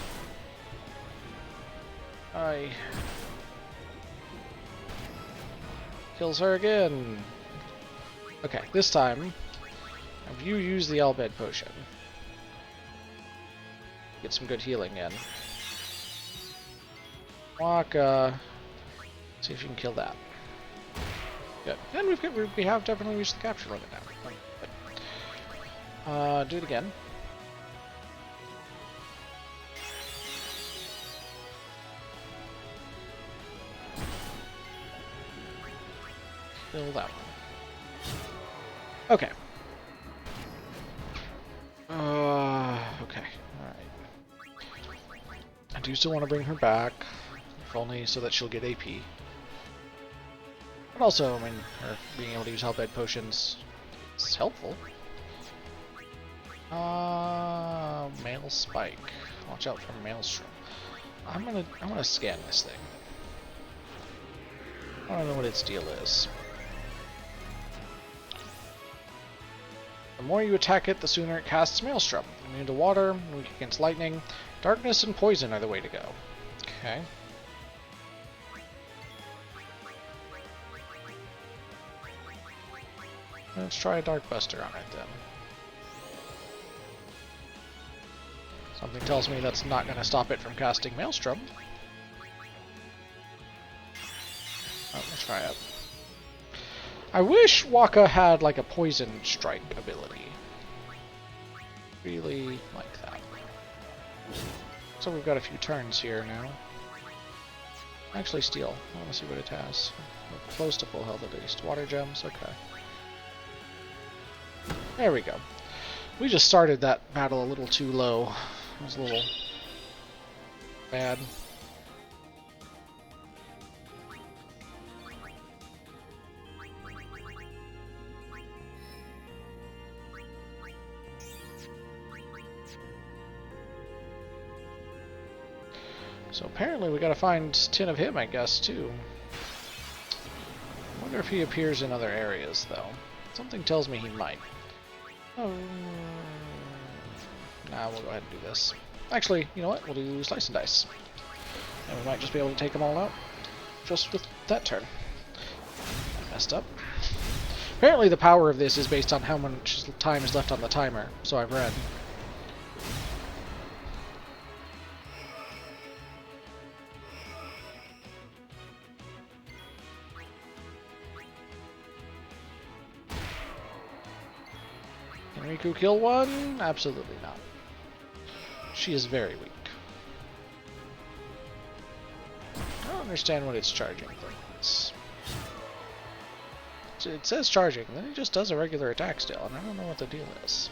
Kills her again. Okay, this time, have you used the Al Bhed Potion? Get some good healing in. Waka. See if you can kill that. Good. And we have definitely reached the capture limit now. Do it again. Kill that one. Okay. Okay. Alright. I do still want to bring her back. If only so that she'll get AP. But also, I mean, her being able to use Al Bhed Potions is helpful. Male Spike. Watch out for Maelstrom. I'm gonna scan this thing. I don't know what its deal is. The more you attack it, the sooner it casts Maelstrom. Immune to water, weak against lightning. Darkness and poison are the way to go. Okay. Let's try a Dark Buster on it then. Something tells me that's not going to stop it from casting Maelstrom. Oh, let's try it. I wish Waka had like a Poison Strike ability. Really like that. So we've got a few turns here now. Actually, Steel. I want to see what it has. We're close to full health at least. Water Gems, okay. There we go. We just started that battle a little too low. It was a little bad. So apparently we gotta find 10 of him, I guess, too. I wonder if he appears in other areas, though. Something tells me he might. Oh. Nah, we'll go ahead and do this. Actually, you know what? We'll do Slice and Dice. And we might just be able to take them all out just with that turn. I messed up. Apparently the power of this is based on how much time is left on the timer, so I've read. Can Riku kill one? Absolutely not. She is very weak. I don't understand what it's charging things. It says charging, then it just does a regular attack still, and I don't know what the deal is.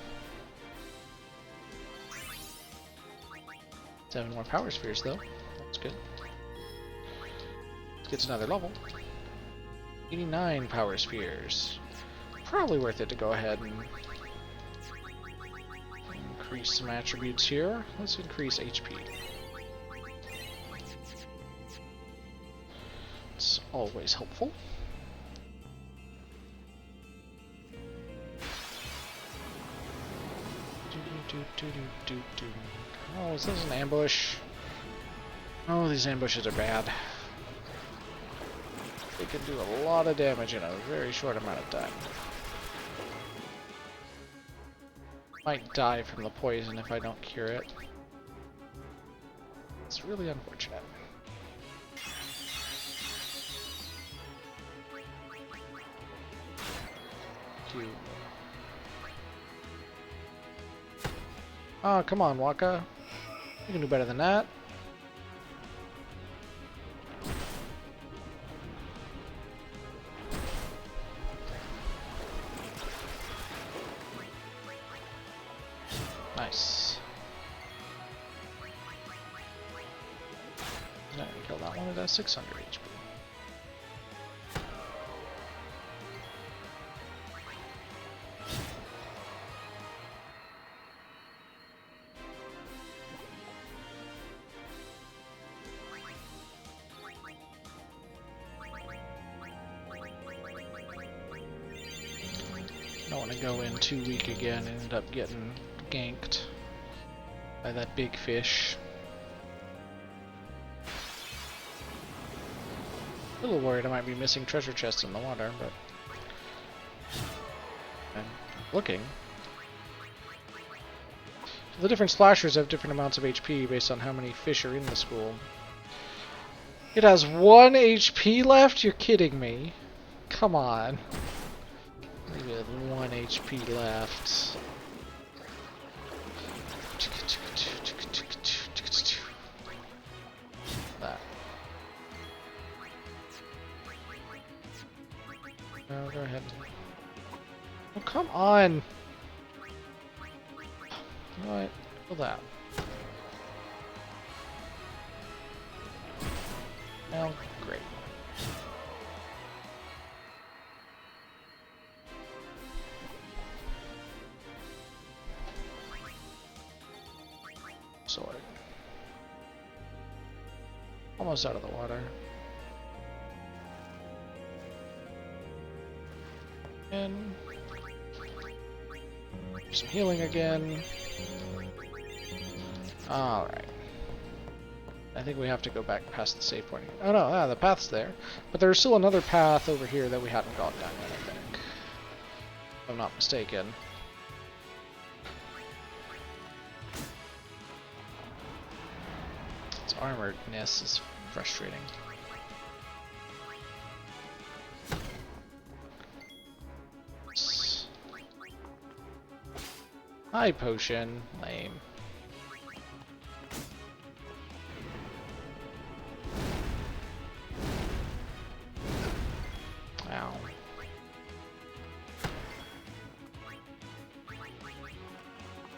7 more power spheres though. That's good. Let's get to another level. 89 power spheres. Probably worth it to go ahead and increase some attributes here. Let's increase HP. It's always helpful. Oh, is this an ambush? Oh, these ambushes are bad. They can do a lot of damage in a very short amount of time. Might die from the poison if I don't cure it. It's really unfortunate. Oh, come on, Waka. You can do better than that. Nice. No, kill that one. It has 600 HP. go in too weak again and end up getting ganked by that big fish. A little worried I might be missing treasure chests in the water, but I'm looking. The different splashers have different amounts of HP based on how many fish are in the school. It has 1 HP left? You're kidding me. Come on. We have 1 HP left. That. No, go ahead. Oh, come on! You know what? Kill that. Oh, great. Sword. Almost out of the water. And some healing again. Alright. I think we have to go back past the save point. Oh no, the path's there. But there's still another path over here that we hadn't gone down yet, I think. If I'm not mistaken. Its armoredness is frustrating. High potion. Lame. Ow.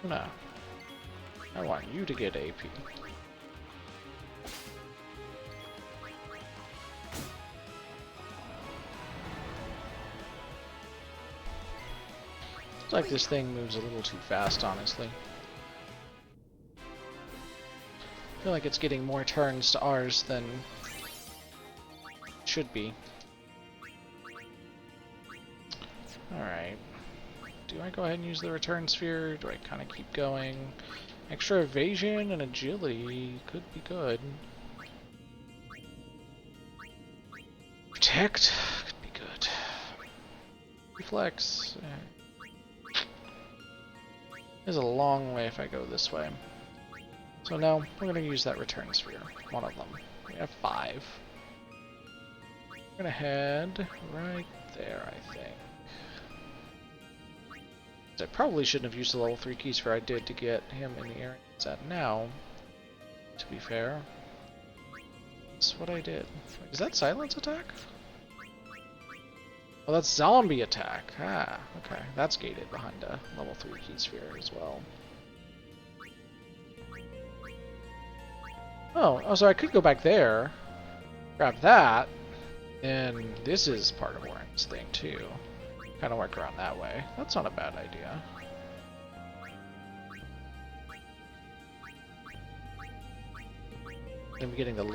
No. I want you to get AP. It's like this thing moves a little too fast, honestly. I feel like it's getting more turns to ours than it should be. Alright. Do I go ahead and use the return sphere? Do I kind of keep going? Extra evasion and agility could be good. Protect could be good. Reflex. There's a long way if I go this way. So no, we're going to use that return sphere. One of them. We have 5. We're going to head right there, I think. I probably shouldn't have used the level 3 key sphere I did to get him in the area it's at now, to be fair. That's what I did. Is that silence attack? Oh, that's zombie attack. Ah, okay. That's gated behind a level 3 key sphere as well. Oh, so I could go back there, grab that, and this is part of Warren's thing too. Kind of work around that way. That's not a bad idea. I'm getting the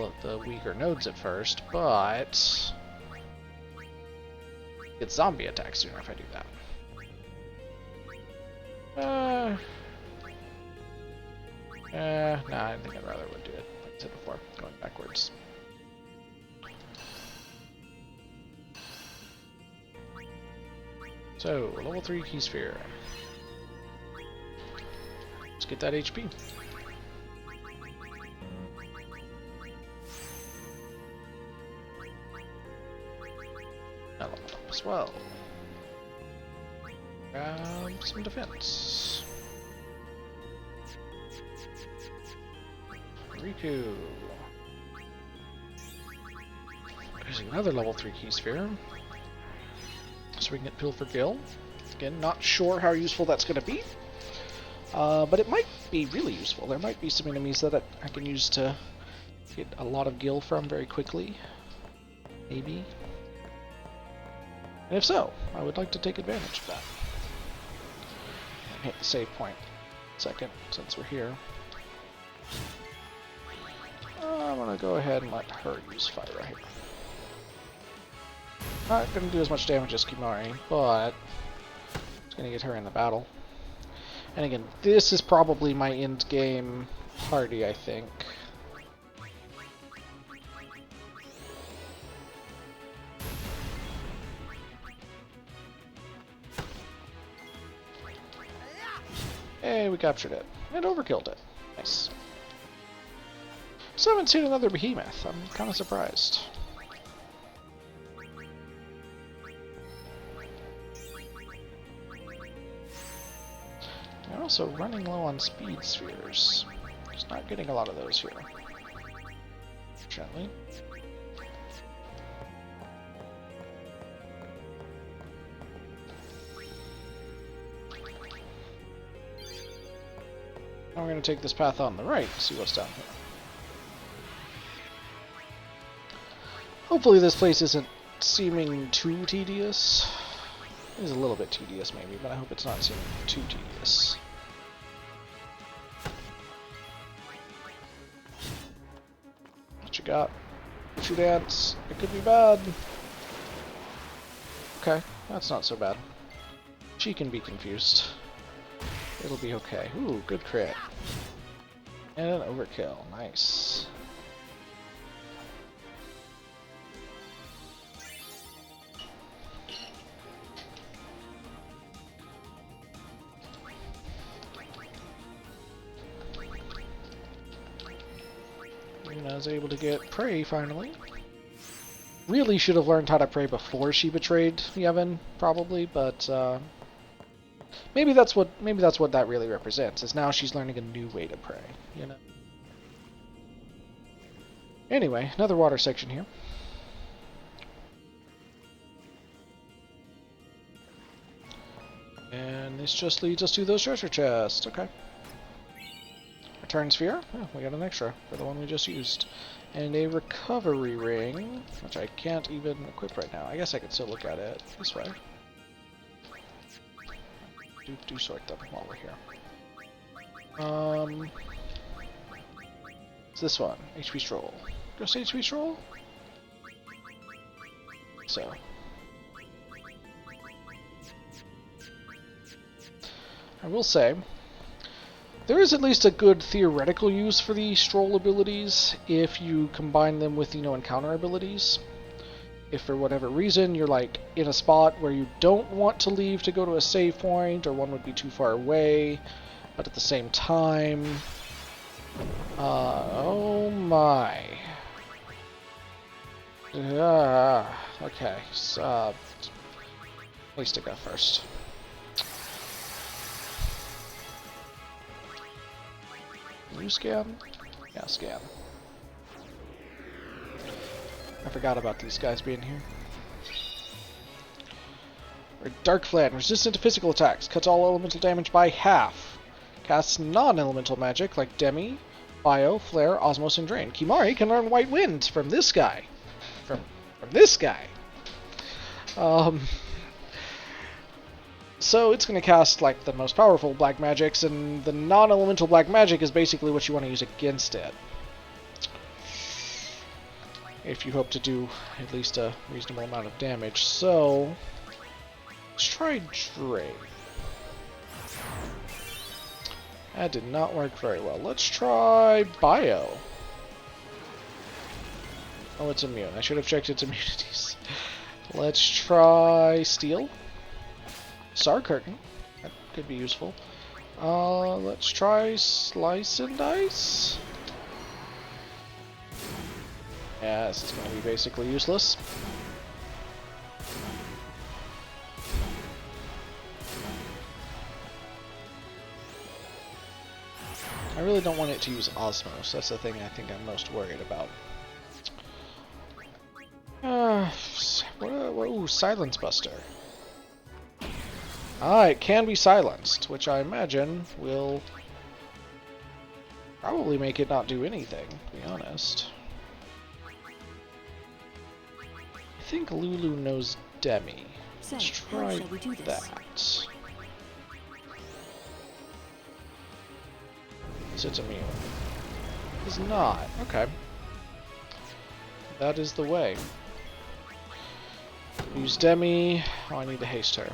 weaker nodes at first, but it's zombie attack sooner if I do that. Nah, I think I'd rather would do it. Like I said before, going backwards. So, level 3 key sphere. Let's get that HP. That leveled up as well. Grab some defense. Riku. There's another level 3 key sphere. So we can get Pilfer Gil. Again, not sure how useful that's going to be. But it might be really useful. There might be some enemies that I can use to get a lot of Gil from very quickly. Maybe. And if so, I would like to take advantage of that. Hit the save point. Second, since we're here. I'm going to go ahead and let her use Fire here. Not going to do as much damage as Kimahri, but Just gonna get her in the battle. And again, this is probably my end game party, I think. Hey, we captured it. And overkilled it. Nice. So I haven't seen another behemoth. I'm kind of surprised. We're also running low on speed spheres. Just not getting a lot of those here. Fortunately. Now we're going to take this path on the right and see what's down here. Hopefully this place isn't seeming too tedious. It is a little bit tedious maybe, but I hope it's not seeming too tedious. What you got? Shoot ants. It could be bad. Okay, that's not so bad. She can be confused. It'll be okay. Ooh, good crit. And an overkill. Nice. I was able to get prey finally. Really should have learned how to pray before she betrayed Yevon, probably, but maybe that's what that really represents. Is now she's learning a new way to pray, you know. Anyway, another water section here. And this just leads us to those treasure chests. Okay. Return sphere. Oh, we got an extra for the one we just used. And a recovery ring, which I can't even equip right now. I guess I could still look at it this way. Do sort them while we're here. It's this one. HP Stroll. Just HP Stroll? So. I will say, there is at least a good theoretical use for the Stroll abilities if you combine them with, encounter abilities. If for whatever reason you're like in a spot where you don't want to leave to go to a save point, or one would be too far away, but at the same time, oh my. Okay, so place to go first. You scan? Yeah, scan. I forgot about these guys being here. Dark Flan, resistant to physical attacks, cuts all elemental damage by half. Casts non-elemental magic like Demi, Bio, Flare, Osmos, and Drain. Kimahri can learn White Wind from this guy. From this guy. So it's going to cast like the most powerful black magics, and the non-elemental black magic is basically what you want to use against it. If you hope to do at least a reasonable amount of damage. So let's try Drain. That did not work very well. Let's try Bio. Oh, it's immune. I should have checked its immunities. Let's try Steel. Star Curtain. That could be useful. Let's try Slice and Dice. Yeah, this is going to be basically useless. I really don't want it to use Osmos. That's the thing I think I'm most worried about. Ooh, Silence Buster. Ah, it can be silenced, which I imagine will probably make it not do anything, to be honest. I think Lulu knows Demi. Let's try that. So it's immune. It's not. Okay. That is the way. Use Demi. Oh, I need to haste her.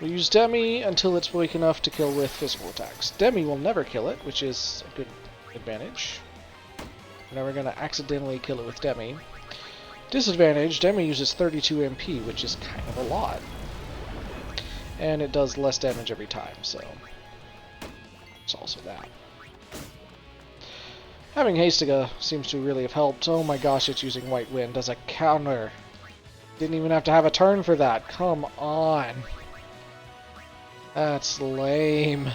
We'll use Demi until it's weak enough to kill with physical attacks. Demi will never kill it, which is a good advantage. We're never going to accidentally kill it with Demi. Disadvantage, Demi uses 32 MP, which is kind of a lot. And it does less damage every time, so it's also that. Having Hastiga seems to really have helped. Oh my gosh, it's using White Wind as a counter. Didn't even have to have a turn for that. Come on. That's lame.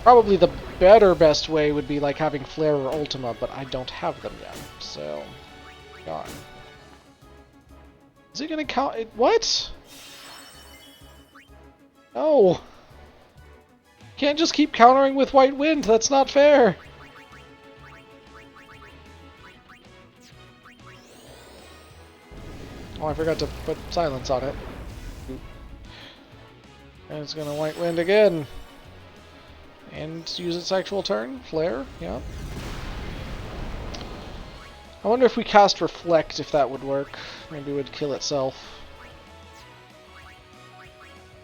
Probably the best way would be like having Flare or Ultima, but I don't have them yet, so God. Is it gonna count it? What? No. Can't just keep countering with White Wind, that's not fair. Oh, I forgot to put silence on it. And it's gonna White Wind again. And use its actual turn. Flare, yeah. I wonder if we cast Reflect, if that would work. Maybe it would kill itself.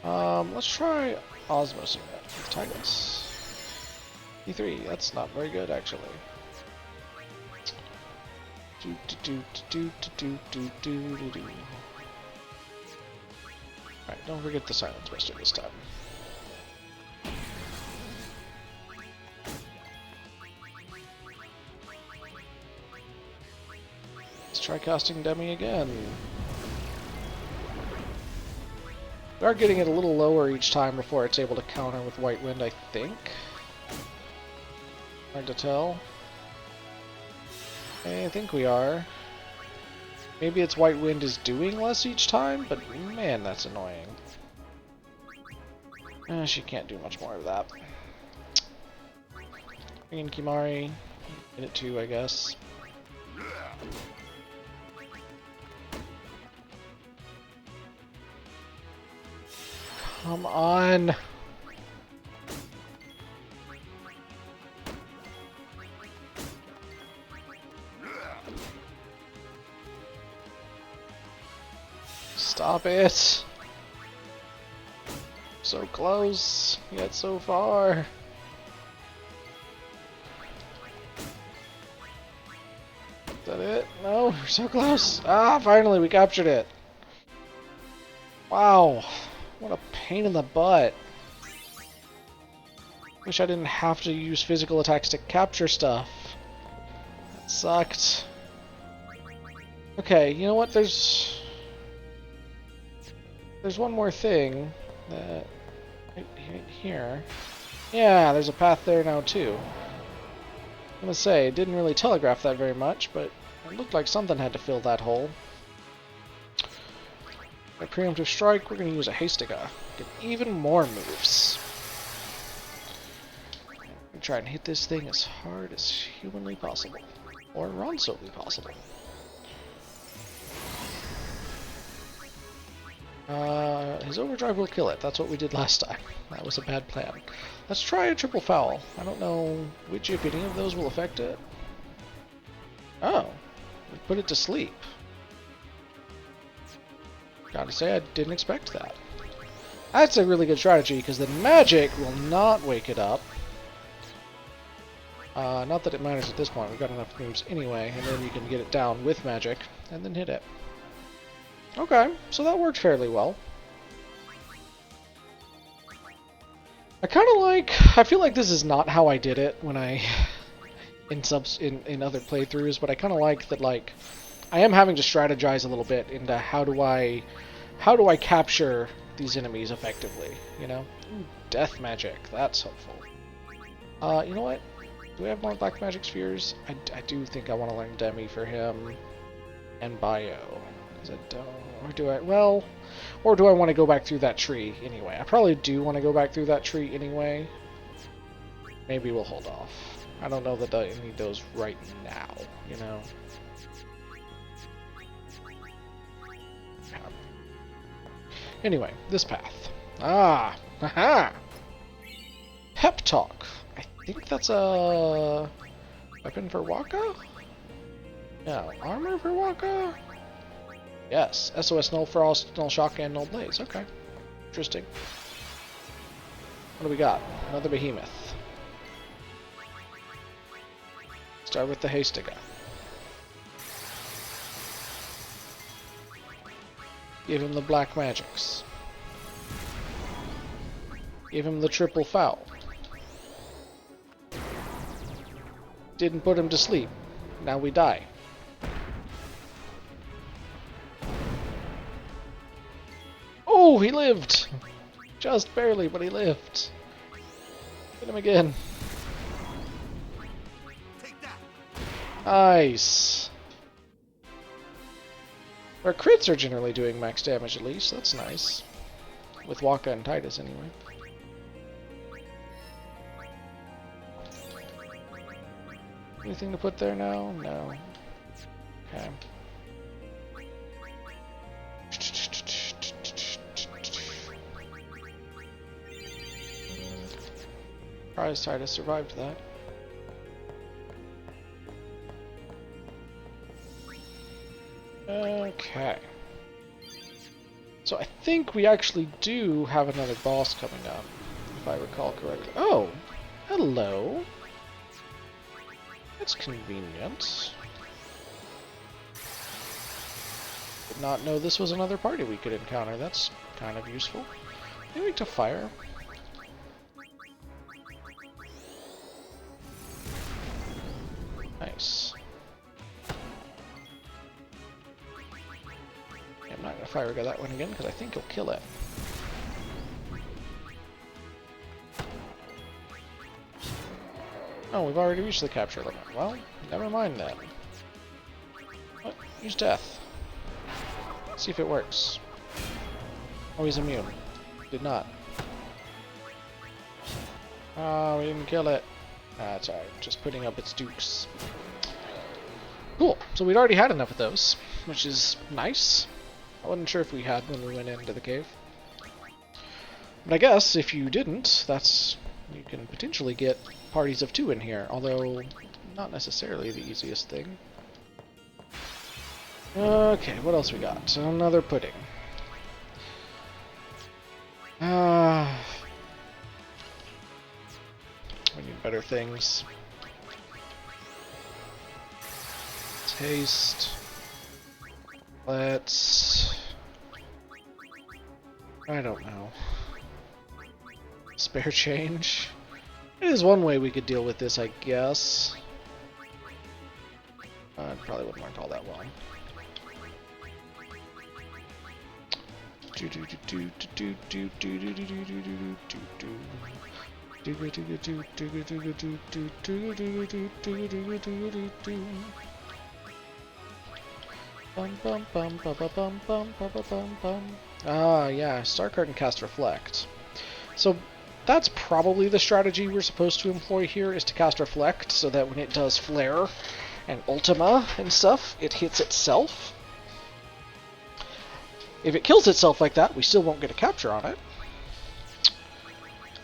Let's try Osmosing it with Titus. E3, that's not very good actually. Alright, don't forget the Silence Burster this time. Let's try casting Demi again. We are getting it a little lower each time before it's able to counter with White Wind, I think. Hard to tell. I think we are. Maybe its White Wind is doing less each time, but man, that's annoying. She can't do much more of that. Green Kimari, get it too, I guess. Come on! Stop it! So close, yet so far. Is that it? No, we're so close. Ah, finally we captured it. Wow, what a pain in the butt. Wish I didn't have to use physical attacks to capture stuff. That sucked. Okay, you know what? There's one more thing that right here. Yeah, there's a path there now too. I'm gonna say, it didn't really telegraph that very much, but it looked like something had to fill that hole. By Preemptive Strike, we're gonna use a Hastiga. Get even more moves. And try and hit this thing as hard as humanly possible. Or Ronsoly possible. His overdrive will kill it. That's what we did last time. That was a bad plan. Let's try a triple foul. I don't know which, if any of those will affect it. Oh, we put it to sleep. Gotta say, I didn't expect that. That's a really good strategy, because then magic will not wake it up. Not that it matters at this point. We've got enough moves anyway, and then you can get it down with magic, and then hit it. Okay, so that worked fairly well. I feel like this is not how I did it when I in other playthroughs, but I kind of like that, like, I am having to strategize a little bit into how do I capture these enemies effectively, you know? Ooh, death magic, that's helpful. You know what? Do we have more black magic spheres? I do think I want to learn Demi for him and Bio. Because I don't, or do I? Well, or do I want to go back through that tree anyway? I probably do want to go back through that tree anyway. Maybe we'll hold off. I don't know that I need those right now, you know? Anyway, this path. Ah! Haha! Pep Talk. I think that's a weapon for Wakka? Yeah, armor for Wakka? Yes. SOS Null Frost, Null Shock, and Null Blaze. Okay. Interesting. What do we got? Another Behemoth. Start with the Haystaga. Give him the Black Magics. Give him the Triple Foul. Didn't put him to sleep. Now we die. Oh, he lived! Just barely, but he lived. Hit him again. Nice. Our crits are generally doing max damage at least. That's nice. With Waka and Titus anyway. Anything to put there now? No. Okay. Surprised Titus survived that. Okay. So I think we actually do have another boss coming up, if I recall correctly. Oh! Hello! That's convenient. Did not know this was another party we could encounter. That's kind of useful. Maybe to fire. Nice. I'm not gonna fire that one again because I think he'll kill it. Oh, we've already reached the capture limit. Well, never mind that. What? Use death. See if it works. Oh, he's immune. Did not. Oh, we didn't kill it. That's alright. Just putting up its dukes. Cool. So we'd already had enough of those, which is nice. I wasn't sure if we had when we went into the cave. But I guess if you didn't, that's... you can potentially get parties of 2 in here, although not necessarily the easiest thing. Okay, what else we got? Another pudding. We need better things. Taste. Let's... I don't know. Spare change? It is one way we could deal with this, I guess. It probably wouldn't work all that well. Ah, yeah, Star Card and cast Reflect. So that's probably the strategy we're supposed to employ here, is to cast Reflect so that when it does Flare and Ultima and stuff, it hits itself. If it kills itself like that, we still won't get a capture on it,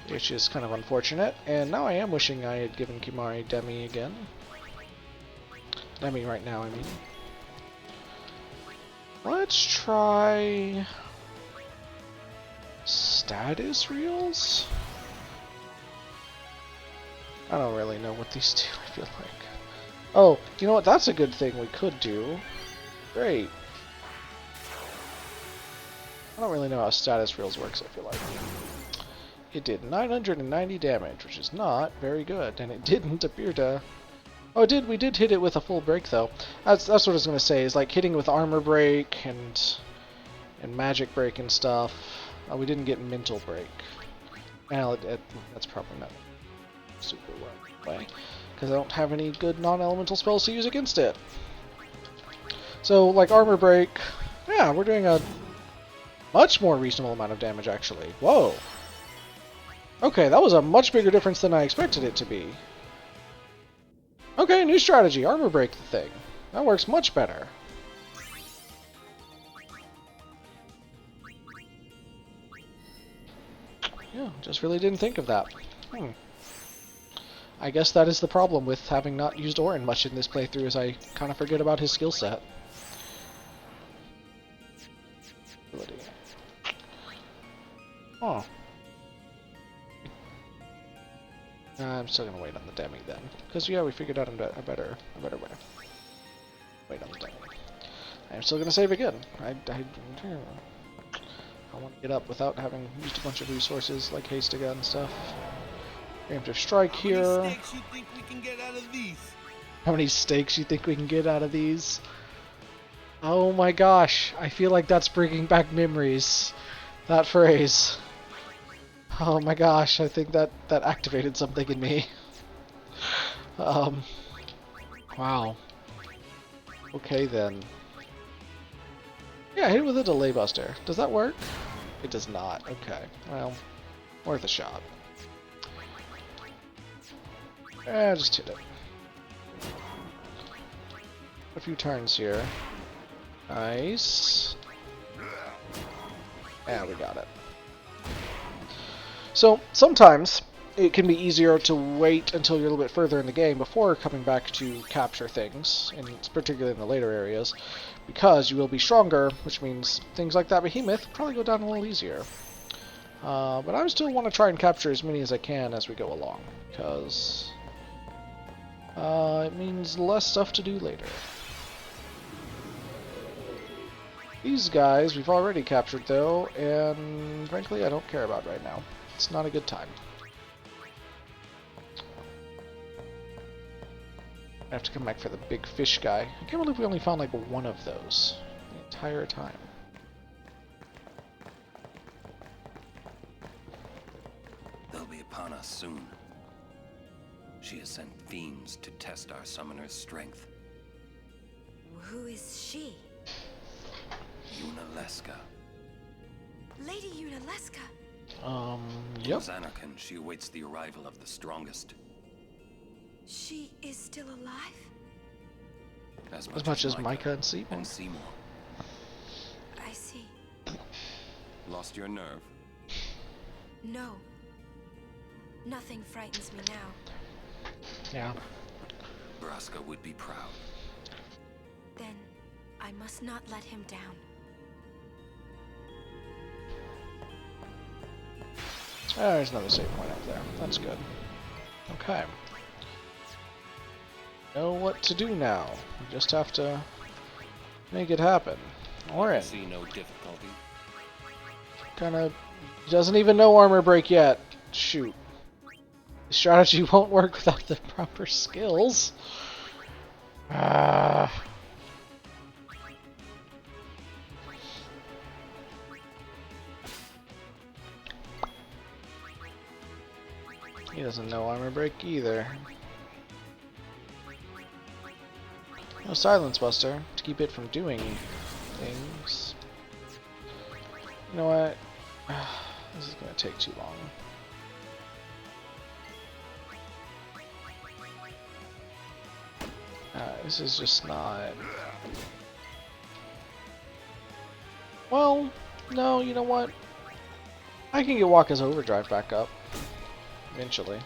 which is kind of unfortunate. And now I am wishing I had given Kimahri Demi again. Demi right now, I mean. Let's try... status reels? I don't really know what these do, I feel like. Oh, you know what? That's a good thing we could do. Great. I don't really know how status reels works, I feel like. It did 990 damage, which is not very good, and it didn't appear to... Oh, it did. We did hit it with a full break, though. That's what I was going to say, is like hitting with armor break and magic break and stuff. Oh, we didn't get mental break. Well, that's probably not super well, right? Because I don't have any good non-elemental spells to use against it. So, like armor break, yeah, we're doing a much more reasonable amount of damage, actually. Whoa. Okay, that was a much bigger difference than I expected it to be. Okay, new strategy. Armor break the thing. That works much better. Yeah, just really didn't think of that. I guess that is the problem with having not used Auron much in this playthrough, is I kind of forget about his skill set. Oh. I'm still gonna wait on the Demi then, because yeah, we figured out a better way. Wait on the Demi. I'm still gonna save again. I want to get up without having used a bunch of resources like haste again and stuff. Preemptive strike here. How many stakes you think we can get out of these? How many stakes you think we can get out of these? Oh my gosh, I feel like that's bringing back memories. That phrase. Oh my gosh, I think that activated something in me. Wow. Okay then. Yeah, hit it with a delay buster. Does that work? It does not. Okay. Well, worth a shot. Just hit it. A few turns here. Nice. Yeah, we got it. So, sometimes it can be easier to wait until you're a little bit further in the game before coming back to capture things, and particularly in the later areas, because you will be stronger, which means things like that behemoth probably go down a little easier. But I still want to try and capture as many as I can as we go along, because it means less stuff to do later. These guys we've already captured though, and frankly I don't care about right now. It's not a good time. I have to come back for the big fish guy. I can't believe we only found like one of those the entire time. They'll be upon us soon. She has sent fiends to test our summoner's strength. Who is she? Yunalesca. Lady Yunalesca. Yep. Zanarkand, she awaits the arrival of the strongest. She is still alive? As much as Micah and Seymour. I see. Lost your nerve? No. Nothing frightens me now. Yeah. Braska would be proud. Then I must not let him down. There's another save point up there. That's good. Okay. Know what to do now. We just have to make it happen. Orin. See no difficulty. Kinda doesn't even know armor break yet. Shoot. The strategy won't work without the proper skills. He doesn't know armor break either. No silence buster to keep it from doing things. You know what? This is gonna take too long. This is just not... Well, no, you know what? I can get Wakka's overdrive back up. Eventually.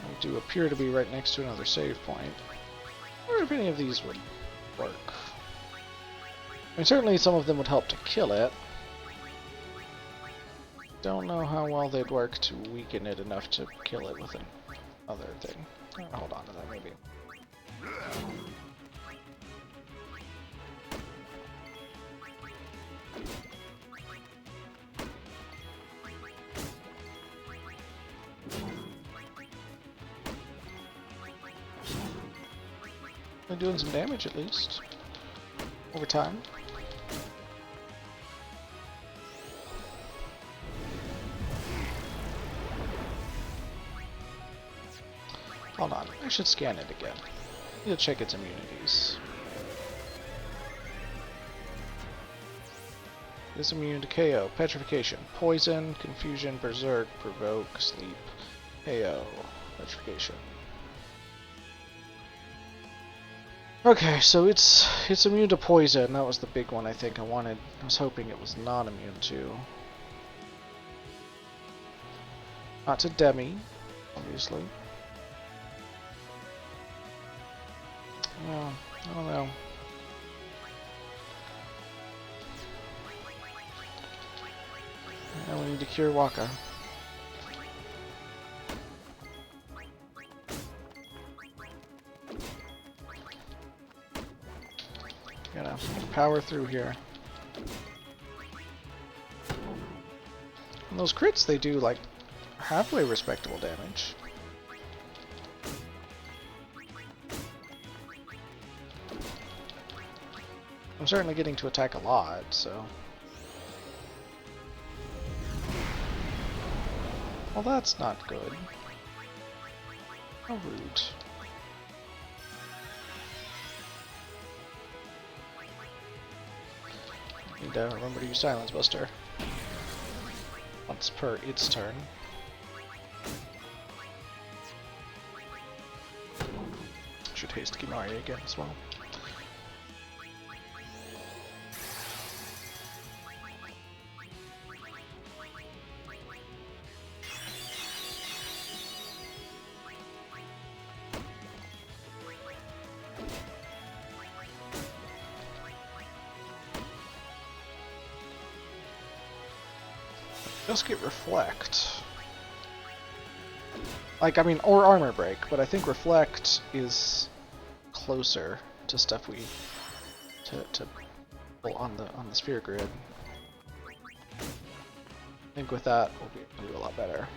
I do appear to be right next to another save point. I wonder if any of these would work. I mean, certainly some of them would help to kill it. Don't know how well they'd work to weaken it enough to kill it with another thing. Hold on to that, maybe. They're doing some damage at least. Over time. Hold on, I should scan it again. Need to check its immunities. It is immune to KO, Petrification, Poison, Confusion, Berserk, Provoke, Sleep, KO, Petrification. Okay, so it's immune to poison. That was the big one I think I wanted. I was hoping it was not immune to. Not to Demi, obviously. Well, I don't know. Now we need to cure Waka. Gotta power through here. And those crits, they do like halfway respectable damage. I'm certainly getting to attack a lot, so. Well, that's not good. How rude. Need to remember to use Silence Buster. Once per its turn. Should haste Kimari again as well. Just get Reflect. Like, I mean, or Armor Break, but I think Reflect is closer to stuff we to pull on the sphere grid. I think with that we'll be able to do a lot better.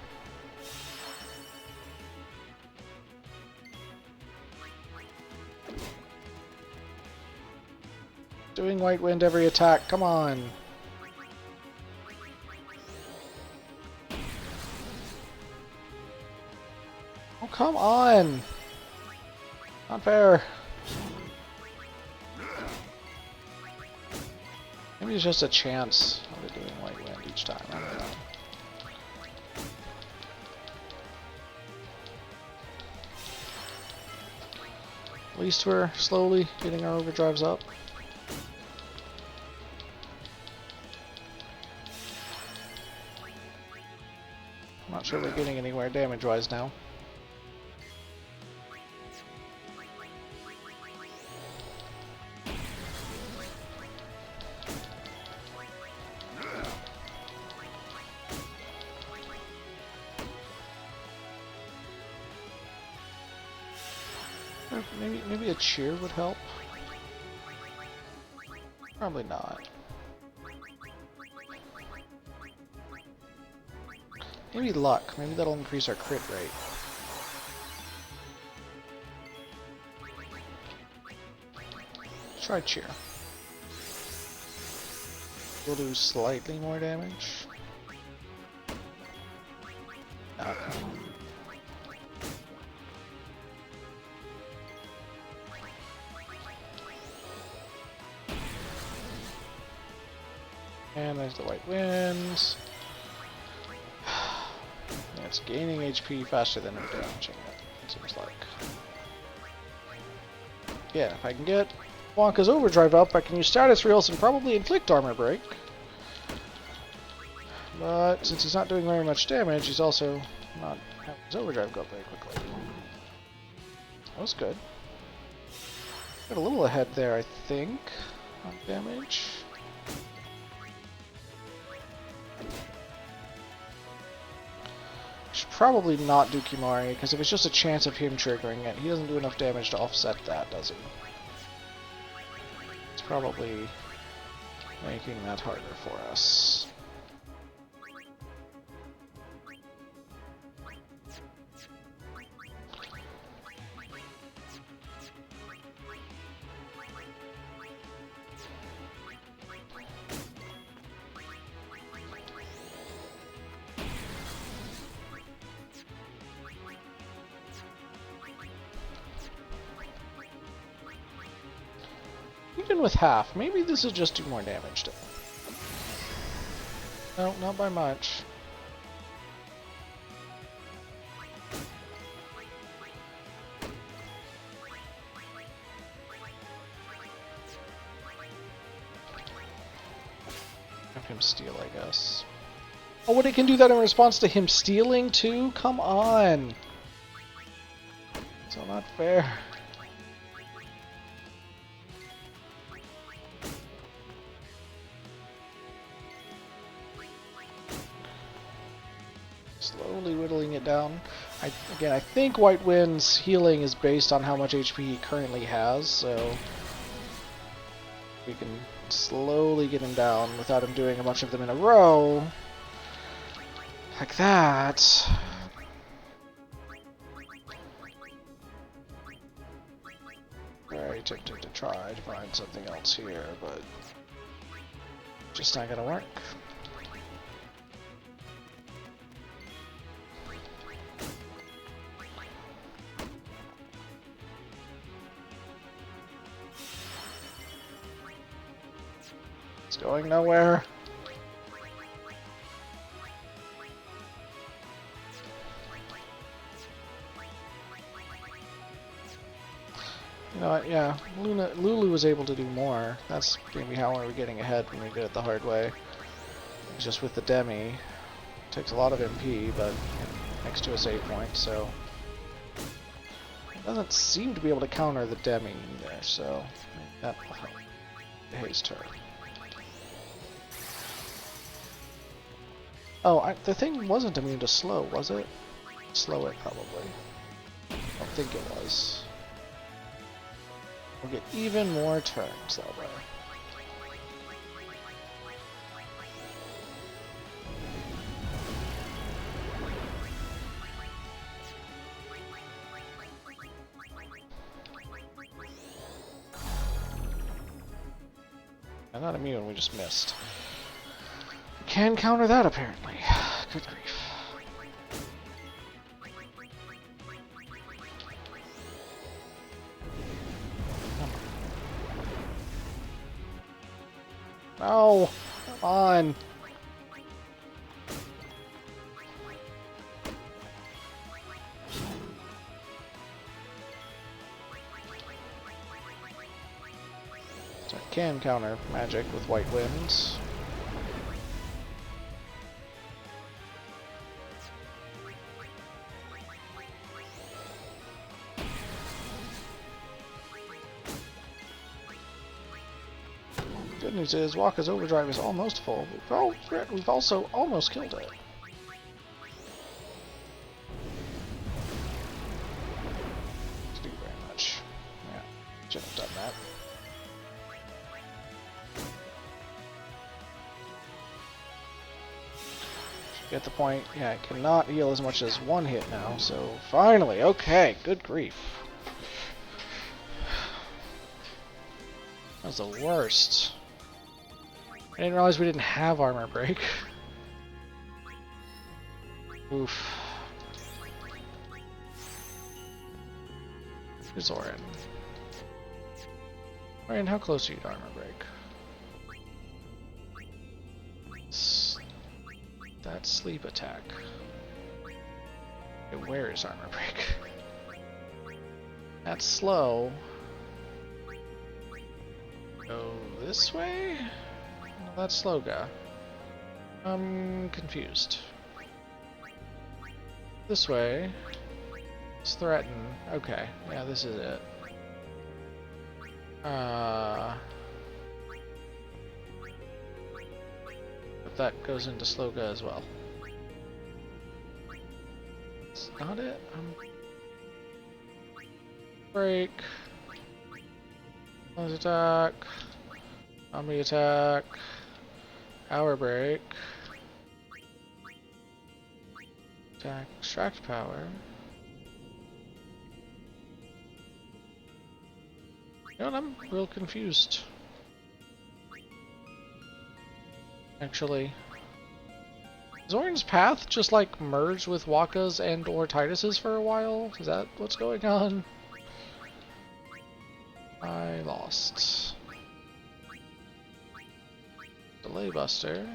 Doing White Wind every attack, come on! Oh, come on! Not fair. Maybe it's just a chance of it doing White Wind each time, I don't know. At least we're slowly getting our overdrives up. I'm not sure we're getting anywhere damage-wise now. Maybe a cheer would help. Probably not. Maybe luck. Maybe that'll increase our crit rate. Let's try cheer. We'll do slightly more damage. Okay. And there's the White Wind. Yeah, it's gaining HP faster than I'm damaging it seems like. Yeah, if I can get Wonka's Overdrive up, I can use Status Reels and probably inflict Armor Break. But since he's not doing very much damage, he's also not having his Overdrive go up very quickly. That was good. Got a little ahead there, I think, on damage. Should probably not do Kimari, because if it's just a chance of him triggering it, he doesn't do enough damage to offset that, does he? It's probably making that harder for us. Even with half, maybe this will just do more damage to him. No, not by much. steal, I guess. Oh, but it can do that in response to him stealing too? Come on! So not fair. Slowly whittling it down. Again, I think White Wind's healing is based on how much HP he currently has, so we can slowly get him down without him doing a bunch of them in a row. Like that. Very tempted to try to find something else here, but just not gonna work. It's going nowhere. You know what, yeah, Lulu was able to do more. That's maybe how we're getting ahead when we did it the hard way. Just with the Demi. It takes a lot of MP, but next to a save point, so it doesn't seem to be able to counter the Demi either, so that will help the haste her. Oh, the thing wasn't immune to slow, was it? Slow it, probably. I don't think it was. We'll get even more turns that way. I'm not immune, we just missed. Can counter that apparently. Good grief. No! Come on! So I can counter magic with White Winds. Good news is, Wakka's overdrive is almost full. We've also almost killed it. Didn't do very much. Yeah, shouldn't have done that. Get the point. Yeah, I cannot heal as much as one hit now, so finally, okay, good grief. That was the worst. I didn't realize we didn't have armor break. Oof. Here's Orin. Orin, how close are you to armor break? That sleep attack. Okay, where is armor break? That's slow. Go this way? No, that's Sloga. I'm confused. This way. It's threaten. Okay, yeah, this is it. But that goes into Sloga as well. It's not it? Break. Close attack. Zombie attack. Power break. Attack. Extract power. You know what? I'm real confused. Actually. Is Orin's path just like merged with Wakka's and or Tidus's for a while? Is that what's going on? I lost. Delay Buster.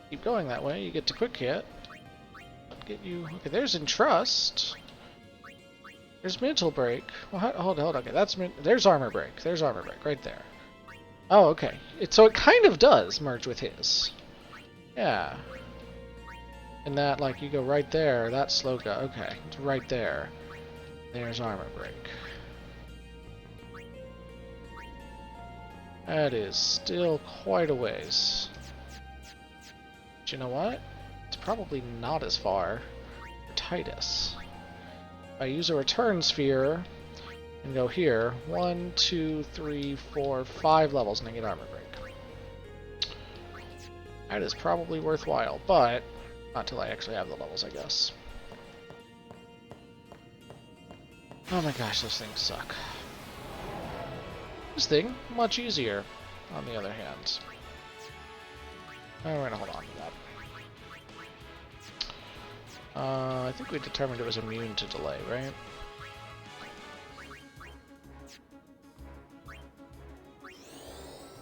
Keep going that way, you get to quick hit. Get you. Okay, there's Entrust. There's Mental Break. Well, hold on. Okay, there's Armor Break. There's Armor Break right there. Oh, okay. So it kind of does merge with his. Yeah. And that, like, you go right there, that's Sloka. Okay, it's right there. There's Armor Break. That is still quite a ways. But you know what? It's probably not as far for Titus. If I use a return sphere and go here, 1, 2, 3, 4, 5 levels and I get Armor Break. That is probably worthwhile, but not until I actually have the levels, I guess. Oh my gosh, those things suck. This thing, much easier, on the other hand. Oh, we're gonna hold on to that. I think we determined it was immune to delay, right?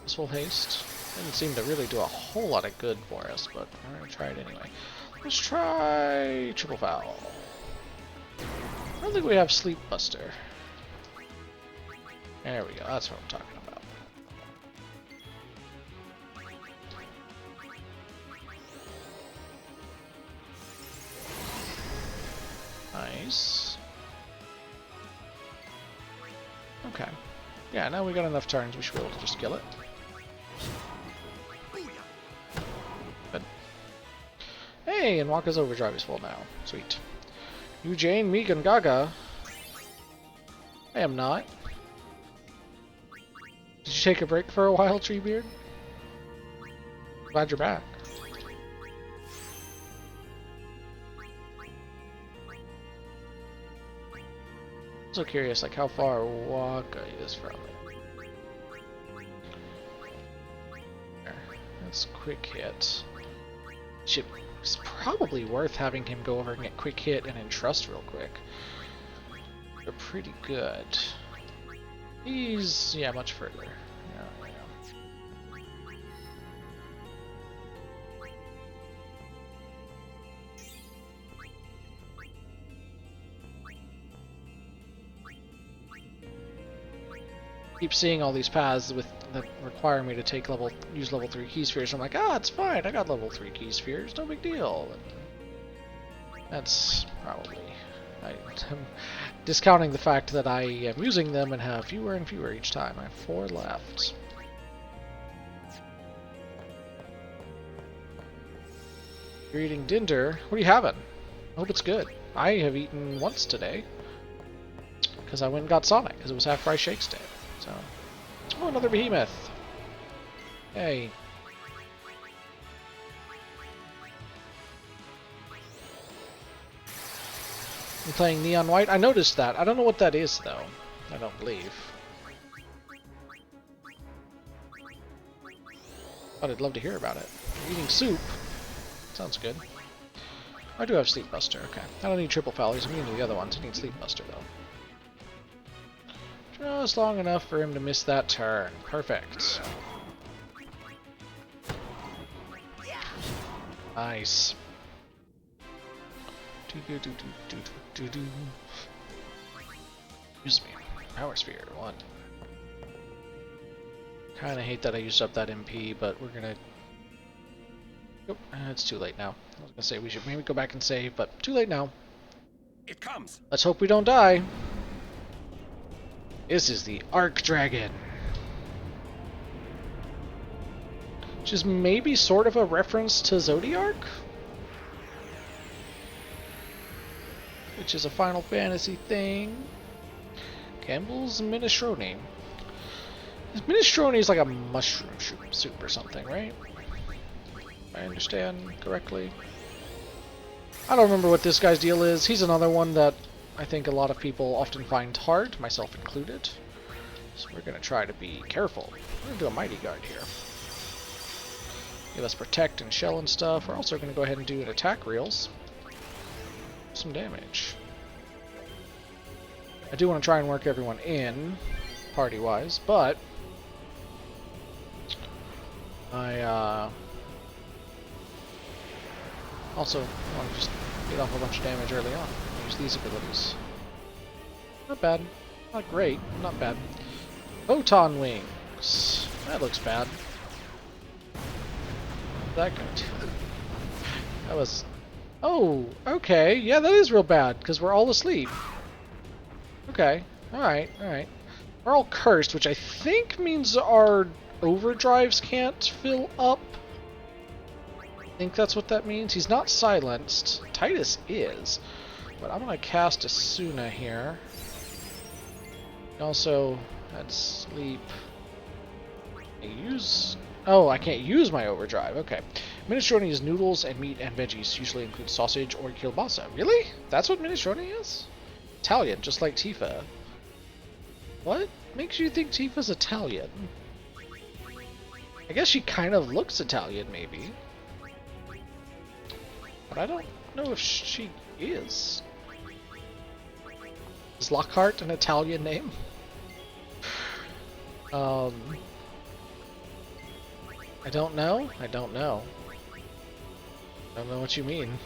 This will haste. Didn't seem to really do a whole lot of good for us, but we're gonna try it anyway. Let's try Triple Foul. I don't think we have Sleep Buster. There we go, that's what I'm talking about. Nice. Okay. Yeah, now we got enough turns, we should be able to just kill it. Good. Hey, and Waka's overdrive is full now. Sweet. You, Jane, Meek, and Gaga. I am not. Did you take a break for a while, Treebeard? Glad you're back. I'm so curious, like how far Waka is from it. There. That's quick hit. It's probably worth having him go over and get quick hit and entrust real quick. They're pretty good. He's, yeah, much further. Yeah. Keep seeing all these paths that require me to take use level 3 key spheres. I'm like, it's fine. I got level 3 key spheres. No big deal. And that's probably. I'm discounting the fact that I am using them and have fewer and fewer each time. I have 4 left. You're eating Dinder. What are you having? I hope it's good. I have eaten once today. Because I went and got Sonic, because it was half-price Shakes Day. So. Oh, another Behemoth. Hey. I'm playing Neon White. I noticed that. I don't know what that is, though. I don't believe. But I'd love to hear about it. Eating soup. Sounds good. I do have Sleep Buster. Okay. I don't need Triple Foul. He's immune to the other ones. I need Sleep Buster, though. Just long enough for him to miss that turn. Perfect. Nice. Excuse me. Power Sphere, 1. Kinda hate that I used up that MP, but we're gonna... Nope, it's too late now. I was gonna say we should maybe go back and save, but too late now. It comes. Let's hope we don't die. This is the Arc Dragon. Which is maybe sort of a reference to Zodiark? Which is a Final Fantasy thing. Campbell's Minestrone. Minestrone is like a mushroom soup or something, right? If I understand correctly. I don't remember what this guy's deal is. He's another one that I think a lot of people often find hard, myself included. So we're going to try to be careful. We're going to do a Mighty Guard here. Give us Protect and Shell and stuff. We're also going to go ahead and do an Attack Reels. Some damage. I do want to try and work everyone in, party-wise, but I also want to just get off a bunch of damage early on. Use these abilities. Not bad. Not great. Not bad. Photon Wings. That looks bad. That good. That was... Oh, okay. Yeah, that is real bad, because we're all asleep. Okay. Alright, alright. We're all cursed, which I think means our overdrives can't fill up. I think that's what that means. He's not silenced. Titus is. But I'm going to cast Asuna here. Also, had sleep. Oh, I can't use my overdrive. Okay. Minestrone is noodles and meat and veggies. Usually includes sausage or kielbasa. Really? That's what minestrone is? Italian, just like Tifa. What makes you think Tifa's Italian? I guess she kind of looks Italian, maybe. But I don't know if she is. Is Lockhart an Italian name? I don't know. I don't know. I don't know what you mean.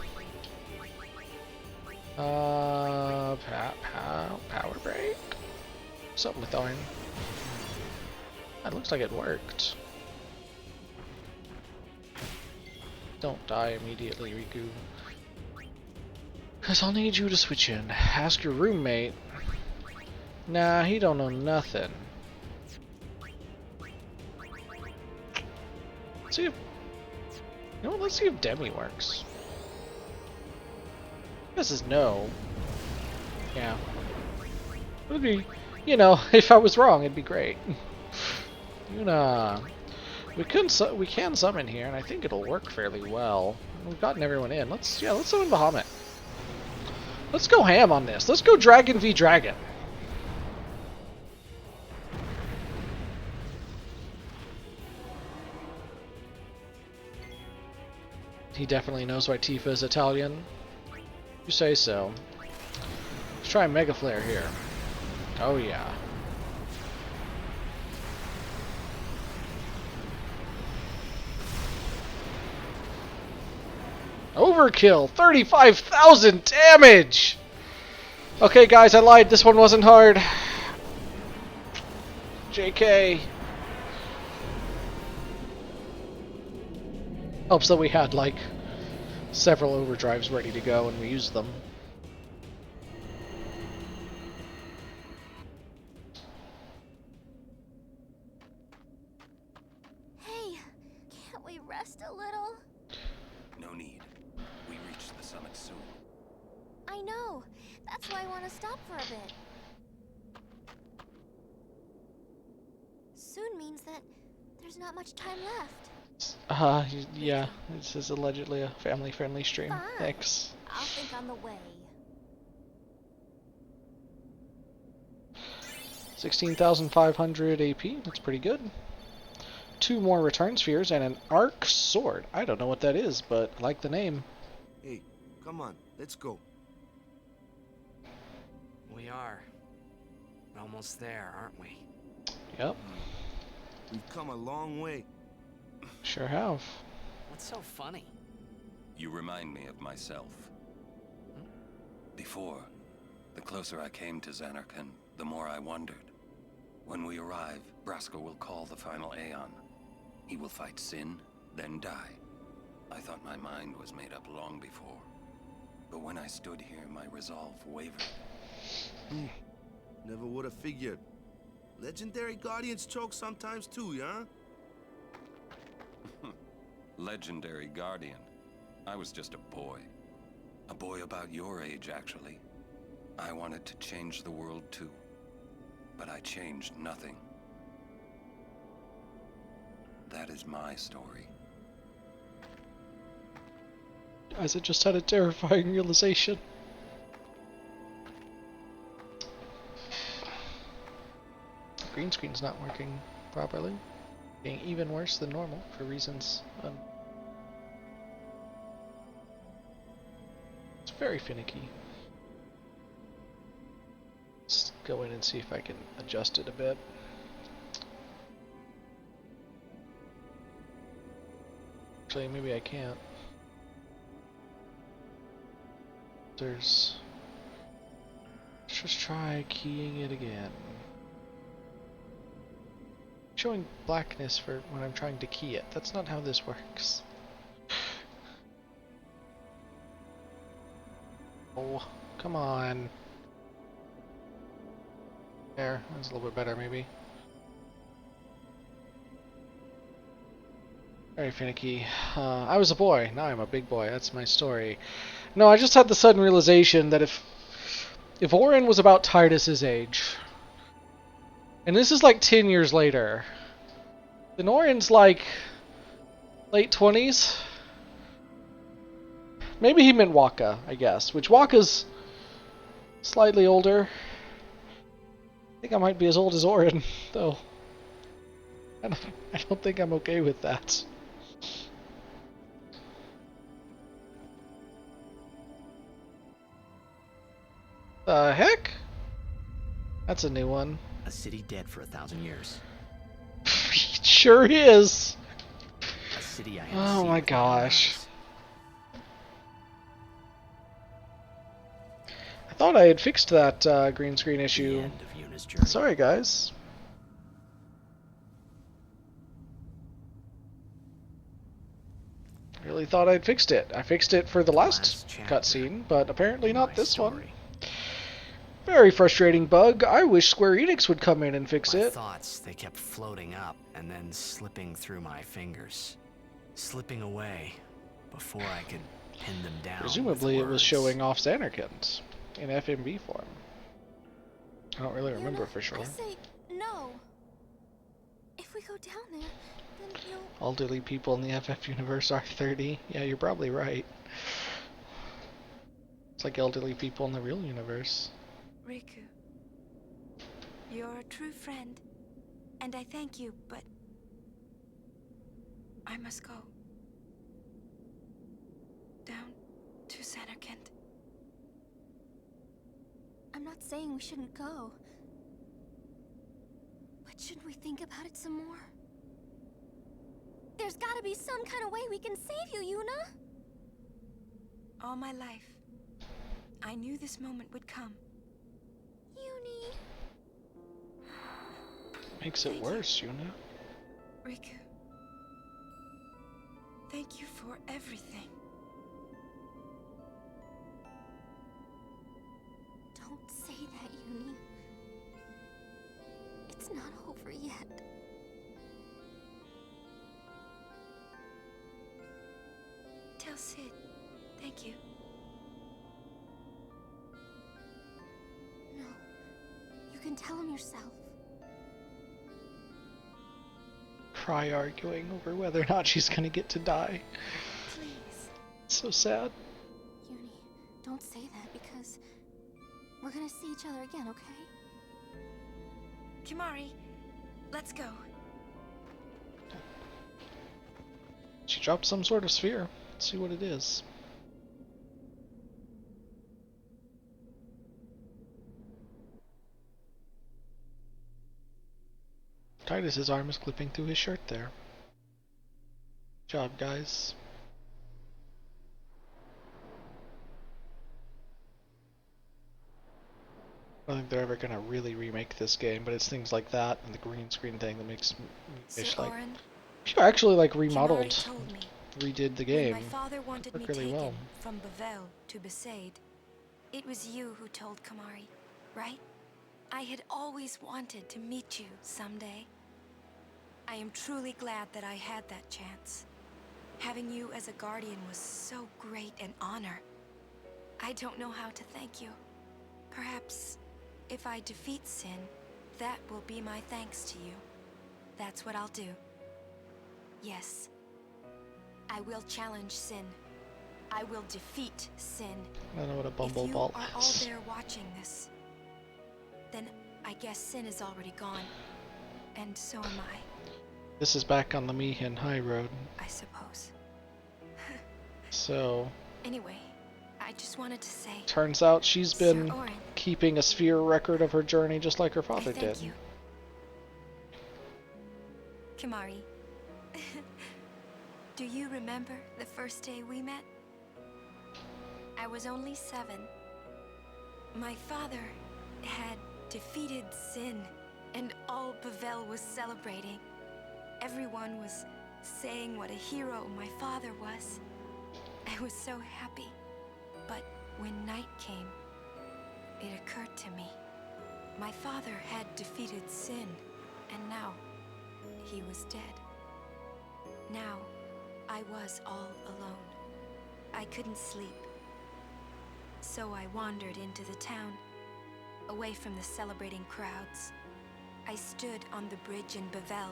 Power break? Something with iron. That looks like it worked. Don't die immediately, Riku. Cause I'll need you to switch in. Ask your roommate. Nah, he don't know nothing. Let's see if... You know what, let's see if Demi works. This is no. Yeah. It would be, you know, if I was wrong, it'd be great. Yuna. We can summon here, and I think it'll work fairly well. We've gotten everyone in. Let's summon Bahamut. Let's go ham on this. Let's go Dragon v Dragon. He definitely knows why Tifa is Italian. You say so. Let's try Mega Flare here. Oh yeah. Overkill! 35,000 damage! Okay guys, I lied. This one wasn't hard. JK. Helps that we had like several overdrives ready to go and we used them. Hey, can't we rest a little? No need. We reach the summit soon. I know. That's why I want to stop for a bit. Soon means that there's not much time left. Yeah, this is allegedly a family-friendly stream. Fine. Thanks. I'll think on the way. 16,500 AP, that's pretty good. 2 more return spheres and an arc sword. I don't know what that is, but I like the name. Hey, come on, let's go. We are. Almost there, aren't we? Yep. We've come a long way. Sure have. What's so funny? You remind me of myself. Before, the closer I came to Zanarkand, the more I wondered. When we arrive, Braska will call the final Aeon. He will fight Sin, then die. I thought my mind was made up long before. But when I stood here, my resolve wavered. Never would have figured. Legendary Guardians choke sometimes too, yeah? Legendary Guardian. I was just a boy. A boy about your age, actually. I wanted to change the world too. But I changed nothing. That is my story. Guys, I just had a terrifying realization. Green screen's not working properly. Being even worse than normal for reasons. It's very finicky. Let's go in and see if I can adjust it a bit. Actually, maybe I can't. Let's just try keying it again. Showing blackness for when I'm trying to key it. That's not how this works. Oh, come on. There, that's a little bit better maybe. Very finicky. I was a boy, now I'm a big boy. That's my story. No, I just had the sudden realization that if Orin was about Tidus's age, and this is like 10 years later, then Orin's like late 20s. Maybe he meant Wakka, I guess, which Wakka's slightly older. I think I might be as old as Orin, though. I don't think I'm okay with that. The heck? That's a new one. A city dead for 1,000 years. It sure is. A city I Oh my gosh. I thought I had fixed that green screen issue. Sorry, guys. Really thought I'd fixed it. I fixed it for the last cutscene, but apparently not this one. Very frustrating bug. I wish Square Enix would come in and fix it. Thoughts, they kept floating up and then slipping through my fingers. Slipping away before I could pin them down. Presumably it was showing off Zanarkand in FMV form. I don't really remember for sure. I say no. If we go down there, then you'll... Elderly people in the FF universe are 30. Yeah, you're probably right. It's like elderly people in the real universe. Riku, you're a true friend, and I thank you, but I must go. Down to Zanarkand. I'm not saying we shouldn't go. But shouldn't we think about it some more? There's gotta be some kind of way we can save you, Yuna! All my life, I knew this moment would come. Uni. Makes it worse, Yuna. Riku, thank you for everything. Don't say that, Uni. It's not over yet. Tell Sid, thank you. No, you can tell him yourself. Cry arguing over whether or not she's gonna get to die. Please. It's so sad. Uni, don't say that because we're gonna see each other again, okay? Kimahri, let's go. She dropped some sort of sphere. Let's see what it is. Tidus's arm is clipping through his shirt there. Good job, guys. I don't think they're ever gonna really remake this game, but it's things like that and the green screen thing that makes me wish like you actually like remodeled, redid the game. When my father wanted me really taken well. from Bevelle to Besaid, it was you who told Kimahri, right? I had always wanted to meet you someday. I am truly glad that I had that chance. Having you as a guardian was so great an honor. I don't know how to thank you. Perhaps if I defeat Sin, that will be my thanks to you. That's what I'll do. Yes. I will challenge Sin. I will defeat Sin. I don't know what a bumble If you ball are all is. there watching this, then I guess Sin is already gone. And so am I, This is back on the Mi'ihen High Road. I suppose. So, Anyway, I just wanted to say... turns out she's been Sir Orin, keeping a sphere record of her journey just like her father thank did. you. Kimahri, do you remember the first day we met? I was only 7. My father had defeated Sin, and all Bevelle was celebrating. everyone was saying what a hero my father was. I was so happy. But when night came, it occurred to me. My father had defeated sin, and now he was dead. Now, I was all alone. I couldn't sleep. So I wandered into the town, away from the celebrating crowds. I stood on the bridge in Bavel,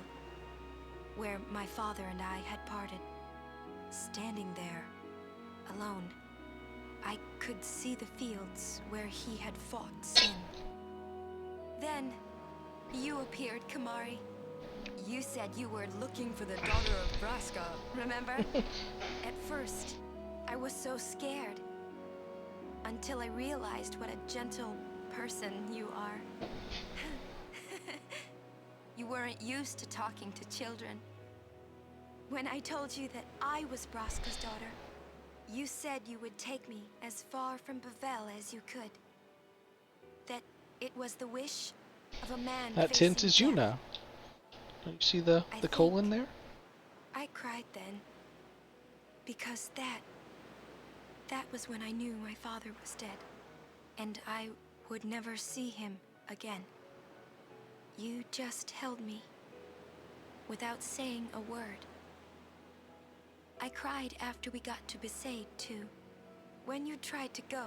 where my father and I had parted. Standing there, alone, I could see the fields where he had fought sin. Then, you appeared, Kimahri. You said you were looking for the daughter of Braska, remember? At first, I was so scared. Until I realized what a gentle person you are. You weren't used to talking to children. When I told you that I was Braska's daughter, you said you would take me as far from Bavel as you could. That it was the wish of a man. That tint is facing Yuna. Don't you see the colon there? I cried then, because that was when I knew my father was dead, and I would never see him again. You just held me, without saying a word. I cried after we got to Besaid, too. When you tried to go,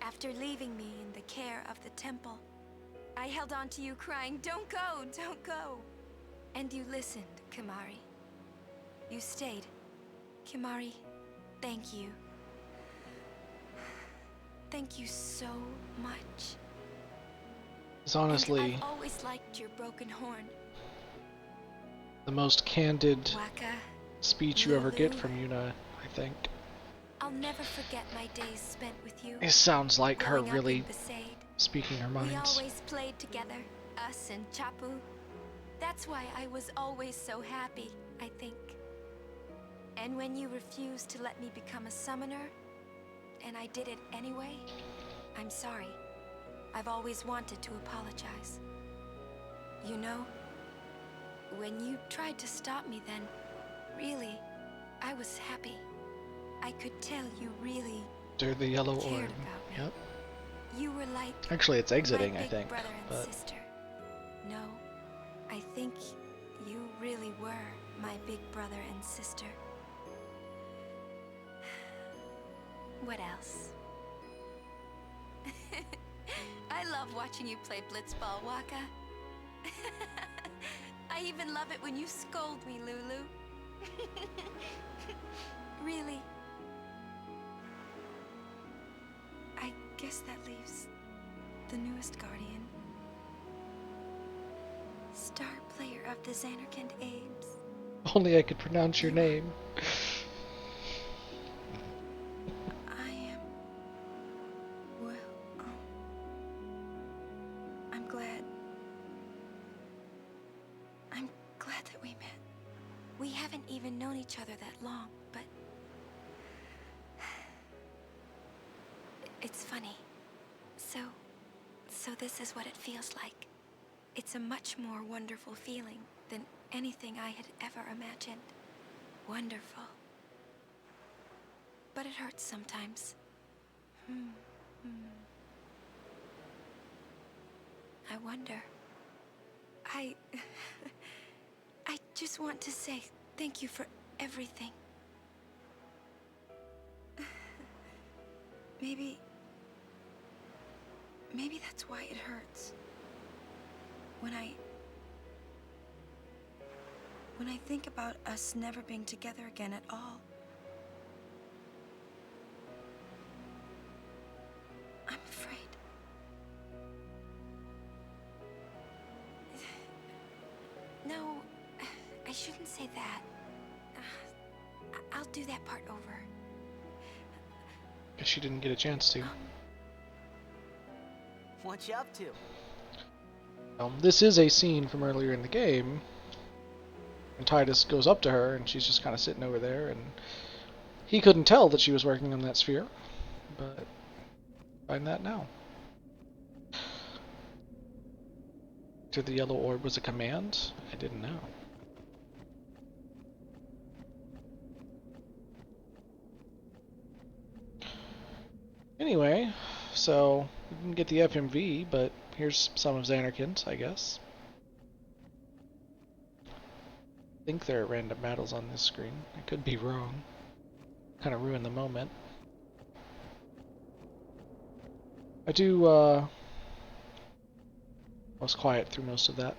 after leaving me in the care of the temple, I held on to you crying, "Don't go, don't go!" And you listened, Kimahri. You stayed. Kimahri, thank you. Thank you so much. It's honestly I've always liked your broken horn. the most candid Wakka, speech you ever get Lulu. from Yuna, I think. I'll never forget my days spent with you. It sounds like her growing up really in Besaid. speaking her We mind. always played together, us and Chapu. That's why I was always so happy, I think. And when you refused to let me become a summoner, and I did it anyway, I'm sorry. I've always wanted to apologize. You know, when you tried to stop me then, really, I was happy. I could tell you really They're the yellow cared orb. about me. Yep. You were like Actually, it's exiting, my I big think. brother and But sister. No, I think you really were my big brother and sister. What else? I love watching you play blitzball, Wakka. I even love it when you scold me, Lulu. Really. I guess that leaves the newest Guardian. Star player of the Zanarkand Ames. only I could pronounce your name. I am... well, I'm glad... I'm glad that we met. We haven't even known each other that long, but... it's funny. So this is what it feels like. It's a much more wonderful feeling than anything I had ever imagined. Wonderful. But it hurts sometimes. I wonder. I just want to say thank you for everything. Maybe that's why it hurts. When I think about us never being together again at all. I'm afraid. No, I shouldn't say that. I'll do that part over. Guess she didn't get a chance to. What you up to? This is a scene from earlier in the game. And Tidus goes up to her, and she's just kind of sitting over there, and he couldn't tell that she was working on that sphere, but find that now. To the yellow orb was a command? I didn't know. Anyway, so we didn't get the FMV, but here's some of Zanarkand, I guess. I think there are random battles on this screen. I could be wrong. Kind of ruin the moment. I do, was quiet through most of that.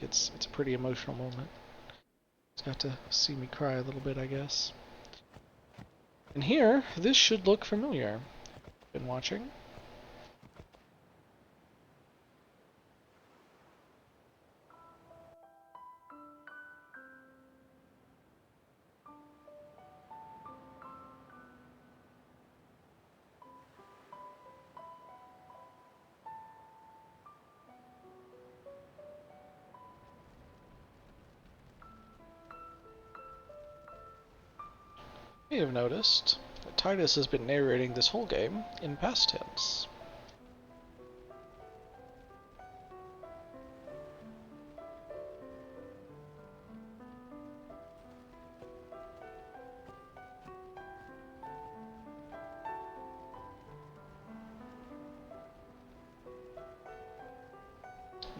It's a pretty emotional moment. It's got to see me cry a little bit, I guess. And here, this should look familiar. Been watching. You may have noticed that Tidus has been narrating this whole game in past tense.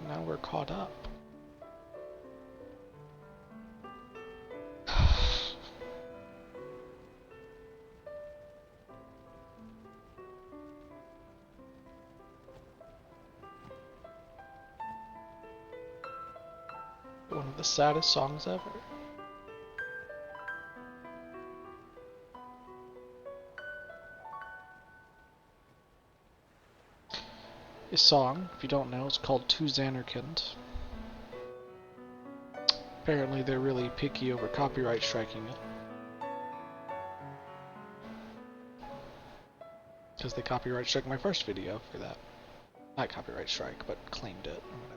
Now we're caught up. One of the saddest songs ever. This song, if you don't know, is called To Zanarkand. Apparently they're really picky over copyright striking it. Because they copyright struck my first video for that. Not copyright strike, but claimed it or whatever.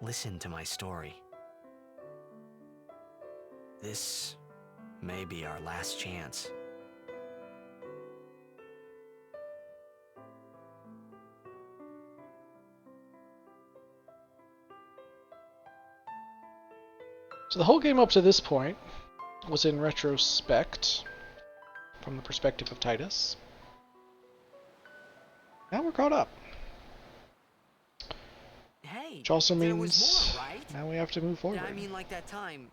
Listen to my story. This may be our last chance. So the whole game up to this point was in retrospect, from the perspective of Tidus. Now we're caught up. Hey, which also there means was more, right? now we have to move forward. I mean, like that time.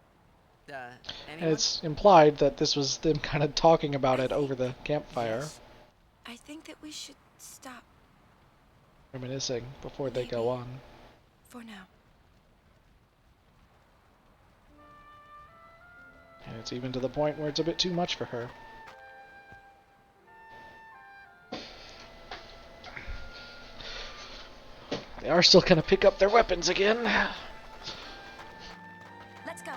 And it's implied that this was them kind of talking about it over the campfire. I think that we should stop Reminiscing before they go on. for now. And it's even to the point where it's a bit too much for her. They are still gonna pick up their weapons again. Let's go.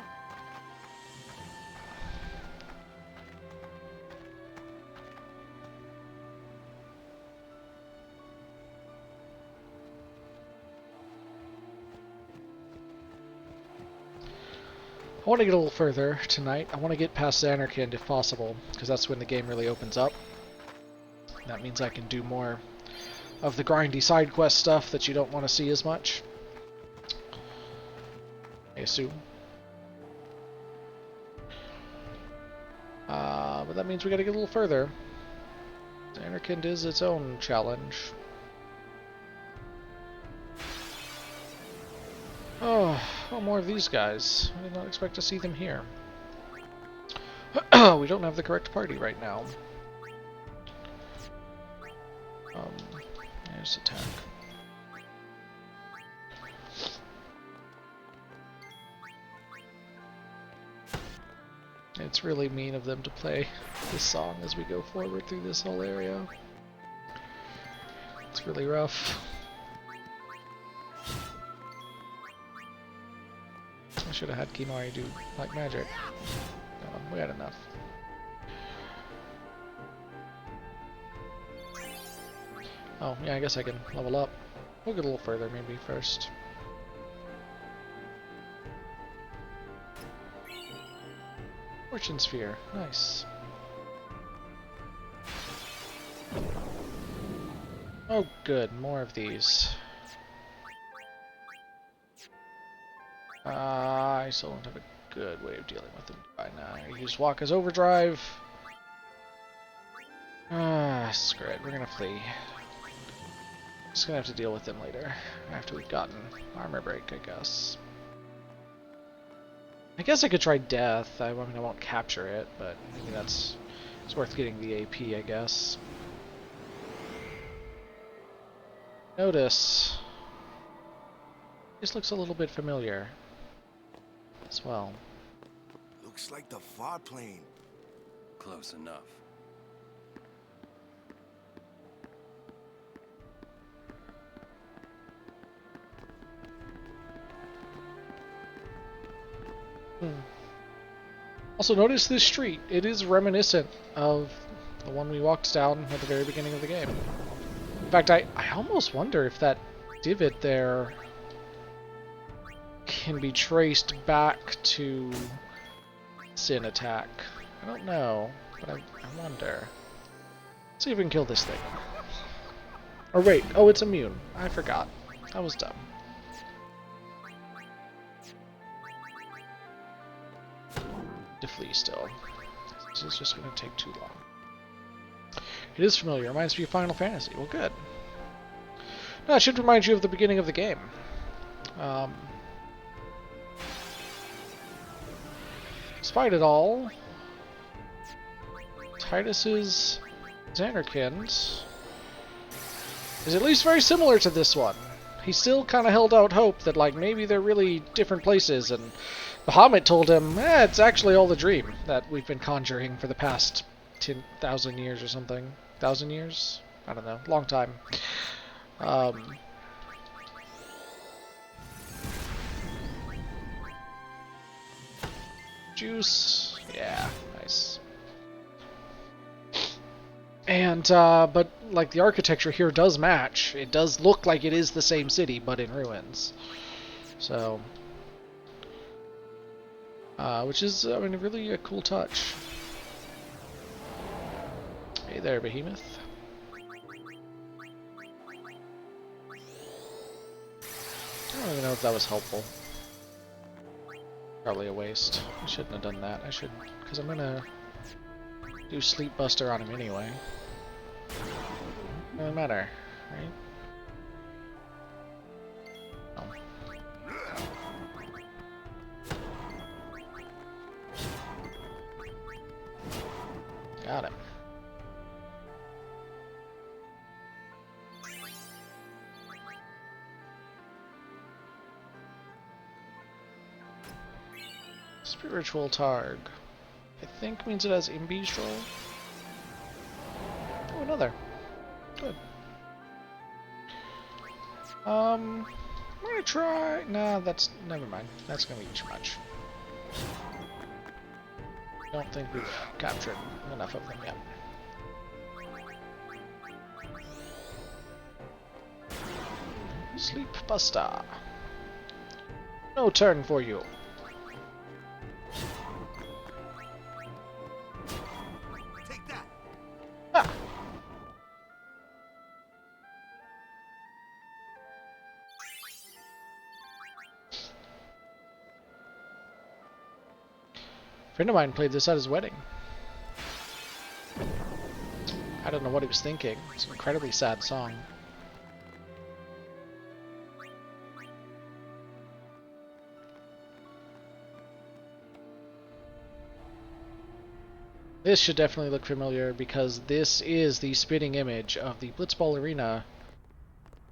I want to get a little further tonight. I want to get past Zanarkand if possible, because that's when the game really opens up. That means I can do more of the grindy side quest stuff that you don't want to see as much, I assume. But that means we gotta get a little further. Zanarkand is its own challenge. Oh, more of these guys. I did not expect to see them here. We don't have the correct party right now. There's attack. It's really mean of them to play this song as we go forward through this whole area. It's really rough. I should have had Kimahri do like magic. No, we had enough. Oh, yeah, I guess I can level up. We'll get a little further maybe first. Fortune Sphere. Nice. Oh, good. More of these. I still don't have a good way of dealing with them right now. I use Wakka's Overdrive. Screw it. We're gonna flee. Just gonna have to deal with them later, after we've gotten armor break, I guess. I guess I could try Death. I mean, I won't capture it, but maybe it's worth getting the AP, I guess. Notice. This looks a little bit familiar as well. Looks like the far plane. Close enough. Also, notice this street. It is reminiscent of the one we walked down at the very beginning of the game. In fact, I almost wonder if that divot there can be traced back to Sin Attack. I don't know, but I wonder. Let's see if we can kill this thing. Or wait, oh, it's immune. I forgot. I was dumb. To flee still. This is just going to take too long. It is familiar. Reminds me of Final Fantasy. Well, good. No, it should remind you of the beginning of the game. Despite it all, Tidus's Zanarkand is at least very similar to this one. He still kind of held out hope that, like, maybe they're really different places, and Bahamut told him, it's actually all a dream that we've been conjuring for the past 10,000 years or something. 1,000 years? I don't know. Long time. Juice. Yeah, nice. And, but, like, the architecture here does match. It does look like it is the same city, but in ruins. So... which is, I mean, really a cool touch. Hey there, Behemoth. I don't even know if that was helpful. Probably a waste. I shouldn't have done that. I should, because I'm gonna do Sleep Buster on him anyway. Doesn't matter, right? Got him. Spiritual Targ. I think means it has Imbistral. Oh, another. Good. I'm gonna try. Nah, that's never mind. That's gonna be too much. Don't think we've captured enough of them yet. Sleep Buster. No turn for you. Take that. Ah. A friend of mine played this at his wedding. I don't know what he was thinking. It's an incredibly sad song. This should definitely look familiar because this is the spitting image of the Blitzball Arena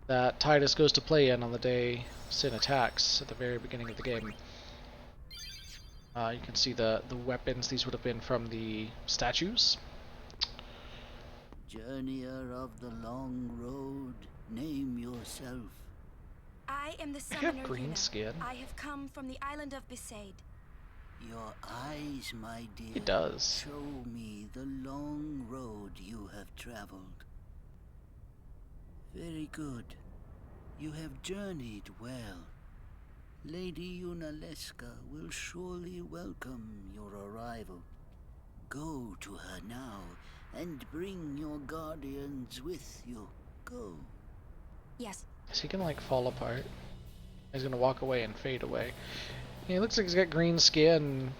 that Tidus goes to play in on the day Sin attacks at the very beginning of the game. You can see the weapons. These would have been from the statues. Journeyer of the long road, name yourself. I am the I summoner have green Yuna. skin. I have come from the island of Besaid. Your eyes, my dear, It does. show me the long road you have traveled. Very good. You have journeyed well. Lady Yunalesca will surely welcome your arrival. Go to her now, and bring your guardians with you. Go. Yes. So he can like fall apart. He's gonna walk away and fade away. He looks like he's got green skin.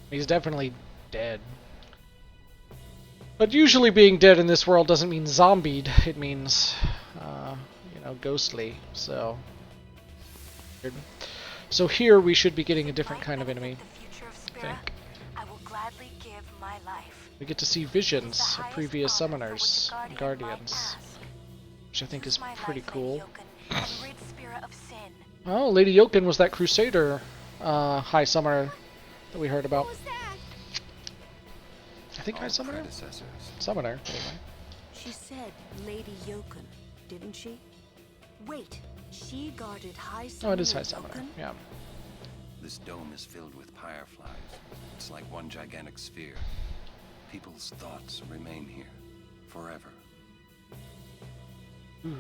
He's definitely dead. But usually being dead in this world doesn't mean zombied. It means, you know, ghostly. So, here we should be getting a different kind of enemy. I think. I will gladly give my life. We get to see visions of previous summoners and guardians, which I think is pretty cool. Oh, Lady Yoken was that Crusader High Summoner that we heard about. I think High Summoner? Summoner, anyway. She said Lady Yoken, didn't she? Wait, she guarded High Summoner. Oh, it is High Summoner, Yoken? yeah. This dome is filled with fireflies. It's like one gigantic sphere. People's thoughts remain here forever. Ooh.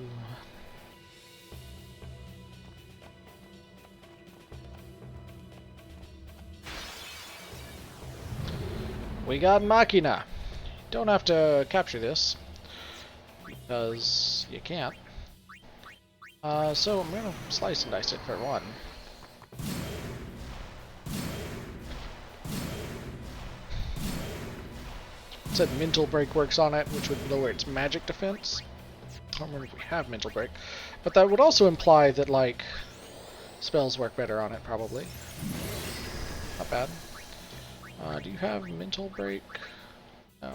We got Machina. Don't have to capture this because you can't. So I'm gonna slice and dice it for one. It said Mental Break works on it, which would lower its magic defense. I don't remember if we have Mental Break, but that would also imply that like spells work better on it, probably. Not bad. Do you have Mental Break? No.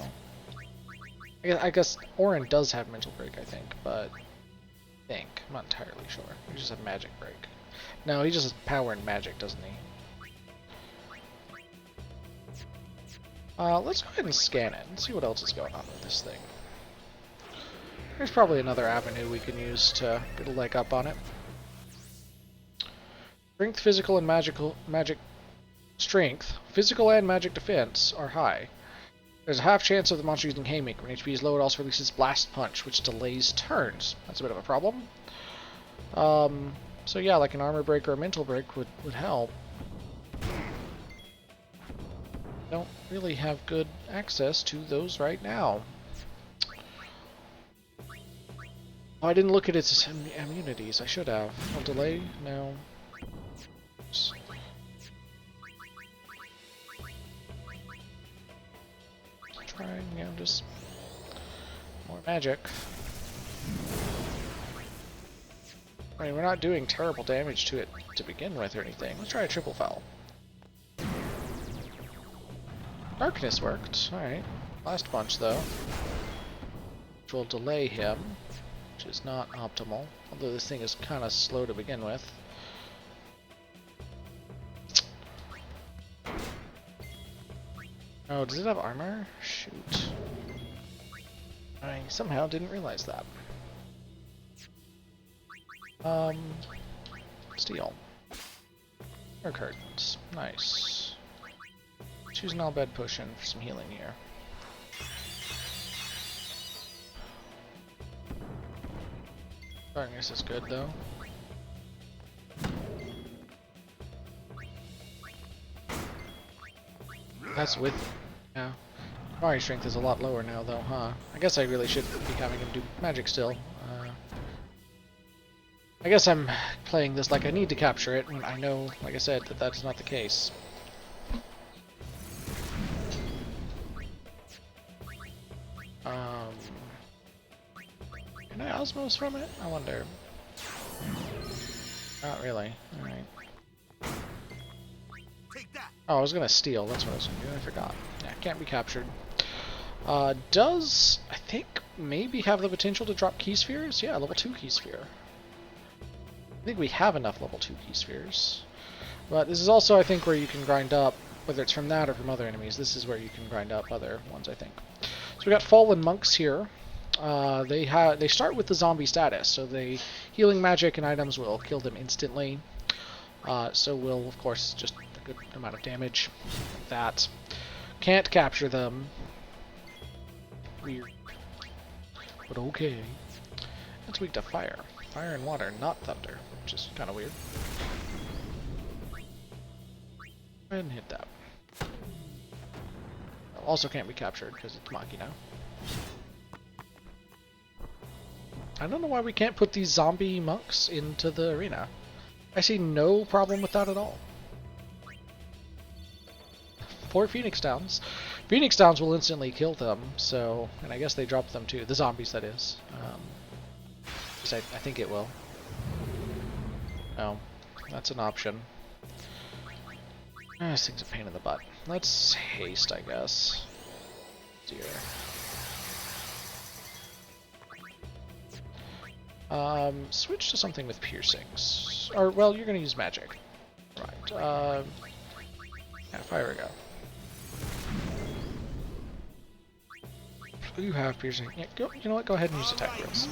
I guess Orin does have Mental Break, I think, but I'm not entirely sure. He just has Magic Break. No, he just has power and magic, doesn't he? Let's go ahead and scan it and see what else is going on with this thing. There's probably another avenue we can use to get a leg up on it. Strength, physical, and magic strength, physical and magic defense are high. There's a half chance of the monster using Haymaker. When HP is low, it also releases Blast Punch, which delays turns. That's a bit of a problem. So yeah, like an Armor Break or a Mental Break would help. Don't really have good access to those right now. Oh, I didn't look at its immunities. I should have. Oh, delay? No. Trying, you know, just more magic. I mean, we're not doing terrible damage to it to begin with or anything. Let's try a triple foul. Darkness worked. Alright. Last punch, though. Which will delay him, which is not optimal. Although this thing is kind of slow to begin with. Oh, does it have armor? Shoot. I somehow didn't realize that. Steel. Air curtains. Nice. Choose an all-bed potion for some healing here. Darkness is good, though. That's with... yeah. Fire strength is a lot lower now, though, huh? I guess I really should be having him do magic still. I guess I'm playing this like I need to capture it, when I know, like I said, that that's not the case. Can I osmos from it? I wonder. Not really. Alright. Oh, I was gonna steal. That's what I was gonna do. I forgot. Yeah, can't be captured. Does, I think, maybe have the potential to drop key spheres? Yeah, level 2 key sphere. I think we have enough level 2 key spheres. But this is also, I think, where you can grind up, whether it's from that or from other enemies. This is where you can grind up other ones, I think. So we got Fallen Monks here. They start with the zombie status, so the healing magic and items will kill them instantly. So we'll, of course, just a good amount of damage. Like that. Can't capture them. Weird. But okay. It's weak to fire. Fire and water, not thunder, which is kind of weird. ahead and hit that. Also can't be captured because it's Machina. I don't know why we can't put these zombie monks into the arena. I see no problem with that at all. 4 Phoenix Downs. Phoenix Downs will instantly kill them, so... And I guess they dropped them too. The zombies, that is. I think it will. Oh, that's an option. This thing's a pain in the butt. Let's haste, I guess. Dear. Switch to something with piercings. Or, well, you're gonna use magic. Right. Yeah, fire go. You have piercing. Yeah, go, you know what? Go ahead and use attack wheels.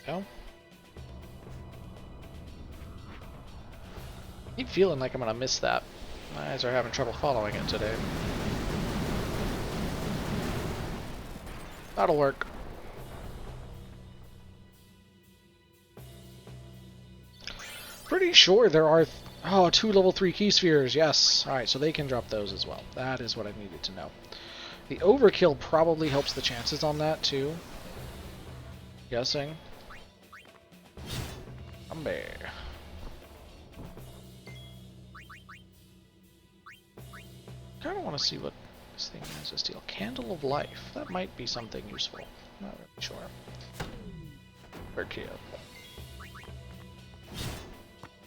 Go. I keep feeling like I'm gonna miss that. My eyes are having trouble following it today. That'll work. Pretty sure there are... Oh, 2 level 3 key spheres, yes. Alright, so they can drop those as well. That is what I needed to know. The overkill probably helps the chances on that, too. Guessing. Amber. Kind of want to see what this thing has to steal. Candle of Life. That might be something useful. Not really sure. Overkill.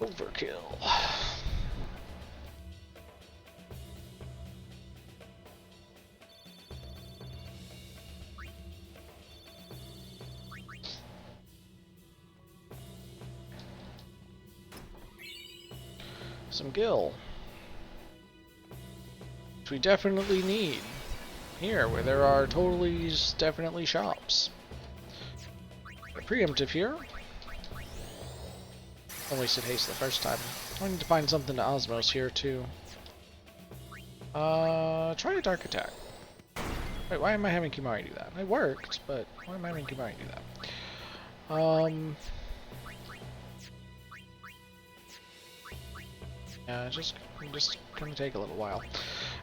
Overkill. Some gil. Which we definitely need. Here, where there are definitely shops. A preemptive here. I wasted haste the first time. I need to find something to Osmos here too. Try a dark attack. Wait, why am I having Kimahri do that? It worked, but why am I having Kimahri do that? Yeah, I'm just gonna take a little while.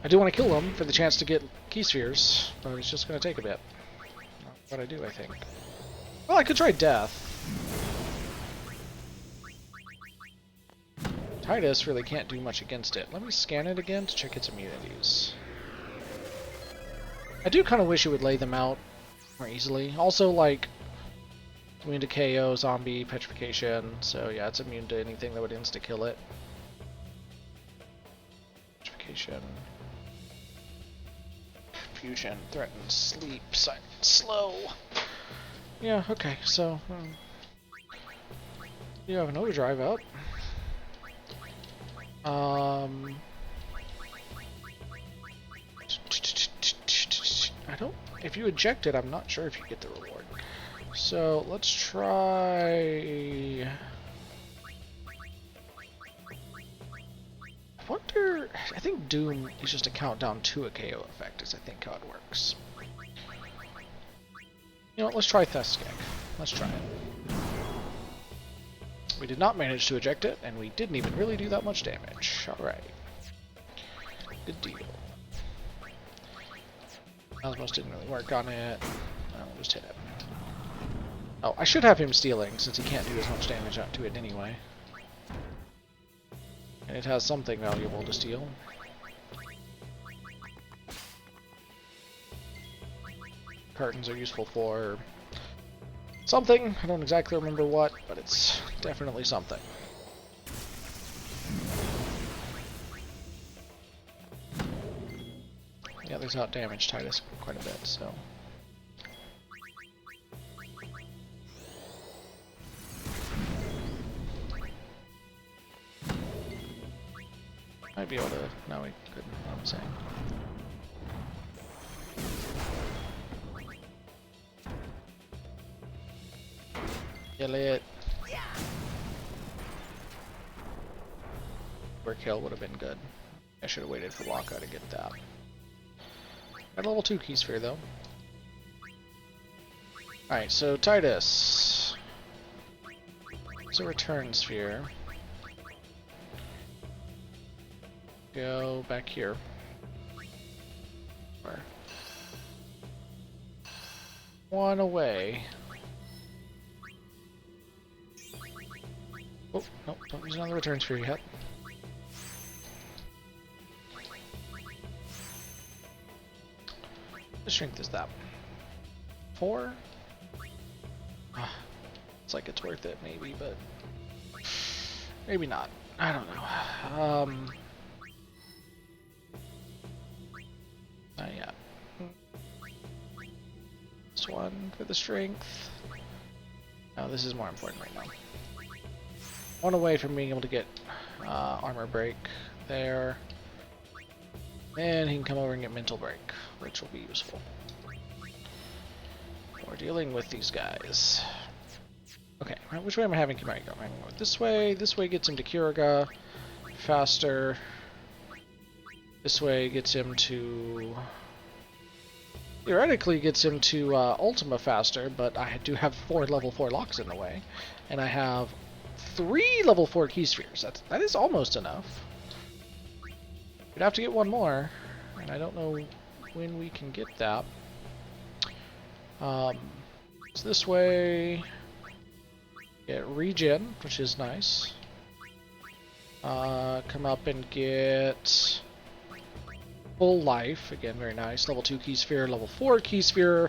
I do want to kill them for the chance to get key spheres, but it's just gonna take a bit. What I do, I think. Well, I could try death. Tidus really can't do much against it. Let me scan it again to check its immunities. I do kind of wish it would lay them out more easily. Also, like, immune to KO, zombie, petrification, so yeah, it's immune to anything that would insta-kill it. Petrification. Fusion, threaten, sleep, silent, slow. Yeah, okay, so... you have an overdrive up. I don't... if you eject it, I'm not sure if you get the reward. So, let's try... I wonder... I think Doom is just a countdown to a KO effect, is I think how it works. You know what, let's try Theskek. Let's try it. We did not manage to eject it, and we didn't even really do that much damage. Alright. Good deal. Osmos didn't really work on it. No, we'll just hit it. Oh, I should have him stealing, since he can't do as much damage to it anyway. And it has something valuable to steal. Curtains are useful for something. I don't exactly remember what, but it's definitely something. Yeah, there's out damage Tidus quite a bit, so. Might be able to. No, we couldn't. What I'm saying. Kill it. Overkill would have been good. I should have waited for Waka to get that. Got a level 2 key sphere though. Alright, so Tidus. a return sphere. Go back here. Where? One away. Oh, no, don't use another return sphere yet. The strength is that. 4? It's like it's worth it, maybe, but maybe not. I don't know. Not yet. This one for the strength. No, this is more important right now. One away from being able to get armor break there. And he can come over and get mental break, which will be useful. We're dealing with these guys. Okay, which way am I having Kimahri go? I'm going this way. This way gets him to Kiriga faster. This way gets him to... theoretically gets him to Ultima faster, but I do have 4 level 4 locks in the way. And I have 3 level 4 key spheres. That is almost enough. We'd have to get one more, and I don't know when we can get that. It's this way. Get regen, which is nice. Come up and get full life. Again, very nice. Level 2 key sphere, level 4 key sphere.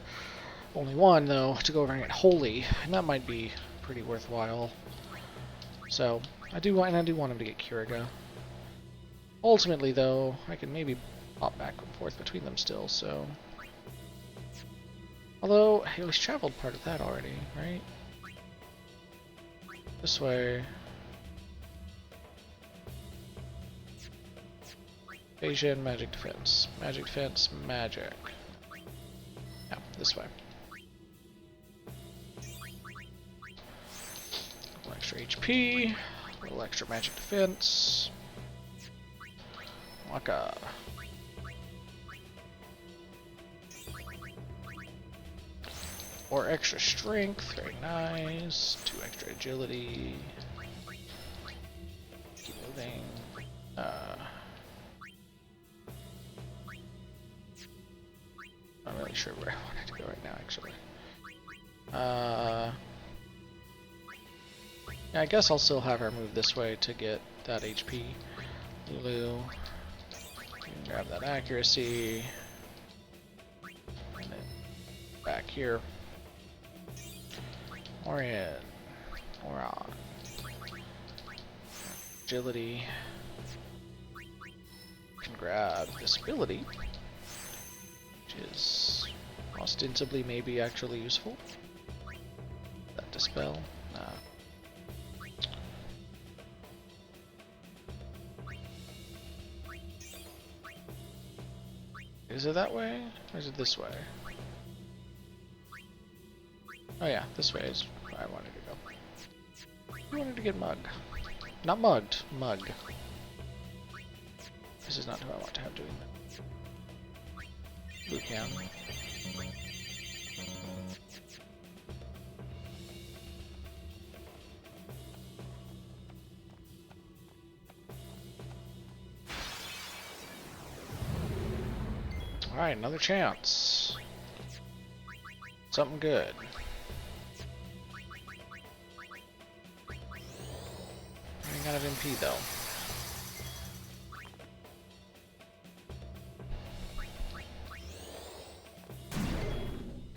Only one, though, to go over and get holy. And that might be pretty worthwhile. So, I do want him to get Kiriga. Ultimately, though, I can maybe pop back and forth between them still, so... Although, he always traveled part of that already, right? This way. Evasion, magic defense. Magic defense, magic. Yeah, this way. A little extra HP, a little extra magic defense. Waka. Or extra strength, very nice. 2 extra agility. Keep moving. Not really sure where I wanted to go right now, actually. Yeah, I guess I'll still have her move this way to get that HP. Lulu. You can grab that accuracy. And then back here. Orion. Oron. Agility. Can grab this ability, which is ostensibly maybe actually useful. That dispel. Nah. Is it that way, or is it this way? Oh yeah, this way is where I wanted to go. I wanted to get mugged. Not mugged, mug. This is not who I want to have doing that. Lucan. Alright, another chance. Something good. Running out of MP though.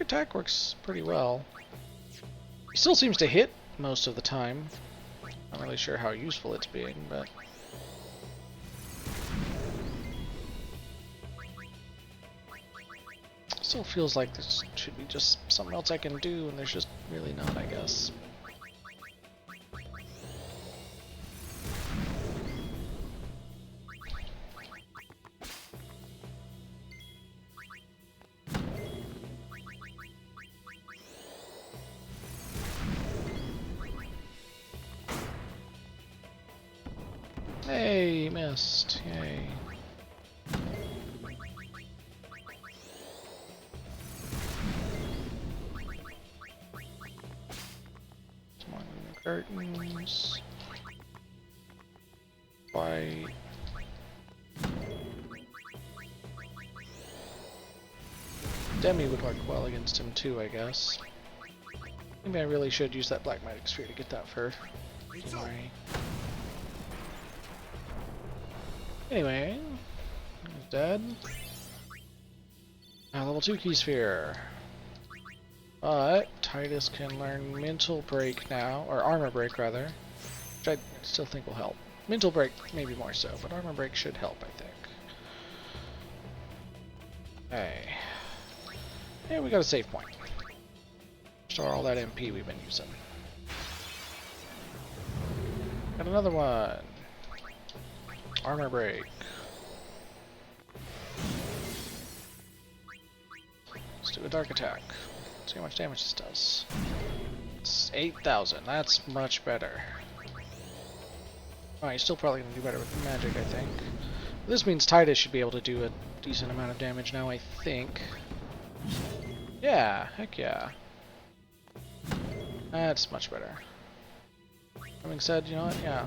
Attack works pretty well. He still seems to hit most of the time. Not really sure how useful it's being, but... Still feels like this should be just something else I can do, and there's just really not, I guess. Hey, missed. Yay. Curtains. White. Demi would work well against him too, I guess. Maybe I really should use that Black Magic Sphere to get that for Kimahri. Anyway, he's dead. Now level 2 Key Sphere. But Tidus can learn Mental Break now, or Armor Break rather, which I still think will help. Mental Break maybe more so, but Armor Break should help, I think. Hey. Hey, we got a save point. Restore all that MP we've been using. Got another one. Armor Break. Let's do a Dark Attack. See how much damage this does. It's 8,000. That's much better. Oh, he's still probably going to do better with the magic, I think. This means Tidus should be able to do a decent amount of damage now, I think. Yeah, heck yeah. That's much better. Having said, you know what, yeah.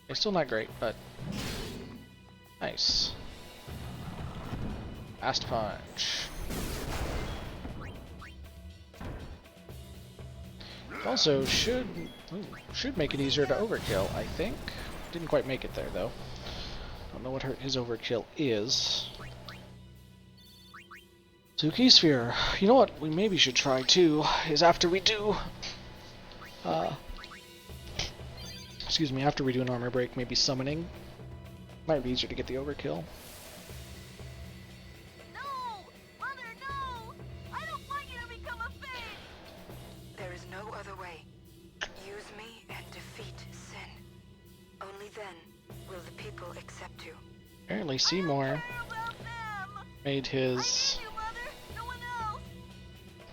It's still not great, but nice. Fast Punch. Also should make it easier to overkill, I think. Didn't quite make it there though. Don't know what his overkill is. So Key Sphere. You know what we maybe should try too is after we do excuse me, after we do an Armor Break, maybe summoning. Might be easier to get the overkill. There is no other way. Use me and defeat Sin. Only then will the people accept you. Apparently Seymour made his...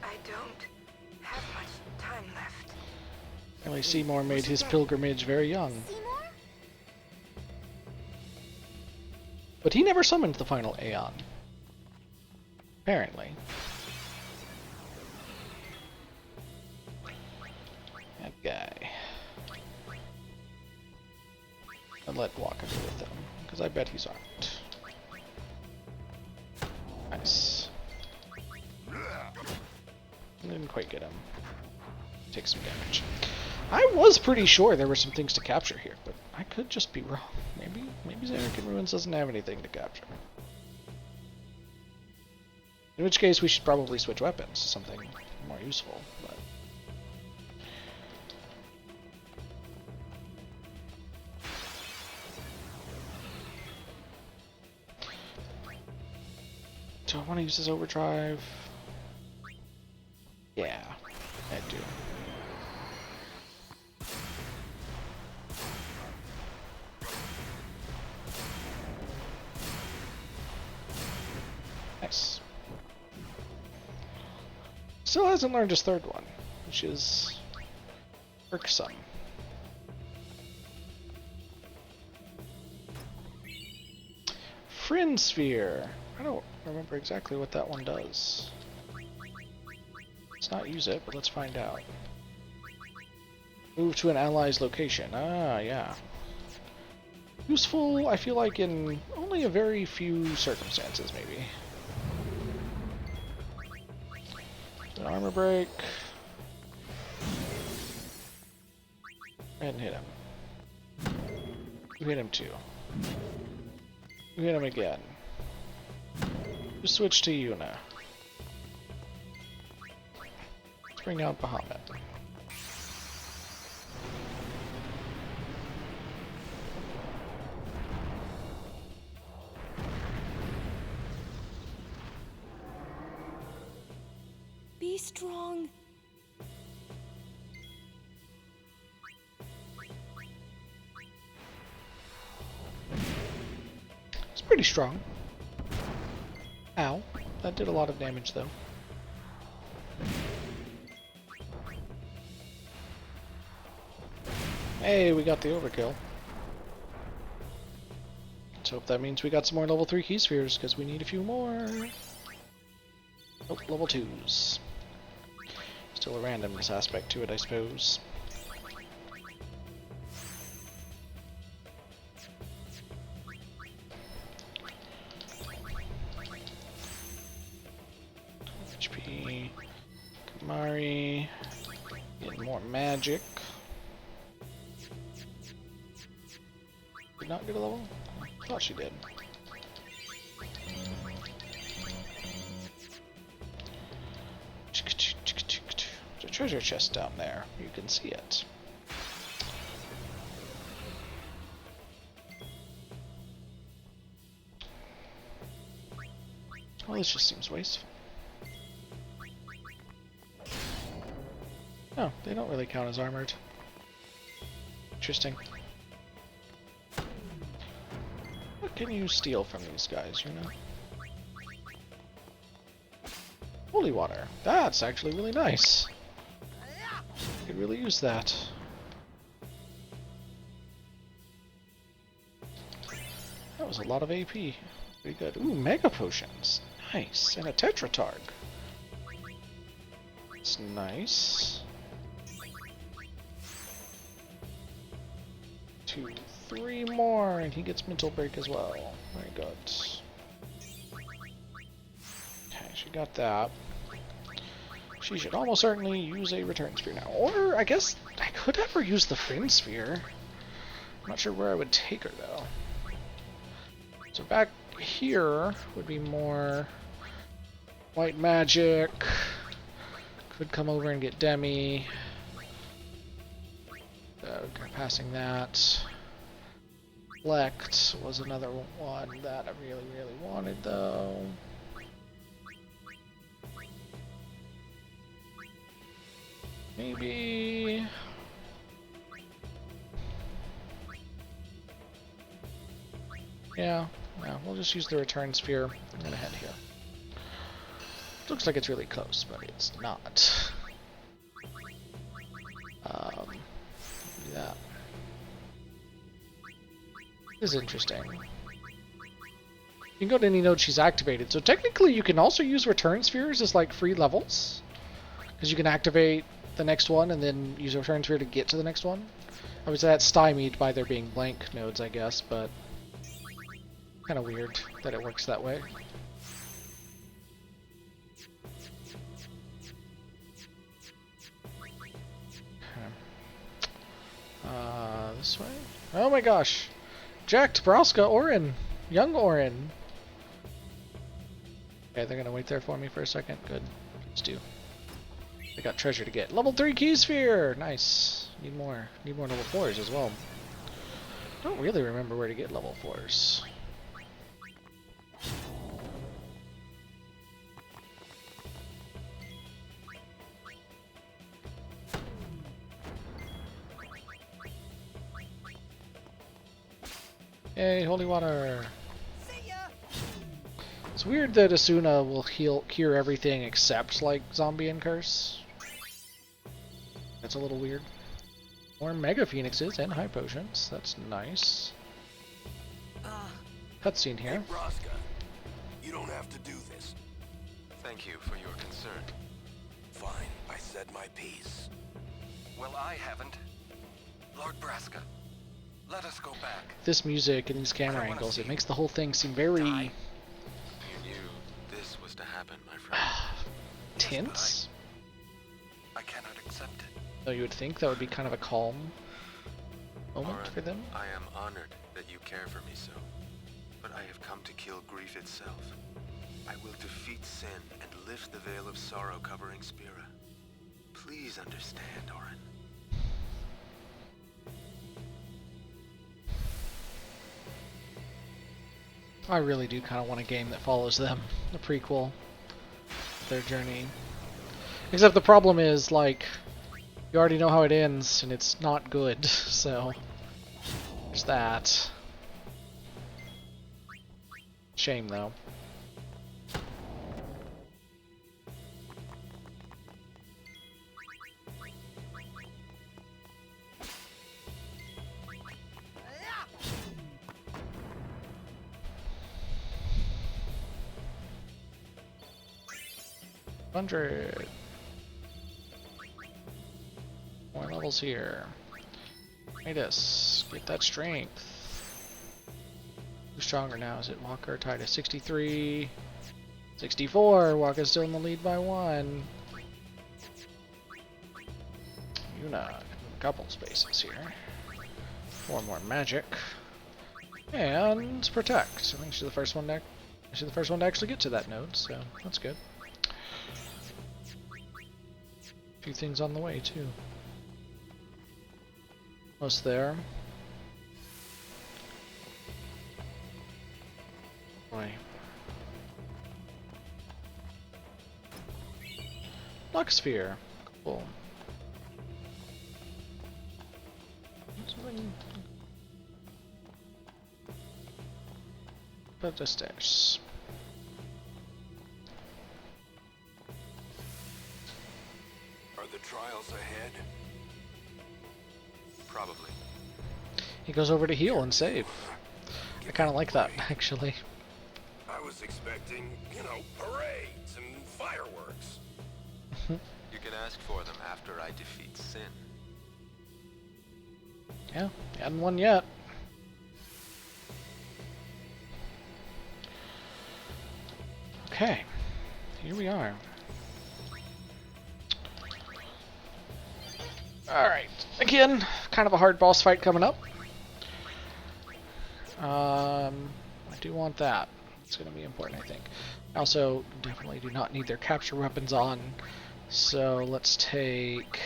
I don't have much time left. Apparently Seymour made his pilgrimage very young. But he never summoned the final Aeon. Apparently. That guy. I'd let Waka be with him, because I bet he's armed. Nice. Didn't quite get him. Take some damage. I was pretty sure there were some things to capture here, but I could just be wrong. Maybe Zanarkand Ruins doesn't have anything to capture. In which case we should probably switch weapons to something more useful, but... Do I want to use this overdrive? Yeah, I do. Nice. Still hasn't learned his third one, which is irksome. Friend Sphere. I don't remember exactly what that one does. Let's not use it, but let's find out. Move to an ally's location. Ah, yeah. Useful, I feel like, in only a very few circumstances, maybe. An Armor Break. And hit him. You hit him too. You hit him again. Just switch to Yuna. Let's bring down Bahamut. Be strong. It's pretty strong. Ow. That did a lot of damage though. Hey, we got the overkill. Let's hope that means we got some more level 3 key spheres, because we need a few more. Oh, level 2s. Still a randomness aspect to it, I suppose. Kimahri. Getting more magic. Did not get a level? I thought she did. There's a treasure chest down there. You can see it. Well, this just seems wasteful. Oh, they don't really count as armored. Interesting. What can you steal from these guys, you know? Holy water. That's actually really nice. Could really use that. That was a lot of AP. Pretty good. Ooh, mega potions. Nice. And a tetratarg. It's nice. 2, 3 more, and he gets mental break as well. Very good. Okay, she got that. She should almost certainly use a return sphere now. Or, I guess, I could have her use the Fin Sphere. I'm not sure where I would take her, though. So back here would be more white magic. Could come over and get Demi. Okay, passing that. Lect was another one that I really, really wanted, though. Maybe... Yeah, we'll just use the return sphere. I'm gonna head here. Looks like it's really close, but it's not. Do that. This is interesting. You can go to any node she's activated, so technically you can also use return spheres as like free levels. Because you can activate the next one and then use a return sphere to get to the next one. Obviously that's stymied by there being blank nodes, I guess, but kind of weird that it works that way. This way? Oh my gosh! Jacked, Braska, Orin! Young Orin! Okay, they're gonna wait there for me for a second. Good. Let's do. They got treasure to get. Level 3 key sphere! Nice. Need more. Need more level 4s as well. Don't really remember where to get level 4s. Yay, holy water! It's weird that Asuna will cure everything except, like, zombie and curse. That's a little weird. More Mega Phoenixes and high potions. That's nice. Cutscene here. Hey, Braska, you don't have to do this. Thank you for your concern. Fine, I said my piece. Well, I haven't. Lord Braska, let us go back. This music and these camera angles, it makes the whole thing seem very... You knew this was to happen, my friend. tense? I cannot accept it. So you would think that would be kind of a calm moment Orin, for them? I am honored that you care for me so. But I have come to kill grief itself. I will defeat sin and lift the veil of sorrow covering Spira. Please understand, Orin. I really do kind of want a game that follows them, a prequel, their journey. Except the problem is, like, you already know how it ends, and it's not good, so there's that. Shame, though. $100. More levels here. Midas, get that strength. Who's stronger now? Is it Walker tied to 63? 64. Walker's still in the lead by 1. Yuna. A couple spaces here. 4 more magic. And protect. I think she's the first one to actually get to that node, so that's good. A few things on the way too. Almost there. Boy. Luck Sphere. Cool. But the stairs. Are the trials ahead? Probably. He goes over to heal and save. I kind of like that, actually. I was expecting, parades and fireworks. You can ask for them after I defeat Sin. Yeah, hadn't won yet. Okay, here we are. Alright, again, kind of a hard boss fight coming up. I do want that. It's going to be important, I think. I also definitely do not need their capture weapons on, so let's take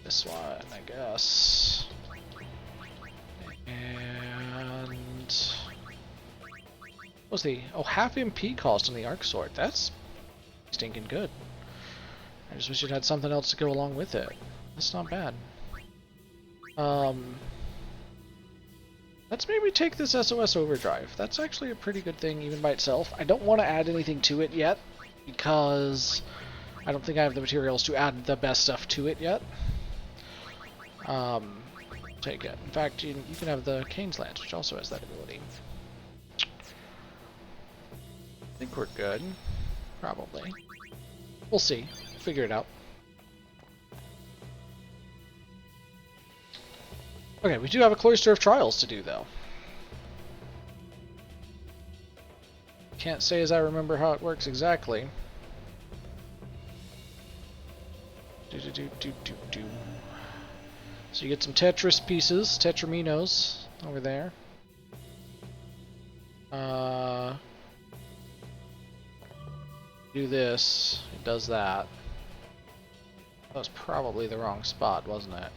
this one, I guess. And what was the half MP cost on the Arc Sword? That's stinking good. I just wish it had something else to go along with it. That's not bad. Let's maybe take this SOS Overdrive. That's actually a pretty good thing even by itself. I don't want to add anything to it yet because I don't think I have the materials to add the best stuff to it yet. Take it. In fact, you can have the Kane's Lance, which also has that ability. I think we're good. Probably. We'll see. Figure it out. Okay, we do have a Cloister of Trials to do, though. Can't say as I remember how it works exactly. So you get some Tetris pieces, Tetraminos, over there. Do this, it does that. That was probably the wrong spot, wasn't it?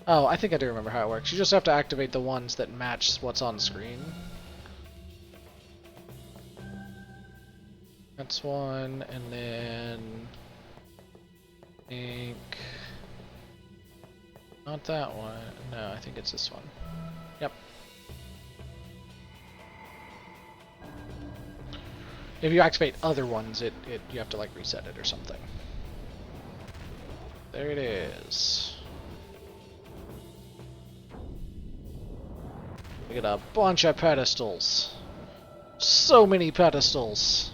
Oh, I think I do remember how it works. You just have to activate the ones that match what's on screen. That's one, and then I think not that one. No, I think it's this one. Yep. If you activate other ones, you have to like reset it or something. There it is. We got a bunch of pedestals. So many pedestals.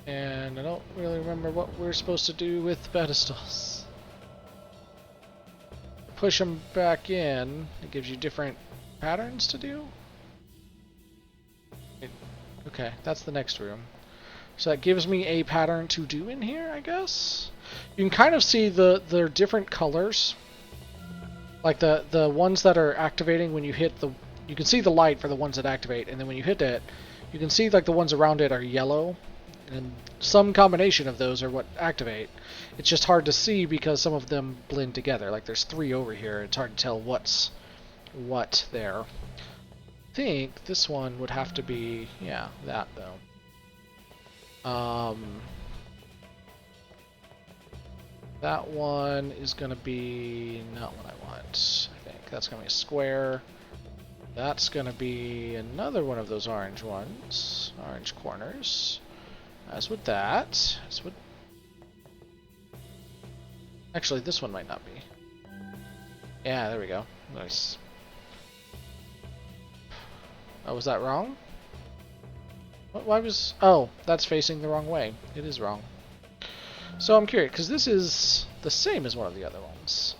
And I don't really remember what we're supposed to do with the pedestals. Push them back in. It gives you different patterns to do. Okay, that's the next room. So that gives me a pattern to do in here, I guess. You can kind of see the different colors. Like the ones that are activating when you hit the... You can see the light for the ones that activate, and then when you hit it, you can see like the ones around it are yellow. And some combination of those are what activate. It's just hard to see because some of them blend together. Like there's 3 over here. It's hard to tell what's what there. I think this one would have to be, yeah, that though. That one is going to be not what I want. I think that's going to be a square. That's going to be another one of those orange ones. Orange corners. As with that. As with... Actually, this one might not be. Yeah, there we go. Nice. Oh, was that wrong? What, why was... Oh, that's facing the wrong way. It is wrong. So I'm curious, because this is the same as one of the other ones.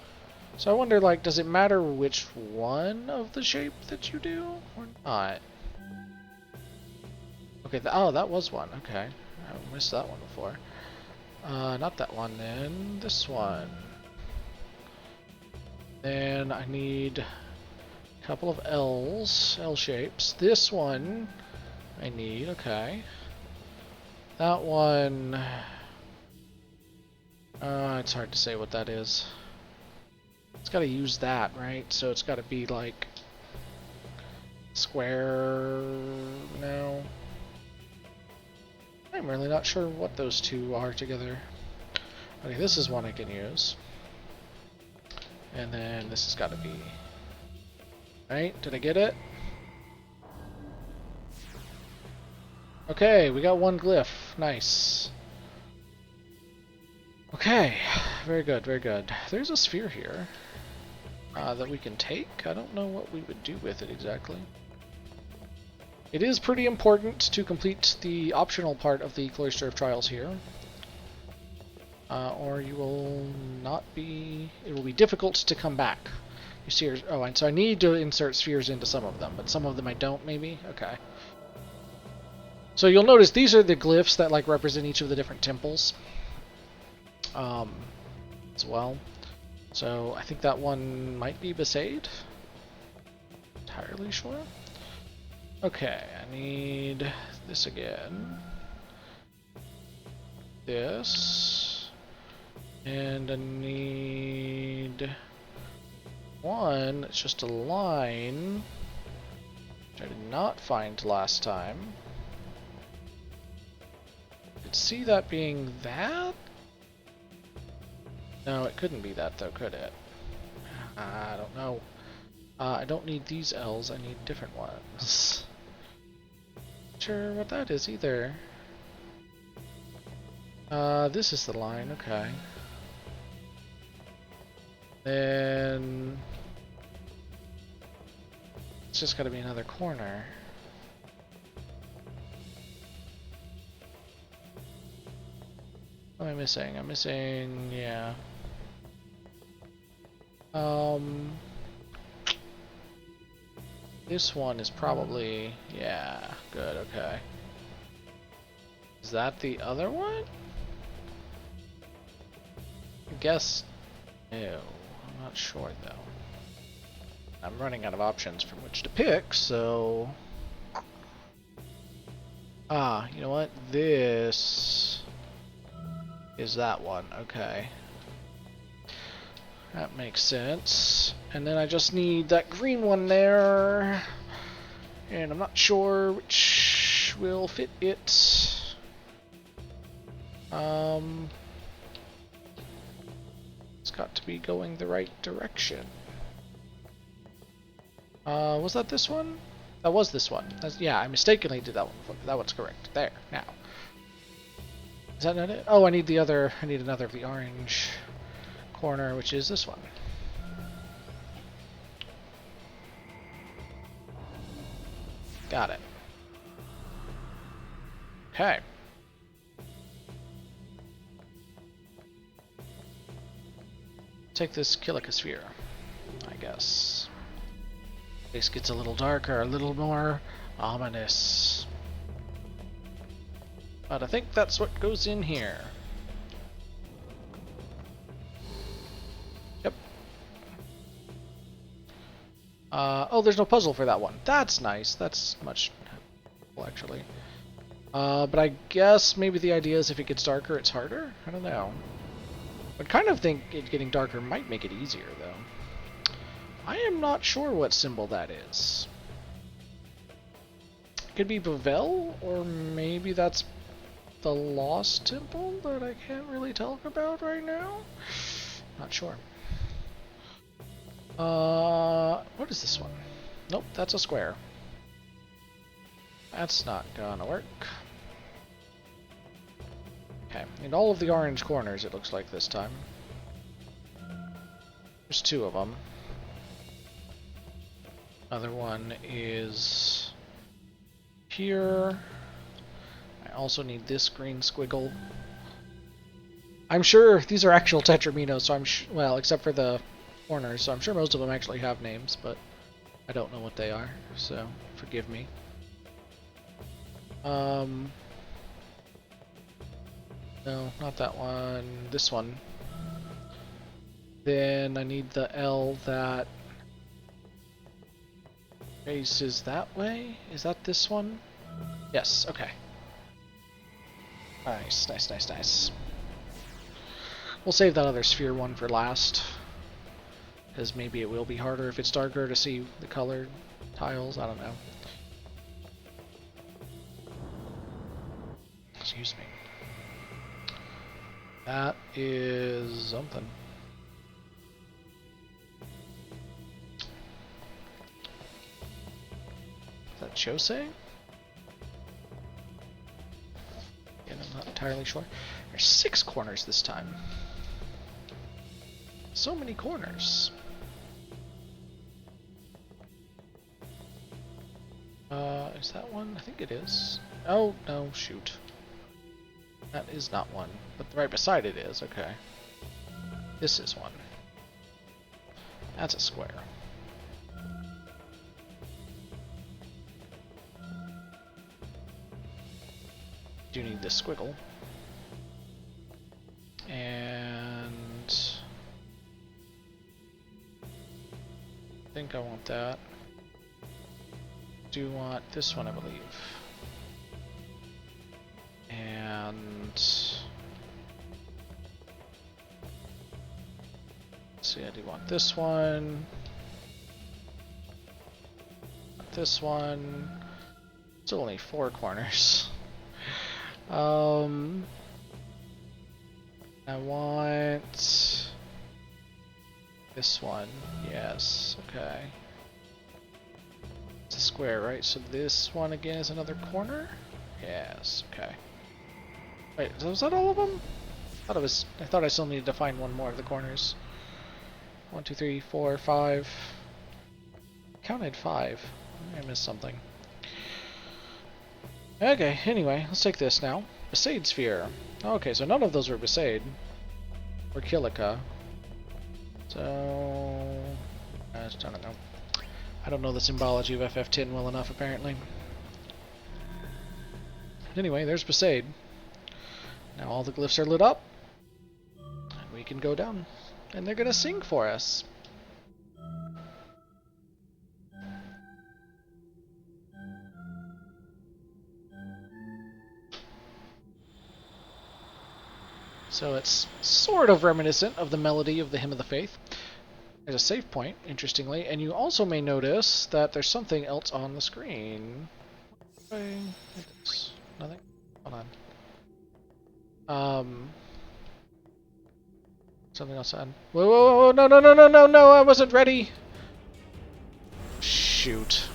So I wonder, like, does it matter which one of the shape that you do or not? Okay, oh, that was one. Okay, I missed that one before. Not that one then. This one. Then I need a couple of L's, L shapes. This one I need. Okay. That one. It's hard to say what that is. It's got to use that, right? So it's got to be like square. No. I'm really not sure what those two are together. Okay, this is one I can use. And then this has got to be... Right? Did I get it? Okay, we got one glyph. Nice. Okay, very good, very good. There's a sphere here that we can take. I don't know what we would do with it exactly. It is pretty important to complete the optional part of the Cloister of Trials here. Or you will not be... It will be difficult to come back. You see, oh, and so I need to insert spheres into some of them, but some of them I don't, maybe? Okay. So you'll notice these are the glyphs that, like, represent each of the different temples. As well. So I think that one might be Besaid. Entirely sure. Okay, I need this again. This. And I need one. It's just a line, which I did not find last time. I could see that being that? No, it couldn't be that though, could it? I don't know. I don't need these L's, I need different ones. Not sure what that is either. This is the line, okay. Then it's just gotta be another corner. What am I missing? I'm missing, yeah. This one is probably, yeah, good, okay. Is that the other one? I guess, no, I'm not sure though. I'm running out of options from which to pick, so... Ah, you know what? This is that one, okay. That makes sense. And then I just need that green one there. And I'm not sure which will fit it. It's got to be going the right direction. Was that this one? That was this one. Yeah, I mistakenly did that one. That one's correct. There, now. Is that not it? Oh, I need the other, I need another of the orange corner, which is this one. Got it. Okay. Take this Killicosphere, I guess. This gets a little darker, a little more ominous. But I think that's what goes in here. Yep. Oh, there's no puzzle for that one. That's nice. That's much helpful, actually. But I guess maybe the idea is if it gets darker, it's harder? I don't know. I kind of think it getting darker might make it easier, though. I am not sure what symbol that is. Could be Bavel, or maybe that's the Lost Temple that I can't really talk about right now? Not sure. What is this one? Nope, that's a square. That's not gonna work. Okay, in all of the orange corners it looks like this time. There's two of them. Other one is here. I also need this green squiggle. I'm sure these are actual Tetraminos, so well, except for the corners, so I'm sure most of them actually have names, but I don't know what they are, so forgive me. No, not that one. This one. Then I need the L that faces that way. Is that this one? Yes, okay. Nice, nice, nice, nice. We'll save that other sphere one for last, because maybe it will be harder if it's darker to see the colored tiles. I don't know. Excuse me. That is something. Is that Chose? Again, I'm not entirely sure. There's 6 corners this time. So many corners. Is that one? I think it is. Oh, no, shoot. That is not one, but right beside it is, okay. This is one. That's a square. Do need this squiggle. And I think I want that. Do want this one, I believe. And let's see, I do want this one. This one. It's only 4 corners. I want this one. Yes, okay. It's a square, right? So this one again is another corner? Yes, okay. Wait, was that all of them? I thought I still needed to find one more of the corners. 1, 2, 3, 4, 5. Counted 5. I missed something. Okay, anyway, let's take this now. Besaid Sphere. Okay, so none of those were Besaid. Or Kilika. So I don't know. I don't know the symbology of FF10 well enough, apparently. Anyway, there's Besaid. Now all the glyphs are lit up. And we can go down. And they're gonna sing for us. So it's sort of reminiscent of the melody of the Hymn of the Faith. There's a save point, interestingly, and you also may notice that there's something else on the screen. Nothing? Hold on. Something else on. Whoa, whoa, whoa, no, no, no, no, no, no, I wasn't ready! Shoot.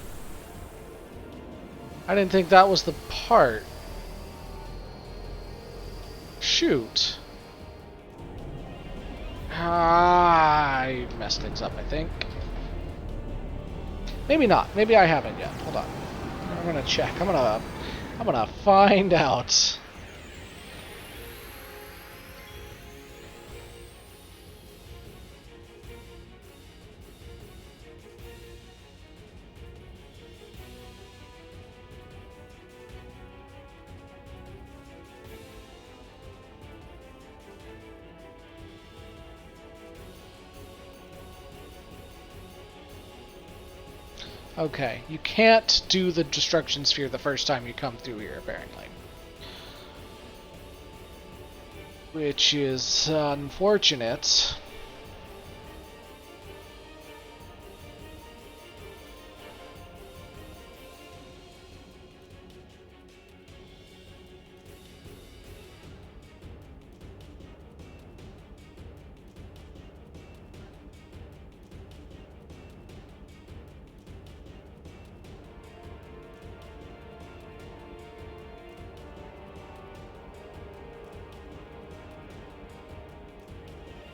I didn't think that was the part. Shoot. I messed things up, I think. Maybe not. Maybe I haven't yet. Hold on. I'm gonna check. I'm gonna find out. Okay, you can't do the destruction sphere the first time you come through here, apparently. Which is unfortunate.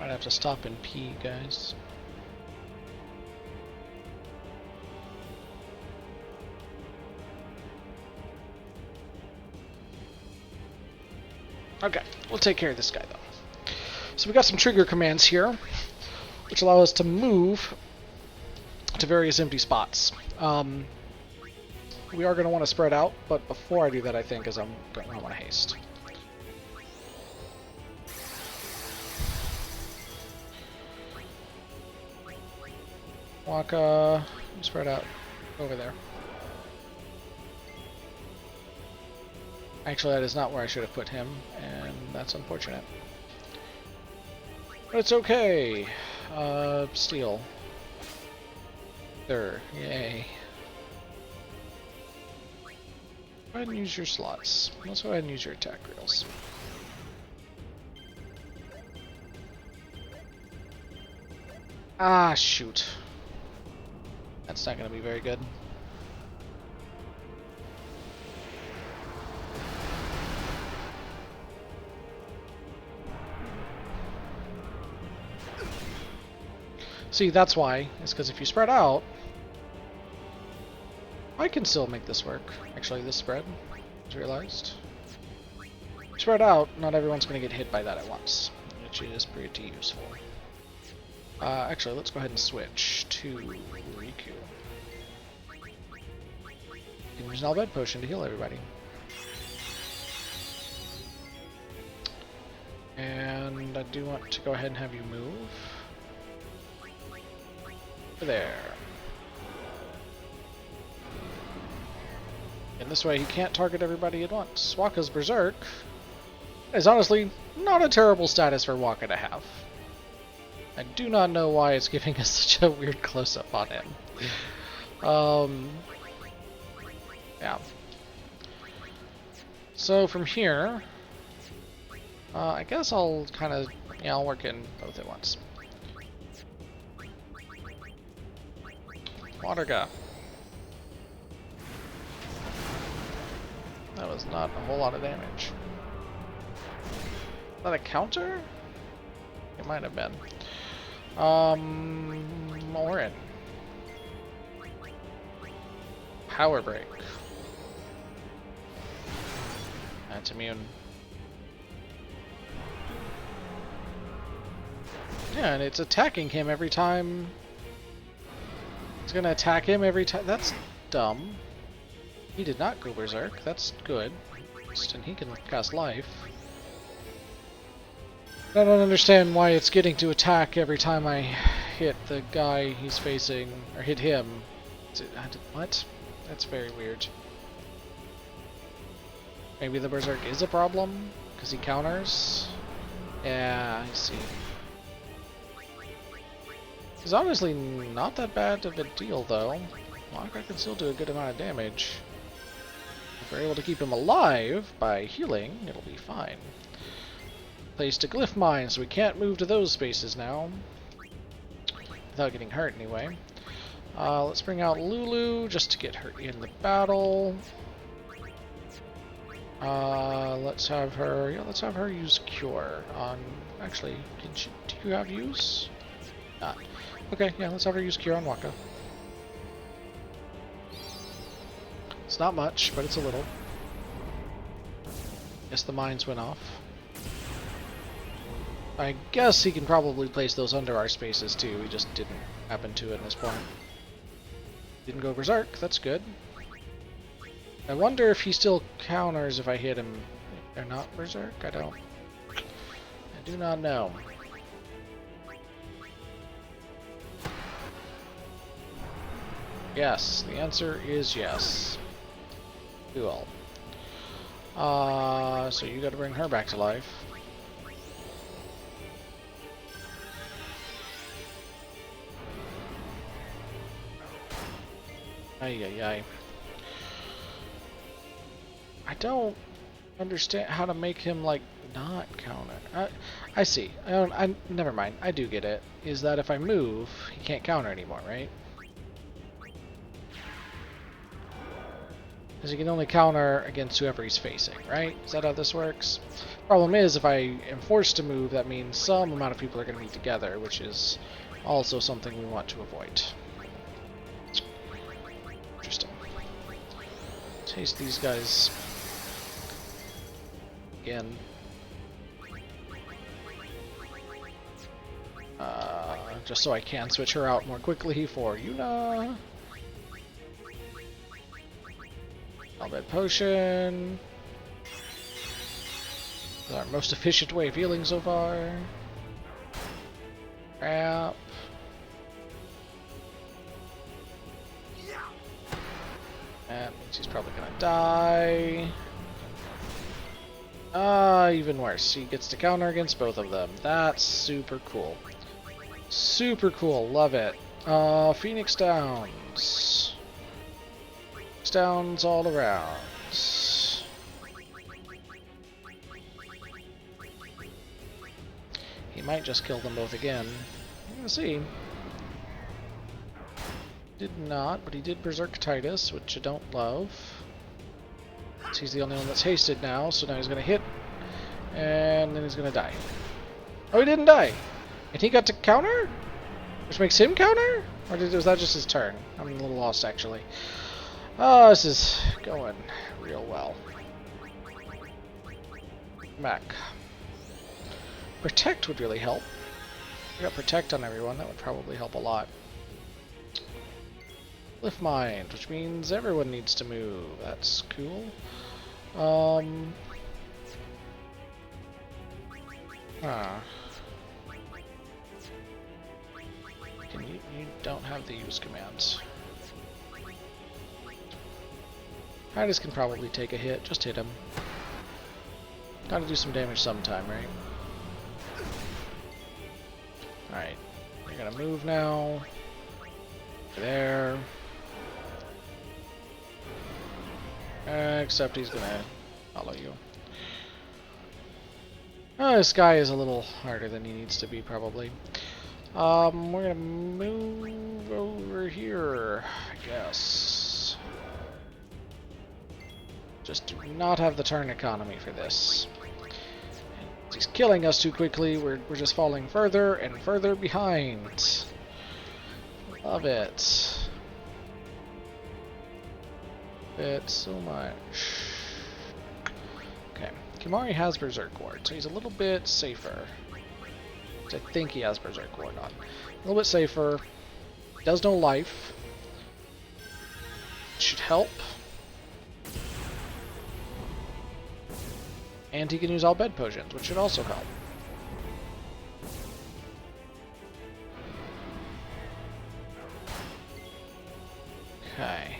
Might have to stop and pee, guys. Okay, we'll take care of this guy though. So we got some trigger commands here. which allow us to move to various empty spots. We are going to want to spread out, but before I do that, I think I'm going to want to haste. Waka, spread out over there. Actually, that is not where I should have put him, and that's unfortunate. But it's okay. Steel. There. Yay. Go ahead and use your slots. Let's go ahead and use your attack rails. Ah, shoot. That's not going to be very good. See, that's why. It's because if you spread out, I can still make this work. Actually, this spread, just realized. Spread out, not everyone's going to get hit by that at once, which is pretty useful. Actually, let's go ahead and switch to Riku. You can use an All-Bed Potion to heal everybody. And I do want to go ahead and have you move. There. And this way he can't target everybody at once. Waka's Berserk is honestly not a terrible status for Waka to have. I do not know why it's giving us such a weird close-up on him. Yeah. So from here, I guess I'll kind of, yeah, I'll work in both at once. Waterga. That was not a whole lot of damage. Is that a counter? It might have been. Orin. Power Break. That's immune. Yeah, and it's attacking him every time. It's gonna attack him every time. That's dumb. He did not go berserk. That's good. And he can cast life. I don't understand why it's getting to attack every time I hit the guy he's facing, or hit him. What? That's very weird. Maybe the berserk is a problem because he counters. Yeah, I see. It's honestly not that bad of a deal, though. Waka can still do a good amount of damage. If we're able to keep him alive by healing, it'll be fine. Placed a glyph mine, so we can't move to those spaces now. Without getting hurt, anyway. Let's bring out Lulu, just to get her in the battle. Let's have her, yeah, let's have her use Cure on, actually, do you have use? Not. Okay, yeah, let's have her use Cure on Waka. It's not much, but it's a little. Guess the mines went off. I guess he can probably place those under our spaces too, we just didn't happen to at this point. Didn't go berserk, that's good. I wonder if he still counters if I hit him. If they're not berserk? I do not know. Yes, the answer is yes. Cool. So you gotta bring her back to life. Ay. I don't understand how to make him, like, not counter. I see. Never mind. I do get it. Is that if I move, he can't counter anymore, right? Because he can only counter against whoever he's facing, right? Is that how this works? Problem is, if I am forced to move, that means some amount of people are going to be together, which is also something we want to avoid. Interesting. Taste these guys again. just so I can switch her out more quickly for Yuna. All red potion. Our most efficient way of healing so far. Crap. That means he's probably gonna die. Even worse. He gets to counter against both of them. That's super cool. Super cool. Love it. Phoenix Downs. Phoenix Downs all around. He might just kill them both again. We're gonna see. Did not, but he did Berserk Titus, which I don't love. So he's the only one that's hasted now, so now he's gonna hit, and then he's gonna die. Oh, he didn't die! And he got to counter? Which makes him counter? Or was that just his turn? I'm a little lost, actually. Oh, this is going real well. Back. Protect would really help. If we got Protect on everyone, that would probably help a lot. Lift Mind, which means everyone needs to move. That's cool. You don't have the use commands. Titus can probably take a hit. Just hit him. Gotta do some damage sometime, right? Alright. You're gonna move now. There. Except he's gonna follow you. Oh, this guy is a little harder than he needs to be, probably. We're gonna move over here, I guess. Just do not have the turn economy for this. He's killing us too quickly. We're just falling further and further behind. Love it. It so much. Okay, Kimahri has Berserk Ward, so he's a little bit safer. I think he has Berserk Ward on. A little bit safer. Does no life. Should help. And he can use all bed potions, which should also help. Okay.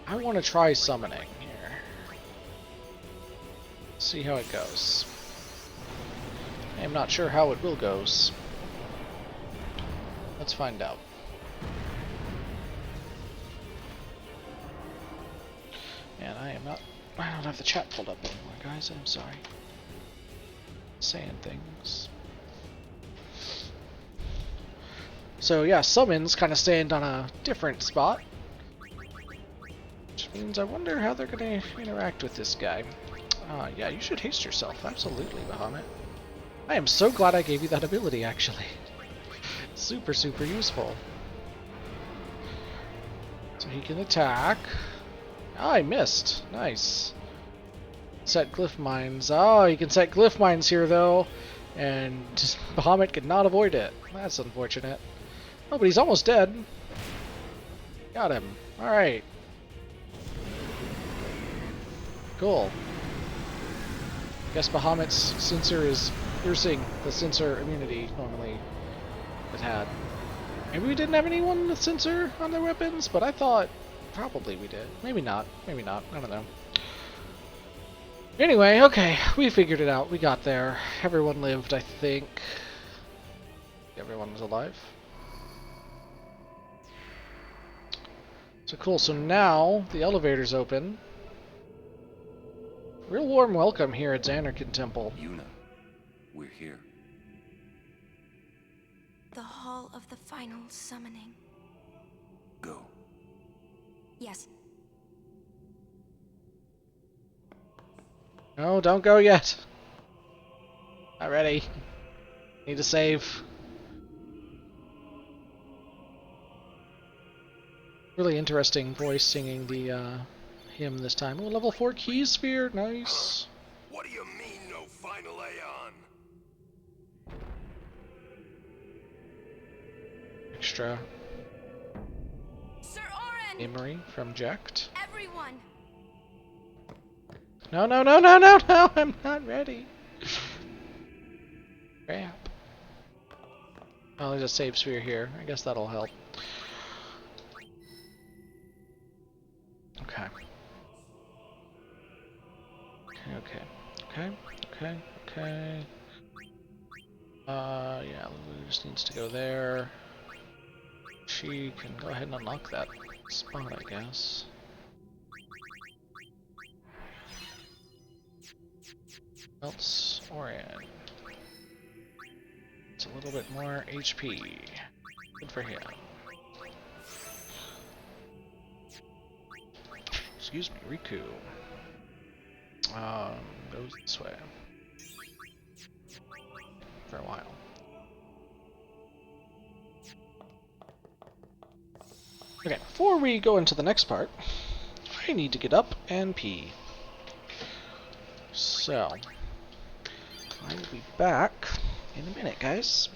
I want to try summoning here. See how it goes. I'm not sure how it will goes. Let's find out. And I don't have the chat pulled up anymore, guys. I'm sorry. Saying things. So yeah, summons kind of stand on a different spot. Which means I wonder how they're going to interact with this guy. Yeah, you should haste yourself. Absolutely, Bahamut. I am so glad I gave you that ability, actually. Super, super useful. So he can attack. Oh, I missed. Nice. Set glyph mines. Oh, you can set glyph mines here, though. And just Bahamut could not avoid it. That's unfortunate. Oh, but he's almost dead. Got him. Alright. Cool. Guess Bahamut's sensor is piercing the sensor immunity normally it had. Maybe we didn't have anyone with sensor on their weapons, but I thought probably we did. Maybe not. Maybe not. I don't know. Anyway, okay. We figured it out. We got there. Everyone lived, I think. Everyone was alive. So cool. So now the elevator's open. Real warm welcome here at Zanarkand Temple. Yuna, we're here. The Hall of the Final Summoning. Go. Yes. No, don't go yet. Not ready. Need to save. Really interesting voice singing the hymn this time. Oh, level 4 key sphere, nice. What do you mean, no final Aeon? extra Sir Orin! memory from Jecht. Everyone! No, no, no, no, no, no! I'm not ready. Crap. Oh, there's a save sphere here. I guess that'll help. Okay. Okay. Yeah, Lulu just needs to go there. She can go ahead and unlock that spot, I guess. Else, Orion. It's a little bit more HP. Good for him. Excuse me, Riku. Goes this way. For a while. Okay, before we go into the next part, I need to get up and pee. So, I will be back in a minute, guys.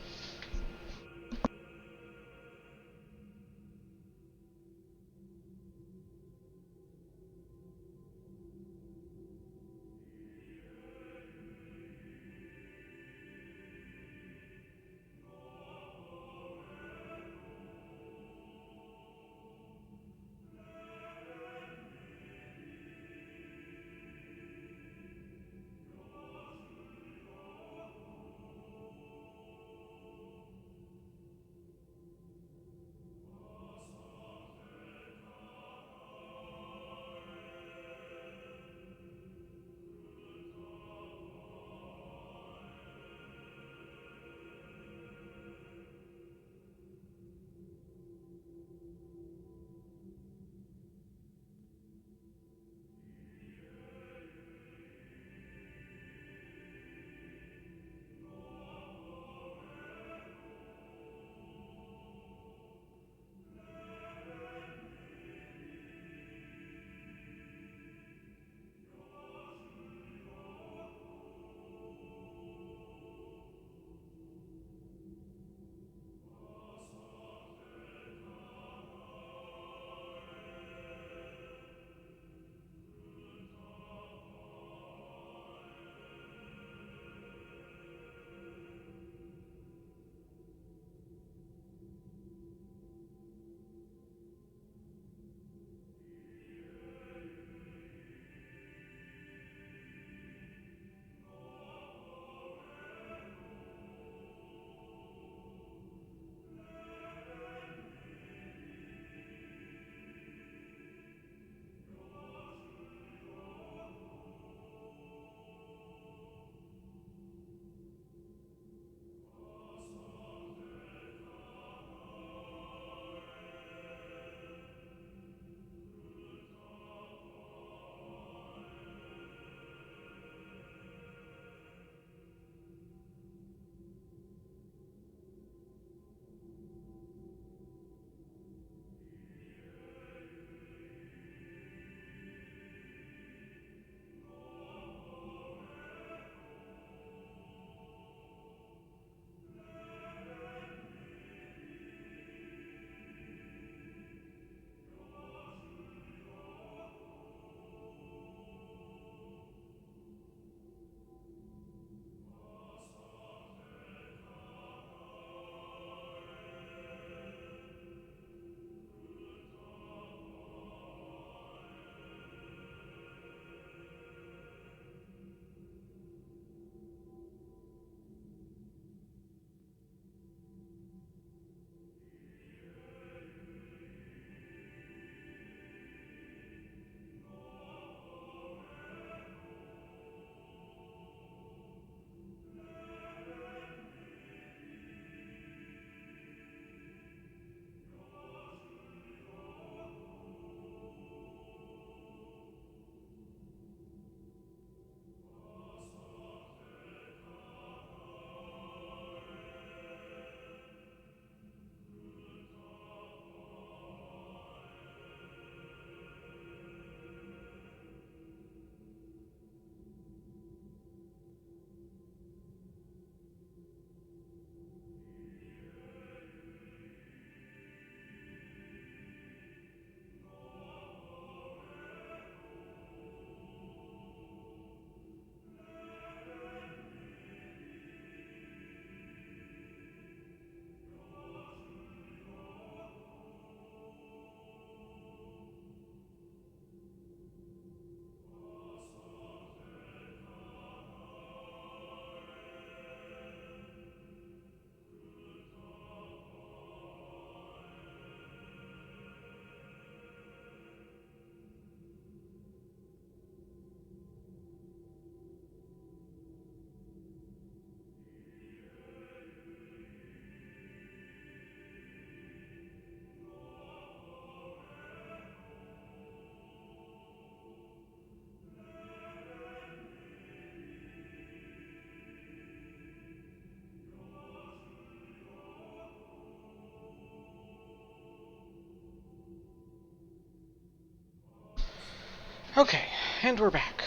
Okay, and we're back.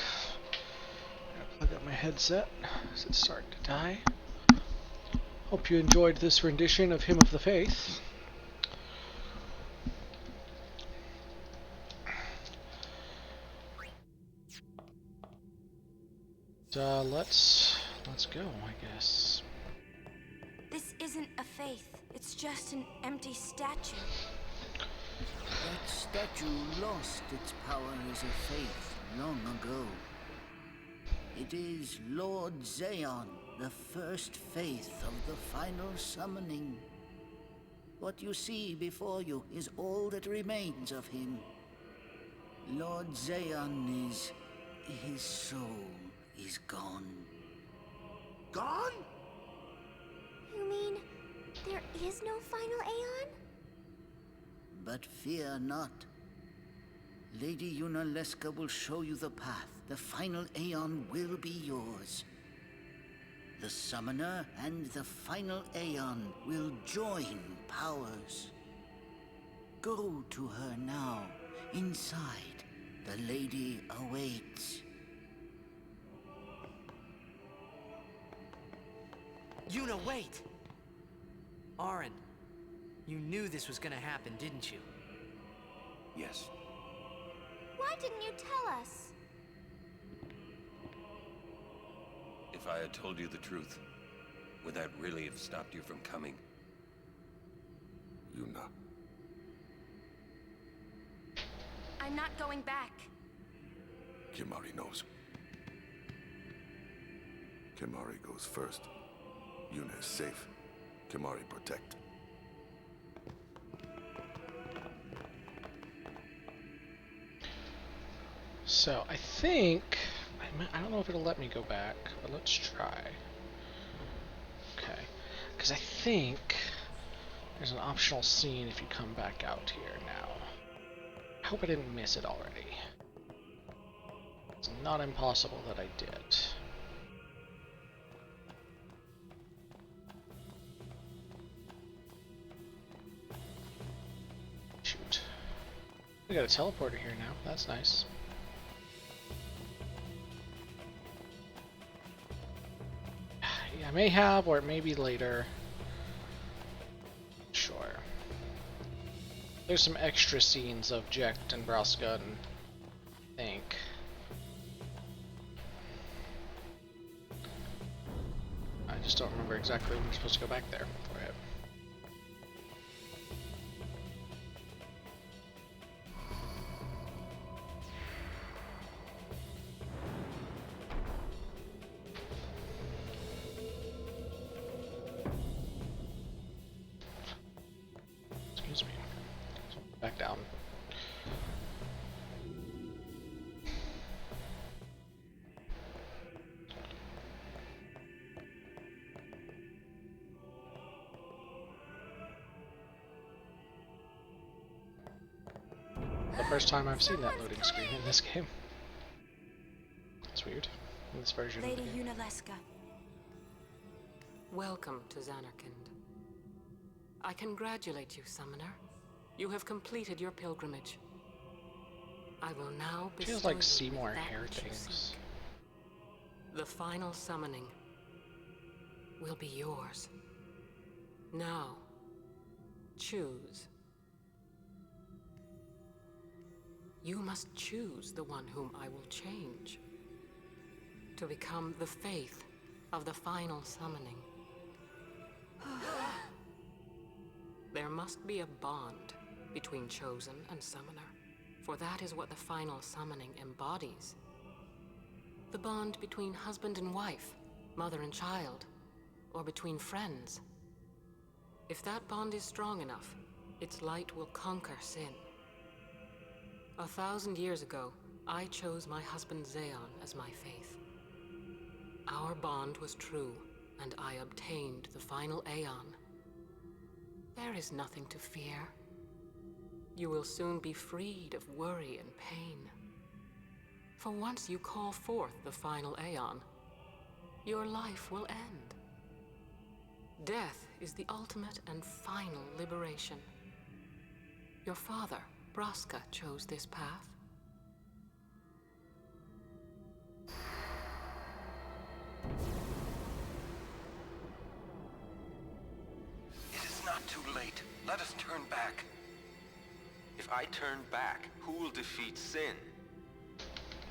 I'll plug up my headset as it's starting to die. Hope you enjoyed this rendition of Hymn of the Faith. Let's go, I guess. This isn't a faith. It's just an empty statue. That statue lost its power as a faith long ago. It is Lord Zaon, the first faith of the final summoning. What you see before you is all that remains of him. Lord Zaon is... his soul is gone. Gone? You mean there is no final Aeon? But fear not. Lady Yunalesca will show you the path. The final Aeon will be yours. The Summoner and the final Aeon will join powers. Go to her now. Inside, the lady awaits. Yuna, wait! Auron, you knew this was gonna happen, didn't you? Yes. Why didn't you tell us? If I had told you the truth, would that really have stopped you from coming? Yuna. I'm not going back. Kimahri knows. Kimahri goes first. Yuna is safe. Kimahri protect. So, I think... I don't know if it'll let me go back, but let's try. Okay. Because I think there's an optional scene if you come back out here now. I hope I didn't miss it already. It's not impossible that I did. Shoot. We got a teleporter here now. That's nice. Yeah, I may have, or it may be later. Sure. There's some extra scenes of Jecht and Braska, and I think. I just don't remember exactly when we're supposed to go back there for it. Excuse me. Back down. The first time I've seen that loading screen in this game. That's weird. In this version Lady of the game. Yunalesca. Welcome to Zanarkand. I congratulate you, Summoner. You have completed your pilgrimage. I will now bestow Feels like you Seymour with that hair which you things. seek. The final summoning will be yours. Now, choose. You must choose the one whom I will change to become the faith of the final summoning. There must be a bond between Chosen and Summoner, for that is what the final summoning embodies. The bond between husband and wife, mother and child, or between friends. If that bond is strong enough, its light will conquer sin. 1,000 years ago, I chose my husband Zaon as my faith. Our bond was true, and I obtained the final Aeon. There is nothing to fear. You will soon be freed of worry and pain. For once you call forth the final Aeon, your life will end. Death is the ultimate and final liberation. Your father, Braska, chose this path. I turn back, who will defeat Sin?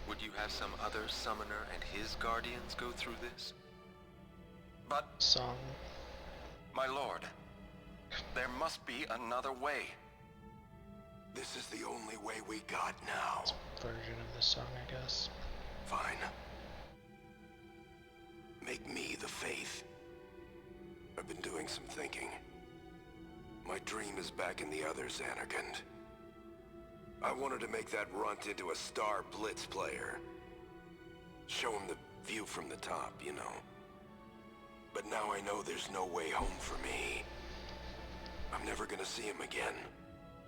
Would you have some other summoner and his guardians go through this? But, Song. my lord, there must be another way. This is the only way we got now. Version of this song, I guess. Fine. Make me the Faith. I've been doing some thinking. My dream is back in the other Zanarkand. I wanted to make that runt into a star Blitz player. Show him the view from the top, you know. But now I know there's no way home for me. I'm never gonna see him again.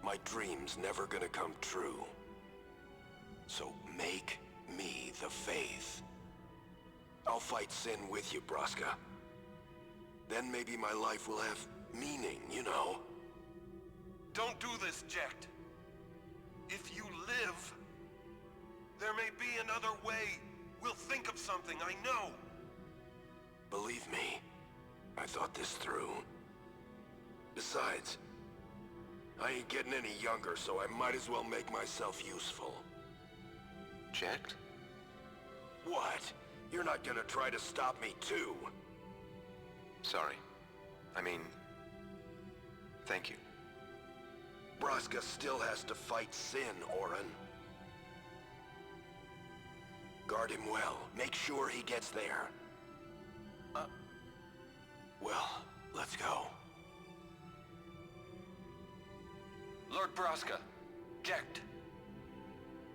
My dream's never gonna come true. So make me the Faith. I'll fight Sin with you, Braska. Then maybe my life will have meaning, you know? Don't do this, Jecht. If you live, there may be another way. We'll think of something, I know. Believe me, I thought this through. Besides, I ain't getting any younger, so I might as well make myself useful. Jecht? What? You're not gonna try to stop me too? Sorry. I mean, thank you. Braska still has to fight Sin, Orin. Guard him well. Make sure he gets there. Well, let's go. Lord Braska, Jecht.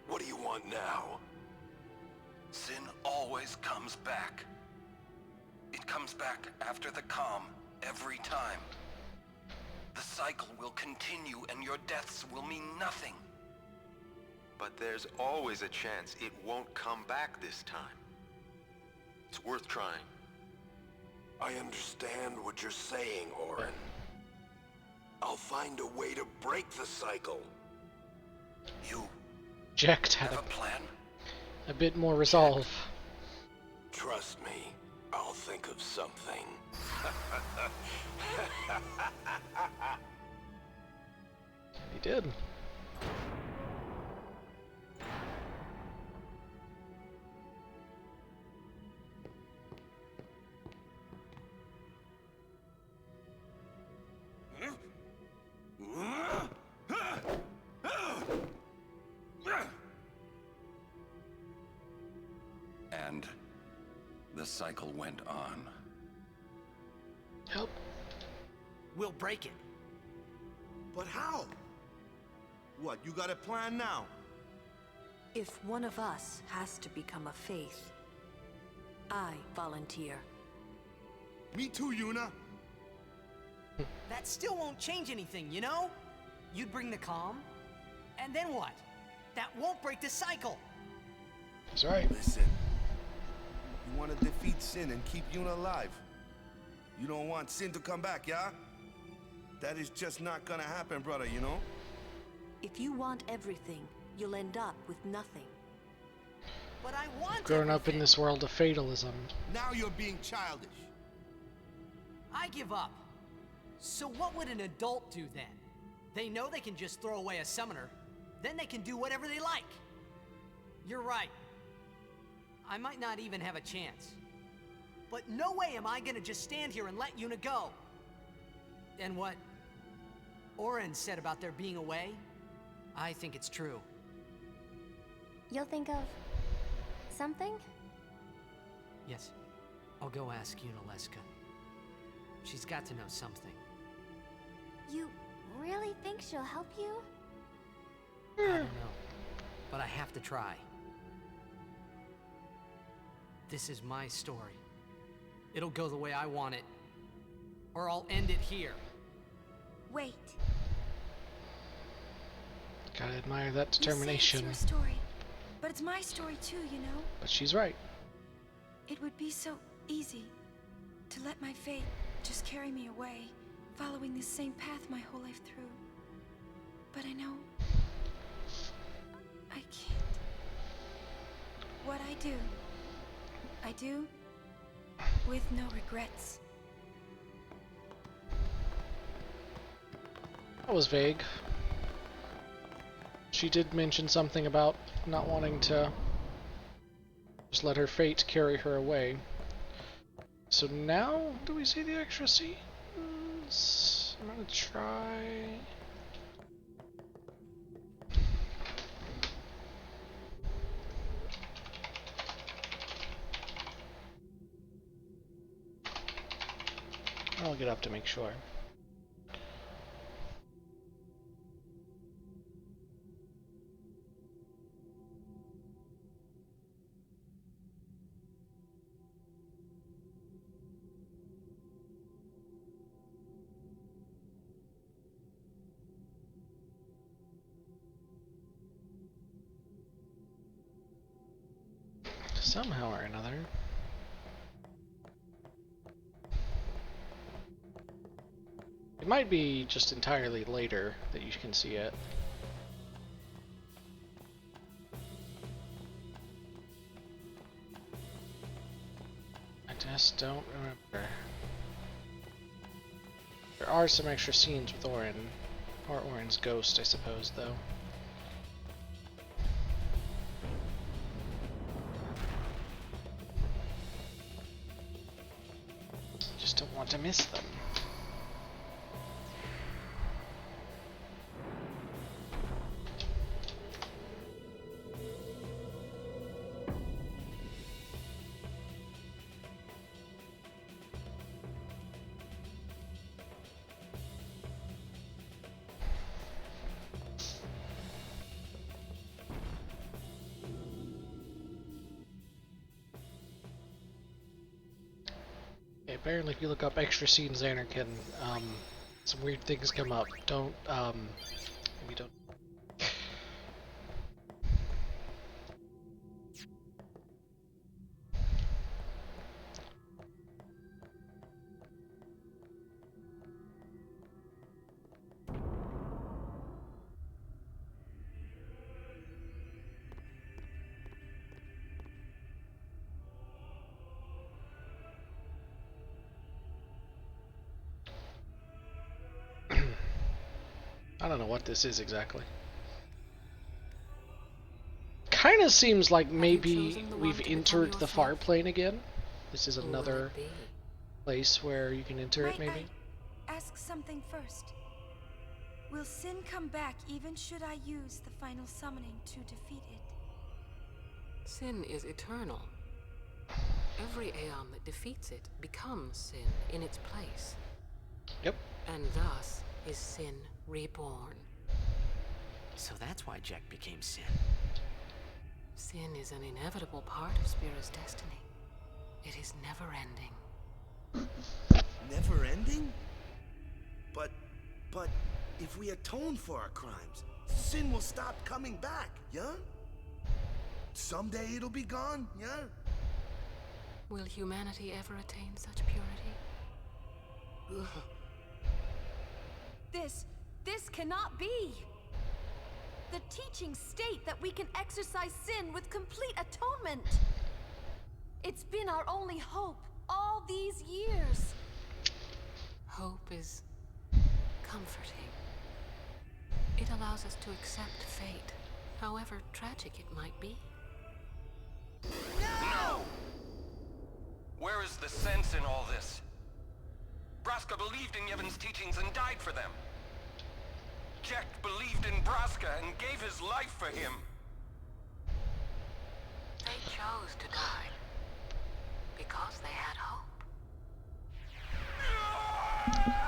What do you want now? Sin always comes back. It comes back after the calm, every time. The cycle will continue and your deaths will mean nothing. But there's always a chance it won't come back this time. It's worth trying. I understand what you're saying, Orin. I'll find a way to break the cycle. You Jecht had have a plan? a bit more resolve. Trust me, I'll think of something. He did. And the cycle went on. Help. We'll break it. But how? What, you got a plan now? If one of us has to become a Faith, I volunteer. Me too, Yuna. That still won't change anything, you know? You'd bring the calm, and then what? That won't break the cycle. That's right. Listen, you want to defeat Sin and keep Yuna alive. You don't want Sin to come back, yeah? That is just not gonna happen, brother, you know? If you want everything, you'll end up with nothing. But I want Growing up in this world of fatalism. Now you're being childish. I give up. So what would an adult do then? They know they can just throw away a summoner, then they can do whatever they like. You're right. I might not even have a chance. But no way am I gonna just stand here and let Yuna go. And what Orin said about there being a way, I think it's true. You'll think of something? Yes, I'll go ask Yuna Leska. She's got to know something. You really think she'll help you? I don't know, but I have to try. This is my story. It'll go the way I want it, or I'll end it here. Wait. Gotta admire that You say determination. it's your story, but it's my story too, you know? But she's right. It would be so easy to let my fate just carry me away, following this same path my whole life through. But I know I can't. What I do with no regrets. That was vague. She did mention something about not wanting to just let her fate carry her away. So now, do we see the extra scenes? I'm gonna try... I'll get up to make sure. Somehow or another. It might be just entirely later that you can see it. I just don't remember. There are some extra scenes with Orin, or Orin's ghost, I suppose, though. Just don't want to miss them. Apparently, if you look up extra scenes Anakin, some weird things come up. Don't, maybe don't. I don't know what this is exactly. Kind of seems like maybe we've entered the far plane again. This is another place where you can enter it, maybe. I ask something first. Will Sin come back even should I use the final summoning to defeat it? Sin is eternal. Every Aeon that defeats it becomes Sin in its place. Yep. And thus is Sin reborn. So that's why Jack became Sin. Sin is an inevitable part of Spira's destiny. It is never-ending. Never-ending? But if we atone for our crimes, Sin will stop coming back, yeah? Someday it'll be gone, yeah? Will humanity ever attain such purity? Ugh. This cannot be! The teachings state that we can exercise sin with complete atonement! It's been our only hope all these years! Hope is comforting. It allows us to accept fate, however tragic it might be. No! Where is the sense in all this? Braska believed in Yevon's teachings and died for them. Jecht believed in Braska and gave his life for him. They chose to die because they had hope.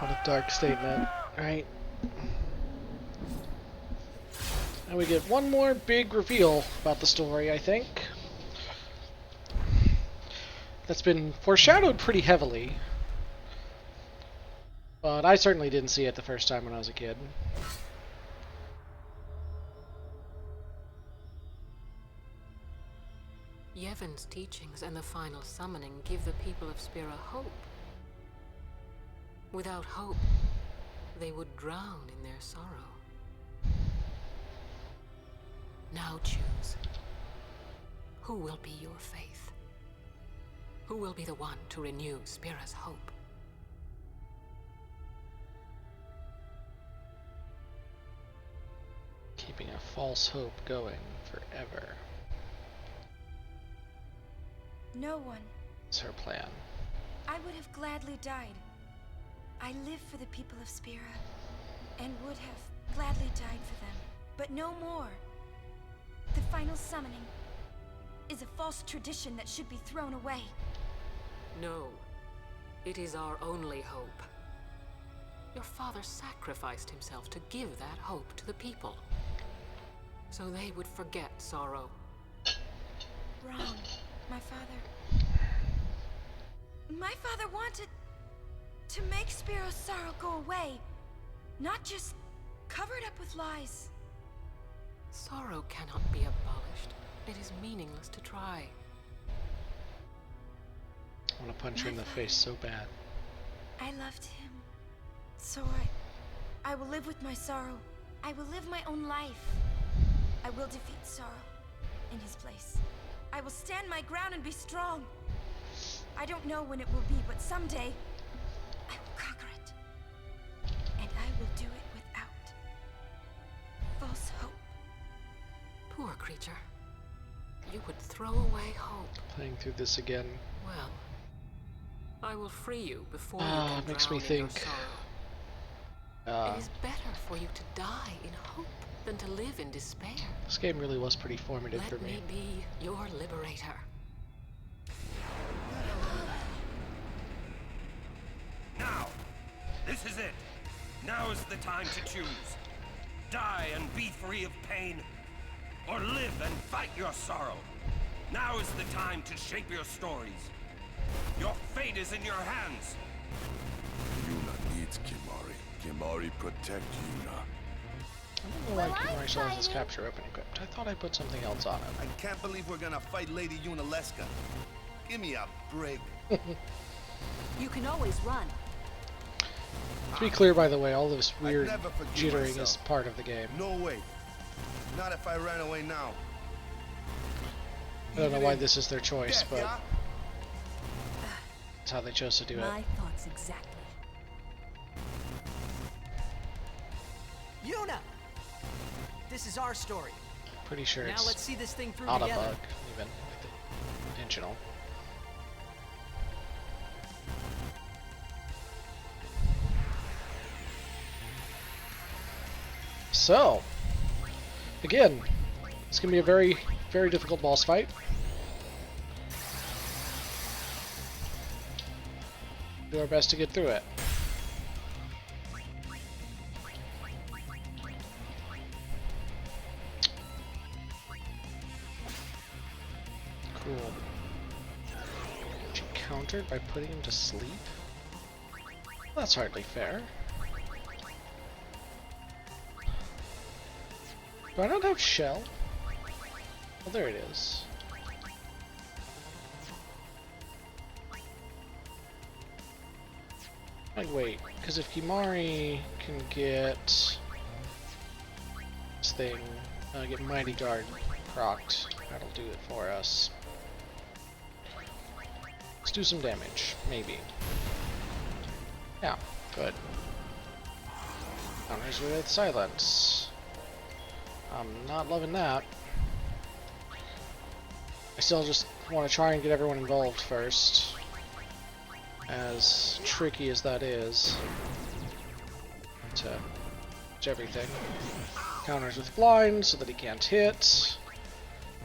What a dark statement, right? And we get one more big reveal about the story, I think. That's been foreshadowed pretty heavily. But I certainly didn't see it the first time when I was a kid. Yevon's teachings and the final summoning give the people of Spira hope. Without hope, they would drown in their sorrow. Now choose. Who will be your faith? Who will be the one to renew Spira's hope? Keeping a false hope going forever. No one. It's her plan. I would have gladly died. I live for the people of Spira, and would have gladly died for them. But no more. The final summoning is a false tradition that should be thrown away. No. It is our only hope. Your father sacrificed himself to give that hope to the people. So they would forget sorrow. Wrong. My father... My father wanted to make Spiro's sorrow go away. Not just covered up with lies. Sorrow cannot be abolished. It is meaningless to try. I want to punch her in the face so bad. I loved him. So I will live with my sorrow. I will live my own life. I will defeat sorrow in his place. I will stand my ground and be strong. I don't know when it will be, but someday I will conquer it. And I will do it without false hope. Poor creature. You would throw away hope. Playing through this again. Well, I will free you before you can makes me drown in your think. sorrow. It is better for you to die in hope than to live in despair. This game really was pretty formative for Let me be your liberator. Now! This is it! Now is the time to choose. Die and be free of pain, or live and fight your sorrow. Now is the time to shape your stories. Your fate is in your hands. Yuna needs Kimahri. Kimahri protect Yuna. I don't know why Kimahri still has this capture open equipped. I thought I put something else on it. I can't believe we're gonna fight Lady Yunalesca. Give me a break. You can always run. To be clear, by the way, all this I'd weird never forgive jittering myself. is part of the game. No way. Not if I ran away now. I don't know why this is their choice, Death, but yeah? that's how they chose to do it. My thoughts exactly. Yuna! This is our story. Pretty sure Now it's let's see this thing through not together. a bug, even like the intentional. So, again, it's gonna be a very, very difficult boss fight. Do our best to get through it. Cool. She countered by putting him to sleep? That's hardly fair. Do I not have shell? Oh, there it is. Like, wait, because if Kimahri can get this thing, get Mighty Guard procced, that'll do it for us. Let's do some damage, maybe. Yeah, good. Counters with silence. I'm not loving that. I still just want to try and get everyone involved first. As tricky as that is. To everything. Counters with blind so that he can't hit.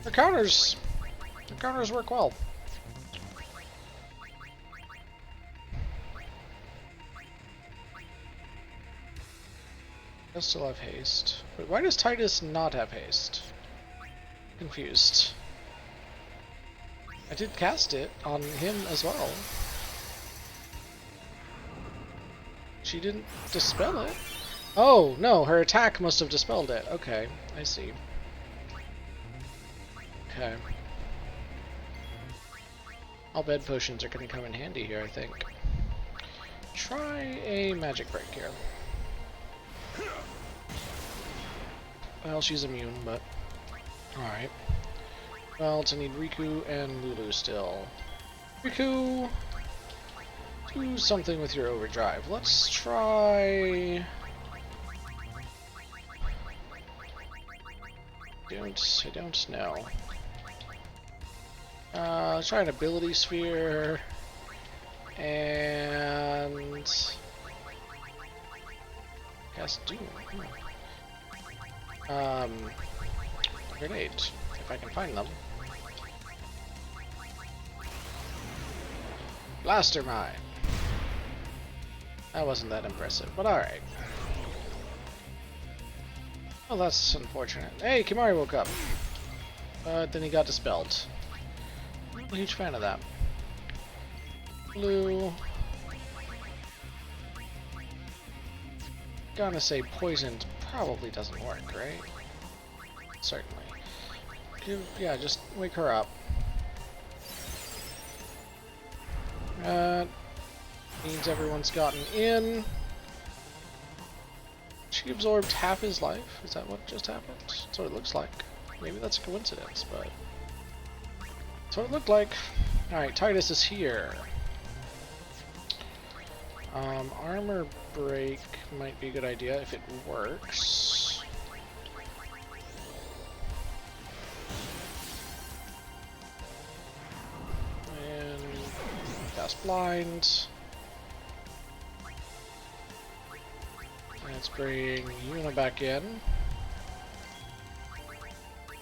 Their counters work well. I still have haste. Wait, why does Titus not have haste? Confused. I did cast it on him as well. She didn't dispel it. Oh, no, her attack must have dispelled it. Okay, I see. Okay. All bed potions are going to come in handy here, I think. Try a magic break here. Well, she's immune, but... Alright. Well, to need Riku and Lulu still. Riku! Do something with your overdrive. Let's try... don't know. Let's try an ability sphere. And... Cast Doom. Grenade, if I can find them. Blaster Mine. That wasn't that impressive, but alright. Oh, that's unfortunate. Hey, Kimahri woke up. But then he got dispelled. I'm a huge fan of that. Blue. Gonna say poisoned probably doesn't work, right? Certainly. Yeah, just wake her up. Means everyone's gotten in. She absorbed half his life. Is that what just happened? That's what it looks like. Maybe that's a coincidence, but that's what it looked like. Alright, Tidus is here. Armor break might be a good idea if it works. And cast blind. Let's bring Yuna back in.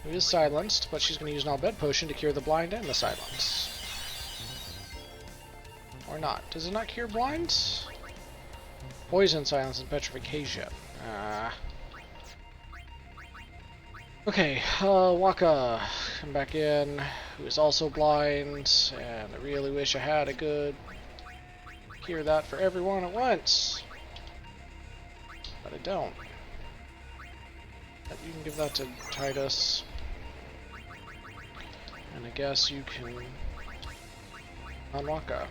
Who is silenced, but she's going to use an Al-Bhed potion to cure the blind and the silence. Or not. Does it not cure blind? Poison, silence, and petrification. Okay, Wakka, come back in, who is also blind, and I really wish I had a good cure that for everyone at once. But I don't. But you can give that to Tidus. And I guess you can on Wakka.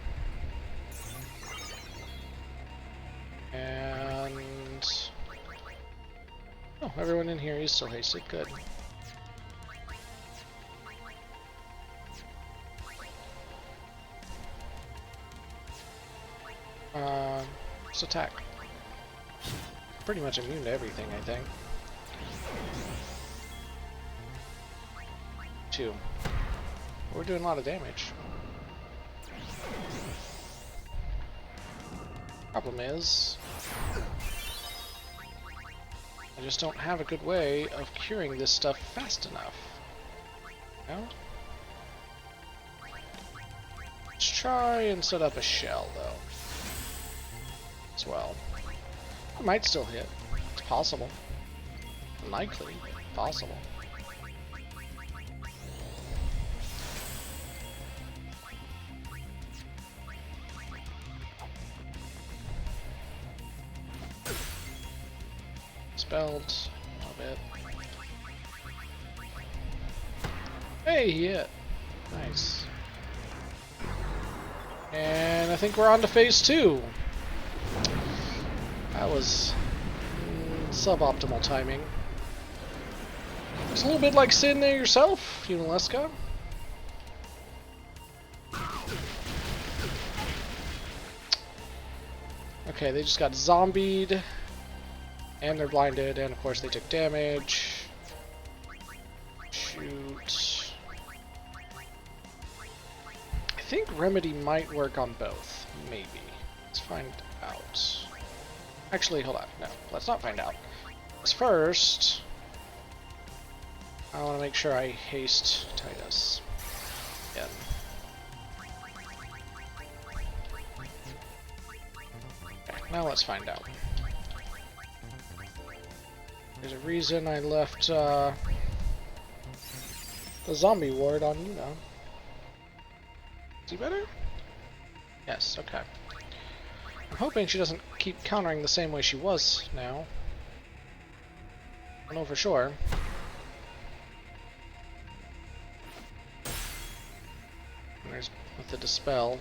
And oh, everyone in here is still hasted. Good. Just attack. Pretty much immune to everything, I think. 2. We're doing a lot of damage. Problem is, I just don't have a good way of curing this stuff fast enough. No? Let's try and set up a shell, though. As well. I might still hit. It's possible. Unlikely, but possible. Spelled a bit. Hey, he hit. Nice. And I think we're on to phase 2. That was suboptimal timing. It's a little bit like Sin there yourself, Yunalesca. Okay, they just got zombied. And they're blinded, and of course they took damage. Shoot. I think Remedy might work on both. Maybe. Let's find out. Actually, hold on. No, let's not find out. Because first, I want to make sure I haste Tidus. Again. Okay, now let's find out. There's a reason I left the zombie ward on Yuna. Is he better? Yes, okay. I'm hoping she doesn't keep countering the same way she was now. I don't know for sure. And there's with the Dispel.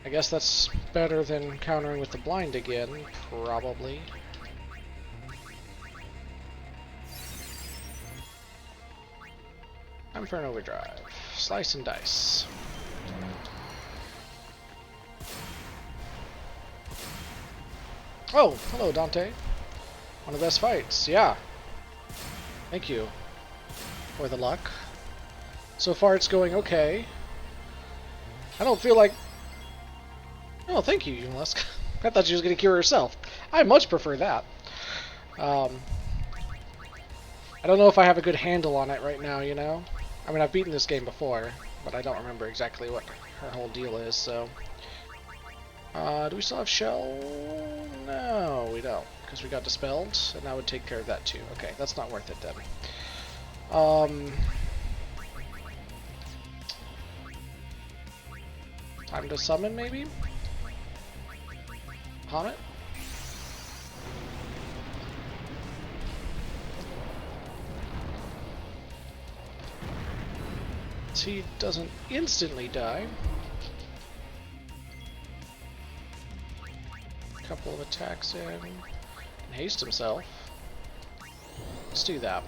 I guess that's better than countering with the Blind again, probably. Time for an overdrive. Slice and dice. Oh, hello Dante. One of the best fights, yeah. Thank you for the luck. So far it's going okay. I don't feel like... Oh, thank you, Unilusk. I thought she was going to cure herself. I much prefer that. I don't know if I have a good handle on it right now, you know? I mean, I've beaten this game before, but I don't remember exactly what her whole deal is, so... do we still have Shell? No, we don't, because we got dispelled, and that would take care of that too. Okay, that's not worth it then. Time to summon, maybe? Bahamut? So he doesn't instantly die. Couple of attacks in, and haste himself. Let's do that.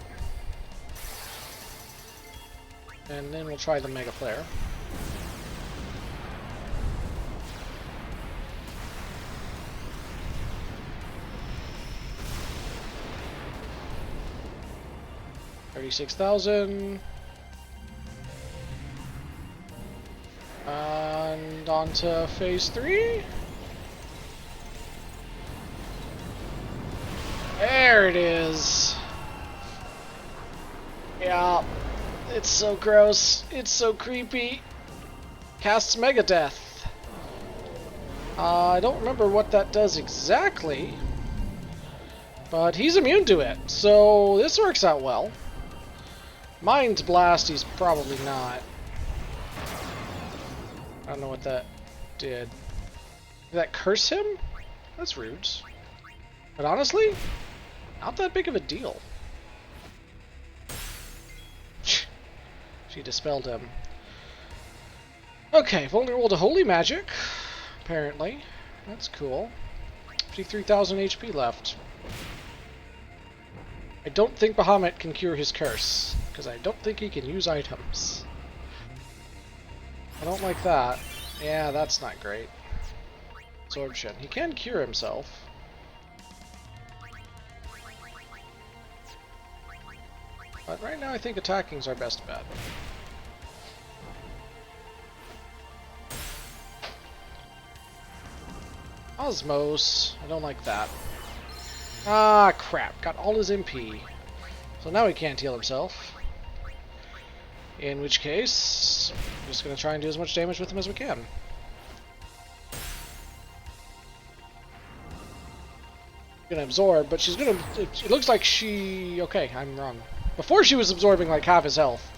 And then we'll try the Mega Flare. $36,000. And on to phase 3. There it is. Yeah, it's so gross. It's so creepy. Casts Mega Death. I don't remember what that does exactly, but he's immune to it, so this works out well. Mind's Blast, he's probably not. I don't know what that did. Did that curse him? That's rude. But honestly, not that big of a deal. She dispelled him. Okay, I've only rolled a Holy Magic, apparently. That's cool. 53,000 HP left. I don't think Bahamut can cure his curse, because I don't think he can use items. I don't like that. Yeah, that's not great. Absorption. He can cure himself. But right now I think attacking's our best bet. Osmos. I don't like that. Ah, crap. Got all his MP. So now he can't heal himself. In which case, I'm just going to try and do as much damage with him as we can. Gonna absorb, but she's gonna... It looks like she... Okay, I'm wrong. Before she was absorbing like half his health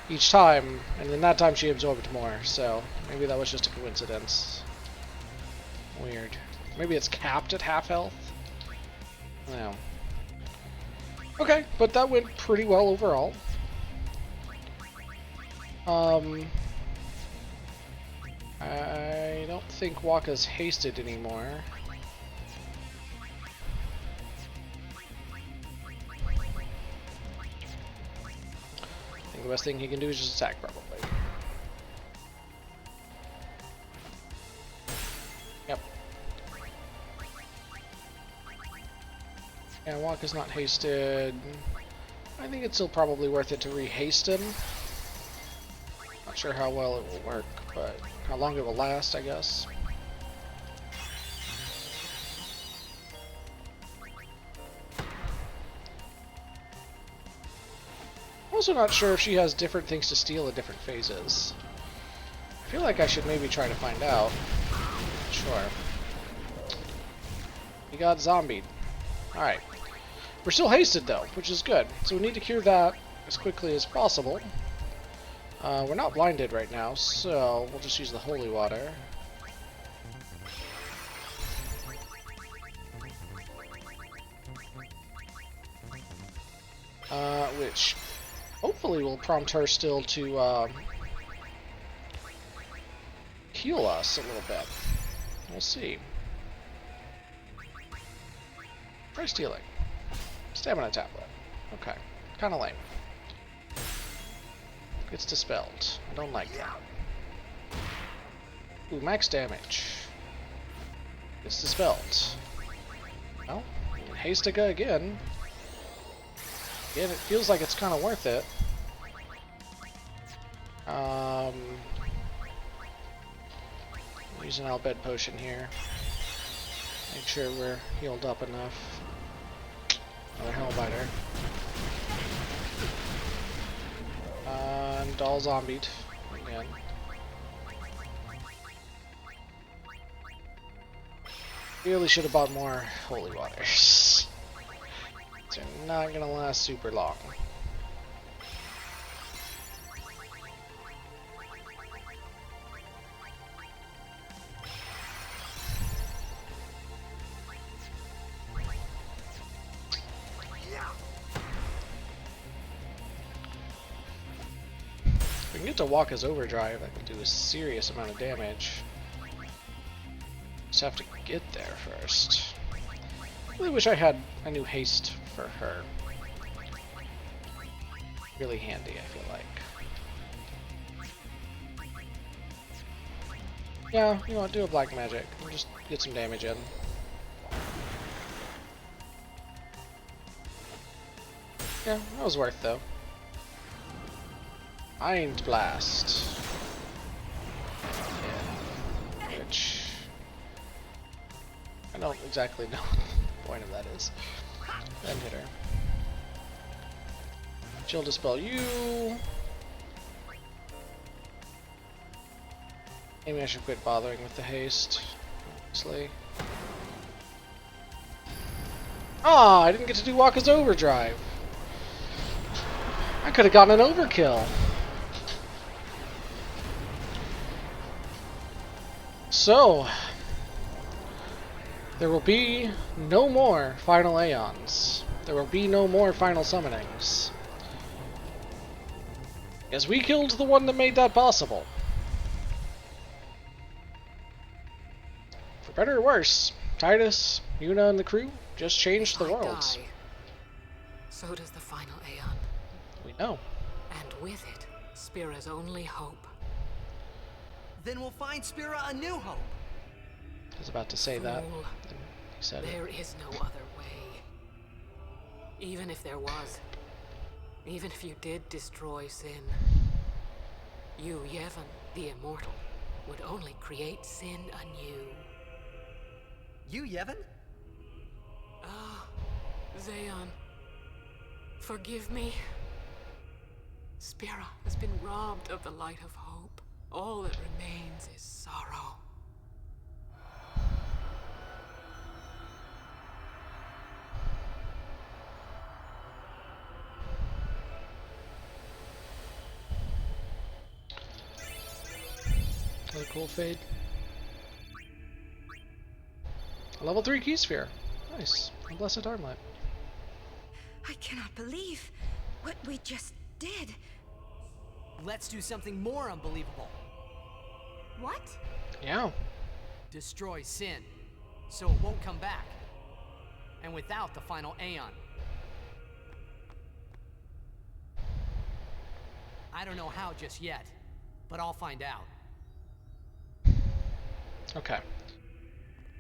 each time, and then that time she absorbed more, so maybe that was just a coincidence. Weird. Maybe it's capped at half health? No. Okay, but that went pretty well overall. I don't think Wakka's hasted anymore. I think the best thing he can do is just attack, probably. Yep. Yeah, Wakka's not hasted. I think it's still probably worth it to re-haste him. Not sure how well it will work, but how long it will last, I guess. Also not sure if she has different things to steal at different phases. I feel like I should maybe try to find out. Sure. He got zombied. Alright. We're still hasted though, which is good. So we need to cure that as quickly as possible. We're not blinded right now, so we'll just use the holy water. Which hopefully will prompt her still to heal us a little bit. We'll see. Try stealing. Stamina tablet. Okay. Kinda lame. Gets dispelled. I don't like that. Ooh, max damage. Gets dispelled. Well, Hastica again. Again, it feels like it's kind of worth it. Use an Albed potion here. Make sure we're healed up enough. Another Hellbiter. And all zombied again. Really should have bought more holy waters. They're not gonna last super long. If we can get to Waka's Overdrive, that can do a serious amount of damage. Just have to get there first. I really wish I had a new haste for her. Really handy, I feel like. Yeah, you know what, do a black magic. We'll just get some damage in. Yeah, that was worth though. Mind Blast. Yeah. Which I don't exactly know what the point of that is. Then hit her. Chill Dispel you. Maybe I should quit bothering with the haste. Honestly. Ah, I didn't get to do Waka's Overdrive. I could have gotten an overkill. So, there will be no more final Aeons. There will be no more final summonings. As we killed the one that made that possible. For better or worse, Tidus, Yuna, and the crew just changed the world. Die, so does the final Aeon. We know. And with it, Spira's only hope. Then we'll find Spira a new hope. I was about to say that. Fool. He said There it. is no other way. Even if there was, even if you did destroy Sin, you, Yevon, the Immortal, would only create Sin anew. You, Yevon? Ah, Zayon. Forgive me. Spira has been robbed of the light of hope. All that remains is sorrow. Another cool fade. A level 3 key sphere. Nice. A blessed armlet. I cannot believe what we just did. Let's do something more unbelievable. What? Yeah. Destroy Sin, so it won't come back. And without the final Aeon. I don't know how just yet, but I'll find out. Okay.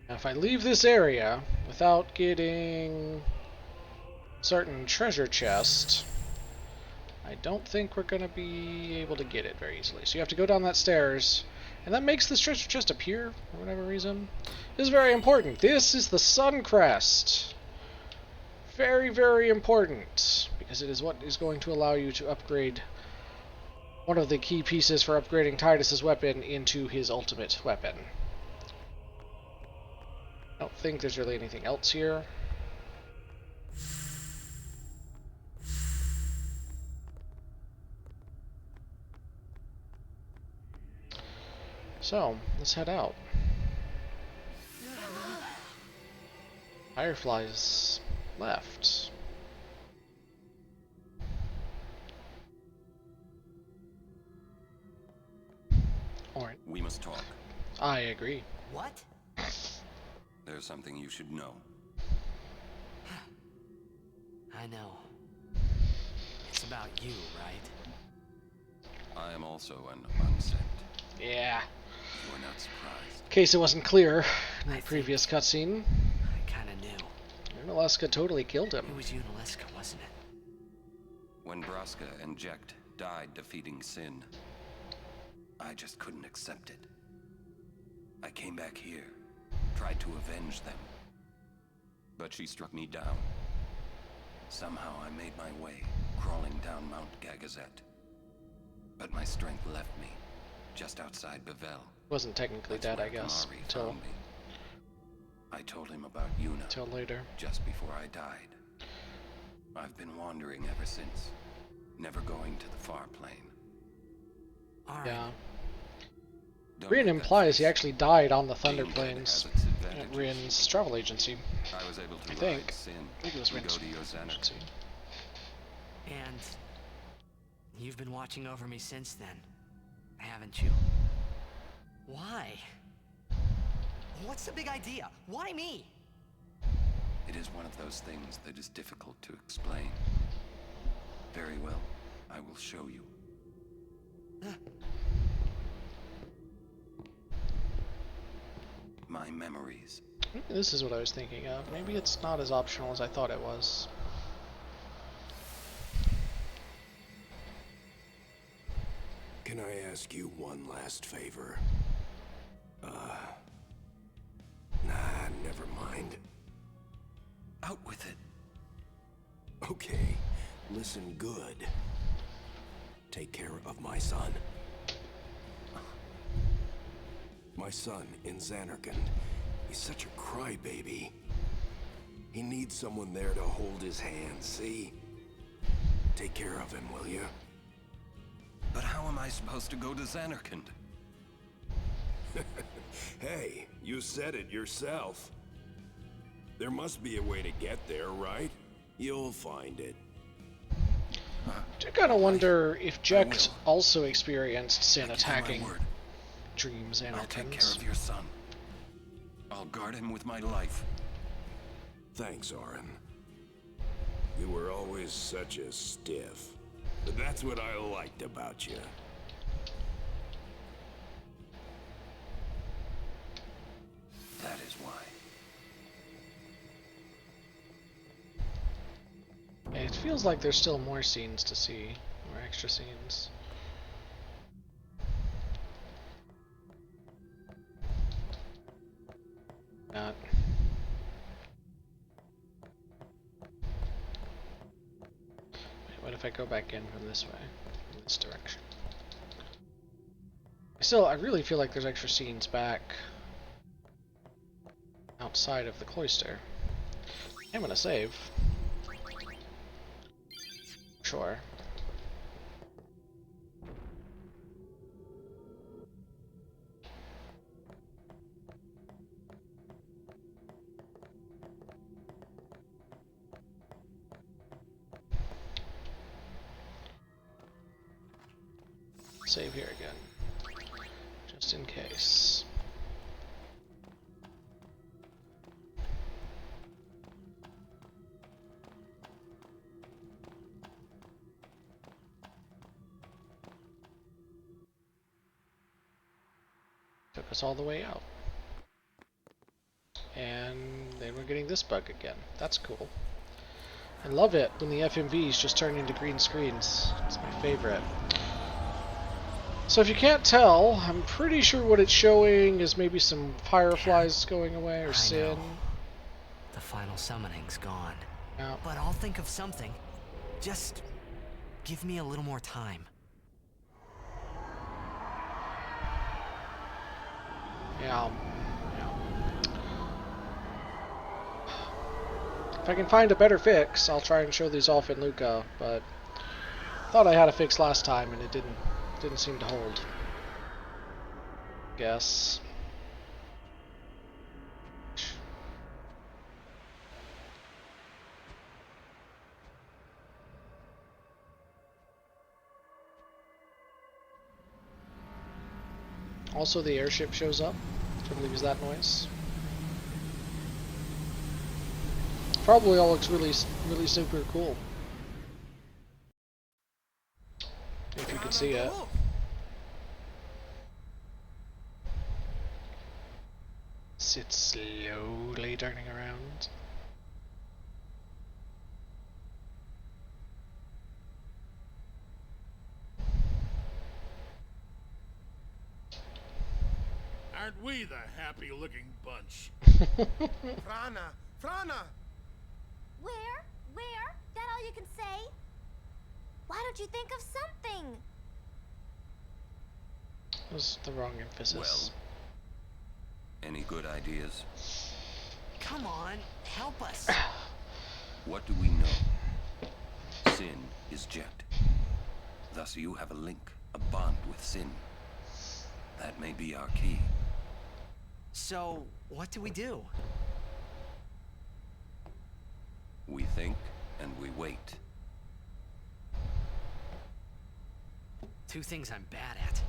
Now if I leave this area without getting certain treasure chest, I don't think we're gonna be able to get it very easily. So you have to go down that stairs, and that makes this treasure chest appear for whatever reason. This is very important. This is the Sun Crest. Very, very important, because it is what is going to allow you to upgrade one of the key pieces for upgrading Tidus's weapon into his ultimate weapon. I don't think there's really anything else here. So, let's head out. Fireflies left. Alright. We must talk. I agree. What? There's something you should know. I know. It's about you, right? I am also an unsent. Yeah. You are not surprised. In case it wasn't clear in the previous cutscene, I kinda knew. Yunalesca totally killed him. It was Yunalesca, wasn't it? When Braska and Jecht died defeating Sin, I just couldn't accept it. I came back here, tried to avenge them. But she struck me down. Somehow I made my way, crawling down Mount Gagazet. But my strength left me, just outside Bevel. Wasn't technically dead, I guess, until I told him about Yuna. Till later. Just before I died. I've been wandering ever since, never going to the far plane. Yeah. Rin implies he actually died on the Thunder Plains at Rin's travel agency. I was able to I think. Sin, I think it was Rin's agency. And you've been watching over me since then, haven't you? Why? What's the big idea? Why me? It is one of those things that is difficult to explain. Very well, I will show you. My memories. This is what I was thinking of. Maybe it's not as optional as I thought it was. Can I ask you one last favor? Nah, never mind. Out with it. Okay, listen good. Take care of my son. My son in Zanarkand. He's such a crybaby. He needs someone there to hold his hand, see? Take care of him, will you? But how am I supposed to go to Zanarkand? Hey, you said it yourself. There must be a way to get there, right? You'll find it. I kind of wonder if Jecht also experienced Sin attacking Dream Zanarkand. I'll take care of your son. I'll guard him with my life. Thanks, Auron. You were always such a stiff. But that's what I liked about you. That is why. It feels like there's still more scenes to see, more extra scenes. Not. Wait, what if I go back in from this way, in this direction? I really feel like there's extra scenes back outside of the cloister. I'm gonna save. Sure. Save here again, just in case. Took us all the way out. And then we're getting this bug again. That's cool. I love it when the FMVs just turn into green screens. It's my favorite. So if you can't tell, I'm pretty sure what it's showing is maybe some fireflies going away or Sin. The final summoning's gone. Yeah. But I'll think of something. Just give me a little more time. Yeah. If I can find a better fix, I'll try and show these off in Luca, but I thought I had a fix last time and it didn't seem to hold. Guess. Also, the airship shows up, which I believe is that noise. Probably all looks really super cool. If you could see it. It's slowly turning around. Aren't we the happy-looking bunch? Frana! Frana! Where? That all you can say? Why don't you think of something? That was the wrong emphasis. Well, any good ideas? Come on, help us. What do we know? Sin is Jet. Thus you have a link, a bond with Sin. That may be our key. So, what do we do? We think and we wait. Two things I'm bad at.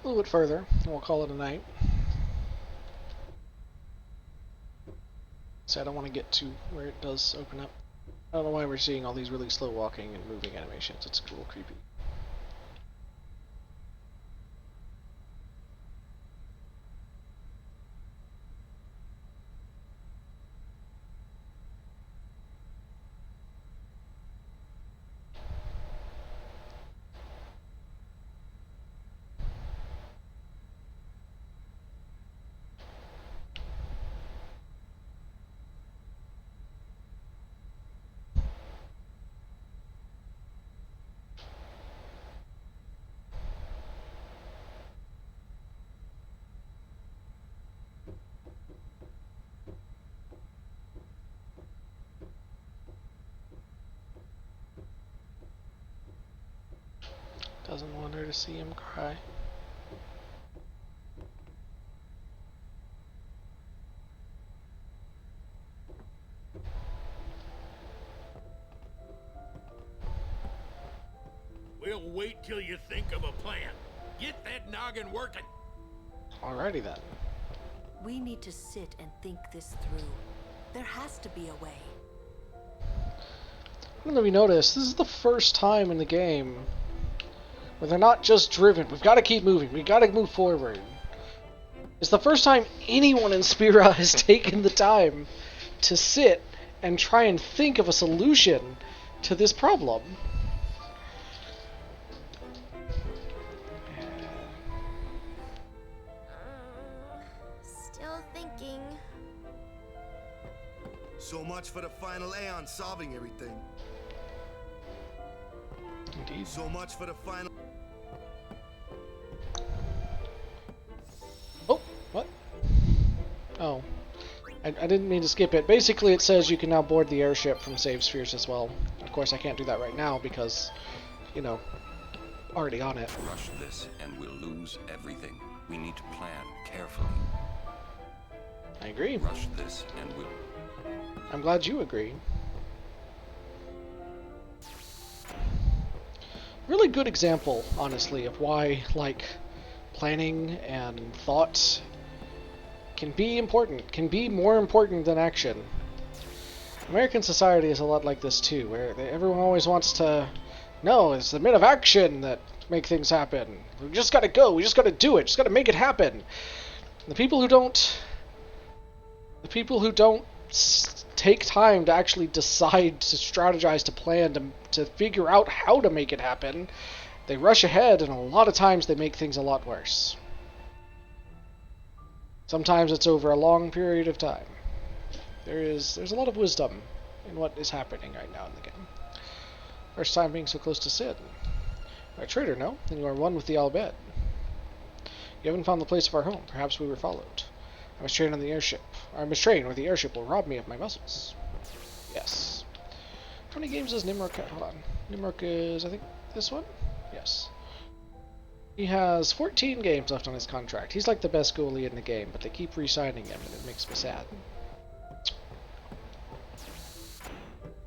A little bit further, and we'll call it a night. So I don't want to get to where it does open up. I don't know why we're seeing all these really slow walking and moving animations. It's a little creepy. Doesn't want her to see him cry. We'll wait till you think of a plan. Get that noggin working. Alrighty then. We need to sit and think this through. There has to be a way. I don't know if you noticed, this is the first time in the game where they're not just driven. We've got to keep moving. We've got to move forward. It's the first time anyone in Spira has taken the time to sit and try and think of a solution to this problem. Still thinking. So much for the final Aeon solving everything. Indeed. So much for the final... Oh, what? Oh. I didn't mean to skip it. Basically, it says you can now board the airship from save spheres as well. Of course, I can't do that right now because, you know, already on it. Rush this and we'll lose everything. We need to plan carefully. I agree. Rush this and we'll... I'm glad you agree. Really good example, honestly, of why, like, planning and thought can be important, can be more important than action. American society is a lot like this too, where everyone always wants to, no, it's the men of action that make things happen. We just gotta go, we just gotta do it, just gotta make it happen. The people who don't take time to actually decide, to strategize, to plan, to figure out how to make it happen, they rush ahead, and a lot of times they make things a lot worse. Sometimes it's over a long period of time. There's a lot of wisdom in what is happening right now in the game. First time being so close to Sin. You're a traitor, no? Then you are one with the Al Bhed. You haven't found the place of our home. Perhaps we were followed. I must train on the airship. I must train, or the airship will rob me of my muscles. Yes. How many games does Nimrok have? Hold on. Nimrok is, I think, this one? Yes. He has 14 games left on his contract. He's like the best goalie in the game, but they keep re-signing him, and it makes me sad.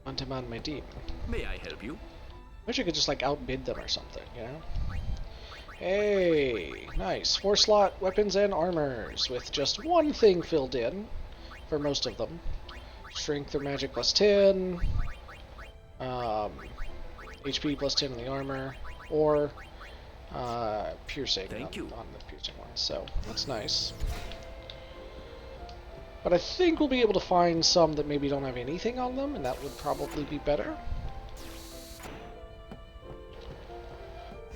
Want him on my team. May I help you? Wish I could just, like, outbid them or something, you know? Hey, nice. 4-slot weapons and armors, with just one thing filled in, for most of them. Strength or magic plus 10. HP plus 10 in the armor, or piercing on the piercing one. So that's nice. But I think we'll be able to find some that maybe don't have anything on them, and that would probably be better.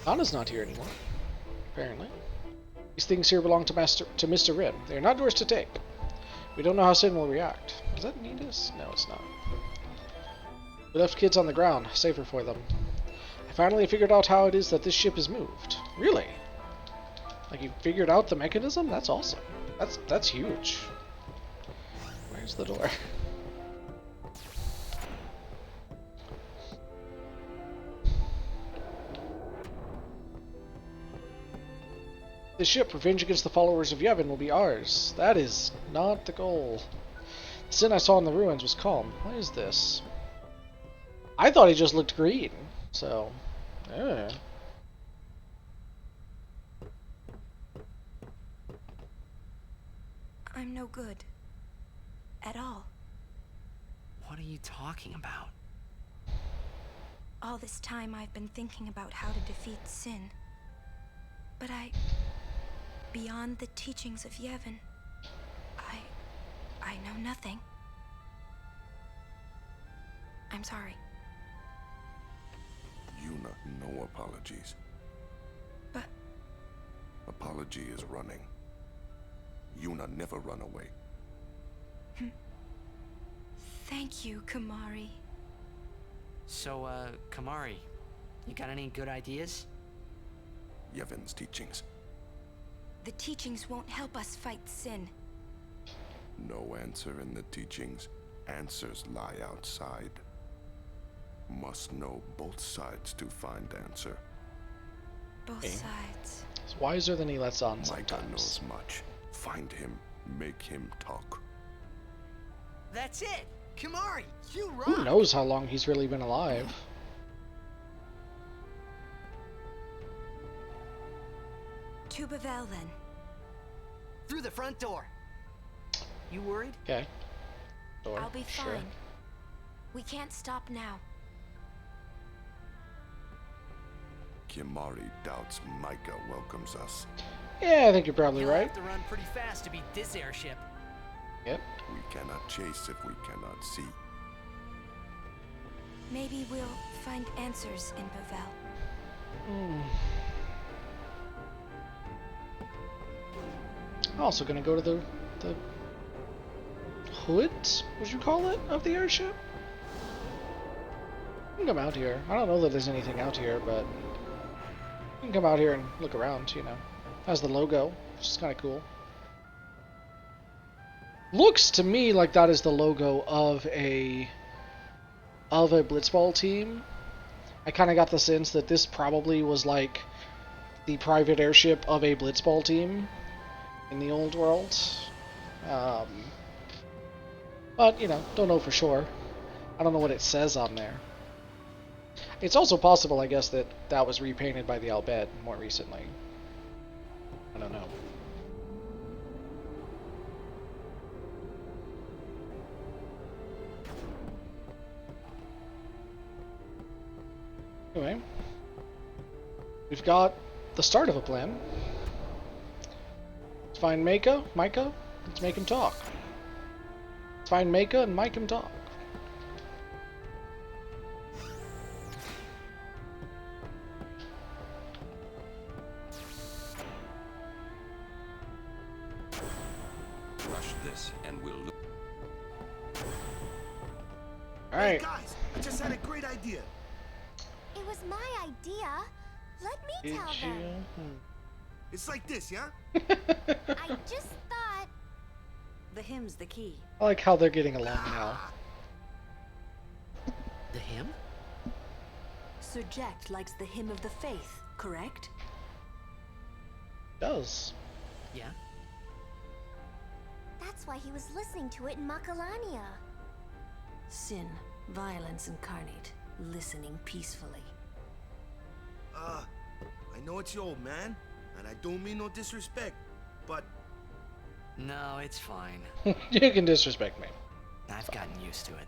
Anna's not here anymore, apparently. These things here belong to Mr. Rin. They are not yours to take. We don't know how Sin will react. Does that need us? No, it's not. We left kids on the ground. Safer for them. I finally figured out how it is that this ship is moved. Really? Like you figured out the mechanism? That's awesome. That's huge. Where's the door? The ship, revenge against the followers of Yevon, will be ours. That is not the goal. The Sin I saw in the ruins was calm. What is this? I thought he just looked green, so... I'm no good. At all. What are you talking about? All this time I've been thinking about how to defeat Sin. But beyond the teachings of Yevon, I know nothing. I'm sorry. Yuna, no apologies. But... Apology is running. Yuna never run away. Thank you, Kimahri. So, Kimahri, you got any good ideas? Yevon's teachings. The teachings won't help us fight Sin. No answer in the teachings. Answers lie outside. Must know both sides to find answer. Both sides. He's wiser than he lets on sometimes. Micah knows much. Find him. Make him talk. That's it! Kimahri, you rock! Who knows how long he's really been alive? To Bevelle, then. Through the front door. You worried? Okay. Door. I'll be sure. fine. We can't stop now. Kimahri doubts Micah welcomes us. Yeah, I think you're probably You'll right. have to run pretty fast to beat this airship. Yep. We cannot chase if we cannot see. Maybe we'll find answers in Bevelle. Also gonna go to the hood, would you call it, of the airship? You can come out here. I don't know that there's anything out here, but you can come out here and look around, you know. Has the logo, which is kind of cool. Looks to me like that is the logo of a Blitzball team. I kind of got the sense that this probably was like the private airship of a Blitzball team in the old world. But, you know, don't know for sure. I don't know what it says on there. It's also possible, I guess, that that was repainted by the Al Bhed more recently. I don't know. Anyway, we've got the start of a plan. Let's find Micah. Let's make him talk. Let's find Micah and make him talk. Rush this, and we'll look. All right. Hey guys, I just had a great idea. It was my idea. Let me tell them. It's like this, yeah? I just thought... The hymn's the key. I like how they're getting along now. The hymn? Sir Jecht likes the hymn of the faith, correct? Does. Yeah. That's why he was listening to it in Macalania. Sin, violence incarnate, listening peacefully. I know it's your old man, and I don't mean no disrespect, but... No, it's fine. You can disrespect me. I've gotten used to it.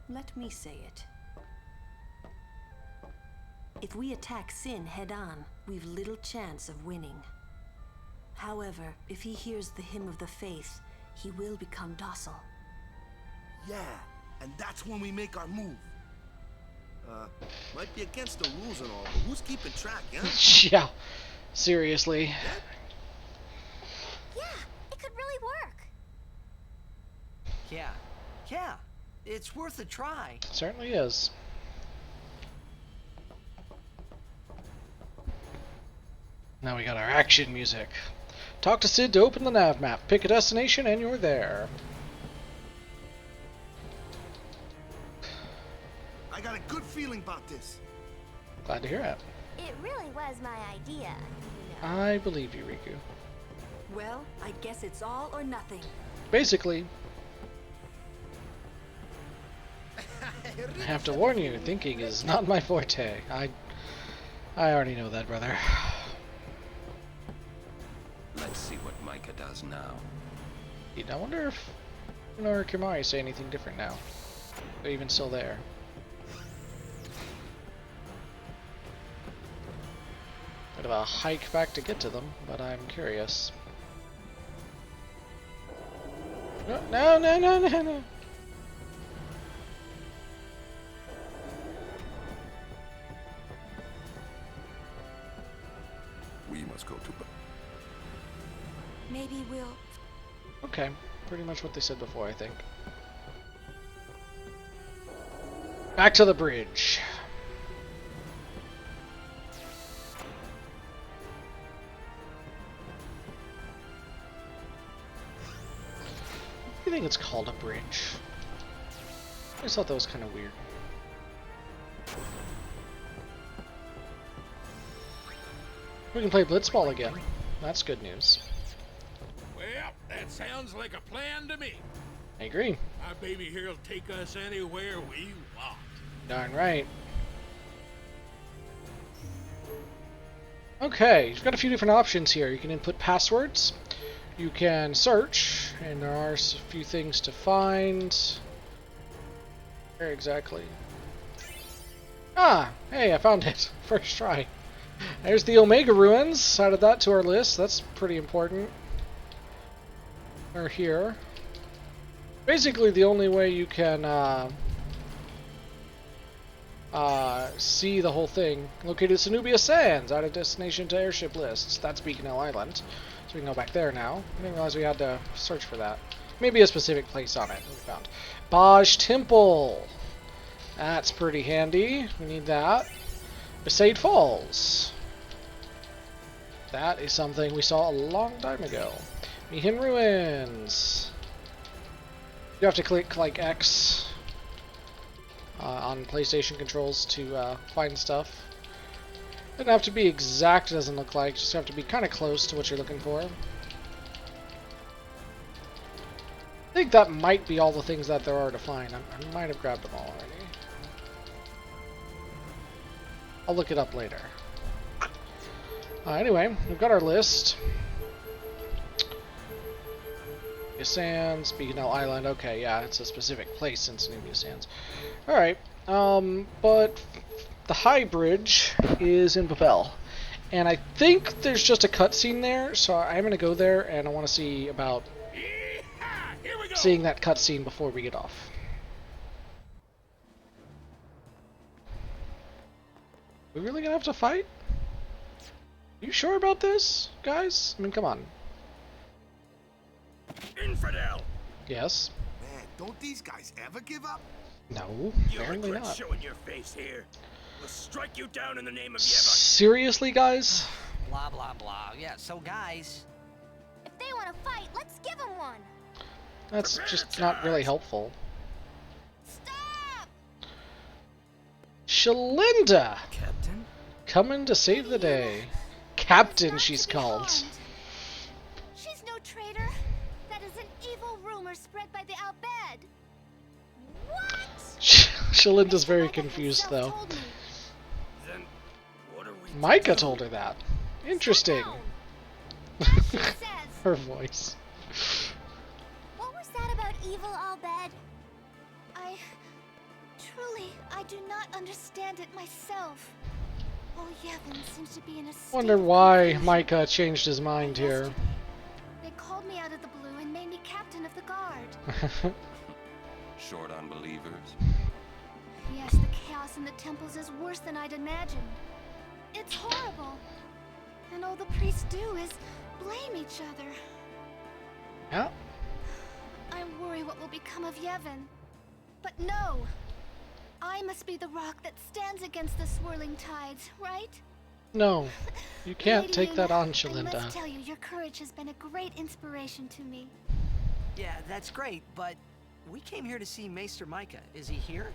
Let me say it. If we attack Sin head-on, we've little chance of winning. However, if he hears the hymn of the faith, he will become docile. Yeah, and that's when we make our move. Might be against the rules and all, but who's keeping track, yeah? Yeah, seriously. Yeah, it could really work. Yeah, it's worth a try. Certainly is. Now we got our action music. Talk to Sid to open the nav map. Pick a destination and you're there. I got a good feeling about this. Glad to hear it. It really was my idea, you know. I believe you, Riku. Well, I guess it's all or nothing. Basically, I have to warn you, thinking is not my forte. I already know that, brother. Let's see what Micah does now. I wonder if Yuno or Kimahri say anything different now. They're even still there. Bit of a hike back to get to them, but I'm curious. No. We must go to... Maybe we'll... Okay, pretty much what they said before, I think. Back to the bridge. I think it's called a bridge. I just thought that was kind of weird. We can play Blitzball again. That's good news. Well, that sounds like a plan to me. I agree. My baby here'll take us anywhere we want. Darn right. Okay, you've got a few different options here. You can input passwords. You can search, and there are a few things to find. Where exactly? Ah, hey, I found it. First try. There's the Omega Ruins. Added that to our list. That's pretty important. They're here. Basically, the only way you can see the whole thing. Located Cenobia Sands. Added destination to airship lists. That's Beacon Hill Island. So we can go back there now. I didn't realize we had to search for that. Maybe a specific place on it we found. Baj Temple. That's pretty handy. We need that. Besaid Falls. That is something we saw a long time ago. Mihin Ruins. You have to click like X on PlayStation controls to find stuff. Doesn't have to be exact, doesn't look like. Just have to be kind of close to what you're looking for. I think that might be all the things that there are to find. I might have grabbed them all already. I'll look it up later. Anyway, we've got our list. Sands, Beacon Hill Island. Okay, yeah, it's a specific place in Cenobia Sands. Alright, but the High Bridge is in Babel. And I think there's just a cutscene there, so I'm going to go there and I want to see about seeing that cutscene before we get off. We really gonna have to fight? You sure about this, guys? I mean, come on. Infidel! Yes. Man, don't these guys ever give up? No, You'll apparently regret not. showing your face here. We'll strike you down in the name of Yevon. Seriously, guys? Blah, blah, blah. Yeah, so guys... If they want to fight, let's give them one. That's just not really helpful. Stop! Shalinda! Captain? Coming to save the day. Captain, she's called. She's no traitor. That is an evil rumor spread by the Al-Bhed. What? Shalinda's very confused, though. Then what are we Micah told her that. Interesting. Says. Her voice. What was that about evil Al-Bhed? Truly, I do not understand it myself. Oh, Yevon seems to be in a state Wonder of why confusion. Micah changed his mind here. They called me out of the blue and made me captain of the guard. Short on believers? Yes, the chaos in the temples is worse than I'd imagined. It's horrible. And all the priests do is blame each other. Yeah. I worry what will become of Yevon. But no! I must be the rock that stands against the swirling tides, right? No, you can't Lady take that Yuna, on, I Shalinda. must tell you, your courage has been a great inspiration to me. Yeah, that's great, but we came here to see Maester Micah. Is he here?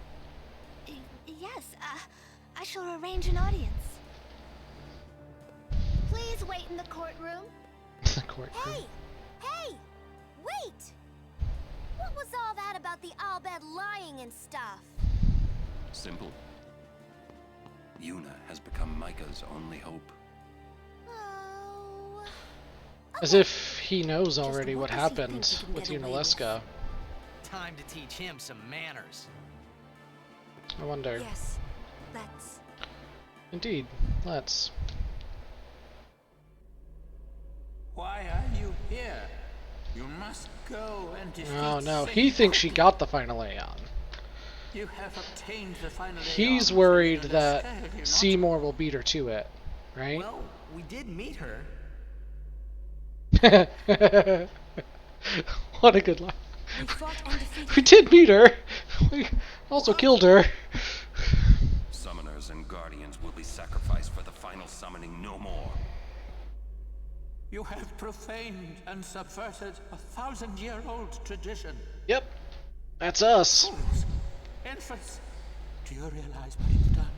Yes, I shall arrange an audience. Please wait in the courtroom. The courtroom. Hey! Hey! Wait! What was all that about the Albed lying and stuff? Simple. Yuna has become Micah's only hope. Oh. As if he knows already what happened with Yunalesca. Time to teach him some manners. I wonder. Yes, let's. Indeed, let's. Why are you here? You must go and defeat Oh no, Sin. he thinks she got the final Aeon. You have obtained the final He's Aeon, worried Yunalesca, that have you not? Seymour will beat her to it, right? Well, we did meet her. What a good line. We did meet her. We also killed her. Summoners and guardians will be sacrificed for the final summoning no more. You have profaned and subverted a 1,000-year-old tradition. Yep, that's us. Fools, infants, do you realize what you've done?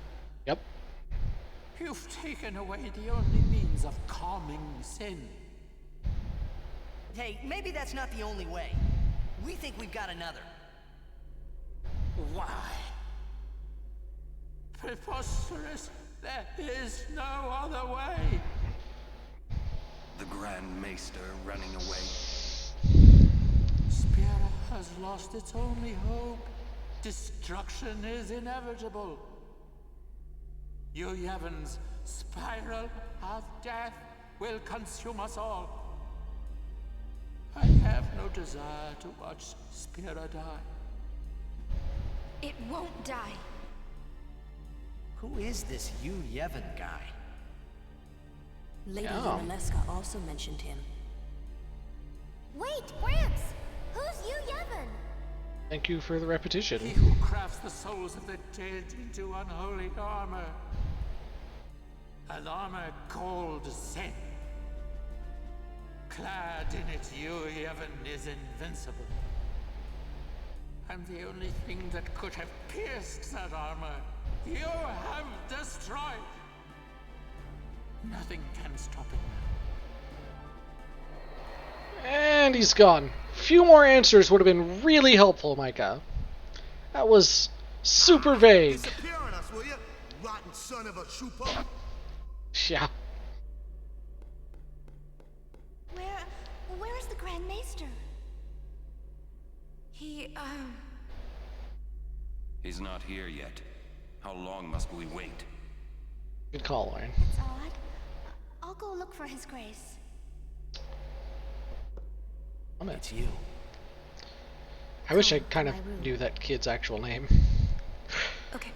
Yep. You've taken away the only means of calming sin. Hey, maybe that's not the only way. We think we've got another. Why? Preposterous. There is no other way. The Grand Maester running away. Spira has lost its only hope. Destruction is inevitable. Yevon's spiral of death will consume us all. I have no desire to watch Spira die. It won't die. Who is this Yevon guy? Lady Yeah. Yunalesca also mentioned him. Wait, Gramps! Who's Yevon? Thank you for the repetition. He who crafts the souls of the dead into unholy armor. An armor called sin. Clad in it, Yevon is invincible. And the only thing that could have pierced that armor, you have destroyed. Nothing can stop it now. And he's gone. Few more answers would have been really helpful, Micah. That was super vague. Disappear on us, will you? Rotten son of a chupa. Yeah. Where is the Grand Maester? He, He's not here yet. How long must we wait? Good call, Lauren. It's odd. I'll go look for his grace. It's you. I wish I kind of knew that kid's actual name. Okay.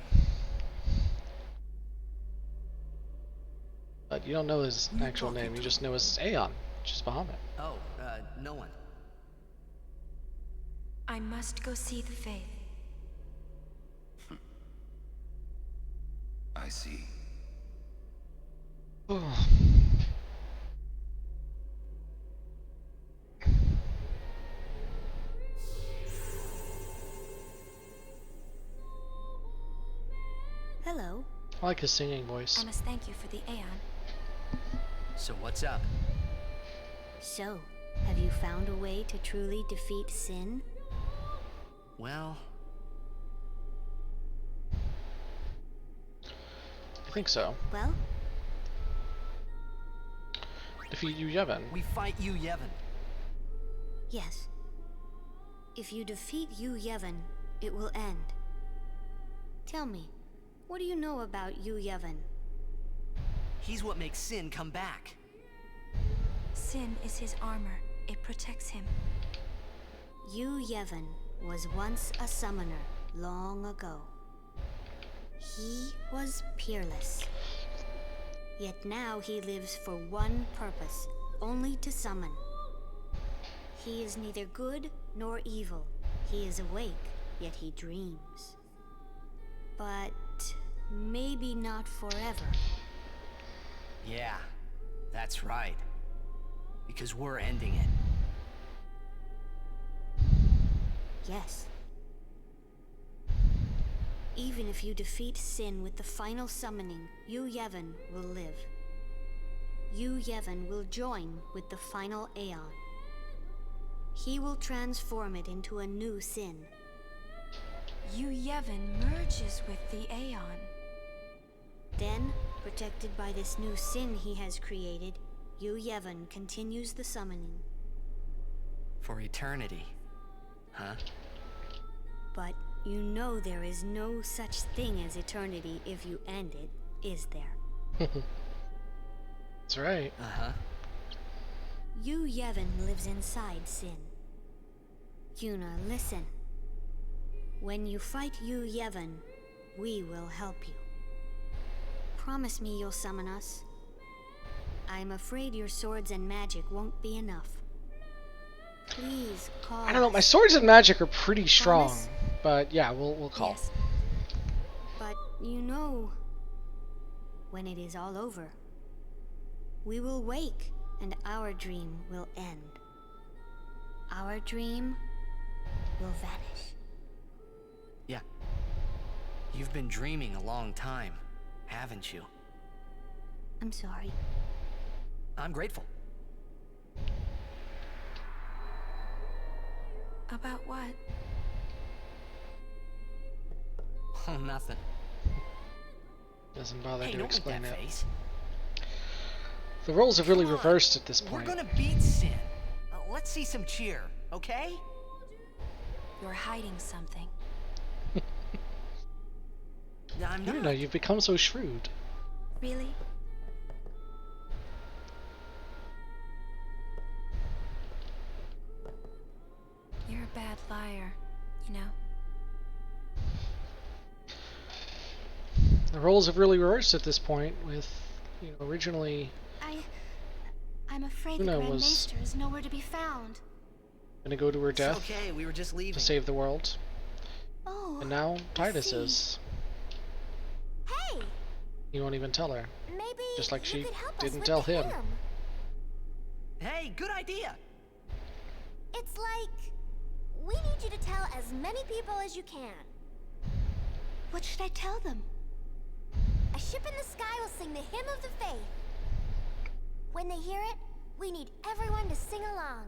But you don't know his actual name, you just know his Aeon, which is Bahamut. Oh, no one. I must go see the faith. I see. Hello. I like his singing voice. I must thank you for the Aeon. So what's up? So, have you found a way to truly defeat sin? Well, I think so. Well, Defeat Yevon. we fight Yevon. yes. If you defeat Yevon, it will end. Tell me, what do you know about Yu Yevon? He's what makes Sin come back. Sin is his armor. It protects him. Yu Yevon was once a summoner long ago. He was peerless. Yet now he lives for one purpose, only to summon. He is neither good nor evil. He is awake, yet he dreams. But maybe not forever. Yeah, that's right. Because we're ending it. Yes. Even if you defeat Sin with the final summoning, Yu Yevon will live. Yu Yevon will join with the final Aeon. He will transform it into a new Sin. Yu Yevon merges with the Aeon. Then, protected by this new Sin he has created, Yu Yevon continues the summoning. For eternity. Huh? But you know there is no such thing as eternity if you end it, is there? That's right. Uh-huh. Yu Yevon lives inside Sin. Yuna, listen. When you fight Yu Yevon, we will help you. Promise me you'll summon us. I'm afraid your swords and magic won't be enough. Please call. I don't know. My swords and magic are pretty strong, but yeah, we'll call. Yes. But you know, when it is all over, we will wake and our dream will end. Our dream will vanish. Yeah. You've been dreaming a long time, haven't you? I'm sorry. I'm grateful. About what? Oh, nothing. Doesn't bother Hey, to don't make explain that it. face. The roles have really reversed at this We're point. gonna beat Sin. Let's see some cheer, okay? You're hiding something. I'm not. Yuna, you've become so shrewd. Really? You're a bad liar, you know? The roles have really reversed at this point with, originally I'm afraid the Yuna Grand was Maester is nowhere to be found. gonna go to her It's death okay, we were just leaving. to save the world. Oh. And now Titus see. is. Hey, He won't even tell her. maybe Just like you she could help us didn't with tell the him. hymn. Hey, good idea. It's like we need you to tell as many people as you can. What should I tell them? A ship in the sky will sing the hymn of the faith. When they hear it, we need everyone to sing along.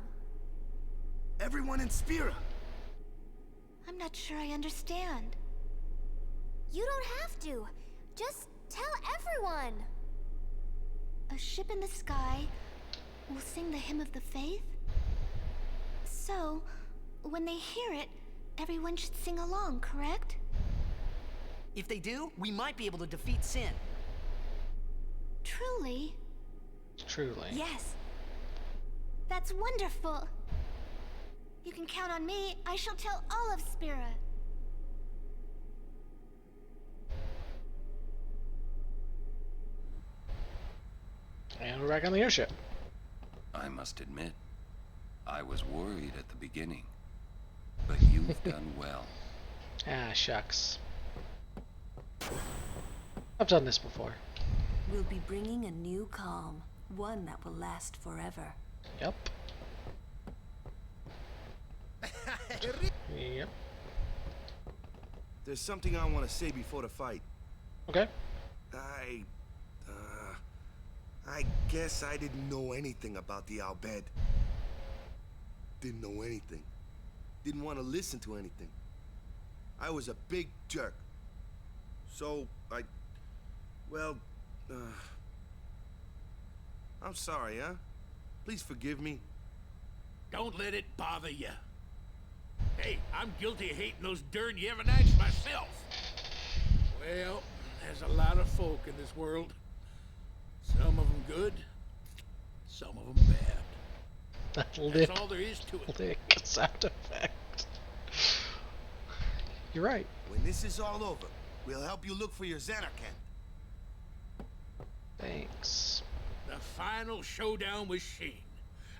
Everyone in Spira. I'm not sure I understand. You don't have to. Just tell everyone. A ship in the sky will sing the hymn of the faith? So, when they hear it, everyone should sing along, correct? If they do, we might be able to defeat Sin. Truly? Truly. Yes. That's wonderful. You can count on me. I shall tell all of Spira. And we're back on the airship. I must admit, I was worried at the beginning, but you've done well. Ah, shucks. I've done this before. We'll be bringing a new calm, one that will last forever. Yep. Yep. There's something I want to say before the fight. Okay. I guess I didn't know anything about the Al Bhed. Didn't know anything. Didn't want to listen to anything. I was a big jerk. So, I'm sorry, huh? Please forgive me. Don't let it bother you. Hey, I'm guilty of hating those darn Yevonites myself. Well, there's a lot of folk in this world. Some of them good, some of them bad. That's all there is to it. Lick sound effect. You're right. When this is all over, we'll help you look for your Zanarkand. Thanks. The final showdown with Sheen.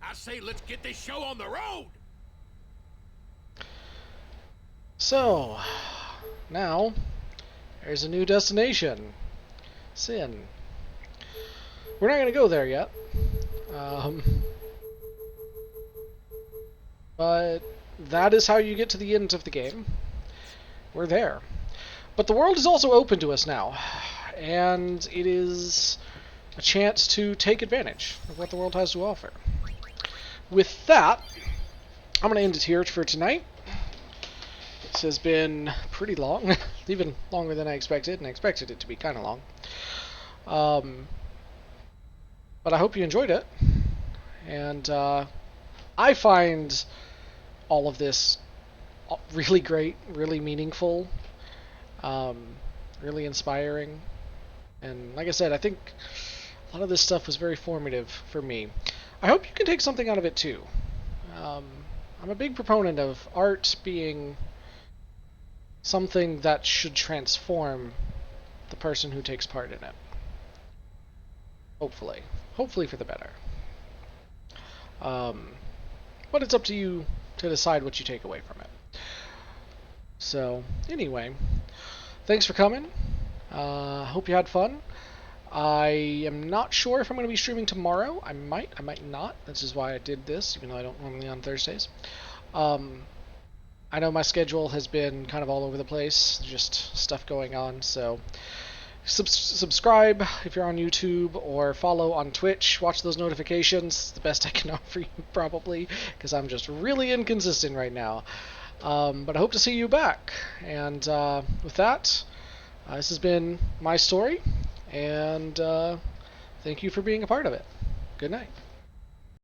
I say let's get this show on the road! So, now, there's a new destination. Sin. We're not going to go there yet. But that is how you get to the end of the game. We're there. But the world is also open to us now. And it is a chance to take advantage of what the world has to offer. With that, I'm going to end it here for tonight. This has been pretty long, even longer than I expected, and I expected it to be kind of long. But I hope you enjoyed it. And I find all of this really great, really meaningful, really inspiring. And like I said, I think a lot of this stuff was very formative for me. I hope you can take something out of it too. I'm a big proponent of art being something that should transform the person who takes part in it. Hopefully. Hopefully for the better. But it's up to you to decide what you take away from it. So, anyway, thanks for coming. Hope you had fun. I am not sure if I'm going to be streaming tomorrow. I might not. This is why I did this, even though I don't normally on Thursdays. I know my schedule has been kind of all over the place, just stuff going on, so subscribe if you're on YouTube, or follow on Twitch. Watch those notifications. It's the best I can offer you, probably, because I'm just really inconsistent right now. But I hope to see you back. And with that, this has been my story, and thank you for being a part of it. Good night.